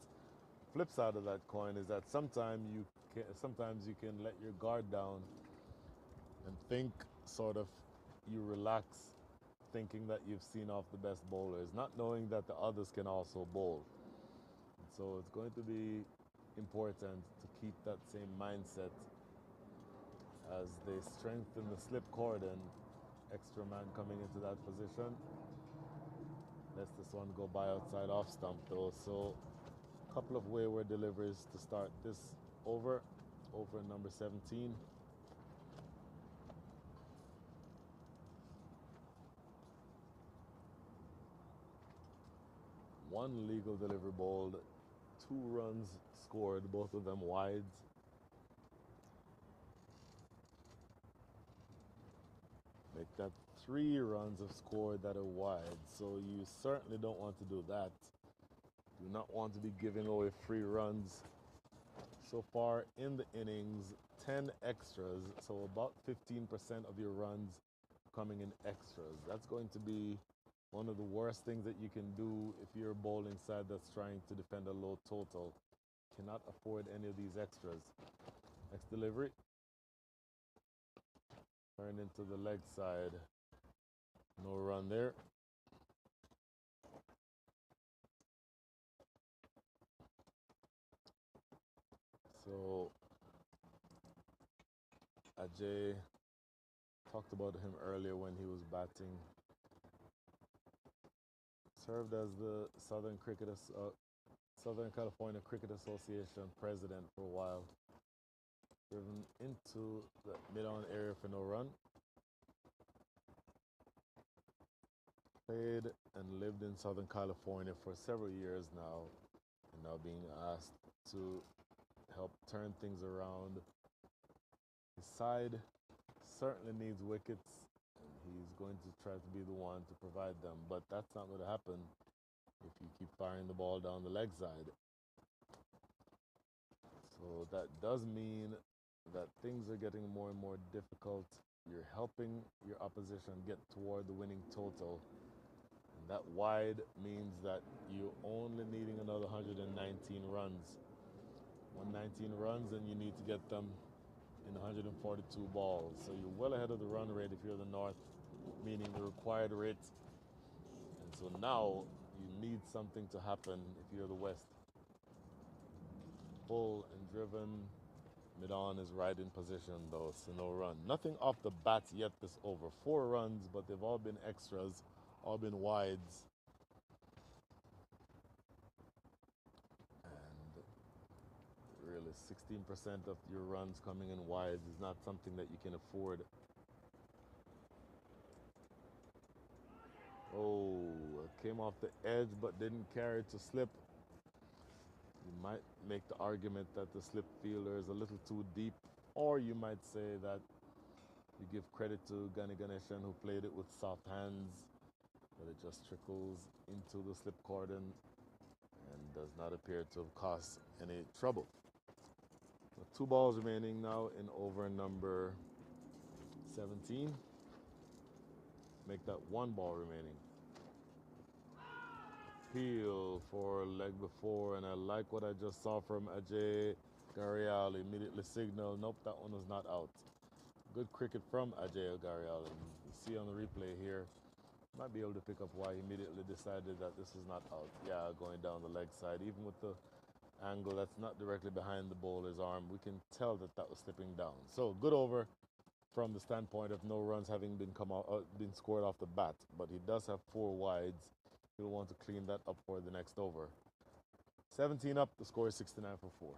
B: flip side of that coin is that sometimes you can let your guard down and think sort of you relax, thinking that you've seen off the best bowlers, not knowing that the others can also bowl. So it's going to be important to keep that same mindset as they strengthen the slip cord and extra man coming into that position. Lets this one go by outside off stump though. So a couple of wayward deliveries to start this over number 17. One legal delivery bowled, 2 runs scored, both of them wides. Make that 3 runs have scored that are wide, so you certainly don't want to do that. Do not want to be giving away free runs. So far in the innings, 10 extras, so about 15% of your runs coming in extras. That's going to be one of the worst things that you can do if you're a bowling side that's trying to defend a low total. Cannot afford any of these extras. Next delivery. Turn into the leg side. No run there. So Ajay, talked about him earlier when he was batting. Served as the Southern California Cricket Association president for a while. Driven into the mid-on area for no run. Played and lived in Southern California for several years now, and now being asked to help turn things around. His side certainly needs wickets, and he's going to try to be the one to provide them, but that's not going to happen if you keep firing the ball down the leg side. So that does mean that things are getting more and more difficult. You're helping your opposition get toward the winning total. And that wide means that you're only needing another 119 runs. 119 runs, and you need to get them in 142 balls. So you're well ahead of the run rate if you're the North, meaning the required rate. And so now you need something to happen if you're the West. full and driven. Mid-on is right in position though, so no run. Nothing off the bat yet this over. 4 runs, but they've all been extras, all been wides. And really 16% of your runs coming in wides is not something that you can afford. Oh, came off the edge but didn't carry to slip. You might make the argument that the slip fielder is a little too deep, or you might say that you give credit to Gani Ganeshan who played it with soft hands, but it just trickles into the slip cordon and does not appear to have caused any trouble. 2 balls remaining now in over number 17. Make that 1 ball remaining. Peel for leg before, and I like what I just saw from Ajay Garial. Immediately signal, nope, that one was not out. Good cricket from Ajay Garial, and you see on the replay here, might be able to pick up why he immediately decided that this is not out. Yeah, going down the leg side, even with the angle that's not directly behind the bowler's arm, we can tell that that was slipping down. So good over from the standpoint of no runs having been scored off the bat, but he does have 4 wides. He'll want to clean that up for the next over. 17 up, the score is 69 for 4.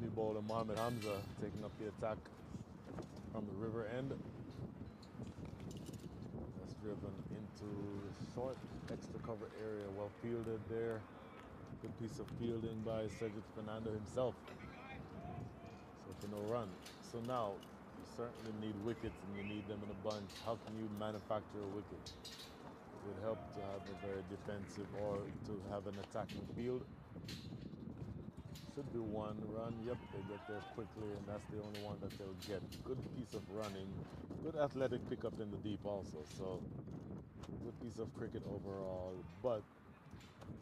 B: New bowler Mohamed Hamza taking up the attack from the river end. That's driven into the short extra cover area, well fielded there. Good piece of fielding by Cedric Fernando himself. So for no run. So now you certainly need wickets and you need them in a bunch. How can you manufacture a wicket? It would help to have a very defensive or to have an attacking field. Should be 1 run. Yep, they get there quickly, and that's the only one that they'll get. Good piece of running. Good athletic pickup in the deep also. So, good piece of cricket overall. But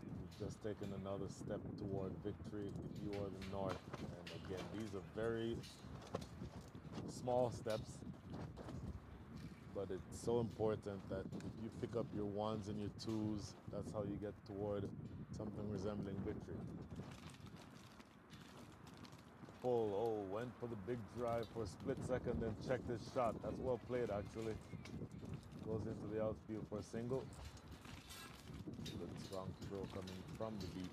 B: you've just taken another step toward victory if you are the North. And again, these are very small steps. But it's so important that if you pick up your 1s and your 2s, that's how you get toward something resembling victory. Oh, went for the big drive for a split second, then checked his shot. That's well played, actually. Goes into the outfield for a single. Good strong throw coming from the deep.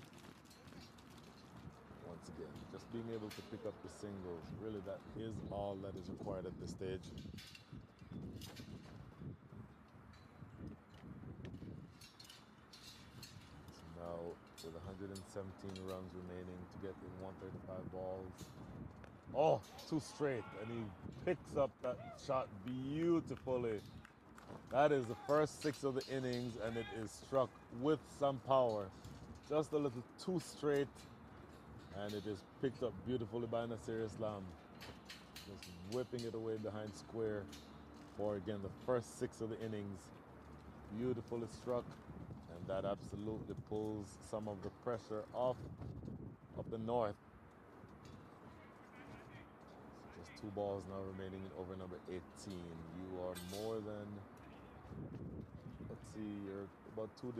B: Once again, just being able to pick up the singles, really that is all that is required at this stage. So now, with 117 runs remaining to get in 135 balls. Oh, 2 straight, and he picks up that shot beautifully. That is the first 6 of the innings, and it is struck with some power. Just a little too straight, and it is picked up beautifully by Nasir Islam. Just whipping it away behind square for, again, the first 6 of the innings. Beautifully struck, and that absolutely pulls some of the pressure off of the North. Just 2 balls now remaining in over number 18. You are more than, let's see, you're about 2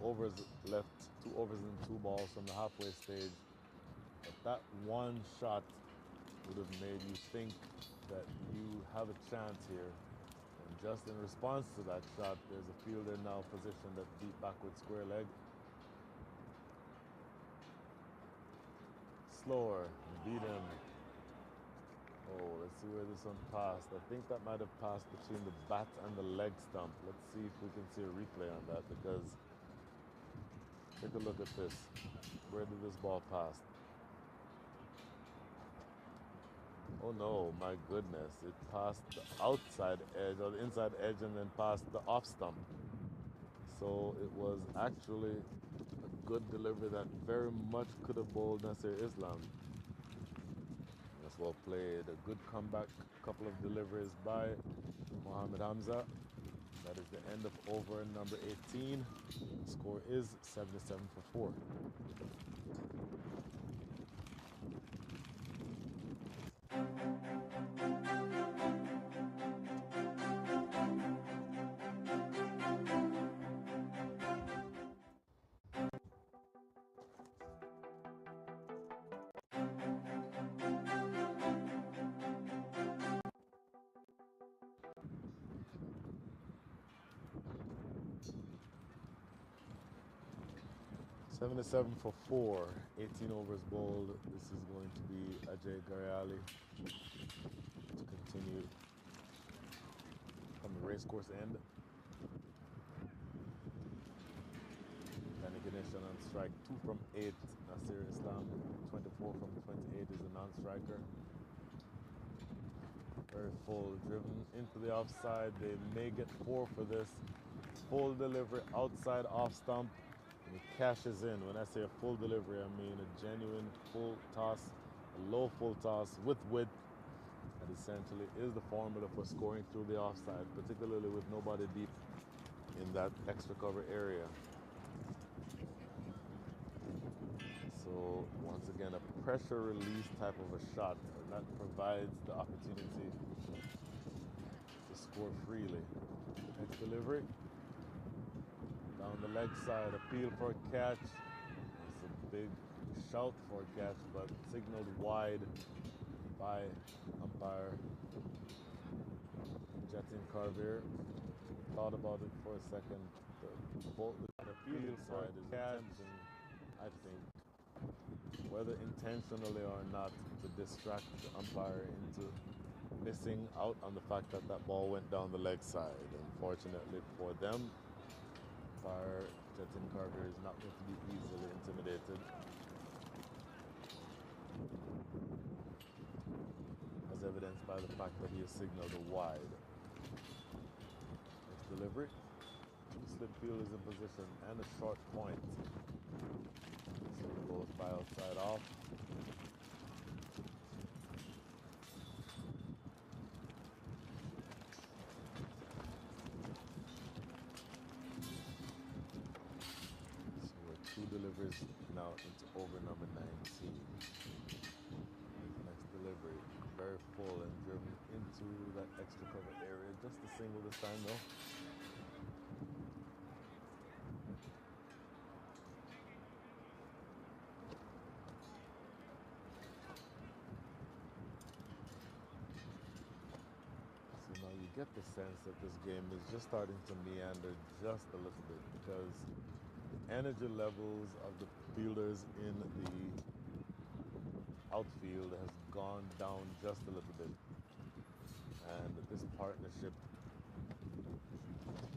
B: overs left, 2 overs and 2 balls from the halfway stage. But that 1 shot would have made you think that you have a chance here. And just in response to that shot, there's a fielder now positioned at deep backward square leg. Slower, beat him. Oh, let's see where this one passed. I think that might have passed between the bat and the leg stump. Let's see if we can see a replay on that, because Take a look at this. Where did this ball pass? Oh no, my goodness. It passed the outside edge or the inside edge and then passed the off stump. So it was actually a good delivery that very much could have bowled Nasir Islam. That's well played. A good comeback, couple of deliveries by Mohamed Hamza. That is the end of over number 18. The score is 77 for 4. 77 for 4, 18 overs bowled. This is going to be Ajay Garyali to continue from the racecourse end. Danny Ganeshan on strike, 2 from 8. Nasir Islam, 24 from 28 is a non-striker. Very full, driven into the offside. They may get 4 for this. Full delivery outside off stump. And it cashes in. When I say a full delivery, I mean a genuine full toss, a low full toss with width. That essentially is the formula for scoring through the offside, particularly with nobody deep in that extra cover area. So once again, a pressure release type of a shot, and that provides the opportunity to score freely. Next delivery. Down the leg side, appeal for a catch. It's a big shout for a catch, but signaled wide by umpire Jatin Carver. Thought about it for a second. The appeal for a catch, I think, whether intentionally or not, to distract the umpire into missing out on the fact that that ball went down the leg side. Unfortunately for them, umpire Jatin Carver is not going to be easily intimidated, as evidenced by the fact that he has signaled a wide. Next delivery. Slip field is in position and a short point. So it goes by outside off. So we're 2 deliveries now into over number 19. Next delivery, very full and driven into that extra cover area. Just a single this time though. Now you get the sense that this game is just starting to meander just a little bit, because the energy levels of the fielders in the outfield has gone down just a little bit. And this partnership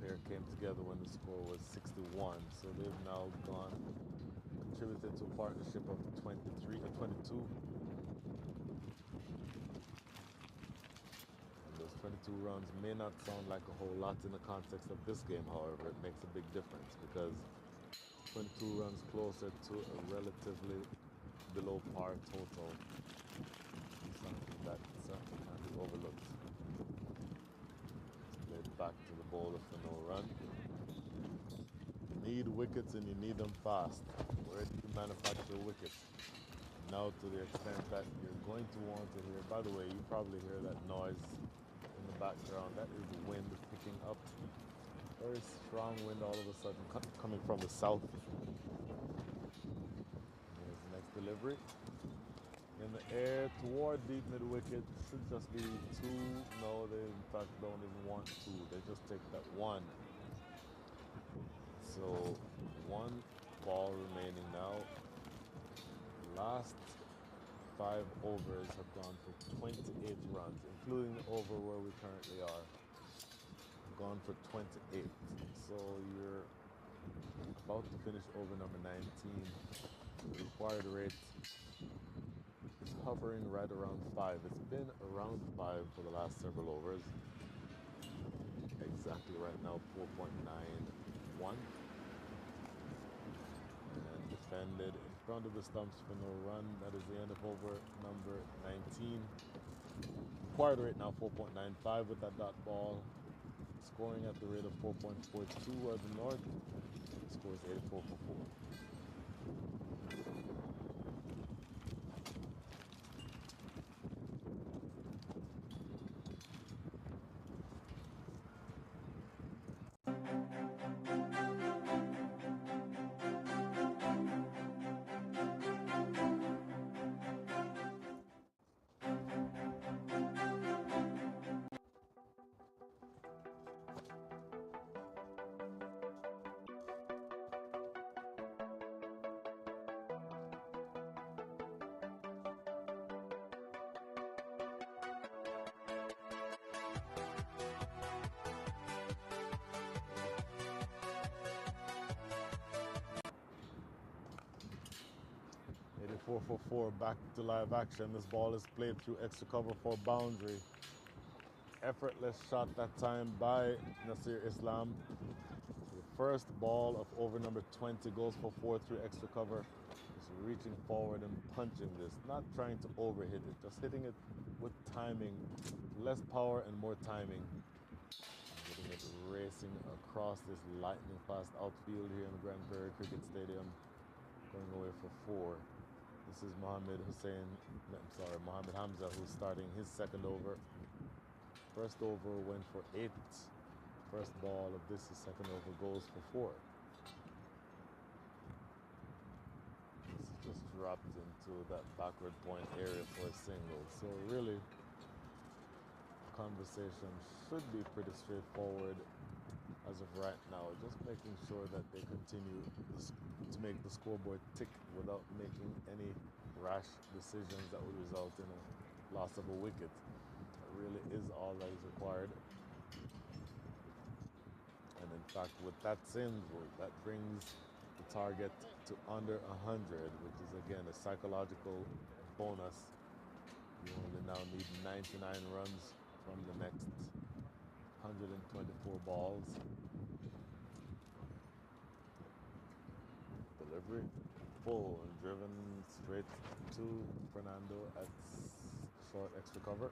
B: pair came together when the score was 61. So they've now contributed to a partnership of 22. 22 runs may not sound like a whole lot in the context of this game, however, it makes a big difference, because 22 runs closer to a relatively below par total, something that certainly can't be overlooked. Played back to the bowler for no run. You need wickets and you need them fast. Where do you manufacture wickets? Now, to the extent that you're going to want to hear, by the way, you probably hear that noise in the background. That is the wind picking up. Very strong wind all of a sudden coming from the south. Here's the next delivery. In the air toward deep mid wicket. Should just be 2. No, they in fact don't even want 2. They just take that 1. So 1 ball remaining now. Last 5 overs have gone for 28 runs, including the over where we currently are. Gone for 28. So you're About to finish over number 19. The required rate is hovering right around 5. It's been around 5 for the last several overs. Exactly right now, 4.91. And defended in front of the stumps for no run. That is the end of over number 19. Required rate now 4.95 with that dot ball. Scoring at the rate of 4.42 as the North. Scores 84 for 4. For 4, back to live action. This ball is played through extra cover for boundary. Effortless shot that time by Nasir Islam. The first ball of over number 20 goes for 4 through extra cover. Just reaching forward and punching this, not trying to overhit it, just hitting it with timing, less power and more timing. Getting it racing across this lightning fast outfield here in the Grand Prairie Cricket Stadium. Going away for 4. This is Mohammed Hamza, who's starting his second over. First over went for 8. First ball of this second over goes for 4. This is just dropped into that backward point area for a single. So really, conversation should be pretty straightforward as of right now. Just making sure that they continue to make the scoreboard tick without making any rash decisions that would result in a loss of a wicket. That really is all that is required. And in fact, with that single, that brings the target to under 100, which is again a psychological bonus. You only now need 99 runs from the next 124 balls. Delivery full and driven straight to Fernando at short extra cover.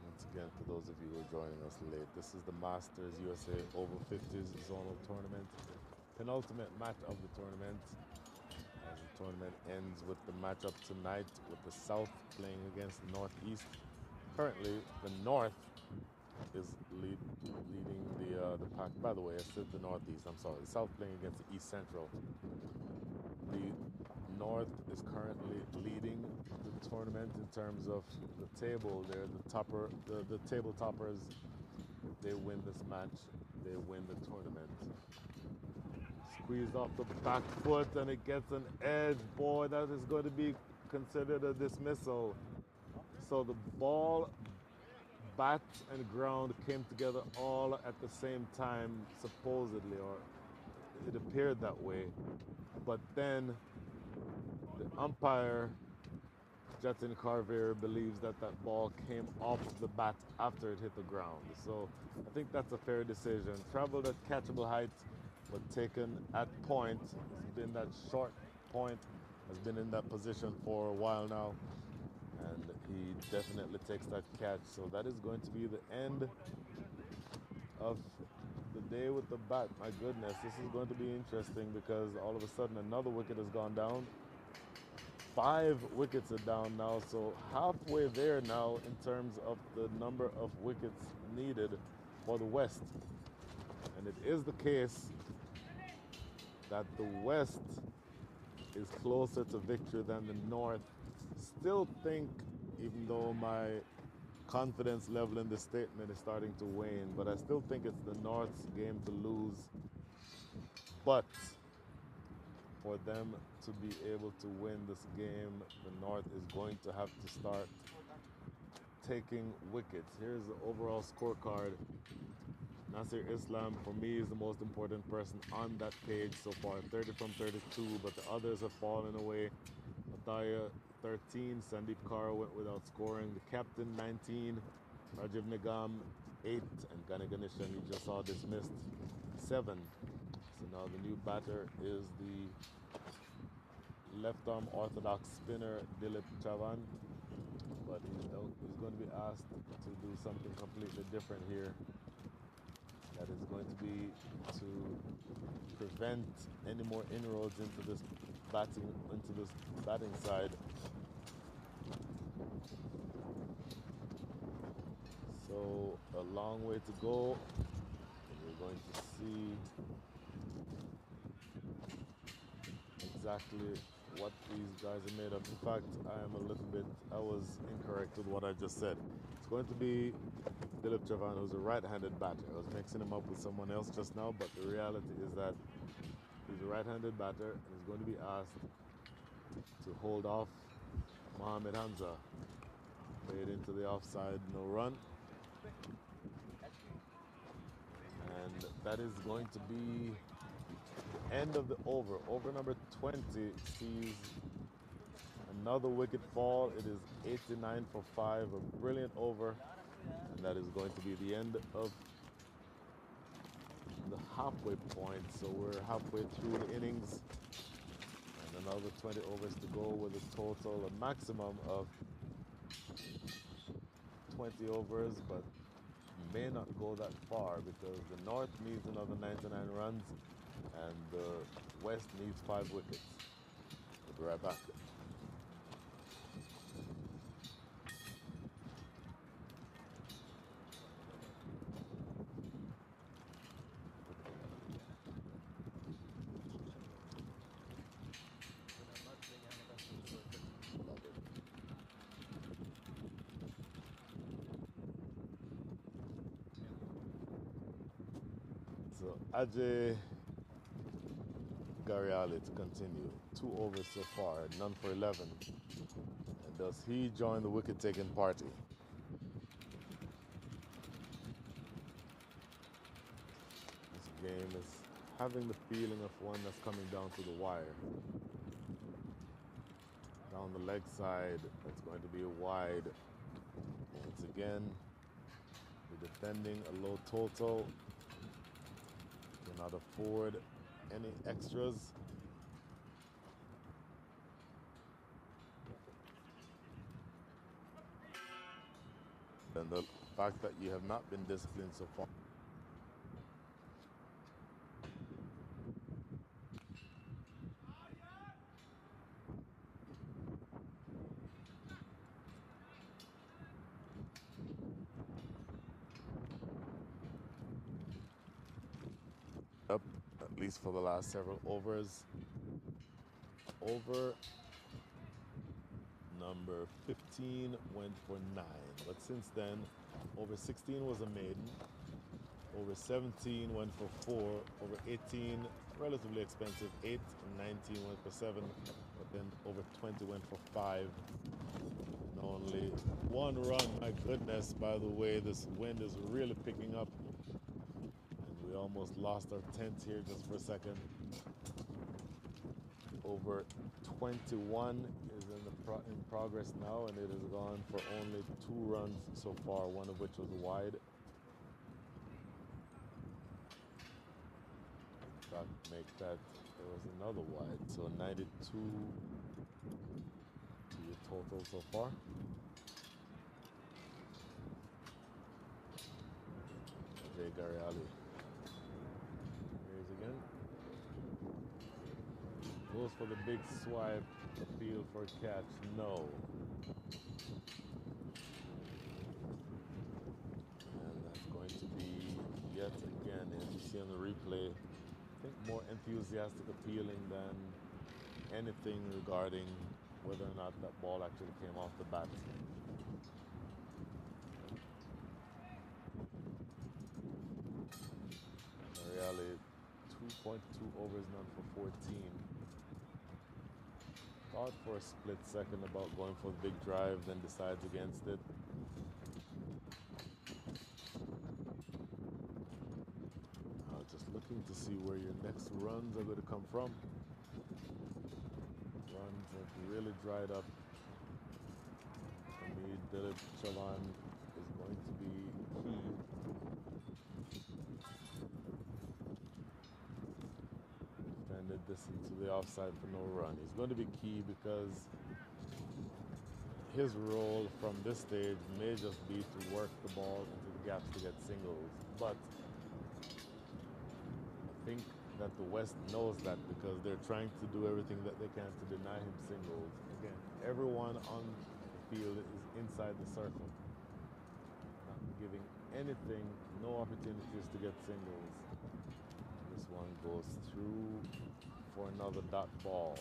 B: Once again, for those of you who are joining us late, this is the Masters USA Over-50s Zonal Tournament. Penultimate match of the tournament. And the tournament ends with the matchup tonight with the South playing against the Northeast. Currently, the North is leading the pack. By the way, I said the Northeast, I'm sorry. The South playing against the East Central. The North is currently leading the tournament in terms of the table. They're the table toppers. If they win this match, they win the tournament. Squeezed off the back foot and it gets an edge. Boy, that is going to be considered a dismissal. So the ball, bat and ground came together all at the same time, supposedly, or it appeared that way. But then the umpire, Jatin Carver, believes that that ball came off the bat after it hit the ground. So I think that's a fair decision. Traveled at catchable height, but taken at point. It's been that short point, has been in that position for a while now. And he definitely takes that catch. So that is going to be the end of the day with the bat. My goodness, this is going to be interesting because all of a sudden another wicket has gone down. 5 wickets are down now, so halfway there now in terms of the number of wickets needed for the West. And it is the case that the West is closer to victory than the North. Still think, even though my confidence level in this statement is starting to wane, but I still think it's the North's game to lose. But for them to be able to win this game, the North is going to have to start taking wickets. Here's the overall scorecard. Nasir Islam, for me, is the most important person on that page so far. 30 from 32, but the others have fallen away. Ataya, 13. Sandeep Kaur went without scoring. The captain, 19. Rajiv Nigam, 8. And Gani Ganeshan, you just saw dismissed, 7. So now the new batter is the left-arm orthodox spinner, Dilip Chavan. But he's going to be asked to do something completely different here. That is going to be to prevent any more inroads into this batting side. So a long way to go, and we're going to see exactly what these guys are made of. In fact, I was incorrect with what I just said. It's going to be Dilip Chavan, who's a right-handed batter. I was mixing him up with someone else just now, but the reality is that he's a right-handed batter, and he's going to be asked to hold off Mohamed Hamza. Played into the offside, no run. And that is going to be the end of the over. Over number 20 sees another wicket fall. It is 89 for 5, a brilliant over. And that is going to be the end of the halfway point. So we're halfway through the innings. And another 20 overs to go with a total, a maximum of 20 overs, but may not go that far because the North needs another 99 runs and the West needs 5 wickets. We'll be right back. So Ajay Gariali to continue. 2 overs so far, none for 11. And does he join the wicket-taking party? This game is having the feeling of one that's coming down to the wire. Down the leg side, it's going to be a wide. Once again, we're defending a low total. Cannot afford any extras. And the fact that you have not been disciplined so far. Up, at least for the last several overs. Over number 15 went for 9, but since then, over 16 was a maiden. Over 17 went for 4. Over 18, relatively expensive, 8. And 19 went for 7. But then over 20 went for 5. And only 1 run. My goodness, by the way, this wind is really picking up. And we almost lost our tent here just for a second. Over 21 is in progress now, and it has gone for only 2 runs so far, one of which was wide. In fact, make that, there was another wide, so 92 to your total so far. Jay Gariali. Here's again. Goes for the big swipe, appeal for a catch, no. And that's going to be, yet again, as you see on the replay, I think more enthusiastic appealing than anything regarding whether or not that ball actually came off the bat. Really, 2.2 overs, none for 14. Thought for a split second about going for the big drive, then decides against it. looking to see where your next runs are going to come from. Runs have really dried up. For me, Dilip Chavan is going to be key. Defended this into the offside for no run. He's going to be key because his role from this stage may just be to work the ball into the gaps to get singles. But I think that the West knows that because they're trying to do everything that they can to deny him singles. Again, everyone on the field is inside the circle. Not giving anything, no opportunities to get singles. This one goes through for another dot ball.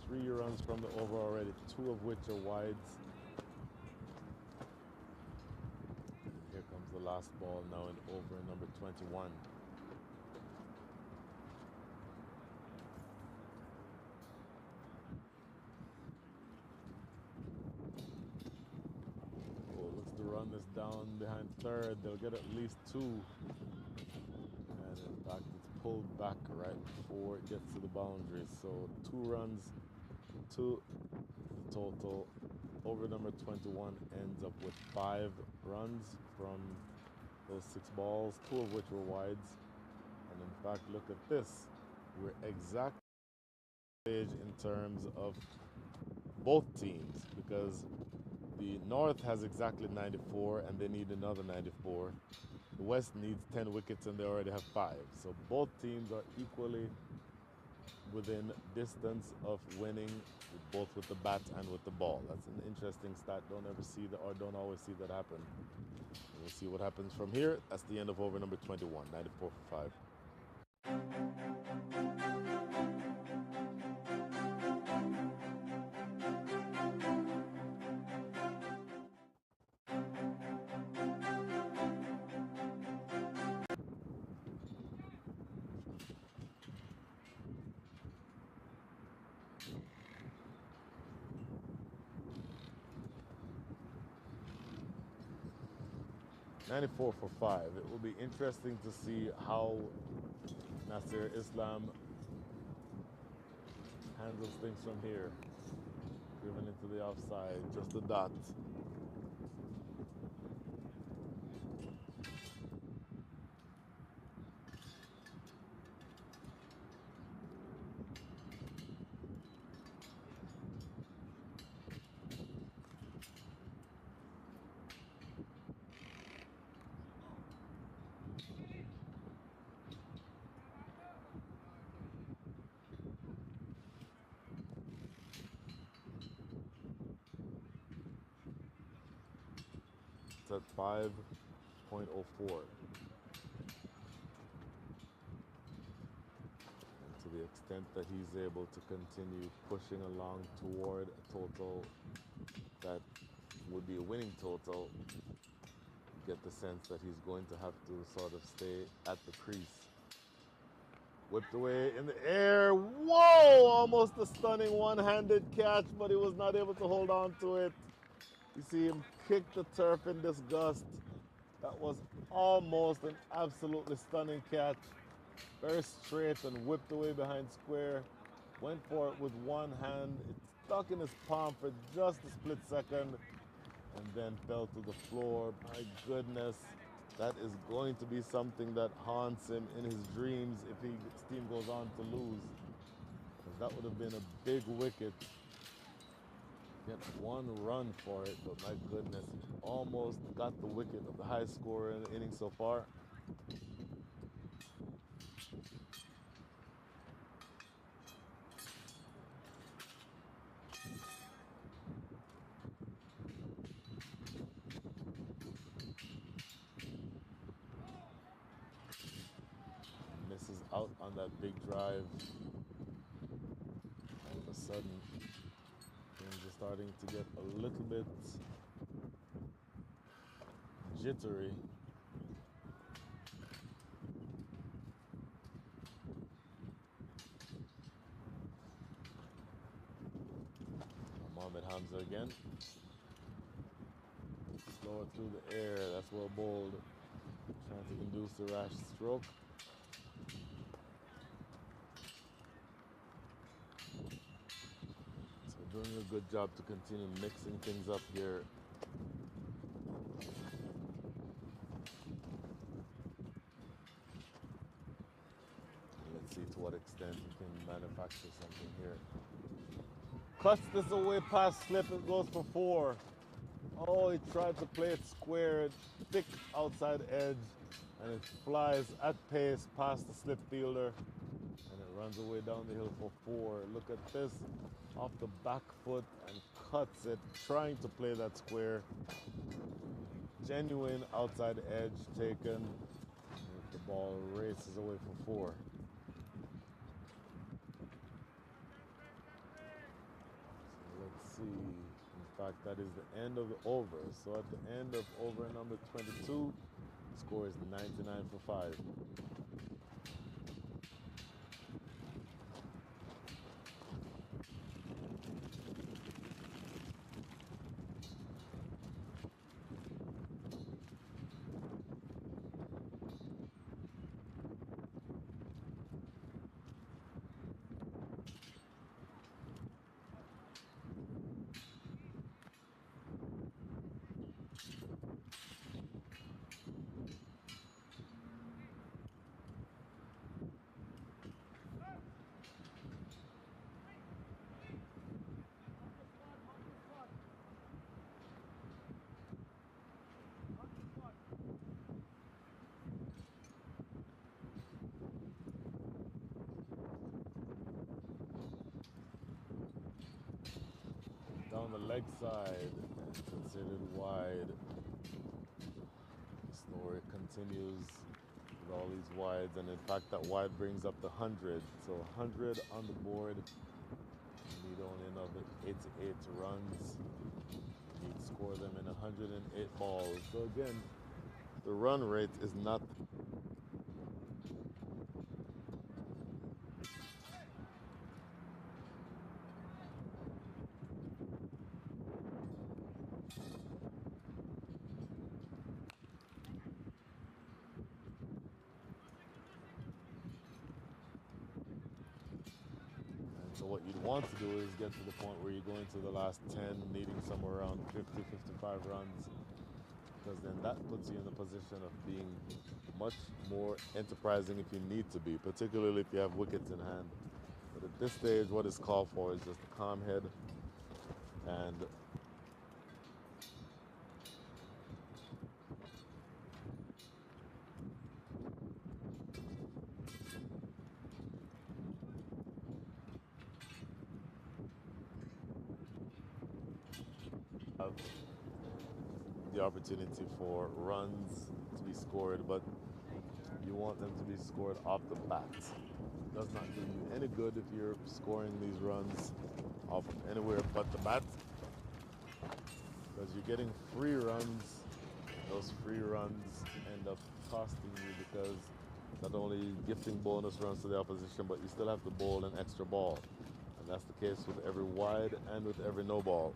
B: 3 runs from the over already, 2 of which are wides. Here comes the last ball now in over number 21. Oh, looks to run this down behind third. They'll get at least 2. And in fact, it's pulled back right before it gets to the boundary. So 2 runs to the total. Over number 21 ends up with 5 runs from those 6 balls, 2 of which were wides. And in fact, look at this. We're exactly in terms of both teams because the North has exactly 94 and they need another 94. The West needs 10 wickets and they already have 5. So both teams are equally within distance of winning, both with the bat and with the ball. That's an interesting stat. Don't ever see that, or don't always see that happen. We'll see what happens from here. That's the end of over number 21, 94 for 5. 94 for 5. It will be interesting to see how Nasir Islam handles things from here. Driven into the offside, just a dot. At 5.04. And to the extent that he's able to continue pushing along toward a total that would be a winning total, you get the sense that he's going to have to sort of stay at the crease. Whipped away in the air. Whoa! Almost a stunning one-handed catch, but he was not able to hold on to it. You see him kick the turf in disgust. That was almost an absolutely stunning catch. Very straight and whipped away behind square. Went for it with one hand. It stuck in his palm for just a split second and then fell to the floor. My goodness, that is going to be something that haunts him in his dreams if his team goes on to lose. Because that would have been a big wicket. Get 1 run for it, but my goodness, almost got the wicket of the highest scorer in the inning so far. Misses out on that big drive. All of a sudden, things are starting to get a little bit jittery. Mohamed Hamza again. Slower through the air. That's well bowled. trying to induce the rash stroke. So doing a good job to continue mixing things up here. Let's see to what extent he can manufacture something here. Cuts this away past slip, it goes for 4. Oh, he tried to play it square, thick outside edge, and it flies at pace past the slip fielder, and it runs away down the hill for 4. Look at this, off the back foot, and cuts it, trying to play that square. Genuine outside edge taken, and the ball races away for 4. Let's see. In fact, that is the end of the over. So at the end of over number 22, score is 99 for 5. Down the leg side, and considered wide. The story continues with all these wides, and in fact that wide brings up the 100. So 100 on the board. You need only another 88 runs. You need to score them in 108 balls. So again, the run rate is not So what you'd want to do is get to the point where you're going to the last 10, needing somewhere around 50, 55 runs, because then that puts you in the position of being much more enterprising if you need to be, particularly if you have wickets in hand. But at this stage, what is called for is just a calm head and the opportunity for runs to be scored, but you want them to be scored off the bat. It does not do you any good if you're scoring these runs off of anywhere but the bat, because you're getting free runs. Those free runs end up costing you, because not only gifting bonus runs to the opposition, but you still have to bowl an extra ball. And that's the case with every wide and with every no ball.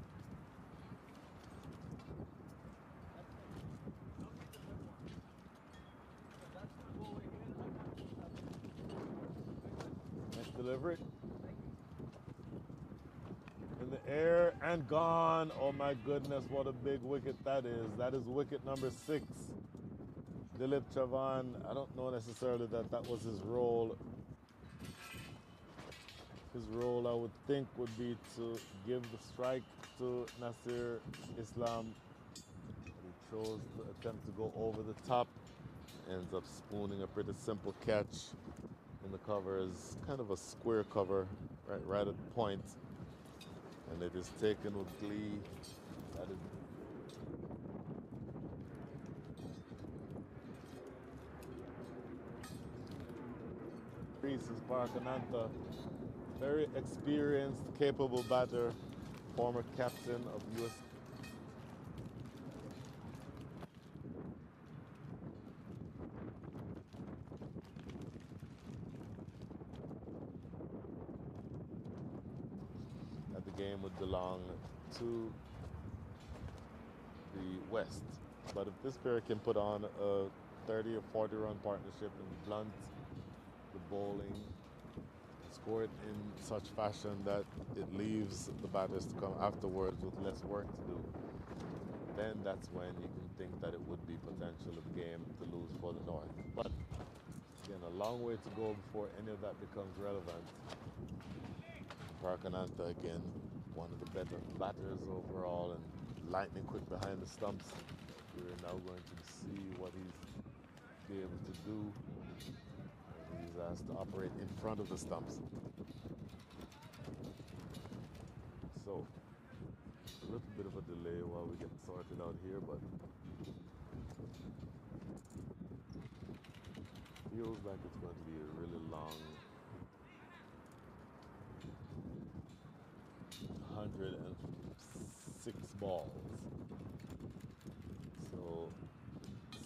B: Next delivery. In the air and gone. Oh my goodness, what a big wicket that is. That is wicket number 6. Dilip Chavan, I don't know necessarily that that was his role. His role, I would think, would be to give the strike to Nasir Islam. But he chose to attempt to go over the top. Ends up spooning a pretty simple catch. And the cover is kind of a square cover, right at the point. And it is taken with glee. That is Reese's Barkananta, very experienced, capable batter, former captain of U.S. That the game would belong to the West. But if this pair can put on a 30 or 40 run partnership and blunt the bowling, score it in such fashion that it leaves the batters to come afterwards with less work to do, then that's when you can think that it would be potential of game to lose for the North. But again, a long way to go before any of that becomes relevant. Parkananta, again, one of the better batters overall and lightning quick behind the stumps. We're now going to see what he's be able to do. And he's asked to operate in front of the stumps. So, a little bit of a delay while we get sorted out here, but feels like it's going to be a really long 106 balls. So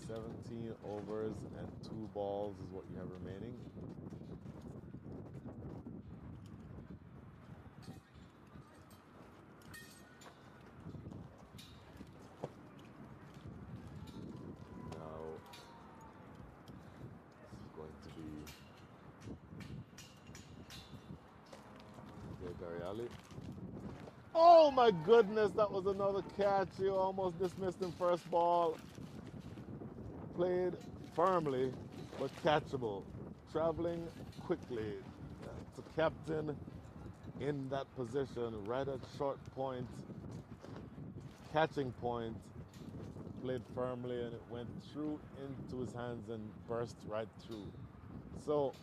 B: 17 overs and 2 balls is what you have remaining. Now, this is going to be Gariali. Oh my goodness, that was another catch. You almost dismissed him first ball. Played firmly, but catchable. Traveling quickly. It's a captain in that position, right at short point, catching point. Played firmly and it went through into his hands and burst right through. So,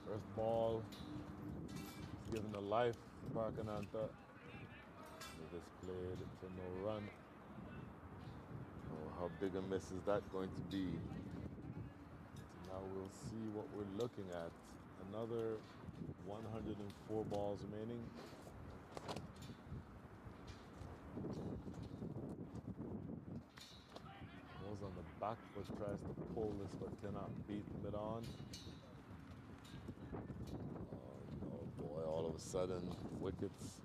B: first ball is given a life. Parkananta. It is played for no run. Oh, how big a miss is that going to be? So now we'll see what we're looking at. Another 104 balls remaining. Goes on the back foot, tries to pull this but cannot beat mid on. Oh boy, all of a sudden wickets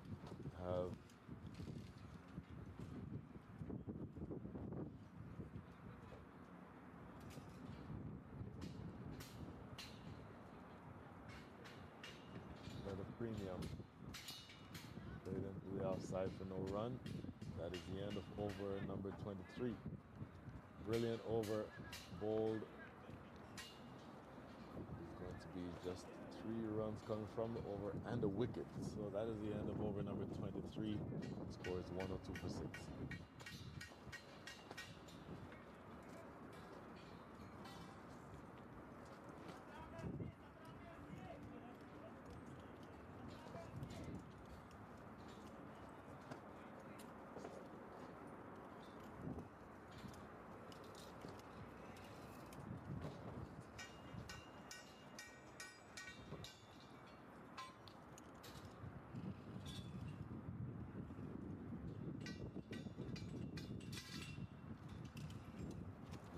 B: have at a premium. Played into the offside for no run. That is the end of over number 23. Brilliant over, bowled. It's going to be just 3 runs coming from the over and a wicket. So that is the end of over number 23. Score is 102 for 6.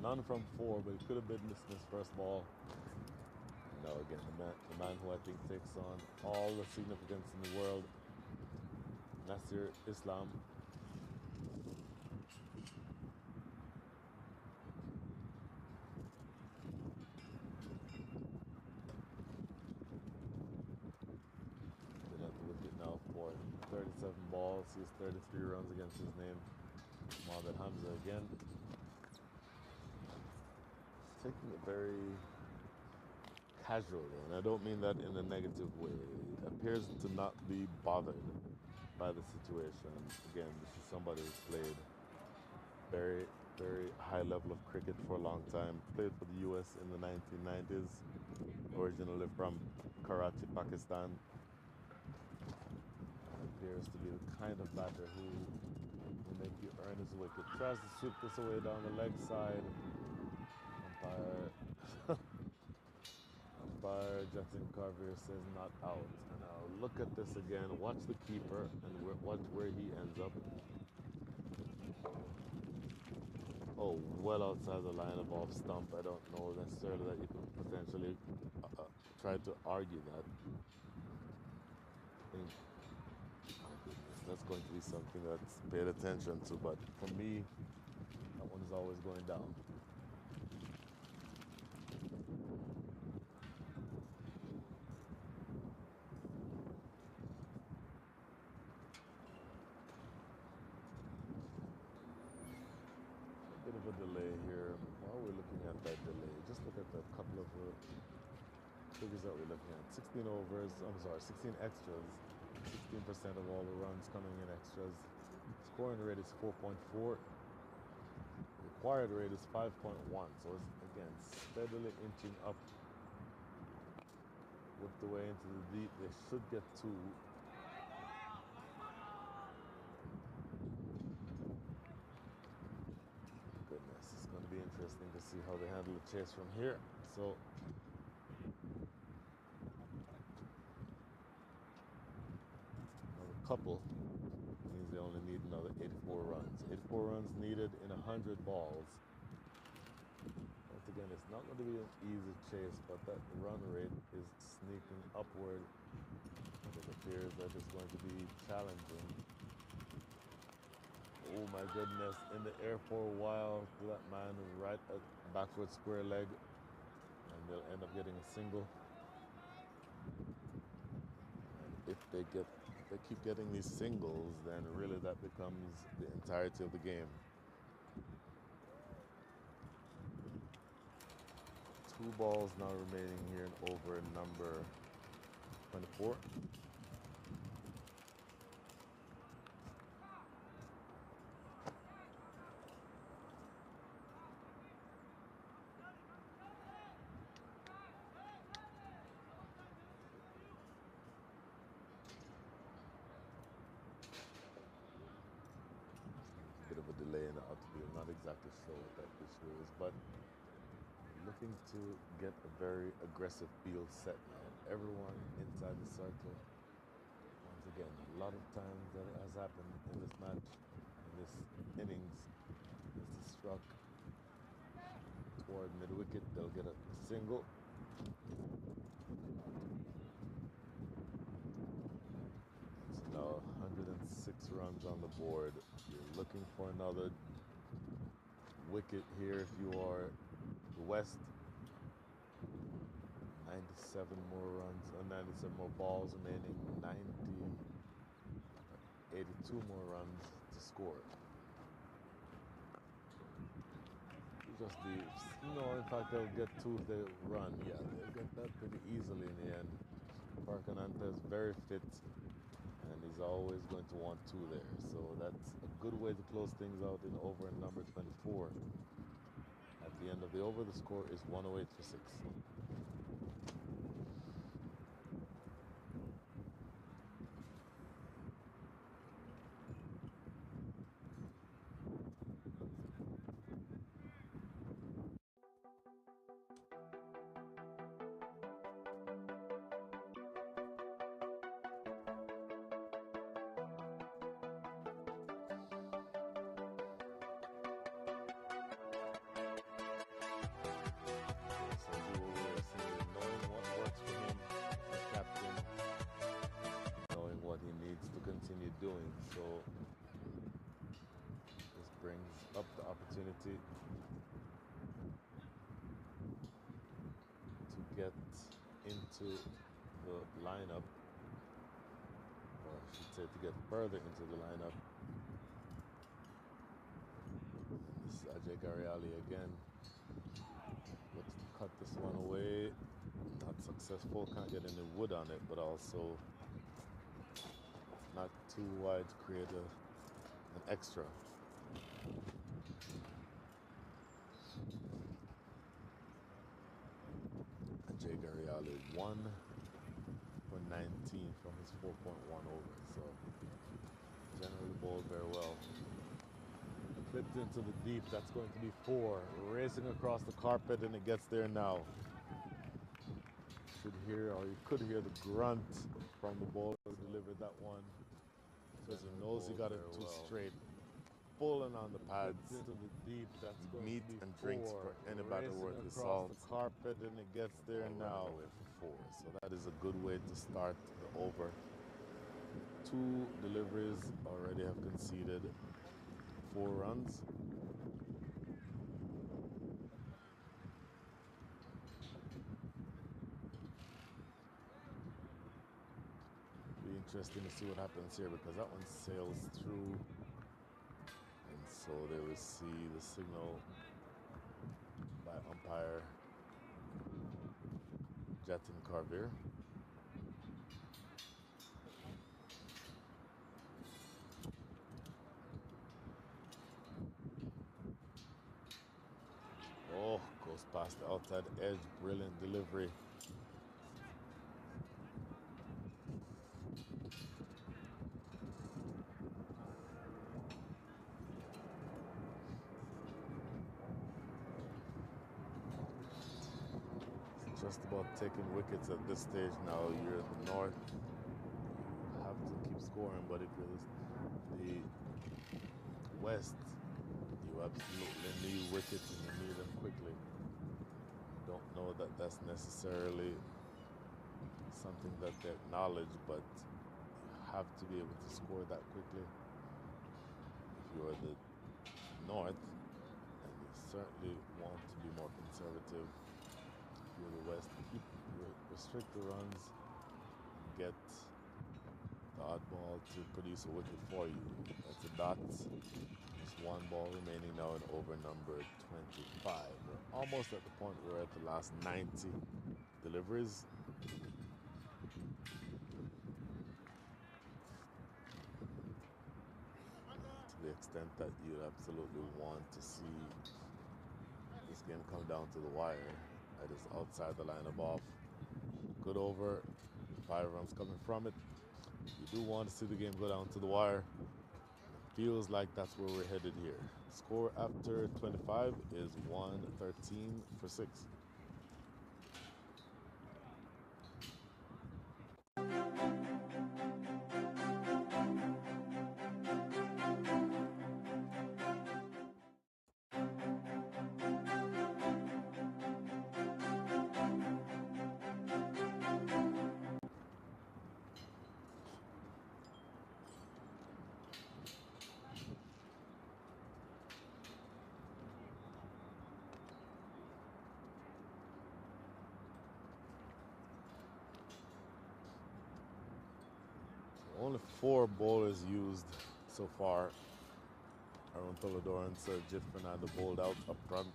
B: None from 4, but it could have been dismissed first ball. No, again, the man who I think takes on all the significance in the world, Nasir Islam. Been at the wicket now for 37 balls. He has 33 runs against his name. Mohamed Hamza again. Taking it very casually, and I don't mean that in a negative way. It appears to not be bothered by the situation. Again, this is somebody who's played very, very high level of cricket for a long time. Played for the US in the 1990s, originally from Karachi, Pakistan. Appears to be the kind of batter who will make you earn his wicket. Tries to sweep this away down the leg side. Umpire Justin Carver says not out. And now look at this again. Watch the keeper and watch where he ends up. Oh, well outside the line of off stump. I don't know necessarily that you could potentially try to argue that. I think, my goodness, that's going to be something that's paid attention to. But for me, that one is always going down. delay here. While we're looking at that delay, just look at the couple of figures that we're looking at. 16 overs, 16 extras, 16% of all the runs coming in extras. Scoring rate is 4.4. Required rate is 5.1. So it's, again, steadily inching up with the way into the deep. They should get 2. Goodness, it's going to be interesting to see how they handle the chase from here. So another couple means they only need another 84 runs. 84 runs needed in 100 balls. Once again, it's not going to be an easy chase, but that run rate is sneaking upward. It appears that it's going to be challenging. Oh my goodness, in the air for a while, that man right at backward square leg, and they'll end up getting a single. And if they keep getting these singles, then really that becomes the entirety of the game. 2 balls now remaining here in over number 24. Bit of a delay in the outfield. Not exactly sure what that issue is, but looking to get a very aggressive field set now. Everyone inside the circle. Once again, a lot of times that has happened in this match, in this innings. This is struck toward mid-wicket. They'll get a single. So now 106 runs on the board. You're looking for another wicket here if you are the West. 97 more runs, 97 more balls remaining, 82 more runs to score. Just the, in fact, they'll get 2 if they run. Yeah, they'll get that pretty easily in the end. Parkananta is very fit, and he's always going to want 2 there. So that's a good way to close things out in over number 24. At the end of the over, the score is 108 for 6. Continue doing so. This brings up the opportunity to get into the lineup, or I should say to get further into the lineup. And this is Ajay Gariali again. Looks to cut this one away. Not successful, can't get any wood on it, but also not too wide to create an extra. Ajay Gariali 1 for 19 from his 4.1 over. So generally bowled very well. Clipped into the deep. That's going to be 4. Racing across the carpet, and it gets there now. Should hear, or you could hear the grunt from the bowler who delivered that one. Because he knows he got it too straight. Pulling on the pads. Into the deep. That's going
D: Meat
B: to be
D: and drinks
B: 4.
D: for anybody worth his
B: Across
D: salt.
B: the carpet, and it gets there now.
D: Away for 4.
B: So that is a good way to start the over. 2 deliveries already have conceded 4 runs. Be interesting to see what happens here, because that one sails through, and so they will see the signal umpire Jatin Carver. Oh, goes past the outside edge. Brilliant delivery. It's just about taking wickets at this stage now. You're in the north. You have to keep scoring, but if you're the west, you absolutely need wickets and you need them quickly. Don't know that that's necessarily something that they acknowledge, but you have to be able to score that quickly. If you're the north, and you certainly want to be more conservative. If you're the west, restrict the runs, get the odd ball to produce a wicket for you. That's a dot. Just one ball remaining now in over number 25. We're almost at the point where we're at the last 90 deliveries. To the extent that you absolutely want to see this game come down to the wire. That is outside the line of off. Good over, 5 runs coming from it. You do want to see the game go down to the wire. It feels like that's where we're headed here. Score after 25 is 113 for 6. Only 4 bowlers used so far. Aaron Tolador and Sir Jit Fernando bowled out up front.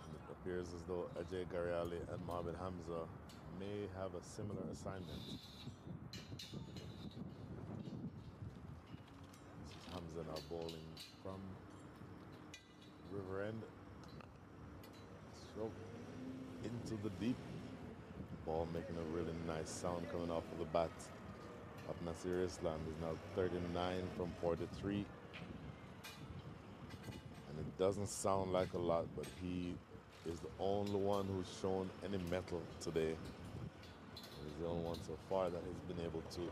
B: And it appears as though Ajay Gariali and Mohamed Hamza may have a similar assignment. This is Hamza now bowling from River End. Stroke into the deep. Ball making a really nice sound coming off of the bat of Nasir Islam. Is now 39 from 43. And it doesn't sound like a lot, but he is the only one who's shown any mettle today. He's the only one so far that has been able to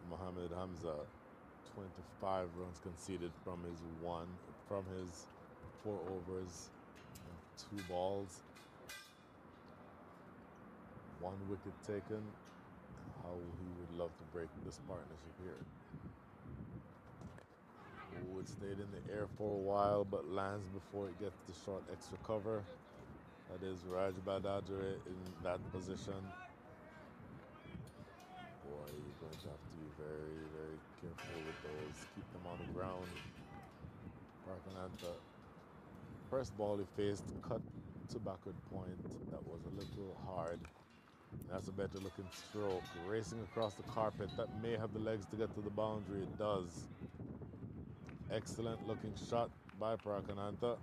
B: Mohamed Hamza, 25 runs conceded from his 4 overs and 2 balls. 1 wicket taken. How he would love to break this partnership here. Wood stayed in the air for a while, but lands before it gets the short extra cover. That is Raj Badadre in that position. Boy, you're going to have to be very, very careful with those. Keep them on the ground. Parkananta, first ball he faced, cut to backward point. That was a little hard. That's a better looking stroke. Racing across the carpet. That may have the legs to get to the boundary. It does. Excellent looking shot by Prakananta.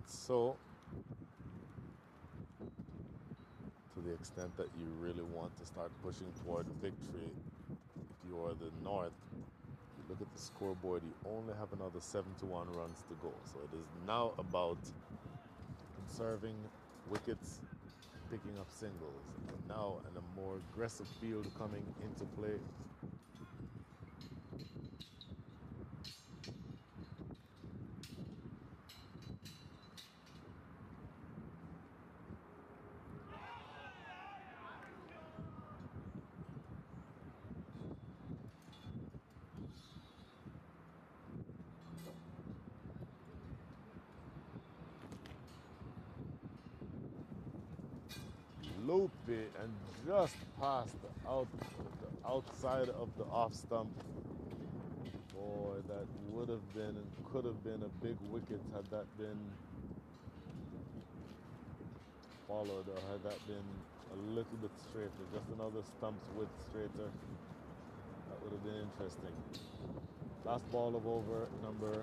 B: So, to the extent that you really want to start pushing toward victory, if you are the North, you look at the scoreboard, you only have another 7-1 runs to go. So it is now about conserving wickets picking up singles. And now, and a more aggressive field coming into play. Loopy and just past the outside of the off stump. Boy, that would have been and could have been a big wicket had that been followed, or had that been a little bit straighter. Just another stumps width straighter. That would have been interesting. Last ball of over, number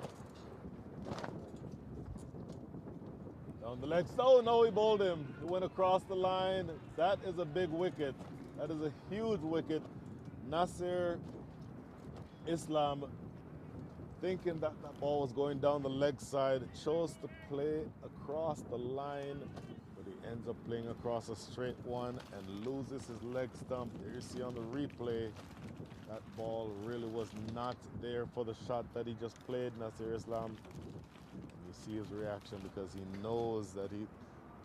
B: down the legs. Oh no, he bowled him. He went across the line. That is a big wicket. That is a huge wicket. Nasir Islam, thinking that that ball was going down the leg side, chose to play across the line, but he ends up playing across a straight one and loses his leg stump. There you see on the replay, that ball really was not there for the shot that he just played, Nasir Islam. And you see his reaction because he knows that he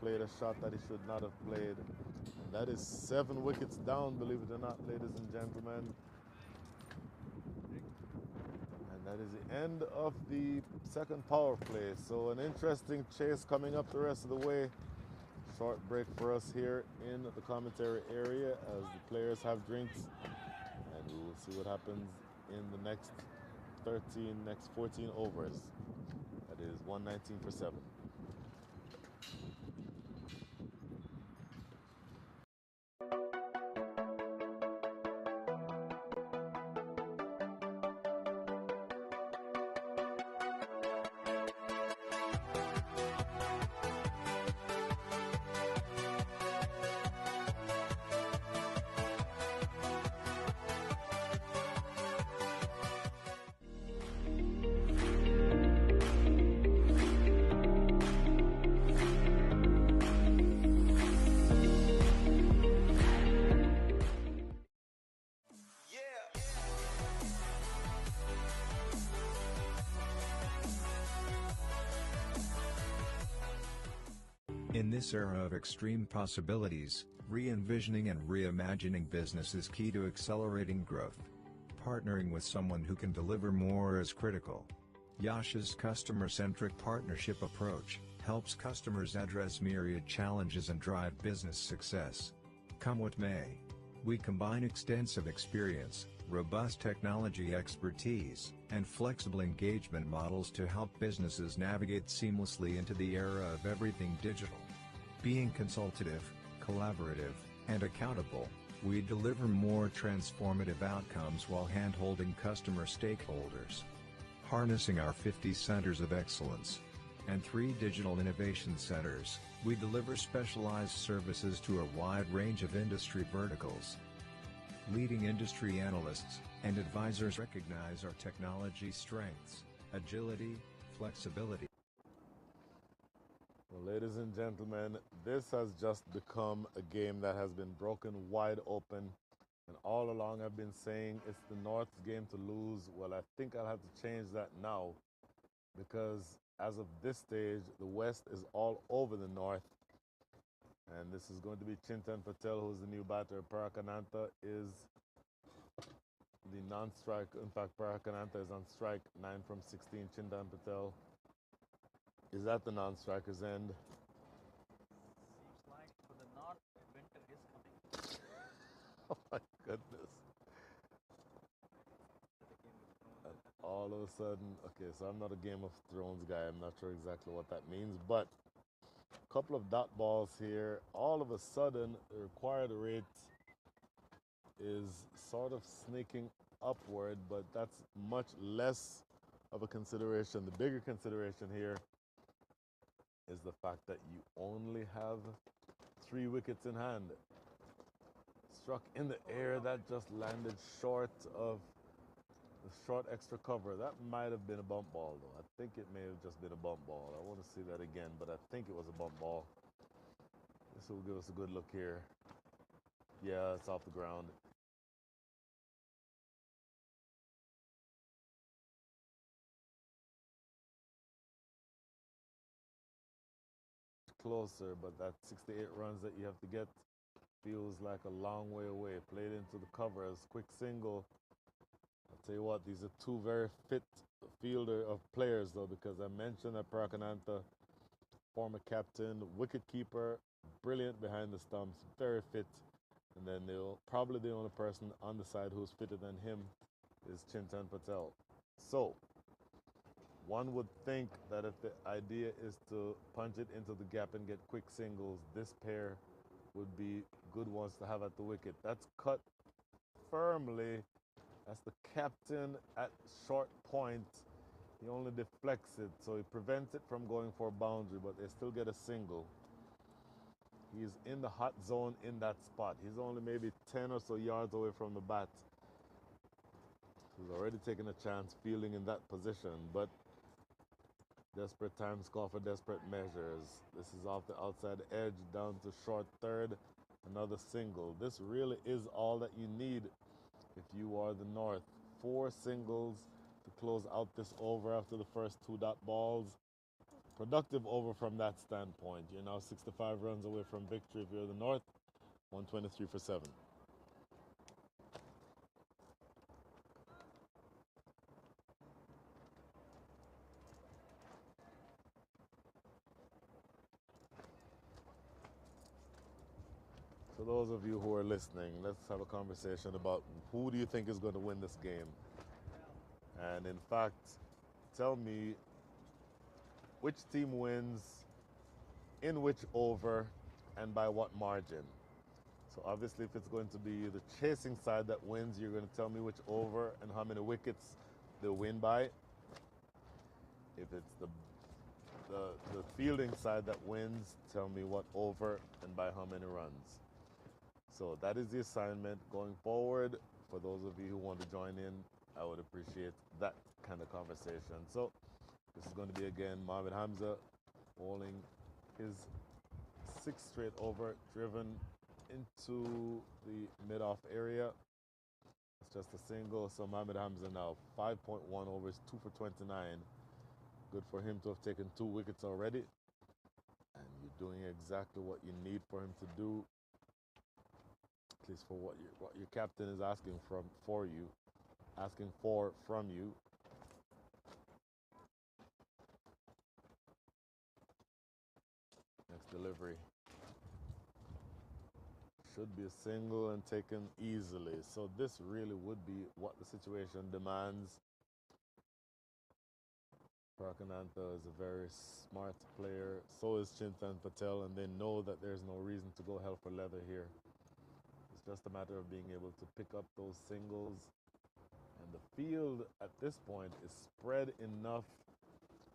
B: played a shot that he should not have played. And that is 7 wickets down, believe it or not, ladies and gentlemen. And that is the end of the second power play. So an interesting chase coming up the rest of the way. Short break for us here in the commentary area as the players have drinks. And we will see what happens in the next 14 overs. That is 119 for 7.
A: In this era of extreme possibilities, re-envisioning and reimagining business is key to accelerating growth. Partnering with someone who can deliver more is critical. Yash's customer-centric partnership approach helps customers address myriad challenges and drive business success. Come what may, we combine extensive experience, robust technology expertise, and flexible engagement models to help businesses navigate seamlessly into the era of everything digital. Being consultative, collaborative, and accountable, we deliver more transformative outcomes while hand-holding customer stakeholders. Harnessing our 50 centers of excellence and 3 digital innovation centers, we deliver specialized services to a wide range of industry verticals. Leading industry analysts and advisors recognize our technology strengths, agility, flexibility.
B: Well, ladies and gentlemen, this has just become a game that has been broken wide open. And all along I've been saying it's the North's game to lose. Well, I think I'll have to change that now, because as of this stage, the West is all over the North. And this is going to be Chintan Patel, who's the new batter. Parakananta is the non-strike. In fact, Parakananta is on strike. 9 from 16. Chintan Patel is at the non-striker's end.
E: Seems like for the North, winter is coming.
B: Oh my goodness. And all of a sudden, okay, so I'm not a Game of Thrones guy. I'm not sure exactly what that means, but a couple of dot balls here. All of a sudden, the required rate is sort of sneaking upward, but that's much less of a consideration. The bigger consideration here is the fact that you only have 3 wickets in hand. Struck in the air, that just landed short of the short extra cover. That might have been a bump ball, though. I think it may have just been a bump ball. I want to see that again, but I think it was a bump ball. This will give us a good look here. Yeah, it's off the ground. Closer, but that 68 runs that you have to get feels like a long way away. Played into the covers, quick single. I'll tell you what, these are two very fit fielder of players though, because I mentioned that Prakananta, former captain, wicket keeper, brilliant behind the stumps, very fit. And then probably the only person on the side who's fitter than him is Chintan Patel. So one would think that if the idea is to punch it into the gap and get quick singles, this pair would be good ones to have at the wicket. That's cut firmly. That's the captain at short point. He only deflects it, so he prevents it from going for a boundary, but they still get a single. He's in the hot zone in that spot. He's only maybe 10 or so yards away from the bat. He's already taken a chance fielding in that position, but desperate times call for desperate measures. This is off the outside edge down to short third. Another single. This really is all that you need if you are the North. 4 singles to close out this over after the first 2 dot balls. Productive over from that standpoint. You're now 65 runs away from victory if you're the North. 123 for 7. For those of you who are listening, let's have a conversation about who do you think is going to win this game. And in fact, tell me which team wins, in which over, and by what margin. So obviously if it's going to be the chasing side that wins, you're going to tell me which over and how many wickets they'll win by. If it's the fielding side that wins, tell me what over and by how many runs. So that is the assignment going forward. For those of you who want to join in, I would appreciate that kind of conversation. So this is going to be again Mohamed Hamza bowling his 6th straight over, driven into the mid-off area. It's just a single. So Mohamed Hamza now 5.1 overs, 2 for 29. Good for him to have taken 2 wickets already. And you're doing exactly what you need for him to do. At least for what your captain is asking from you. Next delivery should be a single and taken easily. So this really would be what the situation demands. Prakananta is a very smart player. So is Chintan Patel, and they know that there's no reason to go hell for leather here. It's just a matter of being able to pick up those singles. And the field at this point is spread enough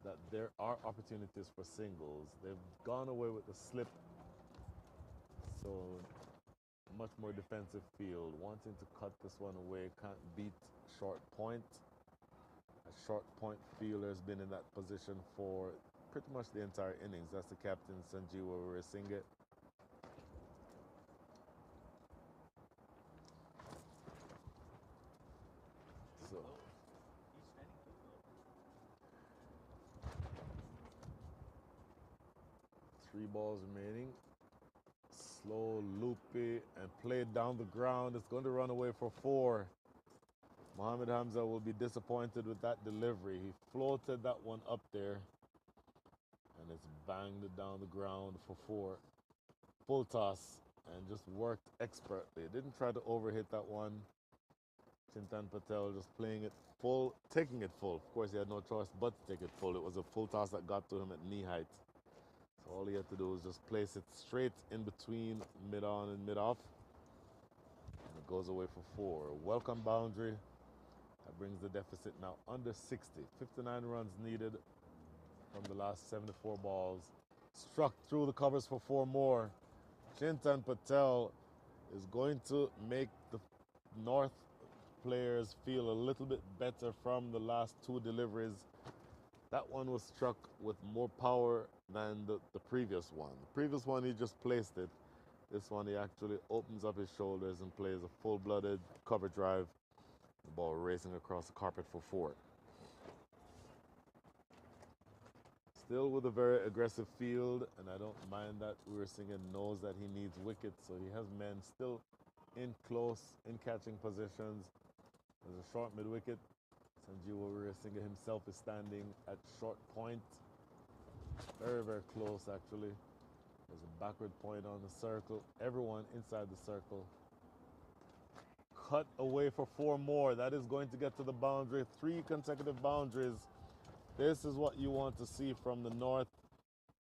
B: that there are opportunities for singles. They've gone away with the slip. So much more defensive field. Wanting to cut this one away, can't beat short point. A short point fielder has been in that position for pretty much the entire innings. That's the captain, Sanjeewa Weerasinghe. So 3 balls remaining. Slow, loopy, and played down the ground. It's going to run away for 4. Mohamed Hamza will be disappointed with that delivery. He floated that one up there, and it's banged it down the ground for 4. Full toss, and just worked expertly. Didn't try to overhit that one. Chintan Patel just playing it full, taking it full. Of course, he had no choice but to take it full. It was a full toss that got to him at knee height. So all he had to do was just place it straight in between mid-on and mid-off. And it goes away for 4. Welcome boundary. That brings the deficit now under 60. 59 runs needed from the last 74 balls. Struck through the covers for 4 more. Chintan Patel is going to make the North players feel a little bit better from the last 2 deliveries. That one was struck with more power than the previous one. The previous one, he just placed it. This one, he actually opens up his shoulders and plays a full-blooded cover drive. The ball racing across the carpet for 4. Still with a very aggressive field, and I don't mind that Urisinga knows that he needs wickets, so he has men still in close, in catching positions. There's a short mid-wicket. Sanjeewa Urisinga himself is standing at short point. Very, very close, actually. There's a backward point on the circle. Everyone inside the circle. Cut away for 4 more. That is going to get to the boundary. 3 consecutive boundaries. This is what you want to see from the north,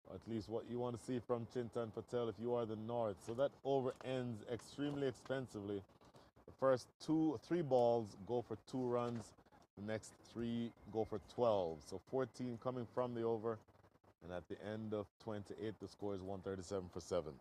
B: or at least what you want to see from Chintan Patel if you are the north. So that over ends extremely expensively. The first 3 balls go for 2 runs. The next 3 go for 12. So 14 coming from the over. And at the end of 28, the score is 137 for 7.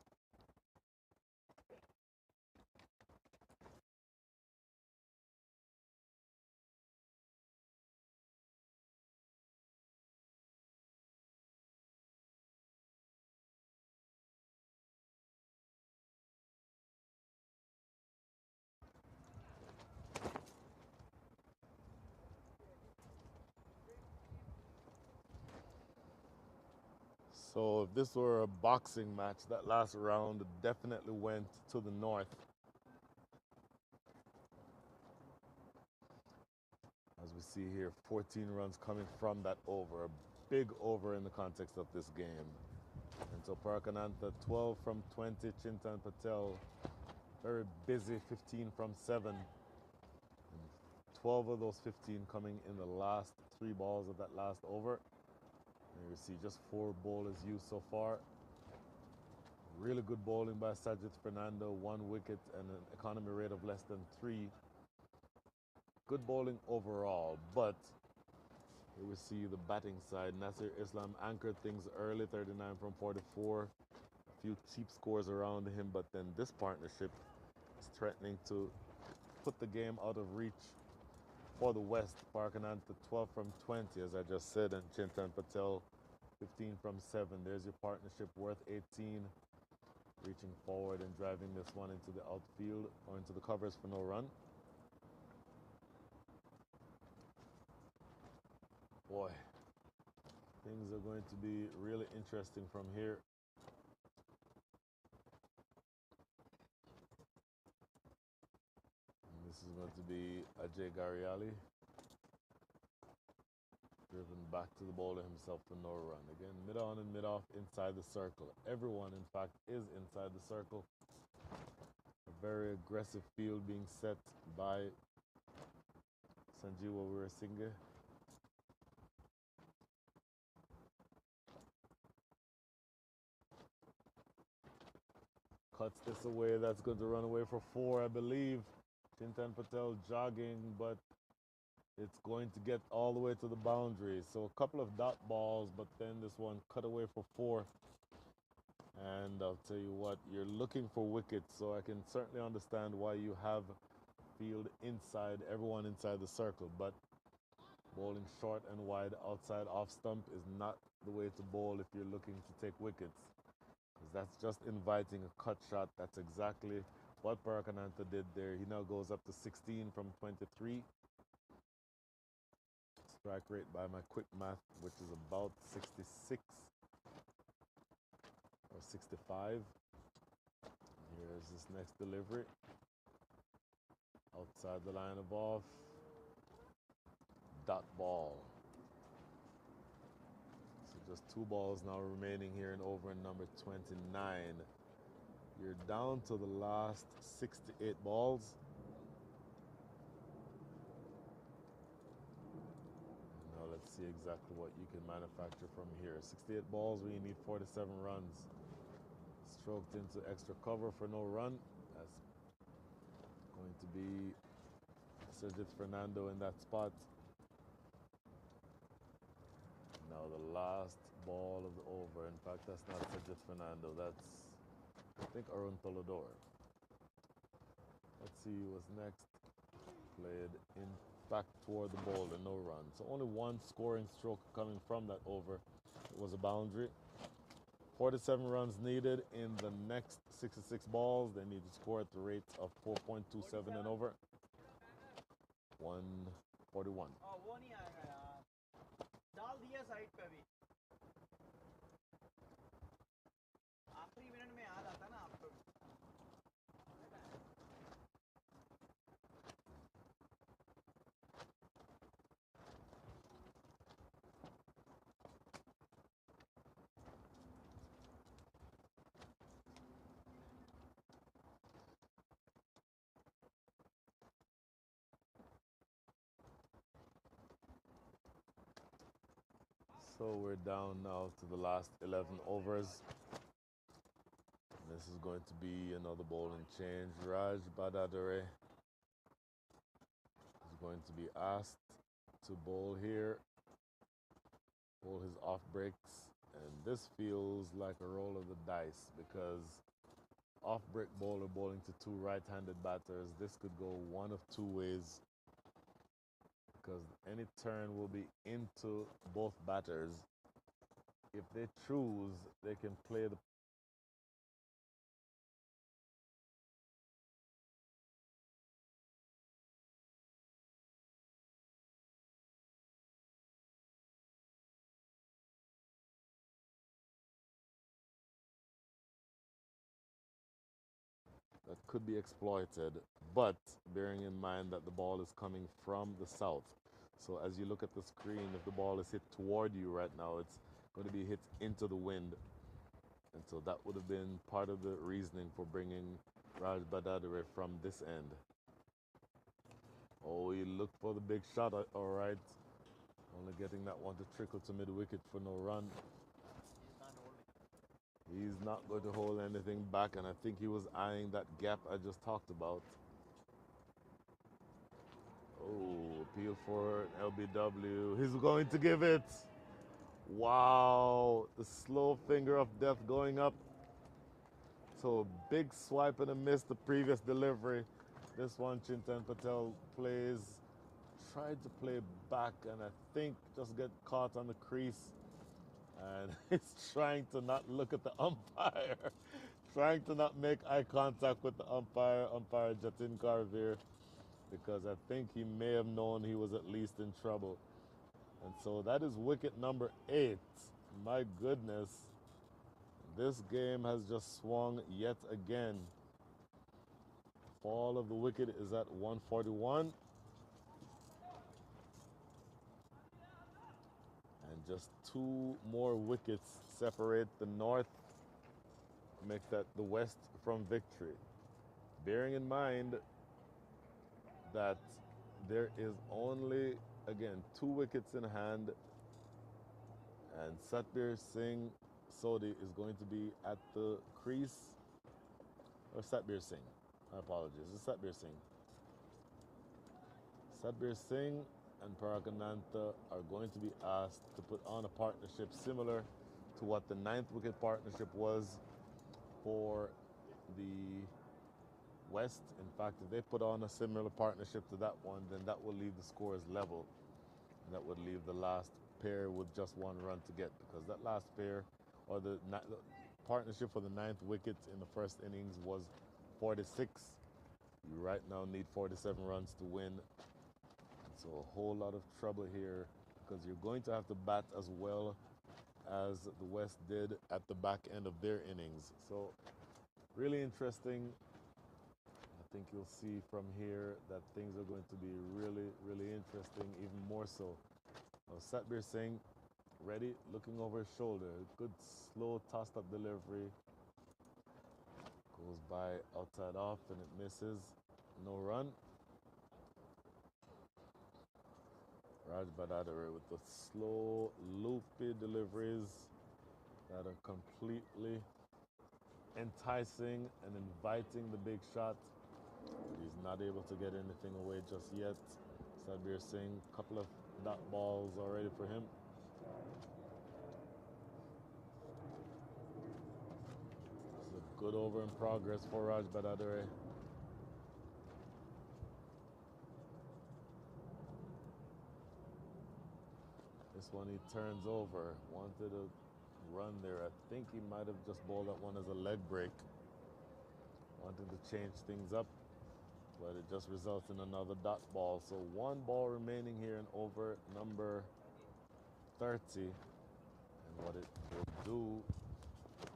B: So if this were a boxing match, that last round definitely went to the north. As we see here, 14 runs coming from that over. A big over in the context of this game. And so Parakananta, 12 from 20. Chintan Patel, very busy, 15 from 7. And 12 of those 15 coming in the last 3 balls of that last over. And you see just 4 bowlers used so far. Really good bowling by Sajid Fernando, 1 wicket and an economy rate of less than 3. Good bowling overall, but here we see the batting side. Nasir Islam anchored things early, 39 from 44. A few cheap scores around him, but then this partnership is threatening to put the game out of reach for the West. Parakananta 12 from 20, as I just said, and Chintan Patel 15 from 7. There's your partnership worth 18. Reaching forward and driving this one into the outfield or into the covers for no run. Boy, things are going to be really interesting from here. And this is going to be Ajay Gariali. Driven back to the bowler himself for no run. Again, mid-on and mid-off inside the circle. Everyone, in fact, is inside the circle. A very aggressive field being set by Sanjeewa Urisinga. Cuts this away. That's going to run away for 4, I believe. Chintan Patel jogging, but it's going to get all the way to the boundary. So a couple of dot balls, but then this one cut away for 4. And I'll tell you what, you're looking for wickets, so I can certainly understand why you have field inside, everyone inside the circle. But bowling short and wide outside off stump is not the way to bowl if you're looking to take wickets. Because that's just inviting a cut shot. That's exactly what Parakananta did there. He now goes up to 16 from 23. Strike rate by my quick math, which is about 66 or 65. Here's this next delivery. Outside the line of off. Dot ball. So just 2 balls now remaining here in over in number 29. You're down to the last 6 to 8 balls. Now let's see exactly what you can manufacture from here. 68 balls where you need 47 runs. Stroked into extra cover for no run. That's going to be Sajid Fernando in that spot. Now the last ball of the over. In fact, that's not Sajid Fernando. That's, I think, Arun Tolador. Let's see what's next. Played in back toward the bowler, no run. So only one scoring stroke coming from that over. It was a boundary. 47 runs needed in the next 66 balls. They need to score at the rate of 4.27 and over. 141. So we're down now to the last 11 overs. This is going to be another bowling change. Raj Badadare is going to be asked to bowl here, bowl his off breaks, and this feels like a roll of the dice because off break bowler bowling to two right-handed batters. This could go one of two ways because any turn will be into both batters. If they choose, they can play the that could be exploited, but bearing in mind that the ball is coming from the south. So as you look at the screen, if the ball is hit toward you right now, it's going to be hit into the wind. And so that would have been part of the reasoning for bringing Raj Badadare from this end. Oh, he looked for the big shot, all right. Only getting that one to trickle to mid-wicket for no run. He's not going to hold anything back, and I think he was eyeing that gap I just talked about. Oh, appeal for LBW. He's going to give it. Wow, the slow finger of death going up. So big swipe and a miss the previous delivery. This one Chintan Patel plays, tried to play back and I think just get caught on the crease. And he's trying to not look at the umpire, trying to not make eye contact with the umpire Jatin Karveer, because I think he may have known he was at least in trouble. And so that is wicket number 8. My goodness, this game has just swung yet again. Fall of the wicket is at 141. And just 2 more wickets separate the north, make that the west from victory. Bearing in mind that there is only, again, 2 wickets in hand, and Satbir Singh Sodhi is going to be at the crease, or Satbir Singh, my apologies, it's Satbir Singh. Satbir Singh and Parakananta are going to be asked to put on a partnership similar to what the 9th wicket partnership was for the West. In fact, if they put on a similar partnership to that one, then that will leave the scores level. And that would leave the last pair with just 1 run to get, because that last pair, or the partnership for the 9th wicket in the first innings was 46. You right now need 47 runs to win. So a whole lot of trouble here, because you're going to have to bat as well as the West did at the back end of their innings. So really interesting. I think you'll see from here that things are going to be really, really interesting, even more so. Now, Satbir Singh, ready, looking over his shoulder. Good slow tossed up delivery. Goes by outside off and it misses. No run. Raj Badadare with the slow, loopy deliveries that are completely enticing and inviting the big shot. He's not able to get anything away just yet. Satbir Singh, a couple of dot balls already for him. It's a good over in progress for Raj Badadare. This one he turns over. Wanted a run there. I think he might have just bowled that one as a leg break. Wanted to change things up, but it just results in another dot ball. So one ball remaining here in over number 30. And what it will do is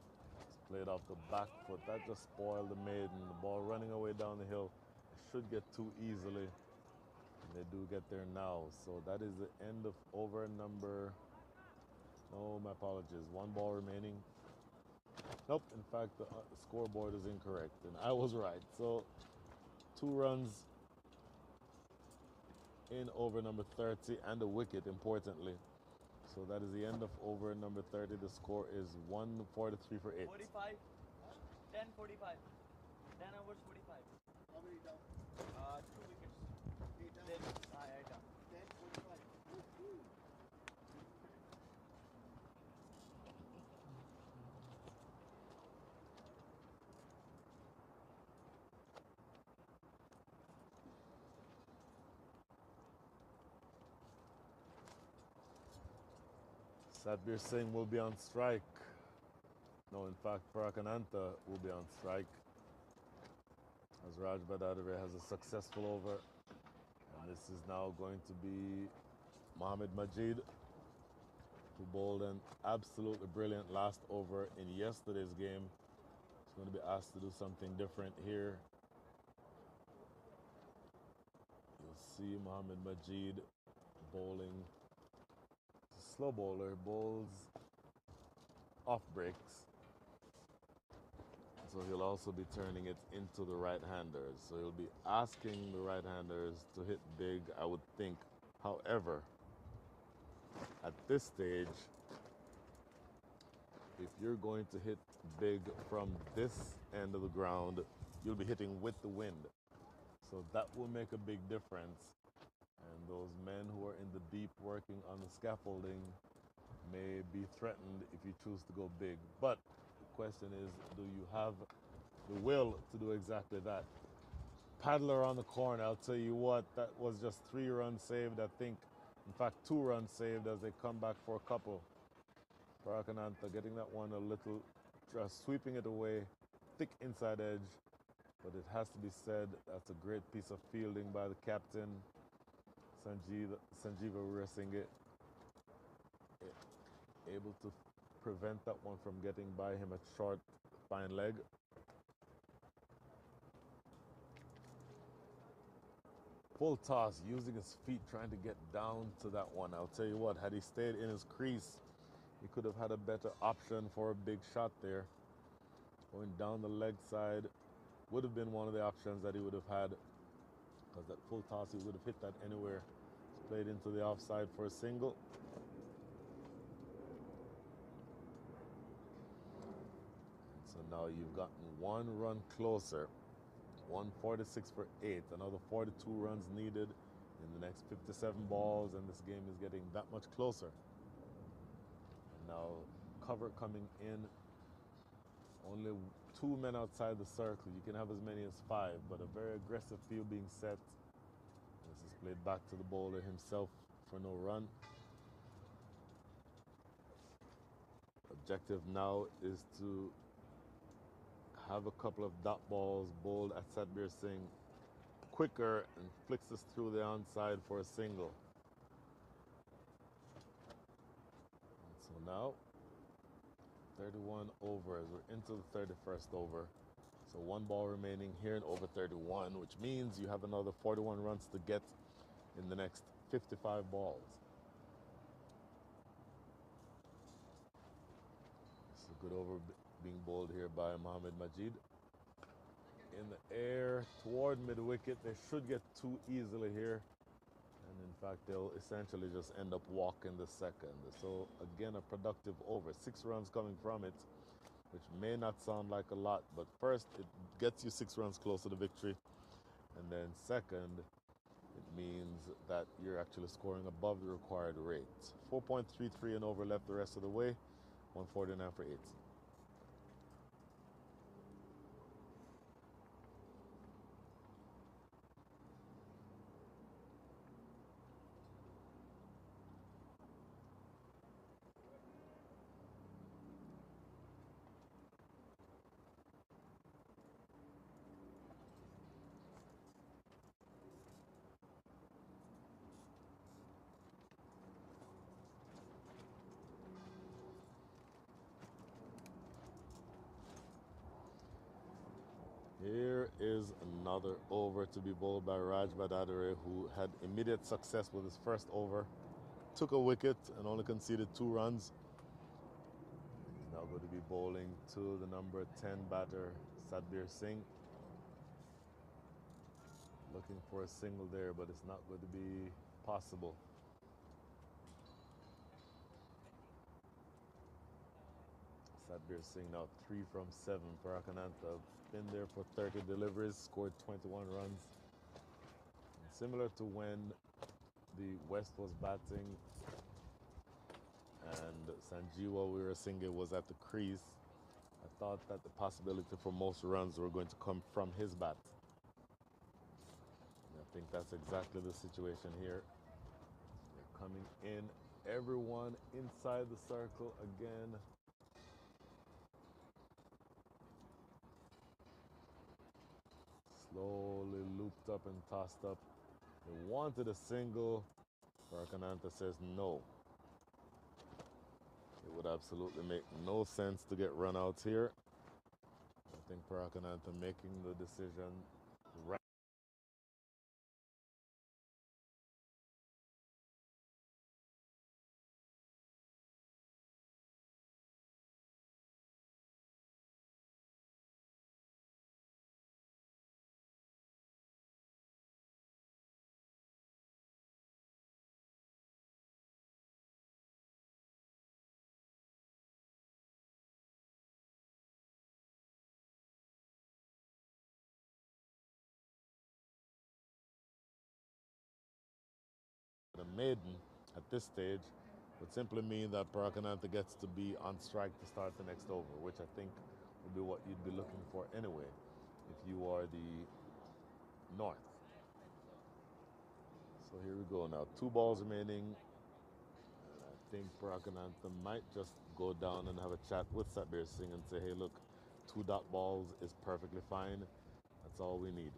B: play it off the back foot. That just spoiled the maiden. The ball running away down the hill. It should get too easily. And they do get there now. So that is the end of over number... No, my apologies. One ball remaining. Nope, in fact, the scoreboard is incorrect. And I was right. So 2 runs in over number 30 and a wicket, importantly. So that is the end of over number 30. The score is 143 for 8.
E: 45, 10 45, 10 overs 45. How many down? 2 wickets. 8 down. I down. 10 45.
B: Satbir Singh will be on strike. No, in fact, Parakananta will be on strike. As Raj Badadare has a successful over. And this is now going to be Mohammad Majid, who bowled an absolutely brilliant last over in yesterday's game. He's going to be asked to do something different here. You'll see Mohammad Majid bowling. Slow bowler, bowls off breaks. So he'll also be turning it into the right-handers. So he'll be asking the right-handers to hit big, I would think. However, at this stage, if you're going to hit big from this end of the ground, you'll be hitting with the wind. So that will make a big difference. And those men who are in the deep working on the scaffolding may be threatened if you choose to go big. But the question is, do you have the will to do exactly that? Paddler on the corner, I'll tell you what, that was just 3 runs saved, I think. In fact, 2 runs saved as they come back for a couple. Parakananta getting that one a little, just sweeping it away, thick inside edge. But it has to be said, that's a great piece of fielding by the captain. Sanjeeva Weerasinghe able to prevent that one from getting by him at short fine leg. Full toss, using his feet, trying to get down to that one. I'll tell you what, had he stayed in his crease, he could have had a better option for a big shot there. Going down the leg side would have been one of the options that he would have had, because that full toss, he would have hit that anywhere. It's played into the offside for a single. So now you've gotten 1 run closer. 146 for 8. Another 42 runs needed in the next 57 balls, and this game is getting that much closer. And now cover coming in. Only 2 men outside the circle. You can have as many as 5, but a very aggressive field being set. This is played back to the bowler himself for no run. Objective now is to have a couple of dot balls bowled at Satbir Singh quicker and flicks this through the onside for a single. And so now 31 overs. We're into the 31st over. So 1 ball remaining here in over 31, which means you have another 41 runs to get in the next 55 balls. It's a good over being bowled here by Mohammad Majid. In the air toward mid-wicket. They should get too easily here. And in fact, they'll essentially just end up walking the second. So again, a productive over. 6 runs coming from it, which may not sound like a lot, but first, it gets you 6 runs closer to victory. And then second, it means that you're actually scoring above the required rate. 4.33 and over left the rest of the way. 149 for 8. here is another over to be bowled by Raj Badadare, who had immediate success with his first over. Took a wicket and only conceded 2 runs. He's now going to be bowling to the number 10 batter, Sadbir Singh. Looking for a single there, but it's not going to be possible. Sadbir Singh now 3 from 7. Parakanantha been there for 30 deliveries, scored 21 runs. And similar to when the West was batting and Sanjeewa Weerasinghe was at the crease, I thought that the possibility for most runs were going to come from his bat. And I think that's exactly the situation here. They're coming in, everyone inside the circle again. Slowly looped up and tossed up. They wanted a single. Parakanantha says no. It would absolutely make no sense to get runouts here. I think Parakanantha making the decision right. The maiden at this stage would simply mean that Parakanantha gets to be on strike to start the next over, which I think would be what you'd be looking for anyway if you are the North. So here we go now. 2 balls remaining. And I think Parakanantha might just go down and have a chat with Satbir Singh and say, hey, look, 2 dot balls is perfectly fine. That's all we need.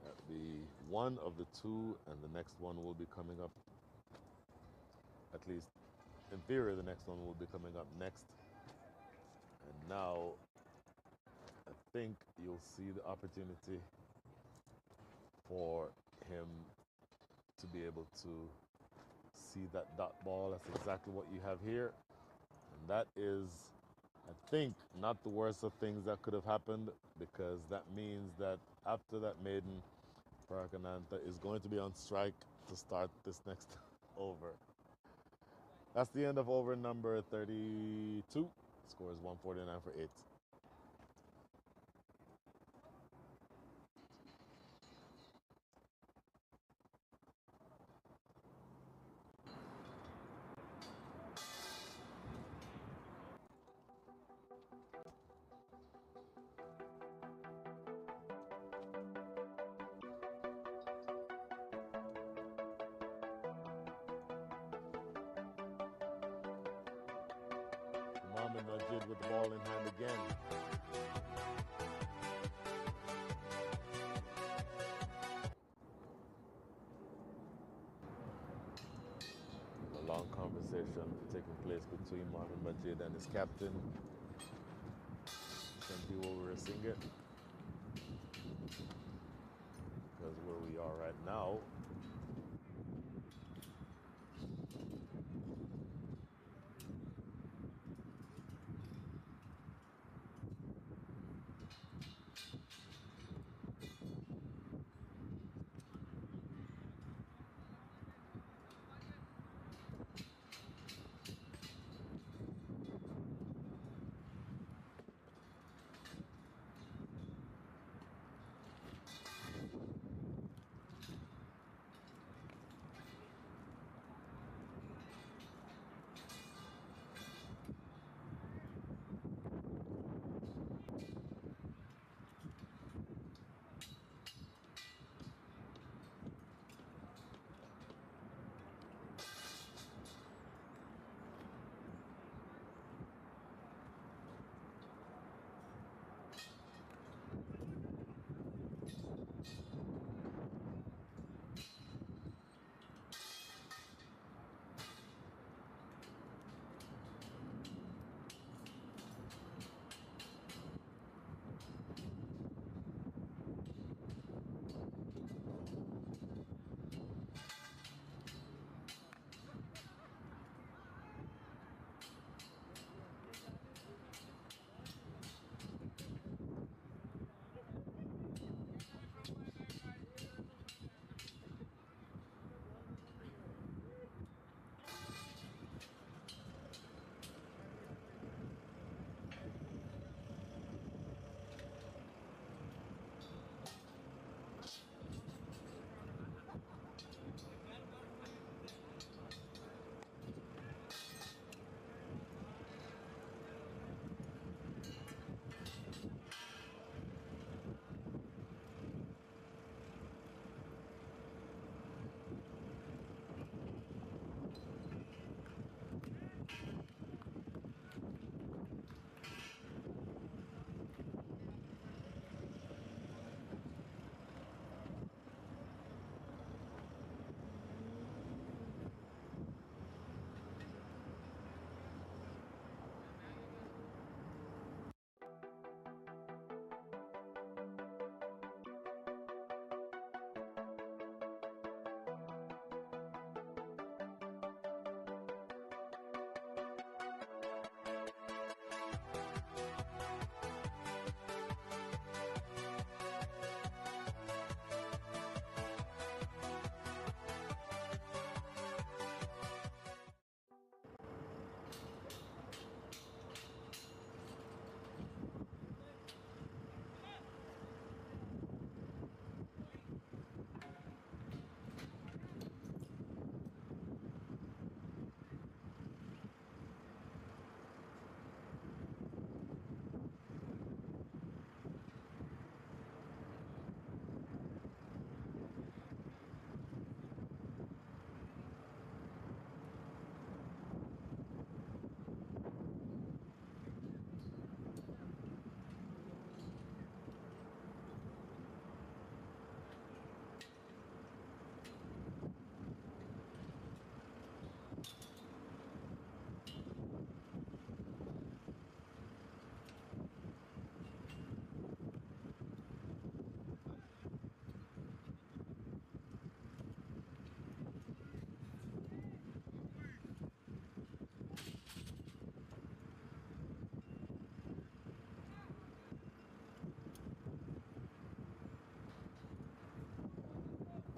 B: That'll be one of the 2, and the next one will be coming up. At least in theory, the next one will be coming up next. And now I think you'll see the opportunity for him to be able to see that dot ball. That's exactly what you have here. And that is, I think, not the worst of things that could have happened, because that means that after that maiden, Parakanantha is going to be on strike to start this next over. That's the end of over number 32. Score is 149 for 8. Mohammad Najid with the ball in hand again. A long conversation taking place between Mohammad Majid and his captain, Sanjeewa Weerasinghe. Because where we are right now,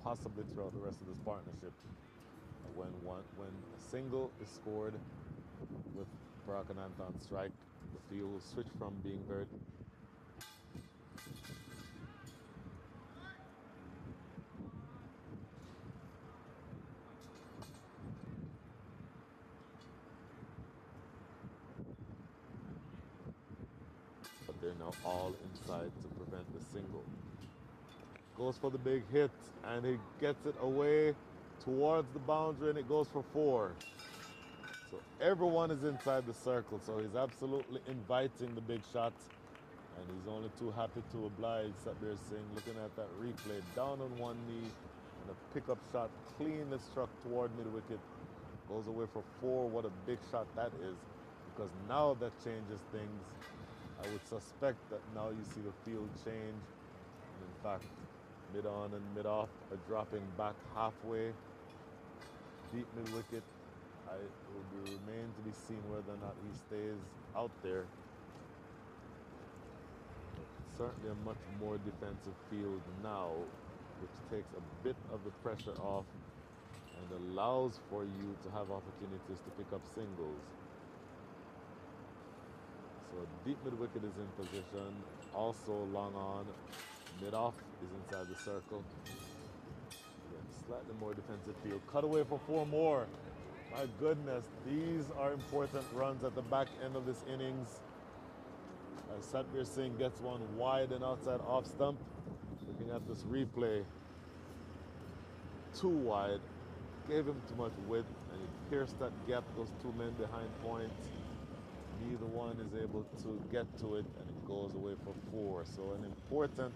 B: possibly throughout the rest of this partnership. When a single is scored with Parakananta on strike, the field will switch from being very but they're now all inside to prevent the single. Goes for the big hit, and he gets it away towards the boundary, and it goes for 4. So everyone is inside the circle, so he's absolutely inviting the big shot, and he's only too happy to oblige Satbir Singh. Looking at that replay, down on one knee, and a pickup shot cleanly struck toward mid-wicket. Goes away for 4. What a big shot that is, because now that changes things. I would suspect that now you see the field change, and in fact, mid-on and mid-off are dropping back halfway, deep mid-wicket. It will remain to be seen whether or not he stays out there. Certainly a much more defensive field now, which takes a bit of the pressure off and allows for you to have opportunities to pick up singles. So deep mid-wicket is in position, also long on. Mid-off is inside the circle. Again, slightly more defensive field. Cut away for 4 more. My goodness, these are important runs at the back end of this innings. As Satbir Singh gets one wide and outside off stump. Looking at this replay, too wide, gave him too much width, and he pierced that gap, those 2 men behind point. Neither one is able to get to it, and it goes away for 4. So an important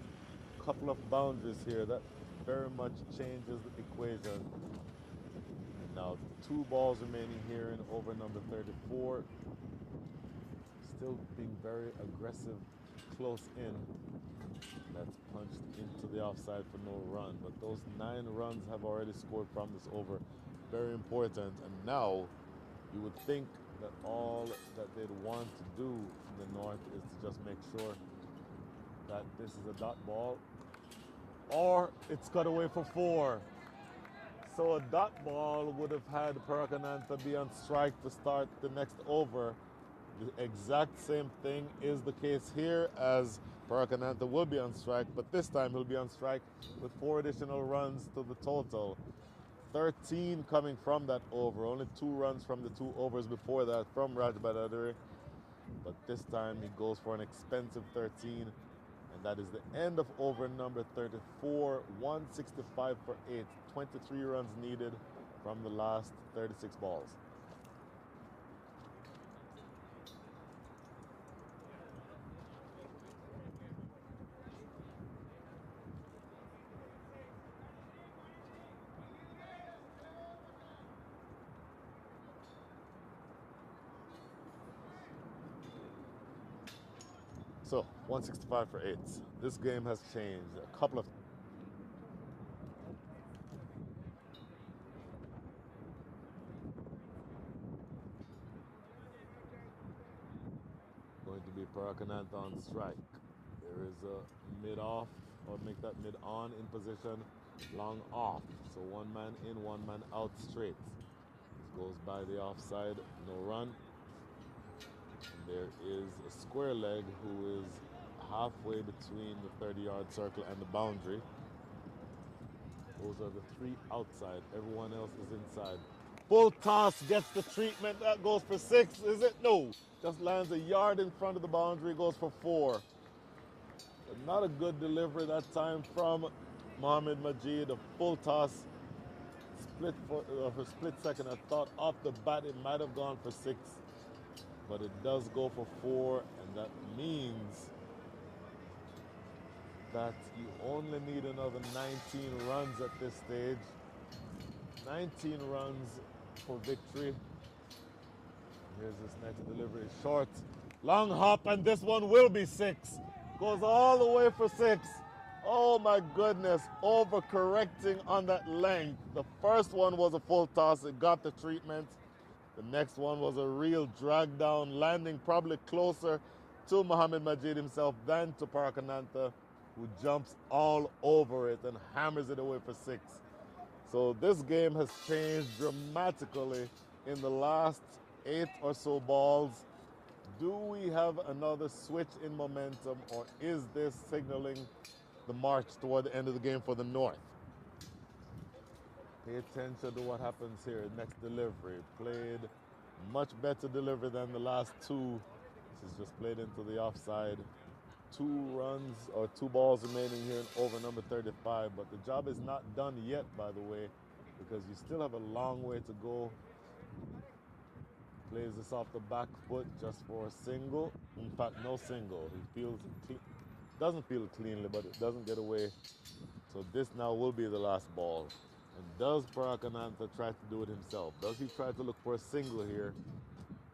B: couple of boundaries here that very much changes the equation. And now 2 balls remaining here in over number 34. Still being very aggressive, close in. That's punched into the offside for no run. But those 9 runs have already scored from this over. Very important. And now you would think that all that they'd want to do in the north is to just make sure that this is a dot ball, or it's cut away for 4. So a dot ball would have had Parakananta be on strike to start the next over. The exact same thing is the case here, as Parakananta will be on strike, but this time he'll be on strike with 4 additional runs to the total. 13 coming from that over, only 2 runs from the 2 overs before that from Raj Badaduri. But this time he goes for an expensive 13, and that is the end of over number 34, 165 for 8, 23 runs needed from the last 36 balls. So, 165 for 8. This game has changed. A couple of going to be Parakananta on strike. There is a mid-off, or make that mid-on in position, long off. So 1 man in, 1 man out straight. This goes by the offside, no run. And there is a square leg who is halfway between the 30-yard circle and the boundary. Those are the 3 outside. Everyone else is inside. Full toss gets the treatment. That goes for 6, is it? No. Just lands a yard in front of the boundary, goes for 4. But not a good delivery that time from Mohamed Majid. A full toss. Split for a split second. I thought off the bat it might have gone for 6. But it does go for 4, and that means that you only need another 19 runs at this stage. 19 runs for victory. Here's this next delivery. Short, long hop, and this one will be 6. Goes all the way for 6. Oh my goodness, overcorrecting on that length. The first one was a full toss. It got the treatment. The next one was a real drag down, landing probably closer to Mohamed Majid himself than to Parakananta. who jumps all over it and hammers it away for 6. So this game has changed dramatically in the last 8 or so balls. Do we have another switch in momentum, or is this signaling the march toward the end of the game for the North? Pay attention to what happens here. Next delivery. Played much better delivery than the last 2. This is just played into the offside. 2 runs or 2 balls remaining here in over number 35. But the job is not done yet, by the way, because you still have a long way to go. Plays this off the back foot just for a single. In fact, no single. He feels doesn't feel it cleanly, but it doesn't get away. So this now will be the last ball. And does Parakananta try to do it himself? Does he try to look for a single here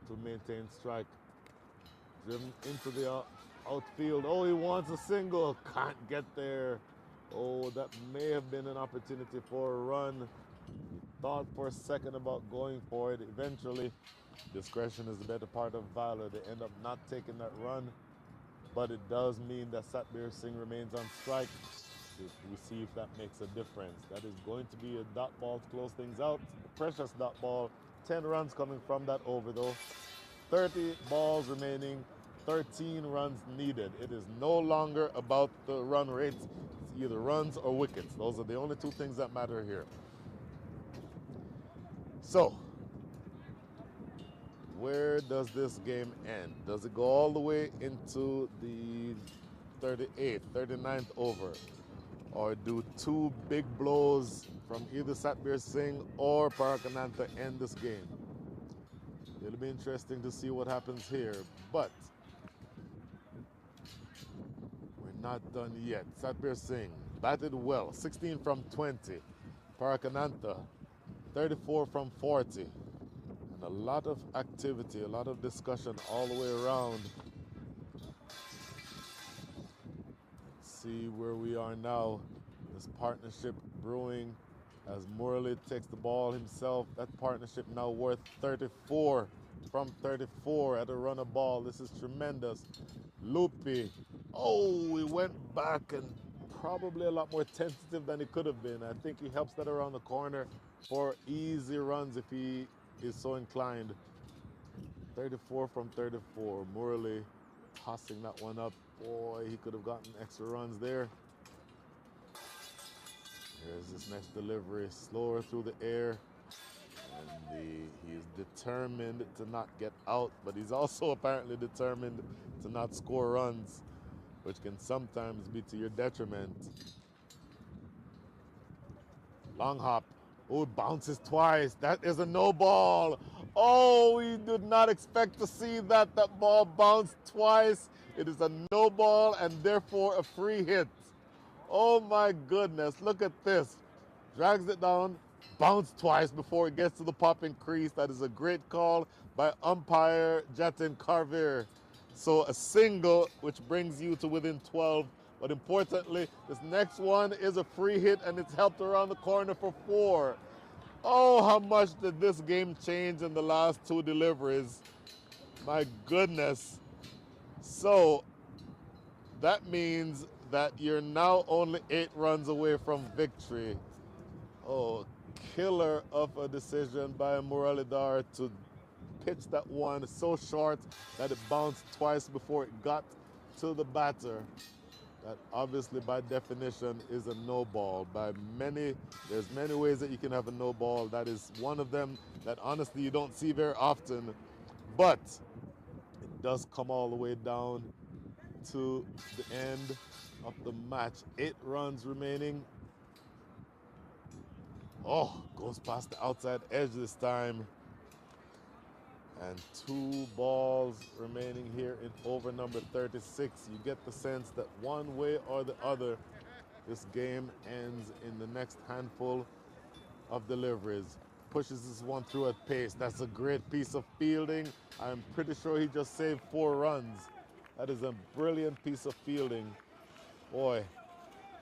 B: to maintain strike? Driven into the outfield. Oh, he wants a single. Can't get there. Oh, that may have been an opportunity for a run. He thought for a second about going for it. Eventually, discretion is the better part of valor. They end up not taking that run, but it does mean that Satbir Singh remains on strike. We see if that makes a difference. That is going to be a dot ball to close things out. A precious dot ball. 10 runs coming from that over, though. 30 balls remaining, 13 runs needed. It is no longer about the run rates. It's either runs or wickets. Those are the only 2 things that matter here. So, where does this game end? Does it go all the way into the 38th, 39th over? Or do 2 big blows from either Satbir Singh or Parakananta end this game? It'll be interesting to see what happens here, but we're not done yet. Satbir Singh batted well, 16 from 20. Parakananta, 34 from 40. And a lot of activity, a lot of discussion all the way around. Let's see where we are now. This partnership brewing as Murali takes the ball himself. That partnership now worth 34 from 34 at a run of ball. This is tremendous. Loopy. Oh, he went back and probably a lot more tentative than he could have been. I think he helps that around the corner for easy runs if he is so inclined. 34 from 34. Murali tossing that one up. Boy, he could have gotten extra runs there. Here's this next delivery, slower through the air. And he is determined to not get out, but he's also apparently determined to not score runs, which can sometimes be to your detriment. Long hop. Oh, it bounces twice. That is a no ball. Oh, we did not expect to see that. That ball bounced twice. It is a no ball and therefore a free hit. Oh my goodness, look at this. Drags it down, bounced twice before it gets to the popping crease. That is a great call by umpire Jatin Karvir. So a single, which brings you to within 12. But importantly, this next one is a free hit and it's helped around the corner for 4. Oh, how much did this game change in the last 2 deliveries? My goodness. So that means that you're now only 8 runs away from victory. Oh, killer of a decision by Muralidhar to pitch that one so short that it bounced twice before it got to the batter. That obviously by definition is a no ball. There's many ways that you can have a no ball. That is one of them that honestly you don't see very often. But it does come all the way down to the end of the match. 8 runs remaining. Oh, goes past the outside edge this time. And 2 balls remaining here in over number 36. You get the sense that one way or the other, this game ends in the next handful of deliveries. Pushes this one through at pace. That's a great piece of fielding. I'm pretty sure he just saved 4 runs. That is a brilliant piece of fielding. Boy,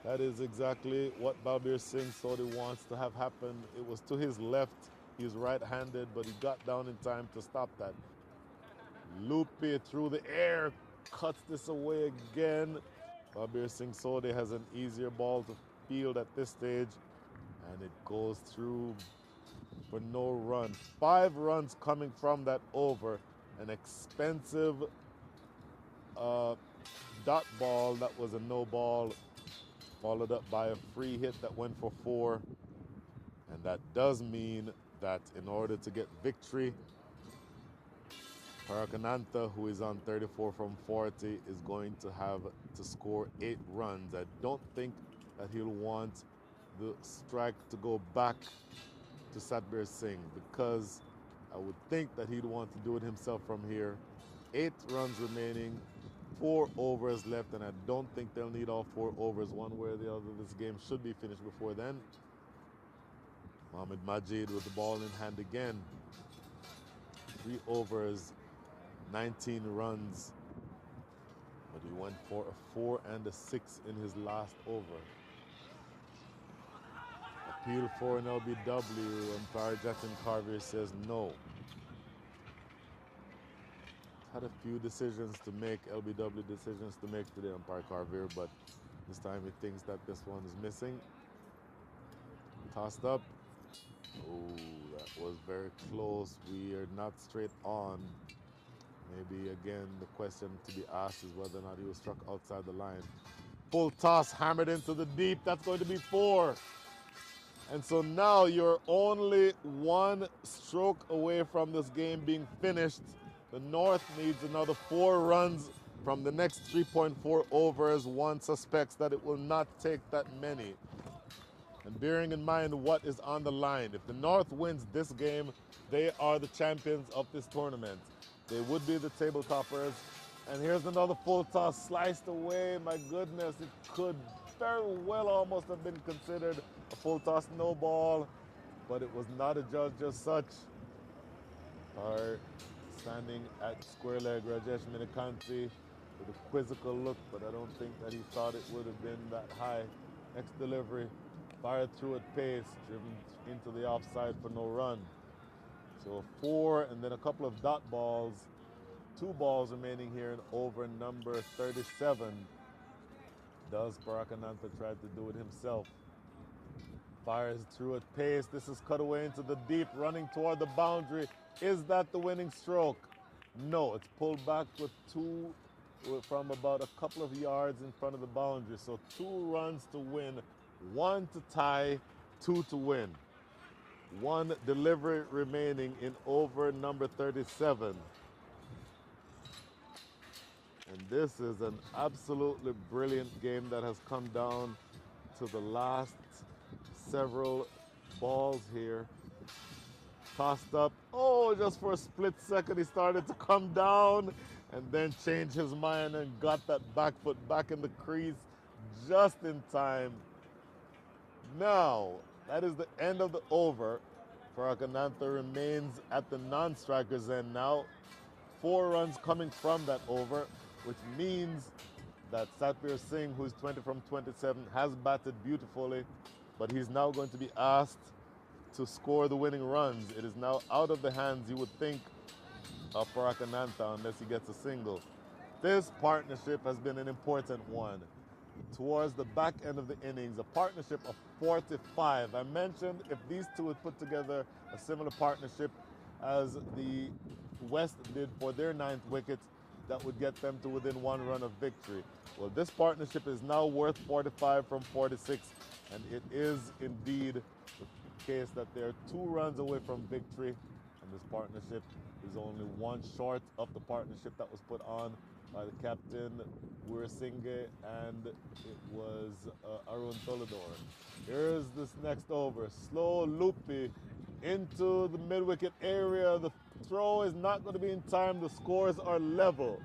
B: that is exactly what Balbir Singh thought he wants to have happen. It was to his left. He's right-handed, but he got down in time to stop that. Loopy through the air, cuts this away again. Babir Singh Sodhi has an easier ball to field at this stage, and it goes through for no run. 5 runs coming from that over. An expensive dot ball that was a no ball, followed up by a free hit that went for 4. And that does mean that in order to get victory, Parakanantha, who is on 34 from 40, is going to have to score 8 runs. I don't think that he'll want the strike to go back to Satbir Singh, because I would think that he'd want to do it himself from here. 8 runs remaining, 4 overs left, and I don't think they'll need all 4 overs one way or the other. This game should be finished before then. Mohamed Majid with the ball in hand again. 3 overs, 19 runs, but he went for a 4 and a 6 in his last over. Appeal for an LBW, umpire Jatin Carver says no. Had a few decisions to make, LBW decisions to make today, umpire Carver, but this time he thinks that this one is missing. Tossed up. Oh, that was very close. We are not straight on. Maybe again the question to be asked is whether or not he was struck outside the line. Full toss, hammered into the deep. That's going to be 4. And so now you're only 1 stroke away from this game being finished. The North needs another 4 runs from the next 3.4 overs. One suspects that it will not take that many. And bearing in mind what is on the line, if the North wins this game, they are the champions of this tournament. They would be the table toppers. And here's another full toss, sliced away. My goodness, it could very well almost have been considered a full toss no ball, but it was not adjudged as such. Are standing at square leg, Rajesh Minikanti with a quizzical look, but I don't think that he thought it would have been that high. Next delivery, fired through at pace, driven into the offside for no run. So 4 and then a couple of dot balls. 2 balls remaining here in over number 37. Does Parakanantha try to do it himself? Fires through at pace. This is cut away into the deep, running toward the boundary. Is that the winning stroke? No, it's pulled back with 2 from about a couple of yards in front of the boundary. So 2 runs to win, 1 to tie, 2 to win. 1 delivery remaining in over number 37. And this is an absolutely brilliant game that has come down to the last several balls here. Tossed up. Oh, just for a split second he started to come down and then changed his mind and got that back foot back in the crease just in time. Now, that is the end of the over. Parakanantha remains at the non-striker's end now. 4 runs coming from that over, which means that Satbir Singh, who's 20 from 27, has batted beautifully, but he's now going to be asked to score the winning runs. It is now out of the hands, you would think, of Parakanantha unless he gets a single. This partnership has been an important one. Towards the back end of the innings, a partnership of 45. I mentioned if these two had put together a similar partnership as the West did for their 9th wicket, that would get them to within 1 run of victory. Well, this partnership is now worth 45 from 46, and it is indeed the case that they're 2 runs away from victory, and this partnership is only 1 short of the partnership that was put on by the captain, Weerasinghe, and it was Arun Tolador. Here's this next over. Slow, loopy, into the mid-wicket area. The throw is not going to be in time. The scores are level.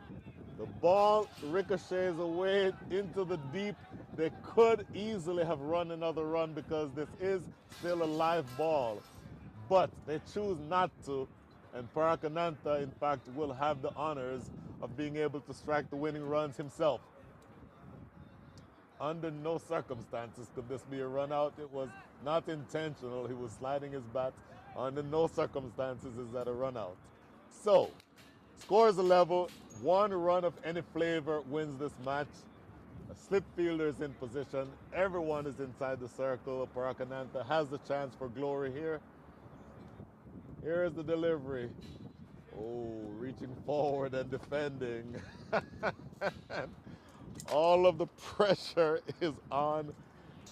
B: The ball ricochets away into the deep. They could easily have run another run because this is still a live ball. But they choose not to. And Parakanantha, in fact, will have the honors of being able to strike the winning runs himself. Under no circumstances could this be a run out. It was not intentional. He was sliding his bat. Under no circumstances is that a run out. So, scores are level. 1 run of any flavor wins this match. A Slip fielders in position. Everyone is inside the circle. Parakananta has the chance for glory here. Here's the delivery. Oh, reaching forward and defending. All of the pressure is on,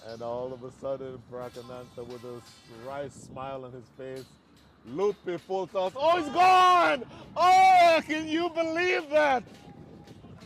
B: and all of a sudden, Parakananta with a wry smile on his face. Lutfi full toss. Oh, he's gone! Oh, can you believe that?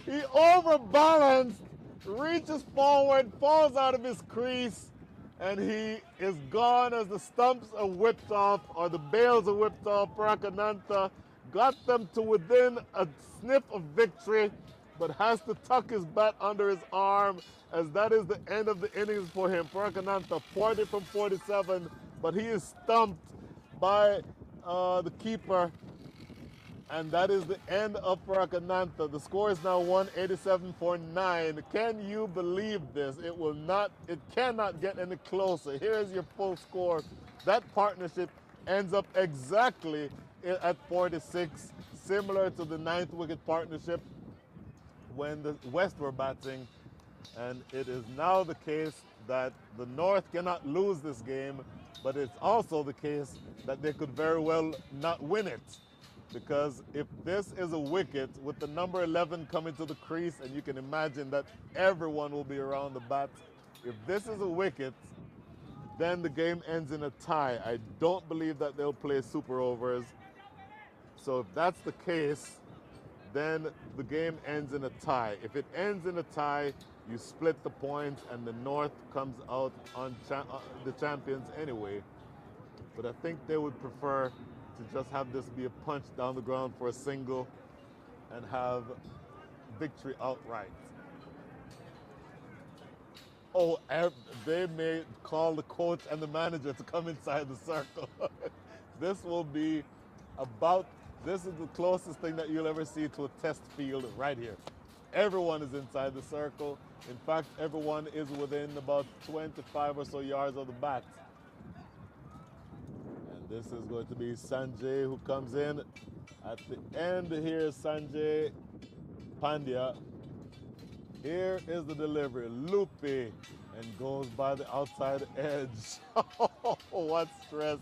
B: He overbalanced, reaches forward, falls out of his crease, and he is gone as the stumps are whipped off, or the bails are whipped off. Parakananta got them to within a sniff of victory, but has to tuck his bat under his arm, as that is the end of the innings for him. Parakananta 40 from 47, but he is stumped by the keeper, and that is the end of Parakananta. The score is now 187 for 9. Can you believe this? It cannot get any closer. Here is your full score. That partnership ends up exactly at 46, similar to the 9th wicket partnership when the West were batting. And it is now the case that the North cannot lose this game, but it's also the case that they could very well not win it. Because if this is a wicket with the number 11 coming to the crease, and you can imagine that everyone will be around the bat, if this is a wicket, then the game ends in a tie. I don't believe that they'll play super overs. So if that's the case, then the game ends in a tie. If it ends in a tie, you split the points and the North comes out on the champions anyway. But I think they would prefer to just have this be a punch down the ground for a single and have victory outright. Oh, they may call the coach and the manager to come inside the circle. This is the closest thing that you'll ever see to a test field right here. Everyone is inside the circle. In fact, everyone is within about 25 or so yards of the bat. This is going to be Sanjay who comes in. At the end here is Sanjay Pandya. Here is the delivery. Loopy, and goes by the outside edge. Oh, what stress.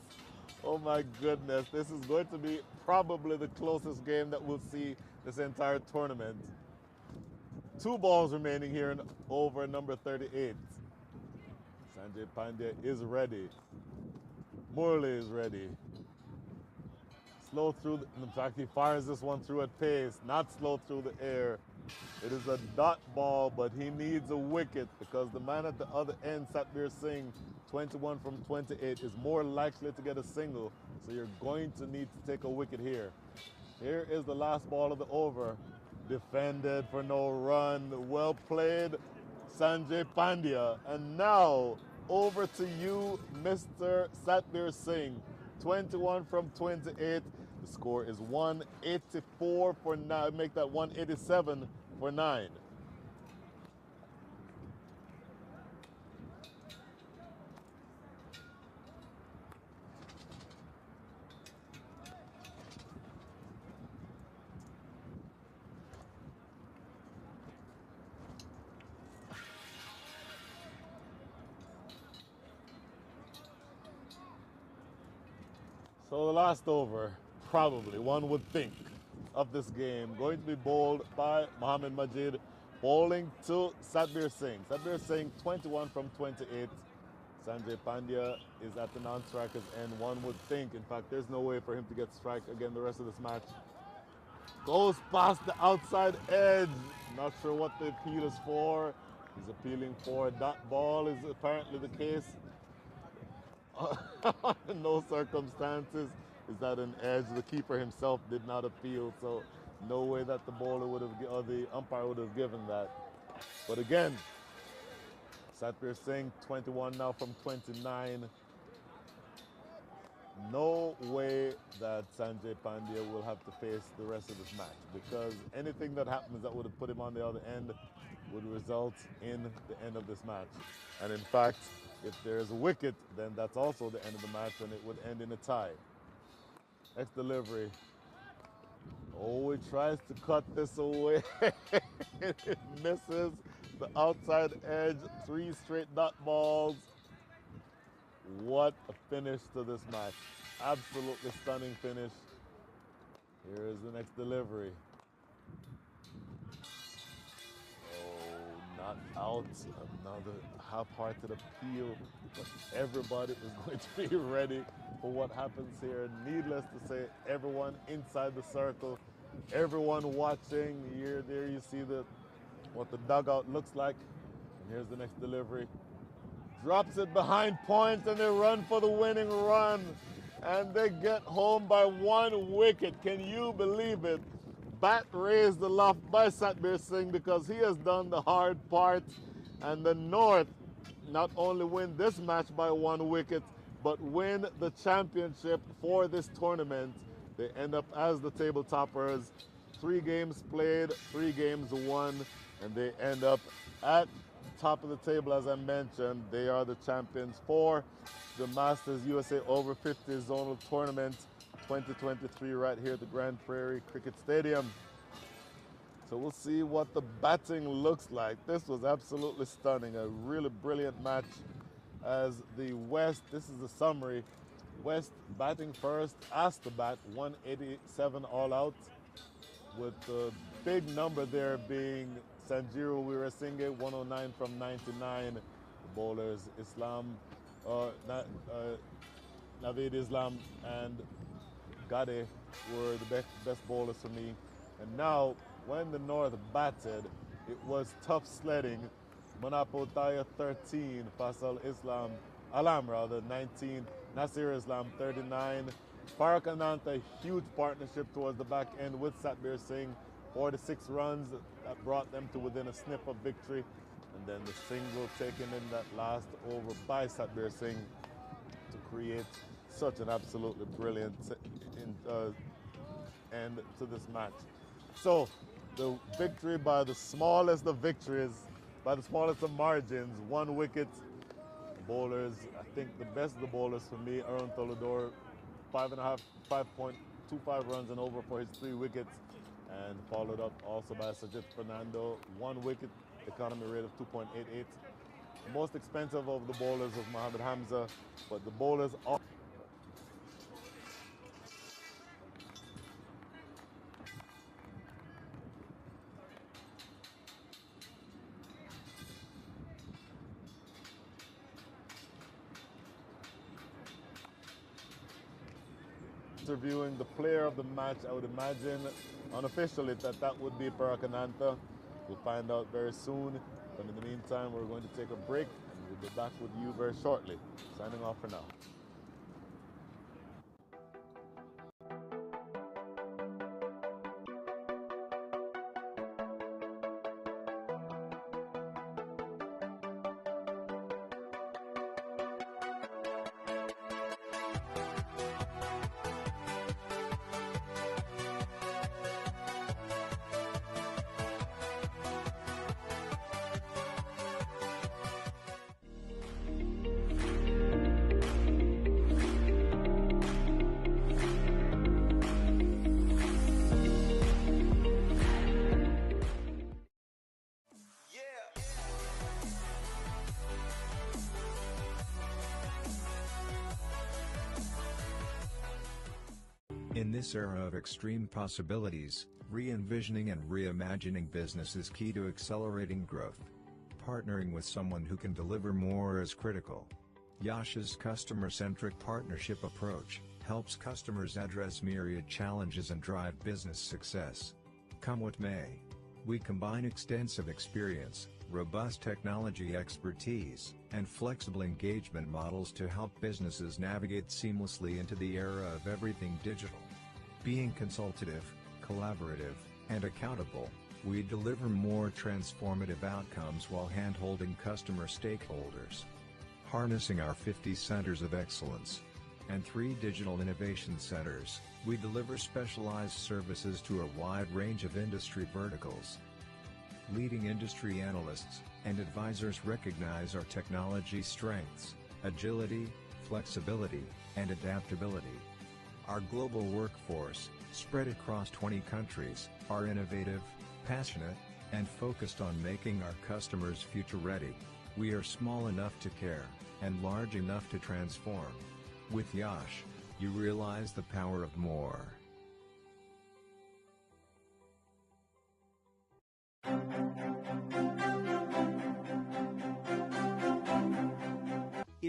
B: Oh my goodness. This is going to be probably the closest game that we'll see this entire tournament. 2 balls remaining here in over number 38. Sanjay Pandya is ready. Murli is ready. Slow through, in fact, he fires this one through at pace, not slow through the air. It is a dot ball, but he needs a wicket because the man at the other end, Satbir Singh, 21 from 28, is more likely to get a single. So you're going to need to take a wicket here. Here is the last ball of the over. Defended for no run. Well played, Sanjay Pandya. And now, over to you, Mr. Satbir Singh. 21 from 28. The score is 184 for 9. Make that 187 for 9. So the last over, probably, one would think, of this game, going to be bowled by Mohammad Majid, bowling to Satbir Singh. Satbir Singh, 21 from 28. Sanjay Pandya is at the non-striker's end, one would think. In fact, there's no way for him to get strike again the rest of this match. Goes past the outside edge. Not sure what the appeal is for. He's appealing for a dot ball is apparently the case. In no circumstances is that an edge. The keeper himself did not appeal, so no way that the bowler would have, or the umpire would have given that. But again, Satbir Singh, 21 now from 29. No way that Sanjay Pandya will have to face the rest of this match, because anything that happens that would have put him on the other end would result in the end of this match. And in fact, if there's a wicket, then that's also the end of the match, and it would end in a tie. Next delivery. Oh, he tries to cut this away. It misses. the outside edge, 3 straight dot balls. What a finish to this match. Absolutely stunning finish. Here is the next delivery. Oh, not out. Another half-hearted appeal. But everybody is going to be ready for what happens here. Needless to say, everyone inside the circle, everyone watching. Here, there you see what the dugout looks like. And here's the next delivery. Drops it behind point and they run for the winning run. And they get home by 1 wicket. Can you believe it? Bat raised aloft by Satbir Singh because he has done the hard part. And the North not only win this match by 1 wicket, but win the championship for this tournament. They end up as the table toppers. 3 games played, 3 games won, and they end up at the top of the table. As I mentioned, they are the champions for the Masters USA Over 50 Zonal Tournament 2023 right here at the Grand Prairie Cricket Stadium. So we'll see what the batting looks like. This was absolutely stunning, a really brilliant match as the West, this is the summary, West batting first, asked to bat, 187 all out, with the big number there being Sanjiru Weerasinghe, 109 from 99. The bowlers, Naveed Islam and Gade were the best bowlers for me. And now, when the North batted, it was tough sledding. Manapo Taya 13, Faisal Alam 19, Nasir Islam 39. Farak Ananta, huge partnership towards the back end with Satbir Singh, 46 runs that brought them to within a snip of victory. And then the single taken in that last over by Satbir Singh to create such an absolutely brilliant end to this match. So the victory by the smallest of victories, by the smallest of margins, 1 wicket. Bowlers, I think the best of the bowlers for me, Arun Tolador, 5.25 runs and over for his 3 wickets, and followed up also by Sajid Fernando, 1 wicket, economy rate of 2.88. The most expensive of the bowlers was Mohammad Hamza, but the bowlers all interviewing the player of the match. I would imagine unofficially that would be Parakananta. We'll find out very soon. But in the meantime, we're going to take a break and we'll be back with you very shortly. Signing off for now.
A: In this era of extreme possibilities, re-envisioning and reimagining business is key to accelerating growth. Partnering with someone who can deliver more is critical. Yash's customer-centric partnership approach helps customers address myriad challenges and drive business success. Come what may, we combine extensive experience, robust technology expertise, and flexible engagement models to help businesses navigate seamlessly into the era of everything digital. Being consultative, collaborative, and accountable, we deliver more transformative outcomes while hand-holding customer stakeholders. Harnessing our 50 centers of excellence and 3 digital innovation centers, we deliver specialized services to a wide range of industry verticals. Leading industry analysts and advisors recognize our technology strengths, agility, flexibility, and adaptability. Our global workforce, spread across 20 countries, are innovative, passionate, and focused on making our customers future ready. We are small enough to care, and large enough to transform. With Yash, you realize the power of more.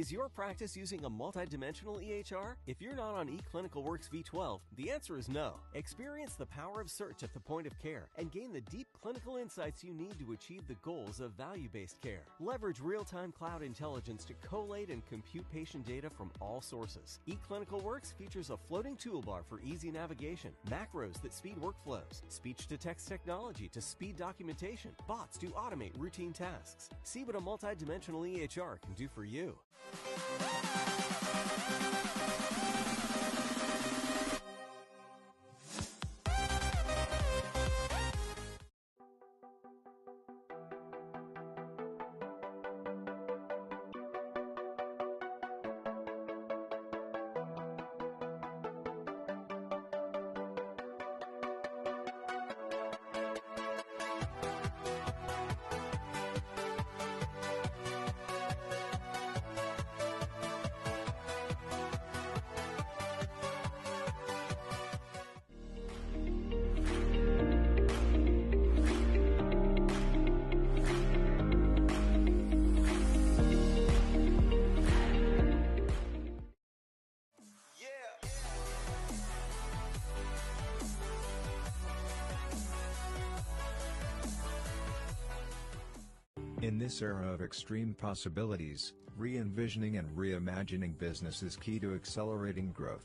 C: Is your practice using a multidimensional EHR? If you're not on eClinicalWorks V12, the answer is no. Experience the power of search at the point of care and gain the deep clinical insights you need to achieve the goals of value-based care. Leverage real-time cloud intelligence to collate and compute patient data from all sources. eClinicalWorks features a floating toolbar for easy navigation, macros that speed workflows, speech-to-text technology to speed documentation, bots to automate routine tasks. See what a multidimensional EHR can do for you.
A: In this era of extreme possibilities, re-envisioning and reimagining business is key to accelerating growth.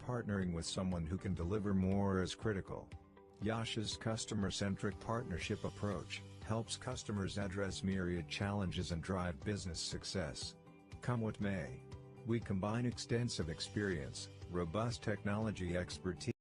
A: Partnering with someone who can deliver more is critical. Yash's customer-centric partnership approach helps customers address myriad challenges and drive business success. Come what may, we combine extensive experience, robust technology expertise,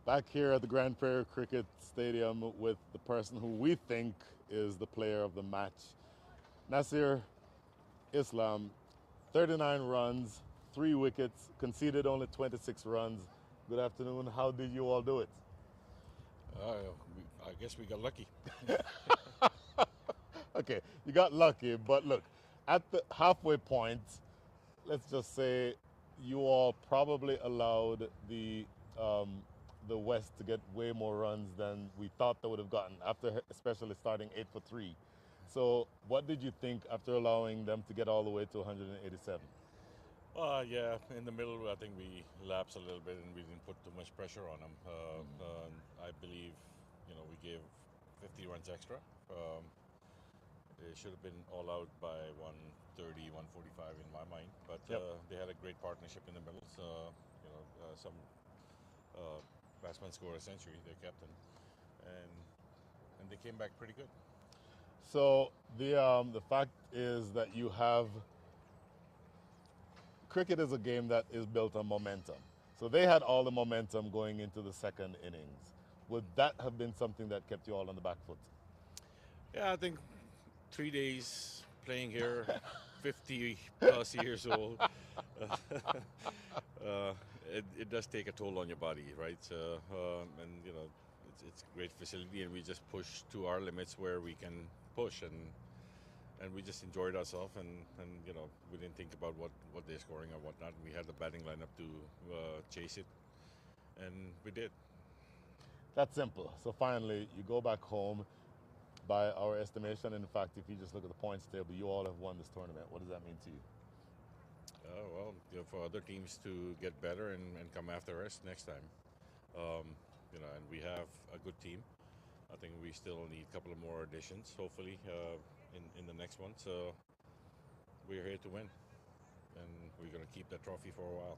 B: Back here at the Grand Prairie Cricket Stadium with the person who we think is the player of the match. Nasir Islam, 39 runs, 3 wickets, conceded only 26 runs. Good afternoon. How did you all do it?
G: I guess we got lucky.
B: Okay, you got lucky, but look, at the halfway point, let's just say you all probably allowed the West to get way more runs than we thought they would have gotten after, especially starting 8 for 3. So, what did you think after allowing them to get all the way to 187?
G: Yeah, in the middle, I think we lapsed a little bit and we didn't put too much pressure on them. I believe, we gave 50 runs extra. It should have been all out by 130, 145 in my mind. But they had a great partnership in the middle. So, some batsmen scored a century, their captain, and they came back pretty good.
B: So the fact is that you have cricket is a game that is built on momentum. So they had all the momentum going into the second innings. Would that have been something that kept you all on the back foot?
G: Yeah, I think 3 days playing here, 50 plus years old, it does take a toll on your body, right? And it's a great facility, and we just push to our limits where we can push, and we just enjoyed ourselves, and we didn't think about what they're scoring or whatnot. We had the batting lineup to chase it, and we did.
B: That's simple. So finally, you go back home. By our estimation, in fact, if you just look at the points table, you all have won this tournament. What does that mean to you?
G: Well, for other teams to get better and come after us next time, and we have a good team. I think we still need a couple of more additions, hopefully, in the next one. So we're here to win, and we're going to keep that trophy for a while.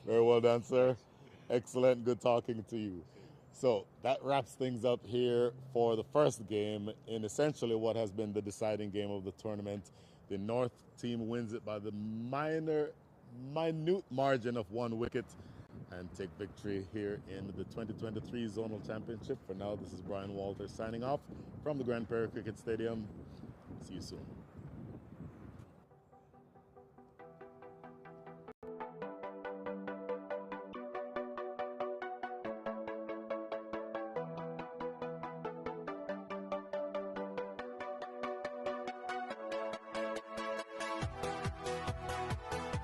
B: Very well done, sir. Excellent. Good talking to you. So that wraps things up here for the first game in essentially what has been the deciding game of the tournament. The North team wins it by the minute margin of 1 wicket and take victory here in the 2023 Zonal Championship. For now, this is Brian Walter signing off from the Grand Prairie Cricket Stadium. See you soon.